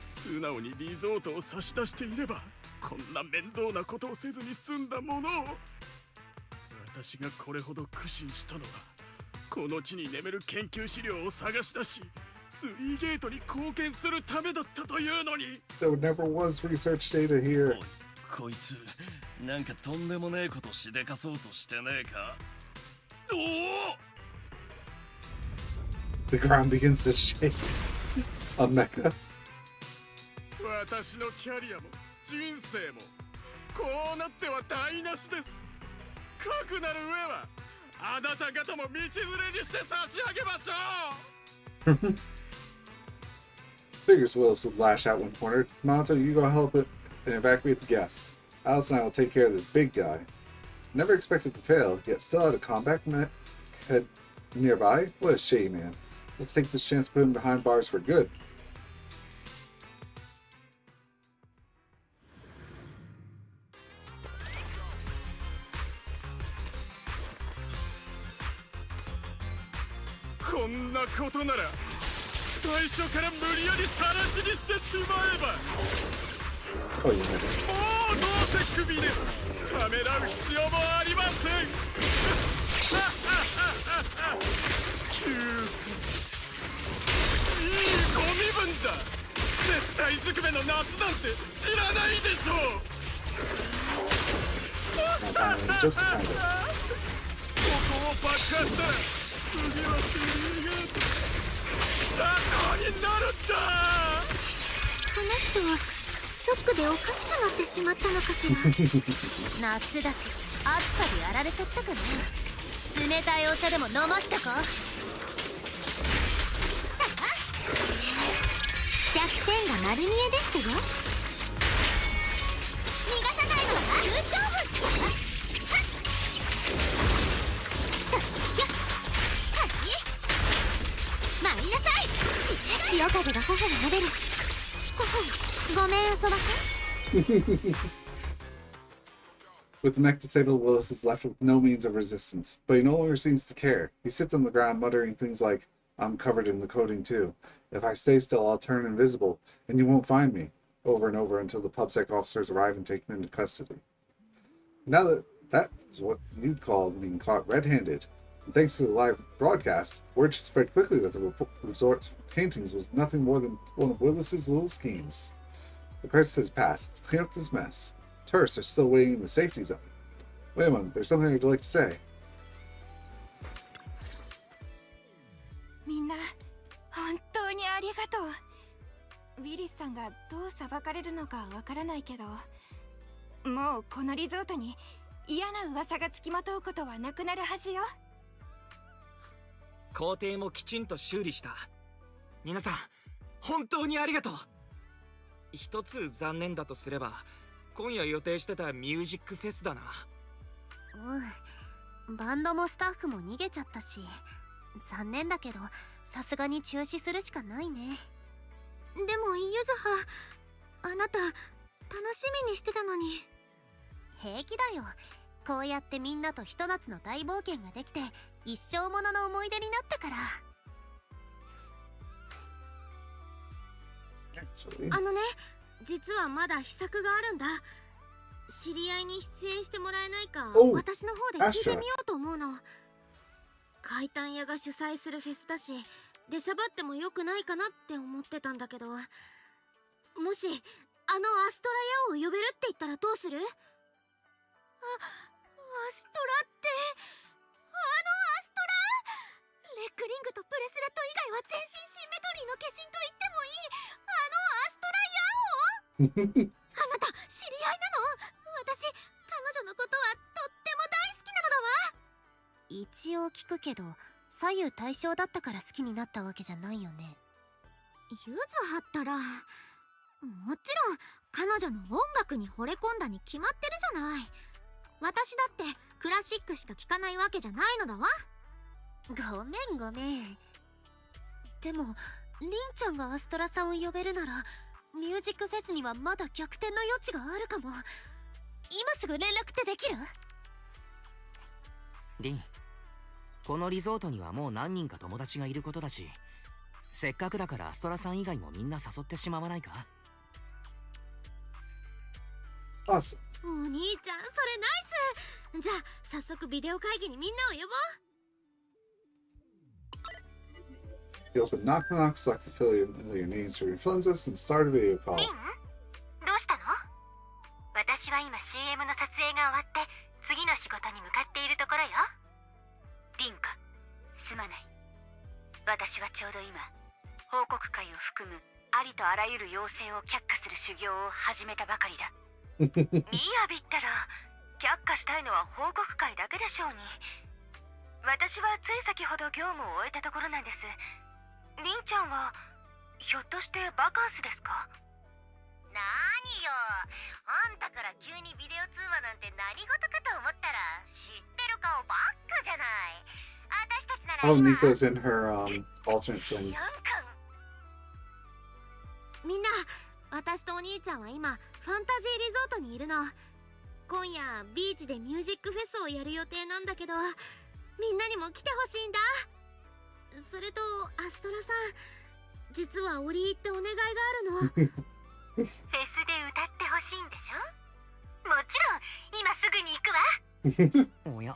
[SPEAKER 8] 素直にリゾートを差し出していれば、こんな面倒なことをせずに済んだものを。私がこれほど苦心したのは、この地に眠る研究資料を探し出し、3ゲートに貢献するためだったというのに。
[SPEAKER 1] There never was research data here.
[SPEAKER 7] こいつなんかとんでもねえことしでかそうとしてねえか。おお
[SPEAKER 1] The ground begins to shake. A mecha.
[SPEAKER 8] 私のキャリアも人生もこうなっては台無しです。かくなる上はあなた方も道連れにして差し上げましょう。
[SPEAKER 1] Figures Willis would lash out when cornered. Monto, you go help it and evacuate the guests. Alice and I will take care of this big guy. Never expected to fail, yet still had a combat head nearby? What a shame, man. Let's take this chance to put him behind bars for good. Oh, you missed.
[SPEAKER 8] ためらう必要もありません。いいご身分だ。絶対ずくめの夏なんて知らないでしょう。
[SPEAKER 1] Just a tiny bit.
[SPEAKER 8] ここを爆破したら次は君が雑魚になるんだ。
[SPEAKER 4] この人はショックでおかしくなってしまったのかしら。
[SPEAKER 2] 夏だし暑さでやられちゃったかな。冷たいお茶でも飲ましたか。
[SPEAKER 4] 弱点が丸見えでしたよ。逃がさないのは大丈夫。参りなさい。潮風が頬を撫でる。頬ごめん、遊ばせ。
[SPEAKER 1] With the mech disabled, Willis is left with no means of resistance, but he no longer seems to care. He sits on the ground muttering things like, "I'm covered in the coating too. If I stay still, I'll turn invisible, and you won't find me," over and over until the PubSec officers arrive and take him into custody. Now that is what you'd call being caught red-handed. And thanks to the live broadcast, word should spread quickly that the resort's paintings was nothing more than one of Willis's little schemes. The crisis has passed. Let's clean up this mess. Tourists are still waiting in the safety zone. Wait a moment, there's something I'd like to say.
[SPEAKER 5] みんな本当にありがとう。ウィリスさんがどう裁かれるのかわからないけど、もうこのリゾートに嫌な噂がつきまとうことはなくなるはずよ。
[SPEAKER 12] 校庭もきちんと修理した。皆さん本当にありがとう。一つ残念だとすれば、今夜予定してたミュージックフェスだな。
[SPEAKER 2] うん、バンドもスタッフも逃げちゃったし、残念だけどさすがに中止するしかないね。
[SPEAKER 4] でもゆずはあなた楽しみにしてたのに。
[SPEAKER 2] 平気だよ。こうやってみんなとひと夏の大冒険ができて一生ものの思い出になったから。
[SPEAKER 11] ね、実はまだ秘策があるんだ。知り合いに出演してもらえないか、私の方で聞いてみようと思うの。怪談屋が主催するフェスだし、出しゃばってもよくないかなって思ってたんだけど、もしアストラヤを呼べるって言ったらどうする？アストラって、アストラ？レックリングとブレスレット以外は全身シンメトリーの化身と言ってもいいアストラヤを？あなた知り合いなの？私彼女のことはとっても大好きなのだわ。
[SPEAKER 2] 一応聞くけど、左右対称だったから好きになったわけじゃないよね。
[SPEAKER 4] ゆずはったら、もちろん彼女の音楽に惚れ込んだに決まってるじゃない。私だってクラシックしか聴かないわけじゃないのだわ。
[SPEAKER 2] ごめんごめん。でもリンちゃんがアストラさんを呼べるなら、ミュージックフェスにはまだ逆転の余地があるかも。今すぐ連絡ってできる？
[SPEAKER 3] リン、このリゾートにはもう何人か友達がいることだし、せっかくだからアストラさん以外もみんな誘ってしまわないか？
[SPEAKER 11] お兄ちゃん、それナイス。じゃあ早速ビデオ会議にみんなを呼ぼう。
[SPEAKER 1] You open knock knock, select the familiar names for your friends list, and start a video call.
[SPEAKER 2] リン？どうしたの？私は今 CM の撮影が終わって次の仕事に向かっているところよ。リンか、すまない。私はちょうど今、報告会を含むありとあらゆる要請を却下する修行を始めたばかりだ。
[SPEAKER 14] みやびったら却下したいのは報告会だけでしょうに。私はつい先ほど業務を終えたところなんです。りんちゃんはひょっとしてバカンスですか？
[SPEAKER 2] なによ、あんたから急にビデオ通話なんて何事かと思ったら知ってる顔ばっかじゃない。私たちなら今
[SPEAKER 1] Oh, Nico's in her alternate thing.
[SPEAKER 11] みんな、私とお兄ちゃんは今ファンタジーリゾートにいるの。今夜ビーチでミュージックフェスをやる予定なんだけど、みんなにも来てほしいんだ。それとアストラさん、実は折り入ってお願いがあるの。
[SPEAKER 2] フェスで歌ってほしいんでしょ？もちろん今すぐに行くわ。
[SPEAKER 3] おや、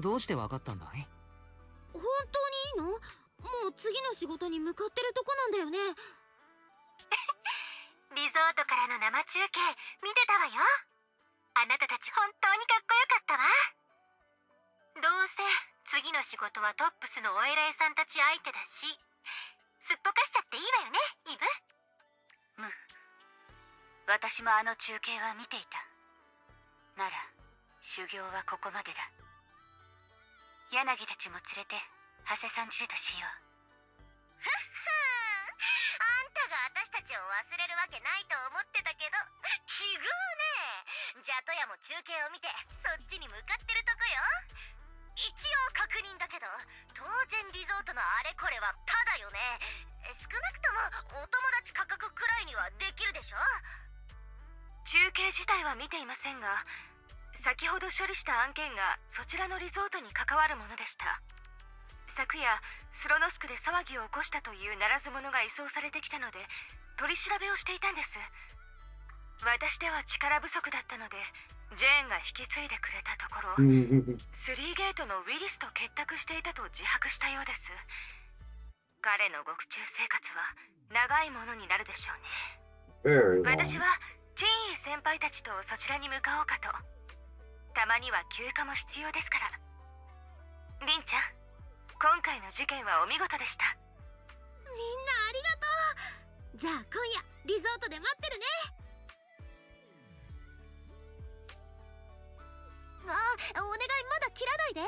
[SPEAKER 3] どうしてわかったんだい？
[SPEAKER 11] 本当にいいの？もう次の仕事に向かってるとこなんだよね。
[SPEAKER 2] リゾートからの生中継見てたわよ。あなたたち本当にかっこよかったわ。どうせ次の仕事はトップスのお偉いさんたち相手だし、すっぽかしちゃっていいわよね、イブ。私もあの中継は見ていた。なら修行はここまでだ。柳たちも連れて長谷さんちれとしよう。ふっふー、あんたが私たちを忘れるわけないと思ってたけど奇遇ね。じゃあトヤも中継を見てそっちに向かってるとこよ。一応確認だけど、当然リゾートのあれこれはタダよね。少なくともお友達価格くらいにはできるでしょ。
[SPEAKER 14] 中継自体は見ていませんが、先ほど処理した案件がそちらのリゾートに関わるものでした。昨夜スロノスクで騒ぎを起こしたというならず者が移送されてきたので取り調べをしていたんです。私では力不足だったのでジェーンが引き継いでくれたところスリーゲートのウィリスと結託していたと自白したようです。彼の獄中生活は長いものになるでしょうね。私はチンイ先輩たちとそちらに向かおうかと。たまには休暇も必要ですから。リンちゃん、今回の事件はお見事でした。
[SPEAKER 2] みんなありがとう。じゃあ今夜リゾートで待ってるね。お願い、まだ切らないで。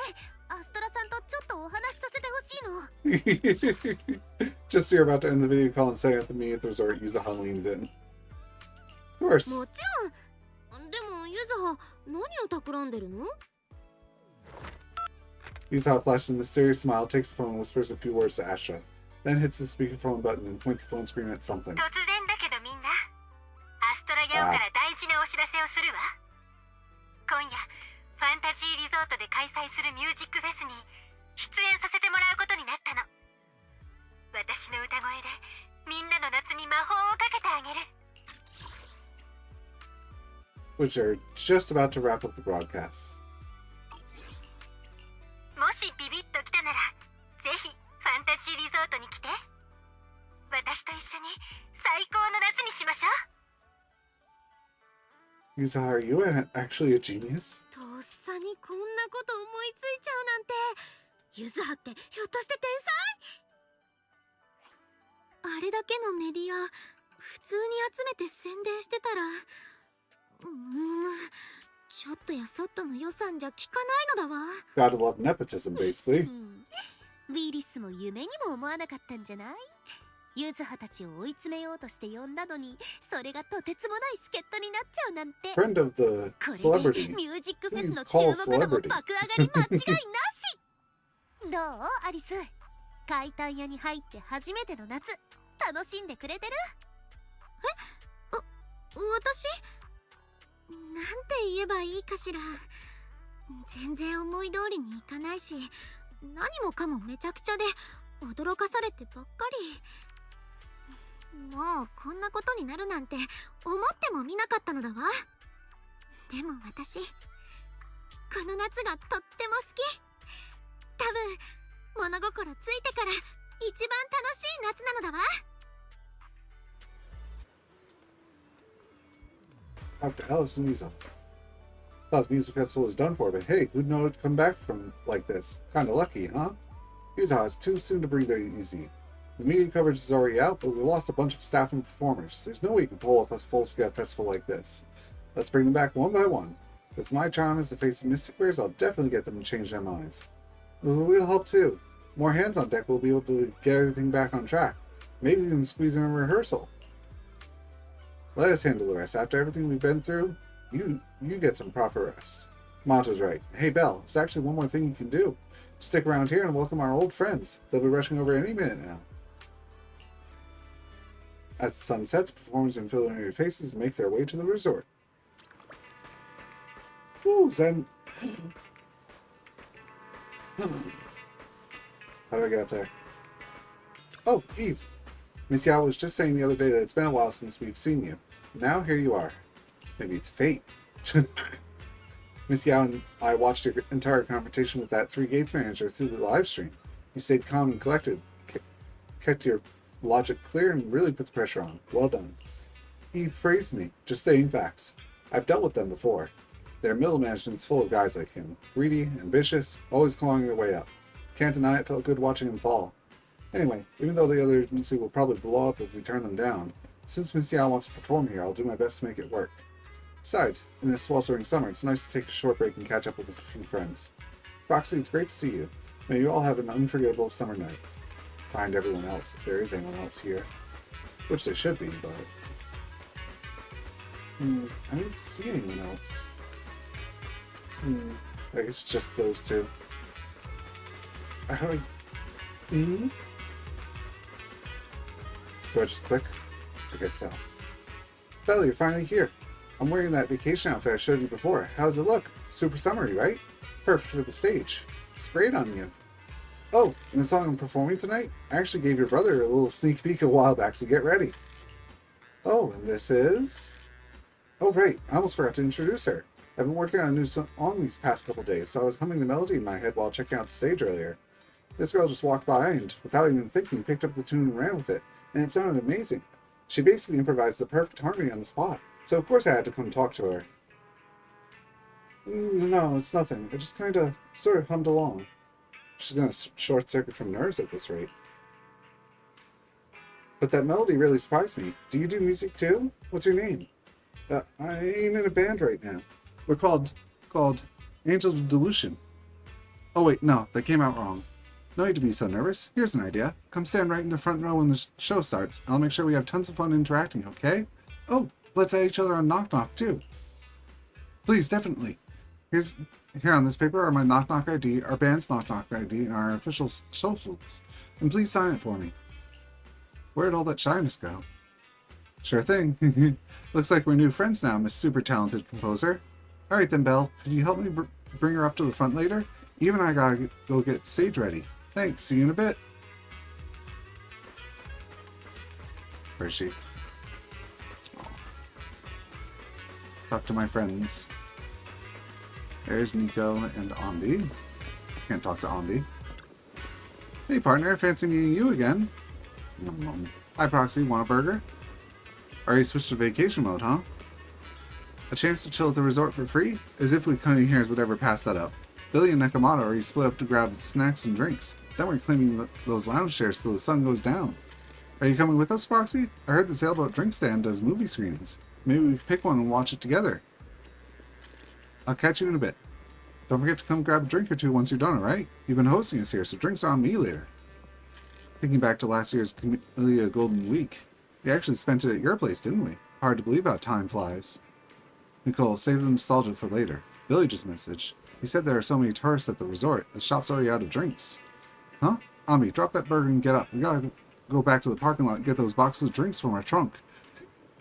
[SPEAKER 2] アストラさんとちょっとお話しさせてほしいの。
[SPEAKER 1] Just so you're about to end the video call and setting up the meeting at the resort, Yuzaha leans in. Of course.
[SPEAKER 2] もちろん。でもユズハ、何を企んでるの？
[SPEAKER 1] Yuzaha flashes a mysterious smile, takes the phone and whispers a few words to Astra, then hits the speakerphone button and points the phone screen at something.
[SPEAKER 14] 突然だけどみんな、アストラギャオから大事なお知らせをするわ。今夜ファンタジーリゾートで開催するミュージックフェスに出演させてもらうことになったの。私の歌声でみんなの夏に魔法をかけてあげる。
[SPEAKER 1] Which are just about to wrap up the broadcasts.
[SPEAKER 14] もしビビッと来たならぜひファンタジーリゾートに来て。私と一緒に最高の夏にしましょう。
[SPEAKER 1] Yuzaha, are you actually a genius?
[SPEAKER 2] とっさにこんなこと思いついちゃうなんて。ユズハってひょっとして天才？
[SPEAKER 4] あれだけのメディア普通に集めて宣伝してたらちょっとやそっとの予算じゃ効かないのだわ。
[SPEAKER 1] Gotta love nepotism, basically.
[SPEAKER 2] ウィリスも夢にも思わなかったんじゃない？ユズハたちを追い詰めようとして呼んだのに、それがとてつもない助っ人になっちゃうなんて。
[SPEAKER 1] Friend of the
[SPEAKER 2] これで
[SPEAKER 1] celebrity.
[SPEAKER 2] ミュージックフェ
[SPEAKER 1] Please
[SPEAKER 2] スの
[SPEAKER 1] call
[SPEAKER 2] 注目度も
[SPEAKER 1] celebrity.
[SPEAKER 2] 爆上がり間違いなし。どうアリス、怪談屋に入って初めての夏、楽しんでくれてる？
[SPEAKER 4] 私なんて言えばいいかしら。全然思い通りにいかないし、何もかもめちゃくちゃで驚かされてばっかり。もうこんなことになるなんて思ってもみなかったのだわ。でも私この夏がとっても好き。多分物心ついてから一番楽しい夏なのだわ。
[SPEAKER 1] Dr. Alice and Yuzaha. Thought the music festival was done for, but hey, who'd know it'd come back from like this? Kinda lucky, huh? Yuzaha, it's too soon to breathe easy. The media coverage is already out, but we lost a bunch of staff and performers. There's no way you can pull off a full-scale festival like this. Let's bring them back one by one. With my charm as the face of Mystic Bears, I'll definitely get them to change their minds. We'll help too. More hands on deck, we'll be able to get everything back on track. Maybe even squeeze in a rehearsal. Let us handle the rest. After everything we've been through, you get some proper rest. Monta's right. Hey Belle, there's actually one more thing you can do. Stick around here and welcome our old friends. They'll be rushing over any minute now. As the sun sets, performers in familiar faces make their way to the resort. Ooh, Zen. How do I get up there? Oh, Eve. Miss Yao was just saying the other day that it's been a while since we've seen you. Now here you are. Maybe it's fate. Miss Yao and I watched your entire confrontation with that Three Gates manager through the live stream. You stayed calm and collected, kept your logic clear, and really put the pressure on. Well done. Eve praised me, just stating facts. I've dealt with them before. Their middle management's full of guys like him. Greedy, ambitious, always clawing their way up. Can't deny it felt good watching him fall. Anyway, even though the other agency will probably blow up if we turn them down, since Miss Yao wants to perform here, I'll do my best to make it work. Besides, in this sweltering summer, it's nice to take a short break and catch up with a few friends. Roxy, it's great to see you. May you all have an unforgettable summer night. Find everyone else, if there is anyone else here. Which there should be, but... I don't see anyone else. I guess just those two. How do I... Do I just click? I guess so. Belle, you're finally here. I'm wearing that vacation outfit I showed you before. How's it look? Super summery, right? Perfect for the stage. It's great on you. Oh, and the song I'm performing tonight? I actually gave your brother a little sneak peek a while back, so get ready. Oh, and this is... Oh, right. I almost forgot to introduce her. I've been working on a new song these past couple days, so I was humming the melody in my head while checking out the stage earlier. This girl just walked by and, without even thinking, picked up the tune and ran with it, and it sounded amazing. She basically improvised the perfect harmony on the spot, so of course I had to come talk to her. No, it's nothing. I just sort of hummed along. She's gonna short circuit from nerves at this rate. But that melody really surprised me. Do you do music too? What's your name? I am in a band right now. We're called Angels of Delusion. Oh wait, no, that came out wrong. No need to be so nervous. Here's an idea. Come stand right in the front row when the show starts. I'll make sure we have tons of fun interacting, okay? Oh, let's add each other on Knock Knock too. Please, definitely. Here on this paper are my Knock Knock ID, our band's Knock Knock ID, and our official socials. And please sign it for me. Where'd all that shyness go? Sure thing. Looks like we're new friends now, Miss Super Talented Composer. Alright then, Belle. Could you help me bring her up to the front later? Eve and I gotta go get stage ready. Thanks. See you in a bit. Where is she? Oh. Talk to my friends. There's Nico and Ombi. Can't talk to Ombi. Hey partner, fancy meeting you again. Hi Proxy, want a burger? Already switched to vacation mode, huh? A chance to chill at the resort for free? As if we cunning hairs would ever pass that up. Billy and Nakamoto already split up to grab snacks and drinks. Then we're claiming those lounge chairs till the sun goes down. Are you coming with us, Proxy? I heard the Sailboat Drink Stand does movie screenings. Maybe we could pick one and watch it together. I'll catch you in a bit. Don't forget to come grab a drink or two once you're done, alright? You've been hosting us here, so drinks are on me later. Thinking back to last year's Camellia Golden Week. We actually spent it at your place, didn't we? Hard to believe how time flies. Nicole, save the nostalgia for later. Billy just messaged. He said there are so many tourists at the resort, the shop's already out of drinks. Huh? Ami, drop that burger and get up. We gotta go back to the parking lot and get those boxes of drinks from our trunk.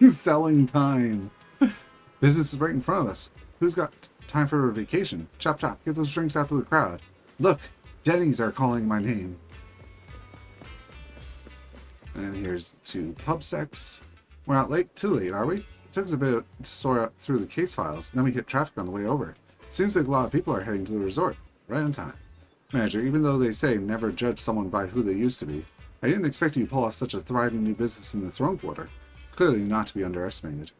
[SPEAKER 1] Selling time. Business is right in front of us. Who's got time for a vacation? Chop chop, get those drinks out to the crowd. Look, Denny's are calling my name. And here's to pub sex. We're not too late, are we? It took us a bit to sort through the case files, then we hit traffic on the way over. Seems like a lot of people are heading to the resort. Right on time. Manager, even though they say never judge someone by who they used to be, I didn't expect you to pull off such a thriving new business in the Throne Quarter. Clearly not to be underestimated.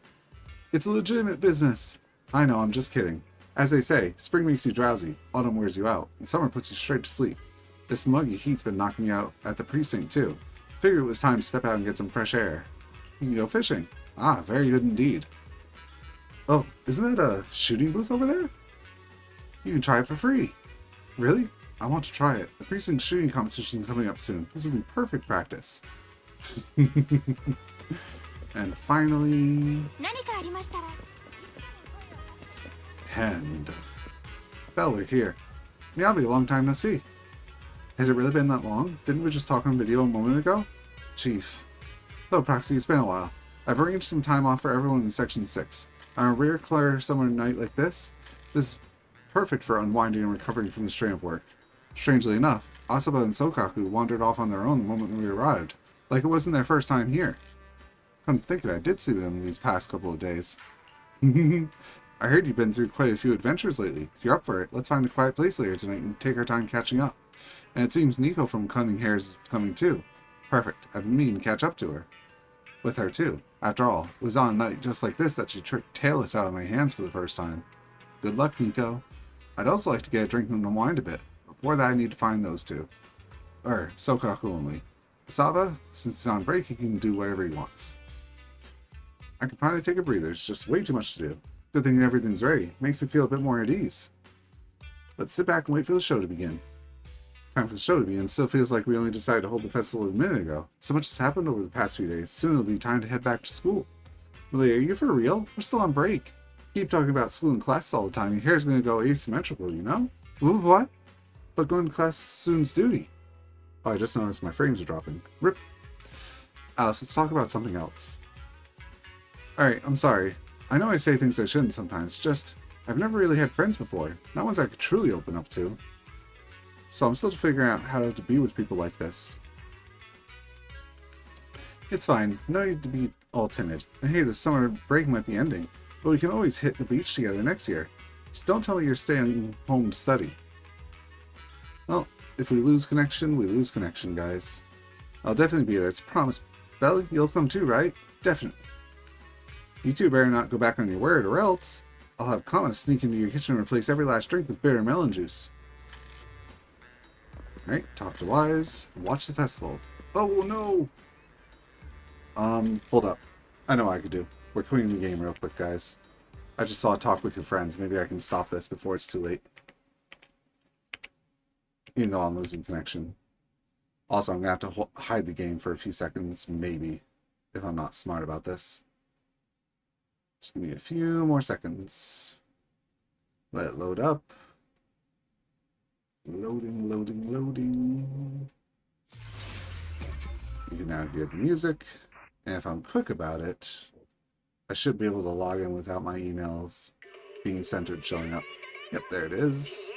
[SPEAKER 1] It's a legitimate business. I know, I'm just kidding. As they say, spring makes you drowsy, autumn wears you out, and summer puts you straight to sleep. This muggy heat's been knocking me out at the precinct too. Figured it was time to step out and get some fresh air. You can go fishing. Ah, very good indeed. Oh, isn't that a shooting booth over there? You can try it for free. Really? I want to try it. The precinct shooting competition is coming up soon. This would be perfect practice. And finally... Hand. Belle, we're here. Yeah, it'll be a long time no see. Has it really been that long? Didn't we just talk on video a moment ago? Chief. Hello, Proxy, it's been a while. I've arranged some time off for everyone in Section 6. On a rare, clear summer night like this is perfect for unwinding and recovering from the strain of work. Strangely enough, Asaba and Sokaku wandered off on their own the moment we arrived, like it wasn't their first time here. Come to think of it, I did see them these past couple of days. I heard you've been through quite a few adventures lately. If you're up for it, let's find a quiet place later tonight and take our time catching up. And it seems Nico from Cunning Hairs is coming too. Perfect, I've been meaning to catch up to her. With her too. After all, it was on a night just like this that she tricked Talus out of my hands for the first time. Good luck, Nico. I'd also like to get a drink and unwind a bit. Before that, I need to find those two. Sokaku only. Asaba, since he's on break, he can do whatever he wants. I can finally take a breather. It's just way too much to do. Good thing everything's ready. Makes me feel a bit more at ease. Let's sit back and wait for the show to begin. Time for the show to begin. Still feels like we only decided to hold the festival a minute ago. So much has happened over the past few days. Soon it'll be time to head back to school. Really, are you for real? We're still on break. Keep talking about school and class all the time. Your hair's going to go asymmetrical, you know? Ooh, what? But going to class is student's duty. Oh, I just noticed my frames are dropping. Rip. Alice, let's talk about something else. Alright, I'm sorry. I know I say things I shouldn't sometimes, just I've never really had friends before. Not ones I could truly open up to. So I'm still figuring out how to be with people like this. It's fine. No need to be all timid. And hey, the summer break might be ending, but we can always hit the beach together next year. Just don't tell me you're staying home to study. Well, if we lose connection, we lose connection, guys. I'll definitely be there, it's a promise. Belly, you'll come too, right? Definitely. You two better not go back on your word, or else I'll have Kama sneak into your kitchen and replace every last drink with bitter melon juice. Alright, talk to Wise, and watch the festival. Oh no! Hold up. I know what I could do. We're quitting the game real quick, guys. I just saw talk with your friends. Maybe I can stop this before it's too late. Even though I'm losing connection. Also, I'm going to have to hide the game for a few seconds, maybe, if I'm not smart about this. Just give me a few more seconds. Let it load up. Loading, loading, loading. You can now hear the music. And if I'm quick about it, I should be able to log in without my emails being centered showing up. Yep, there it is.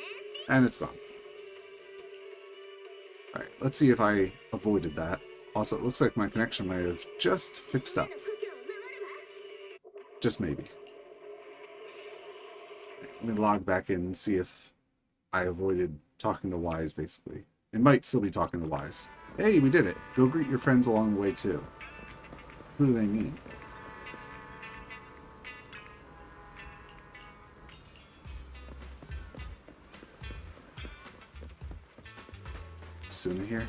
[SPEAKER 1] And it's gone. Alright, let's see if I avoided that. Also, it looks like my connection might have just fixed up. Just maybe. Let me log back in and see if I avoided talking to Wise, basically. It might still be talking to Wise. Hey, we did it! Go greet your friends along the way, too. Who do they mean? Suna here?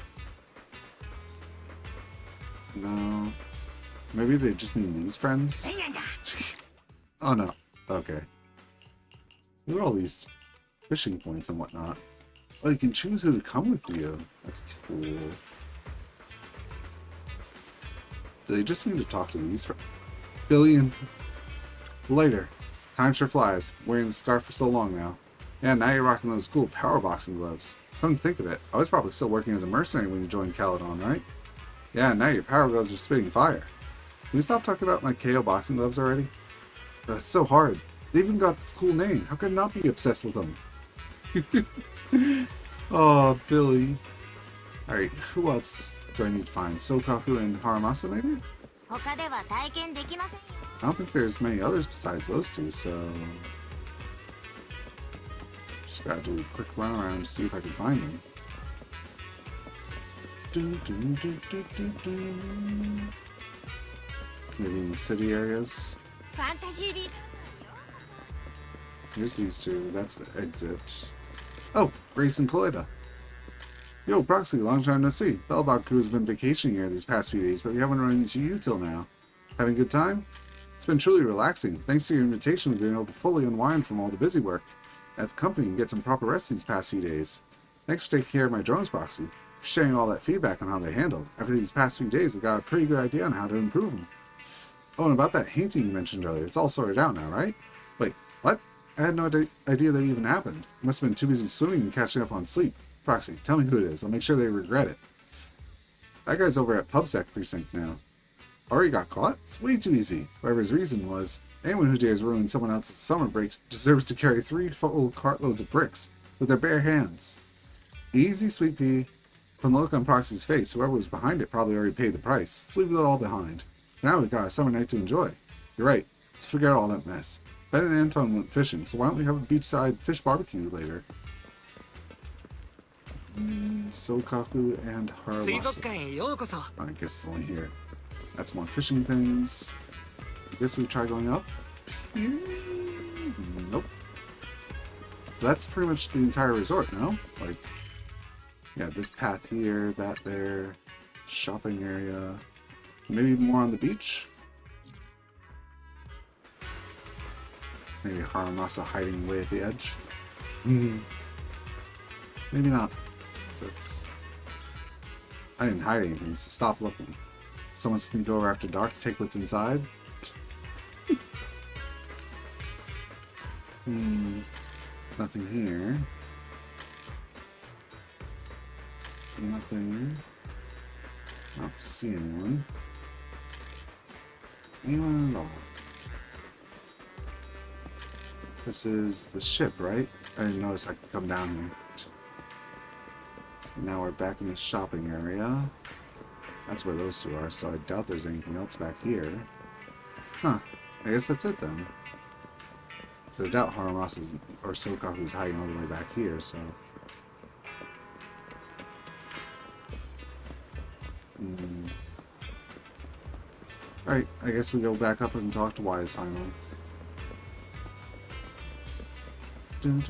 [SPEAKER 1] No. Maybe they just mean these friends? Oh no. Okay. Look at all these fishing points and whatnot. Oh, you can choose who to come with you. That's cool. Do they just need to talk to these friends? Billion. Later. Time sure flies. Wearing the scarf for so long now. Yeah, now you're rocking those cool power boxing gloves. Come to think of it, I was probably still working as a mercenary when you joined Caledon, right? Yeah, now your power gloves are spitting fire. Can we stop talking about my KO boxing gloves already? That's so hard. They even got this cool name. How could I not be obsessed with them? Oh, Billy. Alright, who else do I need to find? Sokaku and Haramasa, maybe? I don't think there's many others besides those two, so... Just gotta do a quick run around to see if I can find them. Maybe in the city areas. Here's these two. That's the exit. Oh, Grace and Coletta. Yo, Proxy, long time no see. Bellbaku has been vacationing here these past few days, but we haven't run into you till now. Having a good time? It's been truly relaxing. Thanks to your invitation, we've been able to fully unwind from all the busy work at the company and get some proper rest these past few days. Thanks for taking care of my drones, Proxy. For sharing all that feedback on how they handled. After these past few days, I got a pretty good idea on how to improve them. Oh, and about that painting you mentioned earlier, it's all sorted out now, right? Wait, what? I had no idea that even happened. I must have been too busy swimming and catching up on sleep. Proxy, tell me who it is. I'll make sure they regret it. That guy's over at PubSec Precinct now. Already got caught? It's way too easy. Whatever his reason was, anyone who dares ruin someone else's summer break deserves to carry 3 full cartloads of bricks with their bare hands. Easy, sweet pea. From the look on Proxy's face, whoever was behind it probably already paid the price. Let's leave it all behind. For now we've got a summer night to enjoy. You're right. Let's forget all that mess. Ben and Anton went fishing, so why don't we have a beachside fish barbecue later? Sokaku and Haramasa. I guess it's only here. That's more fishing things. I guess we try going up here? Nope. That's pretty much the entire resort, no? Like, yeah, this path here, that there, shopping area. Maybe more on the beach? Maybe Haramasa hiding away at the edge? Maybe not. I didn't hide anything, so stop looking. Someone sneak over after dark to take what's inside? Nothing here. Nothing. I don't see anyone. Anyone at all. This is the ship, right? I didn't notice I could come down here. Now we're back in the shopping area. That's where those two are, so I doubt there's anything else back here. Huh. I guess that's it then. So I doubt Haramas or Sokaku's hiding all the way back here, so... Alright, I guess we go back up and talk to Wise finally. Did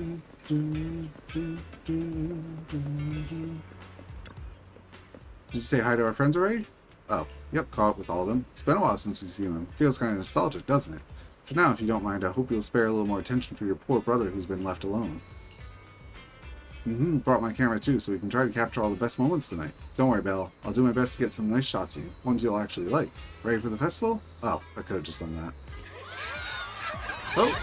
[SPEAKER 1] you say hi to our friends already? Oh, yep, caught up with all of them. It's been a while since we've seen them. Feels kind of nostalgic, doesn't it? For now, if you don't mind, I hope you'll spare a little more attention for your poor brother who's been left alone. Brought my camera too, so we can try to capture all the best moments tonight. Don't worry, Belle. I'll do my best to get some nice shots of you. Ones you'll actually like. Ready for the festival? Oh, I could have just done that. Oh!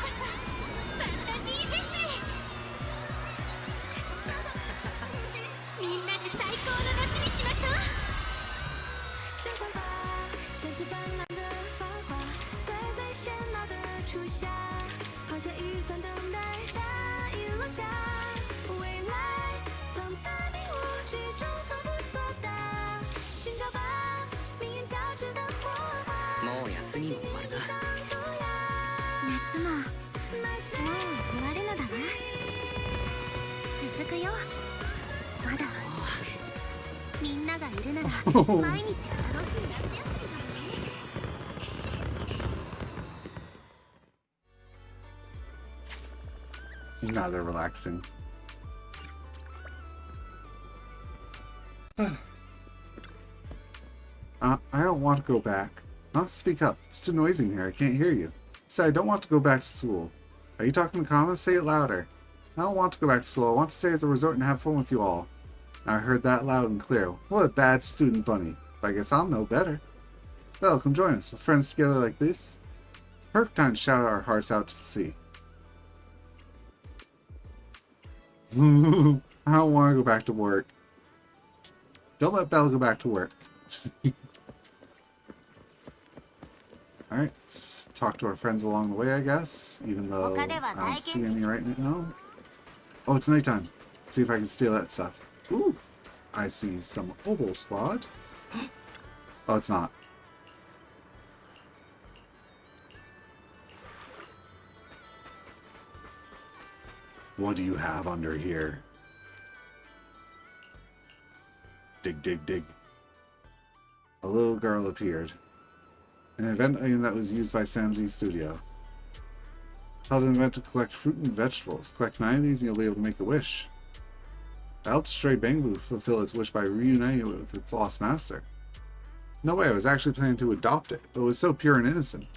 [SPEAKER 1] Now they're relaxing. I don't want to go back. Huh? Speak up. It's too noisy in here. I can't hear you. Say, I don't want to go back to school. Are you talking to Kama? Say it louder. I don't want to go back to school. I want to stay at the resort and have fun with you all. I heard that loud and clear. What a bad student, Bunny. But I guess I'm no better. Well, come join us. With friends together like this, it's a perfect time to shout our hearts out to sea. I don't want to go back to work. Don't let Belle go back to work. Alright, let's talk to our friends along the way, I guess. Even though I don't see any right now. Oh, it's nighttime. Let's see if I can steal that stuff. Ooh, I see some Oboe Squad. Oh, it's not. What do you have under here? Dig, dig, dig. A little girl appeared. An event item that was used by Sanzi Studio. Held an event to collect fruit and vegetables. Collect 9 of these and you'll be able to make a wish. I helped Stray Bangbu fulfill its wish by reuniting it with its lost master. No way, I was actually planning to adopt it, but it was so pure and innocent.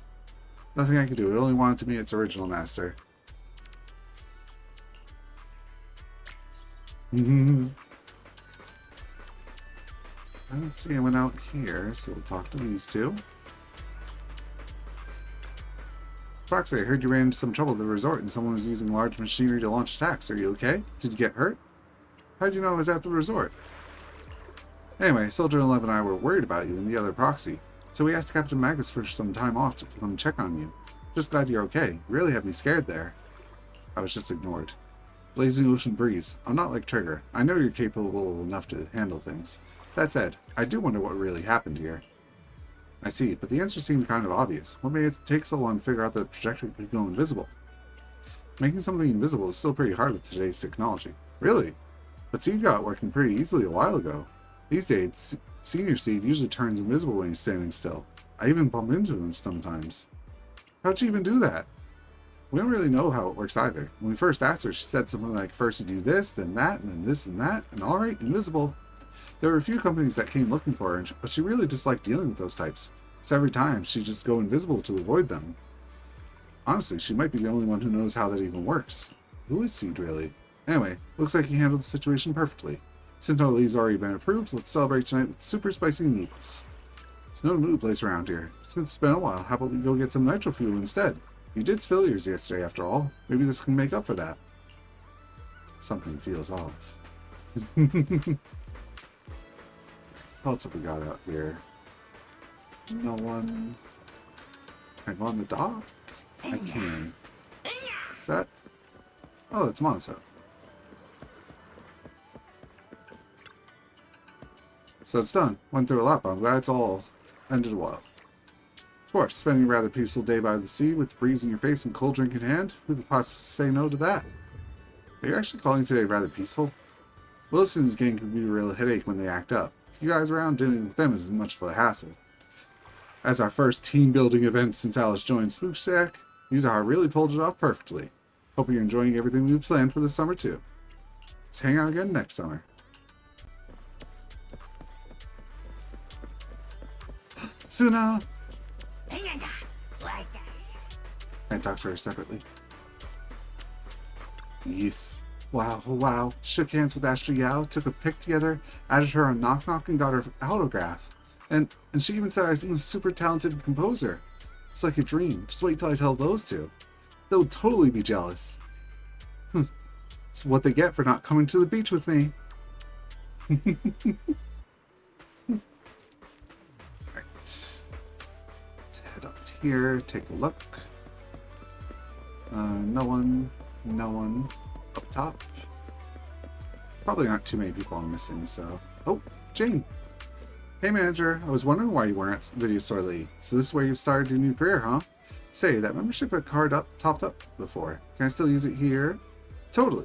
[SPEAKER 1] Nothing I could do, it only wanted to meet its original master. I don't see anyone out here, so we'll talk to these two. Proxy, I heard you ran into some trouble at the resort and someone was using large machinery to launch attacks. Are you okay? Did you get hurt? How did you know I was at the resort? Anyway, Soldier 11 and I were worried about you and the other Proxy, so we asked Captain Magus for some time off to come check on you. Just glad you're okay. You really had me scared there. I was just ignored. Blazing Ocean Breeze. I'm not like Trigger. I know you're capable enough to handle things. That said, I do wonder what really happened here. I see, but the answer seemed kind of obvious. What made it take so long to figure out that the projector could go invisible? Making something invisible is still pretty hard with today's technology. Really? But Seed got it working pretty easily a while ago. These days, Senior Seed usually turns invisible when he's standing still. I even bump into him sometimes. How'd she even do that? We don't really know how it works either. When we first asked her, she said something like, first you do this, then that, and then this and that, and alright, invisible. There were a few companies that came looking for her, but she really disliked dealing with those types. So every time, she'd just go invisible to avoid them. Honestly, she might be the only one who knows how that even works. Who is Seed, really? Anyway, looks like he handled the situation perfectly. Since our leave's already been approved, let's celebrate tonight with super spicy noodles. There's no noodle place around here. Since it's been a while, how about we go get some nitro fuel instead? You did spill yours yesterday, after all. Maybe this can make up for that. Something feels off. What else have we got out here? No one. Can I go on the dock? I can. What's that? Oh, it's Monto. So it's done. Went through a lot, but I'm glad it's all ended well. Of course, spending a rather peaceful day by the sea with a breeze in your face and cold drink in hand, who could possibly say no to that? Are you actually calling today rather peaceful? Wilson's gang can be a real headache when they act up. You guys around dealing with them is much of a hassle. As our first team-building event since Alice joined Spookstack, Yuzaha really pulled it off perfectly. Hope you're enjoying everything we planned for this summer too. Let's hang out again next summer. Suna! I talked to her separately. Yes. Wow, wow. Shook hands with Ashley Yao, took a pic together, added her on Knock Knock, and got her autograph. And she even said I was a super talented composer. It's like a dream. Just wait till I tell those two. They'll totally be jealous. It's what they get for not coming to the beach with me. Alright. Let's head up here, take a look. No one. Up top. Probably aren't too many people I'm missing, so... Oh, Jane! Hey manager, I was wondering why you weren't at Video Store lately. So this is where you've started your new career, huh? Say, that membership had topped up before. Can I still use it here? Totally.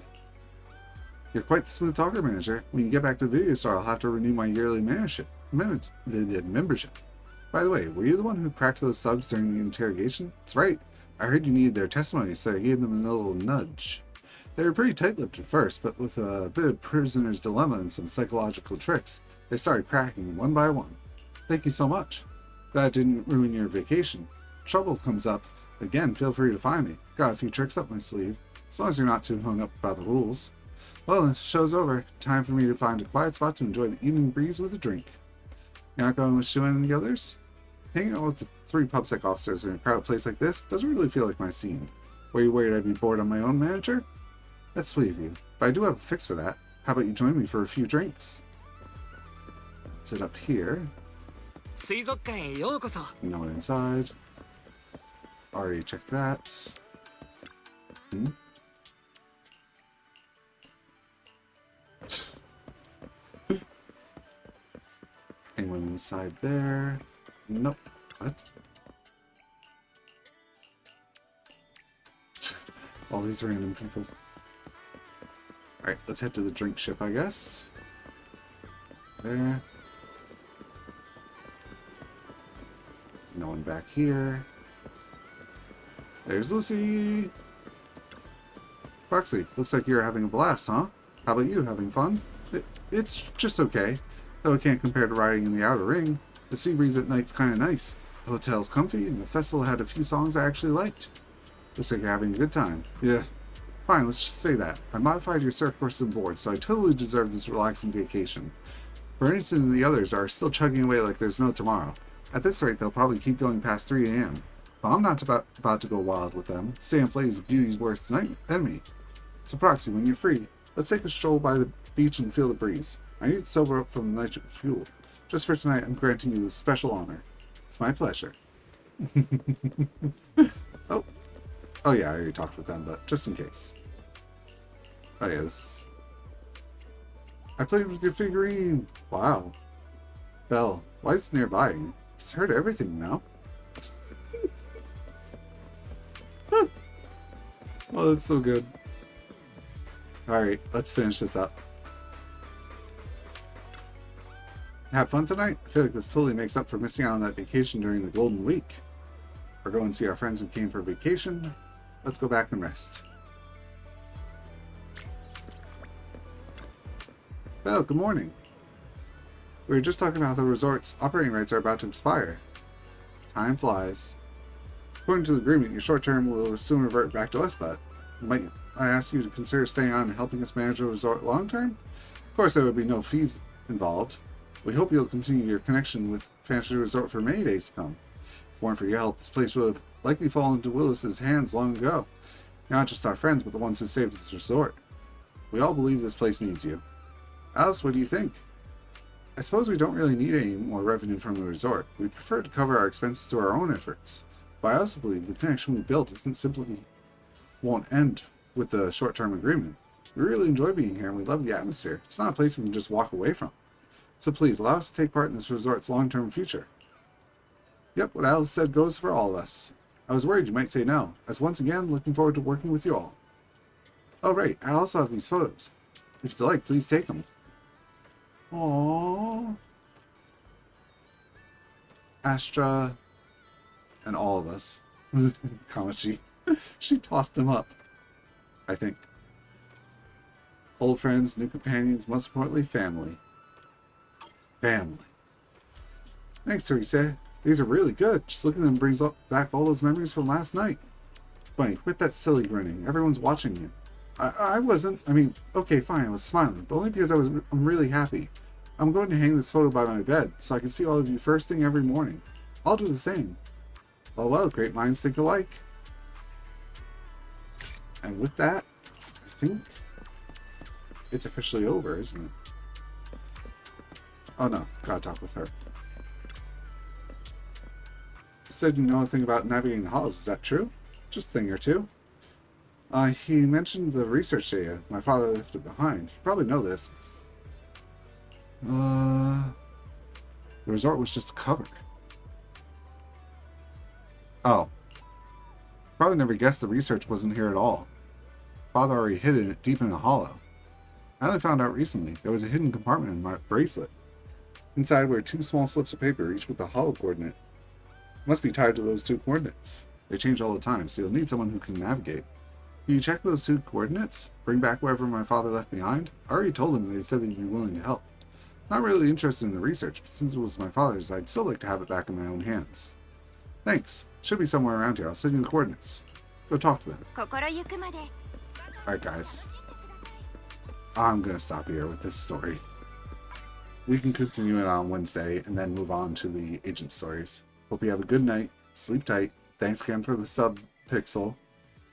[SPEAKER 1] You're quite the smooth talker, manager. When you get back to the Video Store, I'll have to renew my yearly membership. By the way, were you the one who cracked those thugs during the interrogation? That's right. I heard you needed their testimony, so I gave them a little nudge. They were pretty tight-lipped at first, but with a bit of prisoner's dilemma and some psychological tricks, they started cracking one by one. Thank you so much. Glad it didn't ruin your vacation. Trouble comes up, again, feel free to find me. Got a few tricks up my sleeve, as long as you're not too hung up about the rules. Well, the show's over. Time for me to find a quiet spot to enjoy the evening breeze with a drink. You're not going with Shuan and the others? Hanging out with the 3 PubSec officers in a crowded place like this doesn't really feel like my scene. Were you worried I'd be bored on my own, manager? That's sweet of you, but I do have a fix for that. How about you join me for a few drinks? Let's sit up here. No one inside. Already checked that. Anyone inside there? Nope. What? All these random people. Alright, let's head to the drink ship, I guess. There. No one back here. There's Lucy! Roxy, looks like you're having a blast, huh? How about you, having fun? It's just okay. Though it can't compare to riding in the outer ring. The sea breeze at night's kinda nice. The hotel's comfy, and the festival had a few songs I actually liked. Looks like you're having a good time. Yeah. Fine, let's just say that. I modified your surf course and board, so I totally deserve this relaxing vacation. Bernison and the others are still chugging away like there's no tomorrow. At this rate, they'll probably keep going past 3 a.m. But I'm not about to go wild with them. Stay and play is beauty's worst enemy. So Proxy, when you're free, let's take a stroll by the beach and feel the breeze. I need to sober up from the nitric fuel. Just for tonight, I'm granting you this special honor. It's my pleasure. Oh yeah, I already talked with them, but just in case. Oh yes. I played with your figurine. Wow. Belle, why is it nearby? He's heard everything now. Oh, that's so good. Alright, let's finish this up. Have fun tonight? I feel like this totally makes up for missing out on that vacation during the Golden Week. We're going to see our friends who came for vacation. Let's go back and rest. Well, good morning. We were just talking about how the resort's operating rights are about to expire. Time flies. According to the agreement, your short term will soon revert back to us, but might I ask you to consider staying on and helping us manage the resort long term? Of course, there would be no fees involved. We hope you'll continue your connection with Fantasy Resort for many days to come. If it weren't for your help, this place would have likely fallen into Willis's hands long ago. You're not just our friends, but the ones who saved this resort. We all believe this place needs you. Alice, what do you think? I suppose we don't really need any more revenue from the resort. We prefer to cover our expenses through our own efforts. But I also believe the connection we built isn't simply won't end with the short-term agreement. We really enjoy being here and we love the atmosphere. It's not a place we can just walk away from. So please, allow us to take part in this resort's long-term future. Yep, what Alice said goes for all of us. I was worried you might say no, as once again, looking forward to working with you all. Oh right, I also have these photos. If you'd like, please take them. Aww. Astra and all of us. Comma, she tossed him up, I think. Old friends, new companions, most importantly, family. Family. Thanks, Teresa. These are really good. Just looking at them brings back all those memories from last night. Bunny, quit that silly grinning. Everyone's watching you. I wasn't. I mean, okay, fine, I was smiling, but only because I'm really happy. I'm going to hang this photo by my bed so I can see all of you first thing every morning. I'll do the same. Well, great minds think alike. And with that, I think it's officially over, isn't it? Oh no, gotta talk with her. You said you know anything about navigating the halls, is that true? Just a thing or two. He mentioned the research data my father left it behind. You probably know this. The resort was just covered. Oh. Probably never guessed the research wasn't here at all. Father already hid it deep in a hollow. I only found out recently there was a hidden compartment in my bracelet. Inside were 2 small slips of paper, each with a hollow coordinate. Must be tied to those 2 coordinates. They change all the time, so you'll need someone who can navigate. Can you check those 2 coordinates? Bring back whatever my father left behind? I already told him they said they'd be willing to help. Not really interested in the research, but since it was my father's, I'd still like to have it back in my own hands. Thanks. Should be somewhere around here. I'll send you the coordinates. Go talk to them. Alright guys. I'm gonna stop here with this story. We can continue it on Wednesday and then move on to the agent stories. Hope you have a good night. Sleep tight. Thanks again for the sub, Pixel.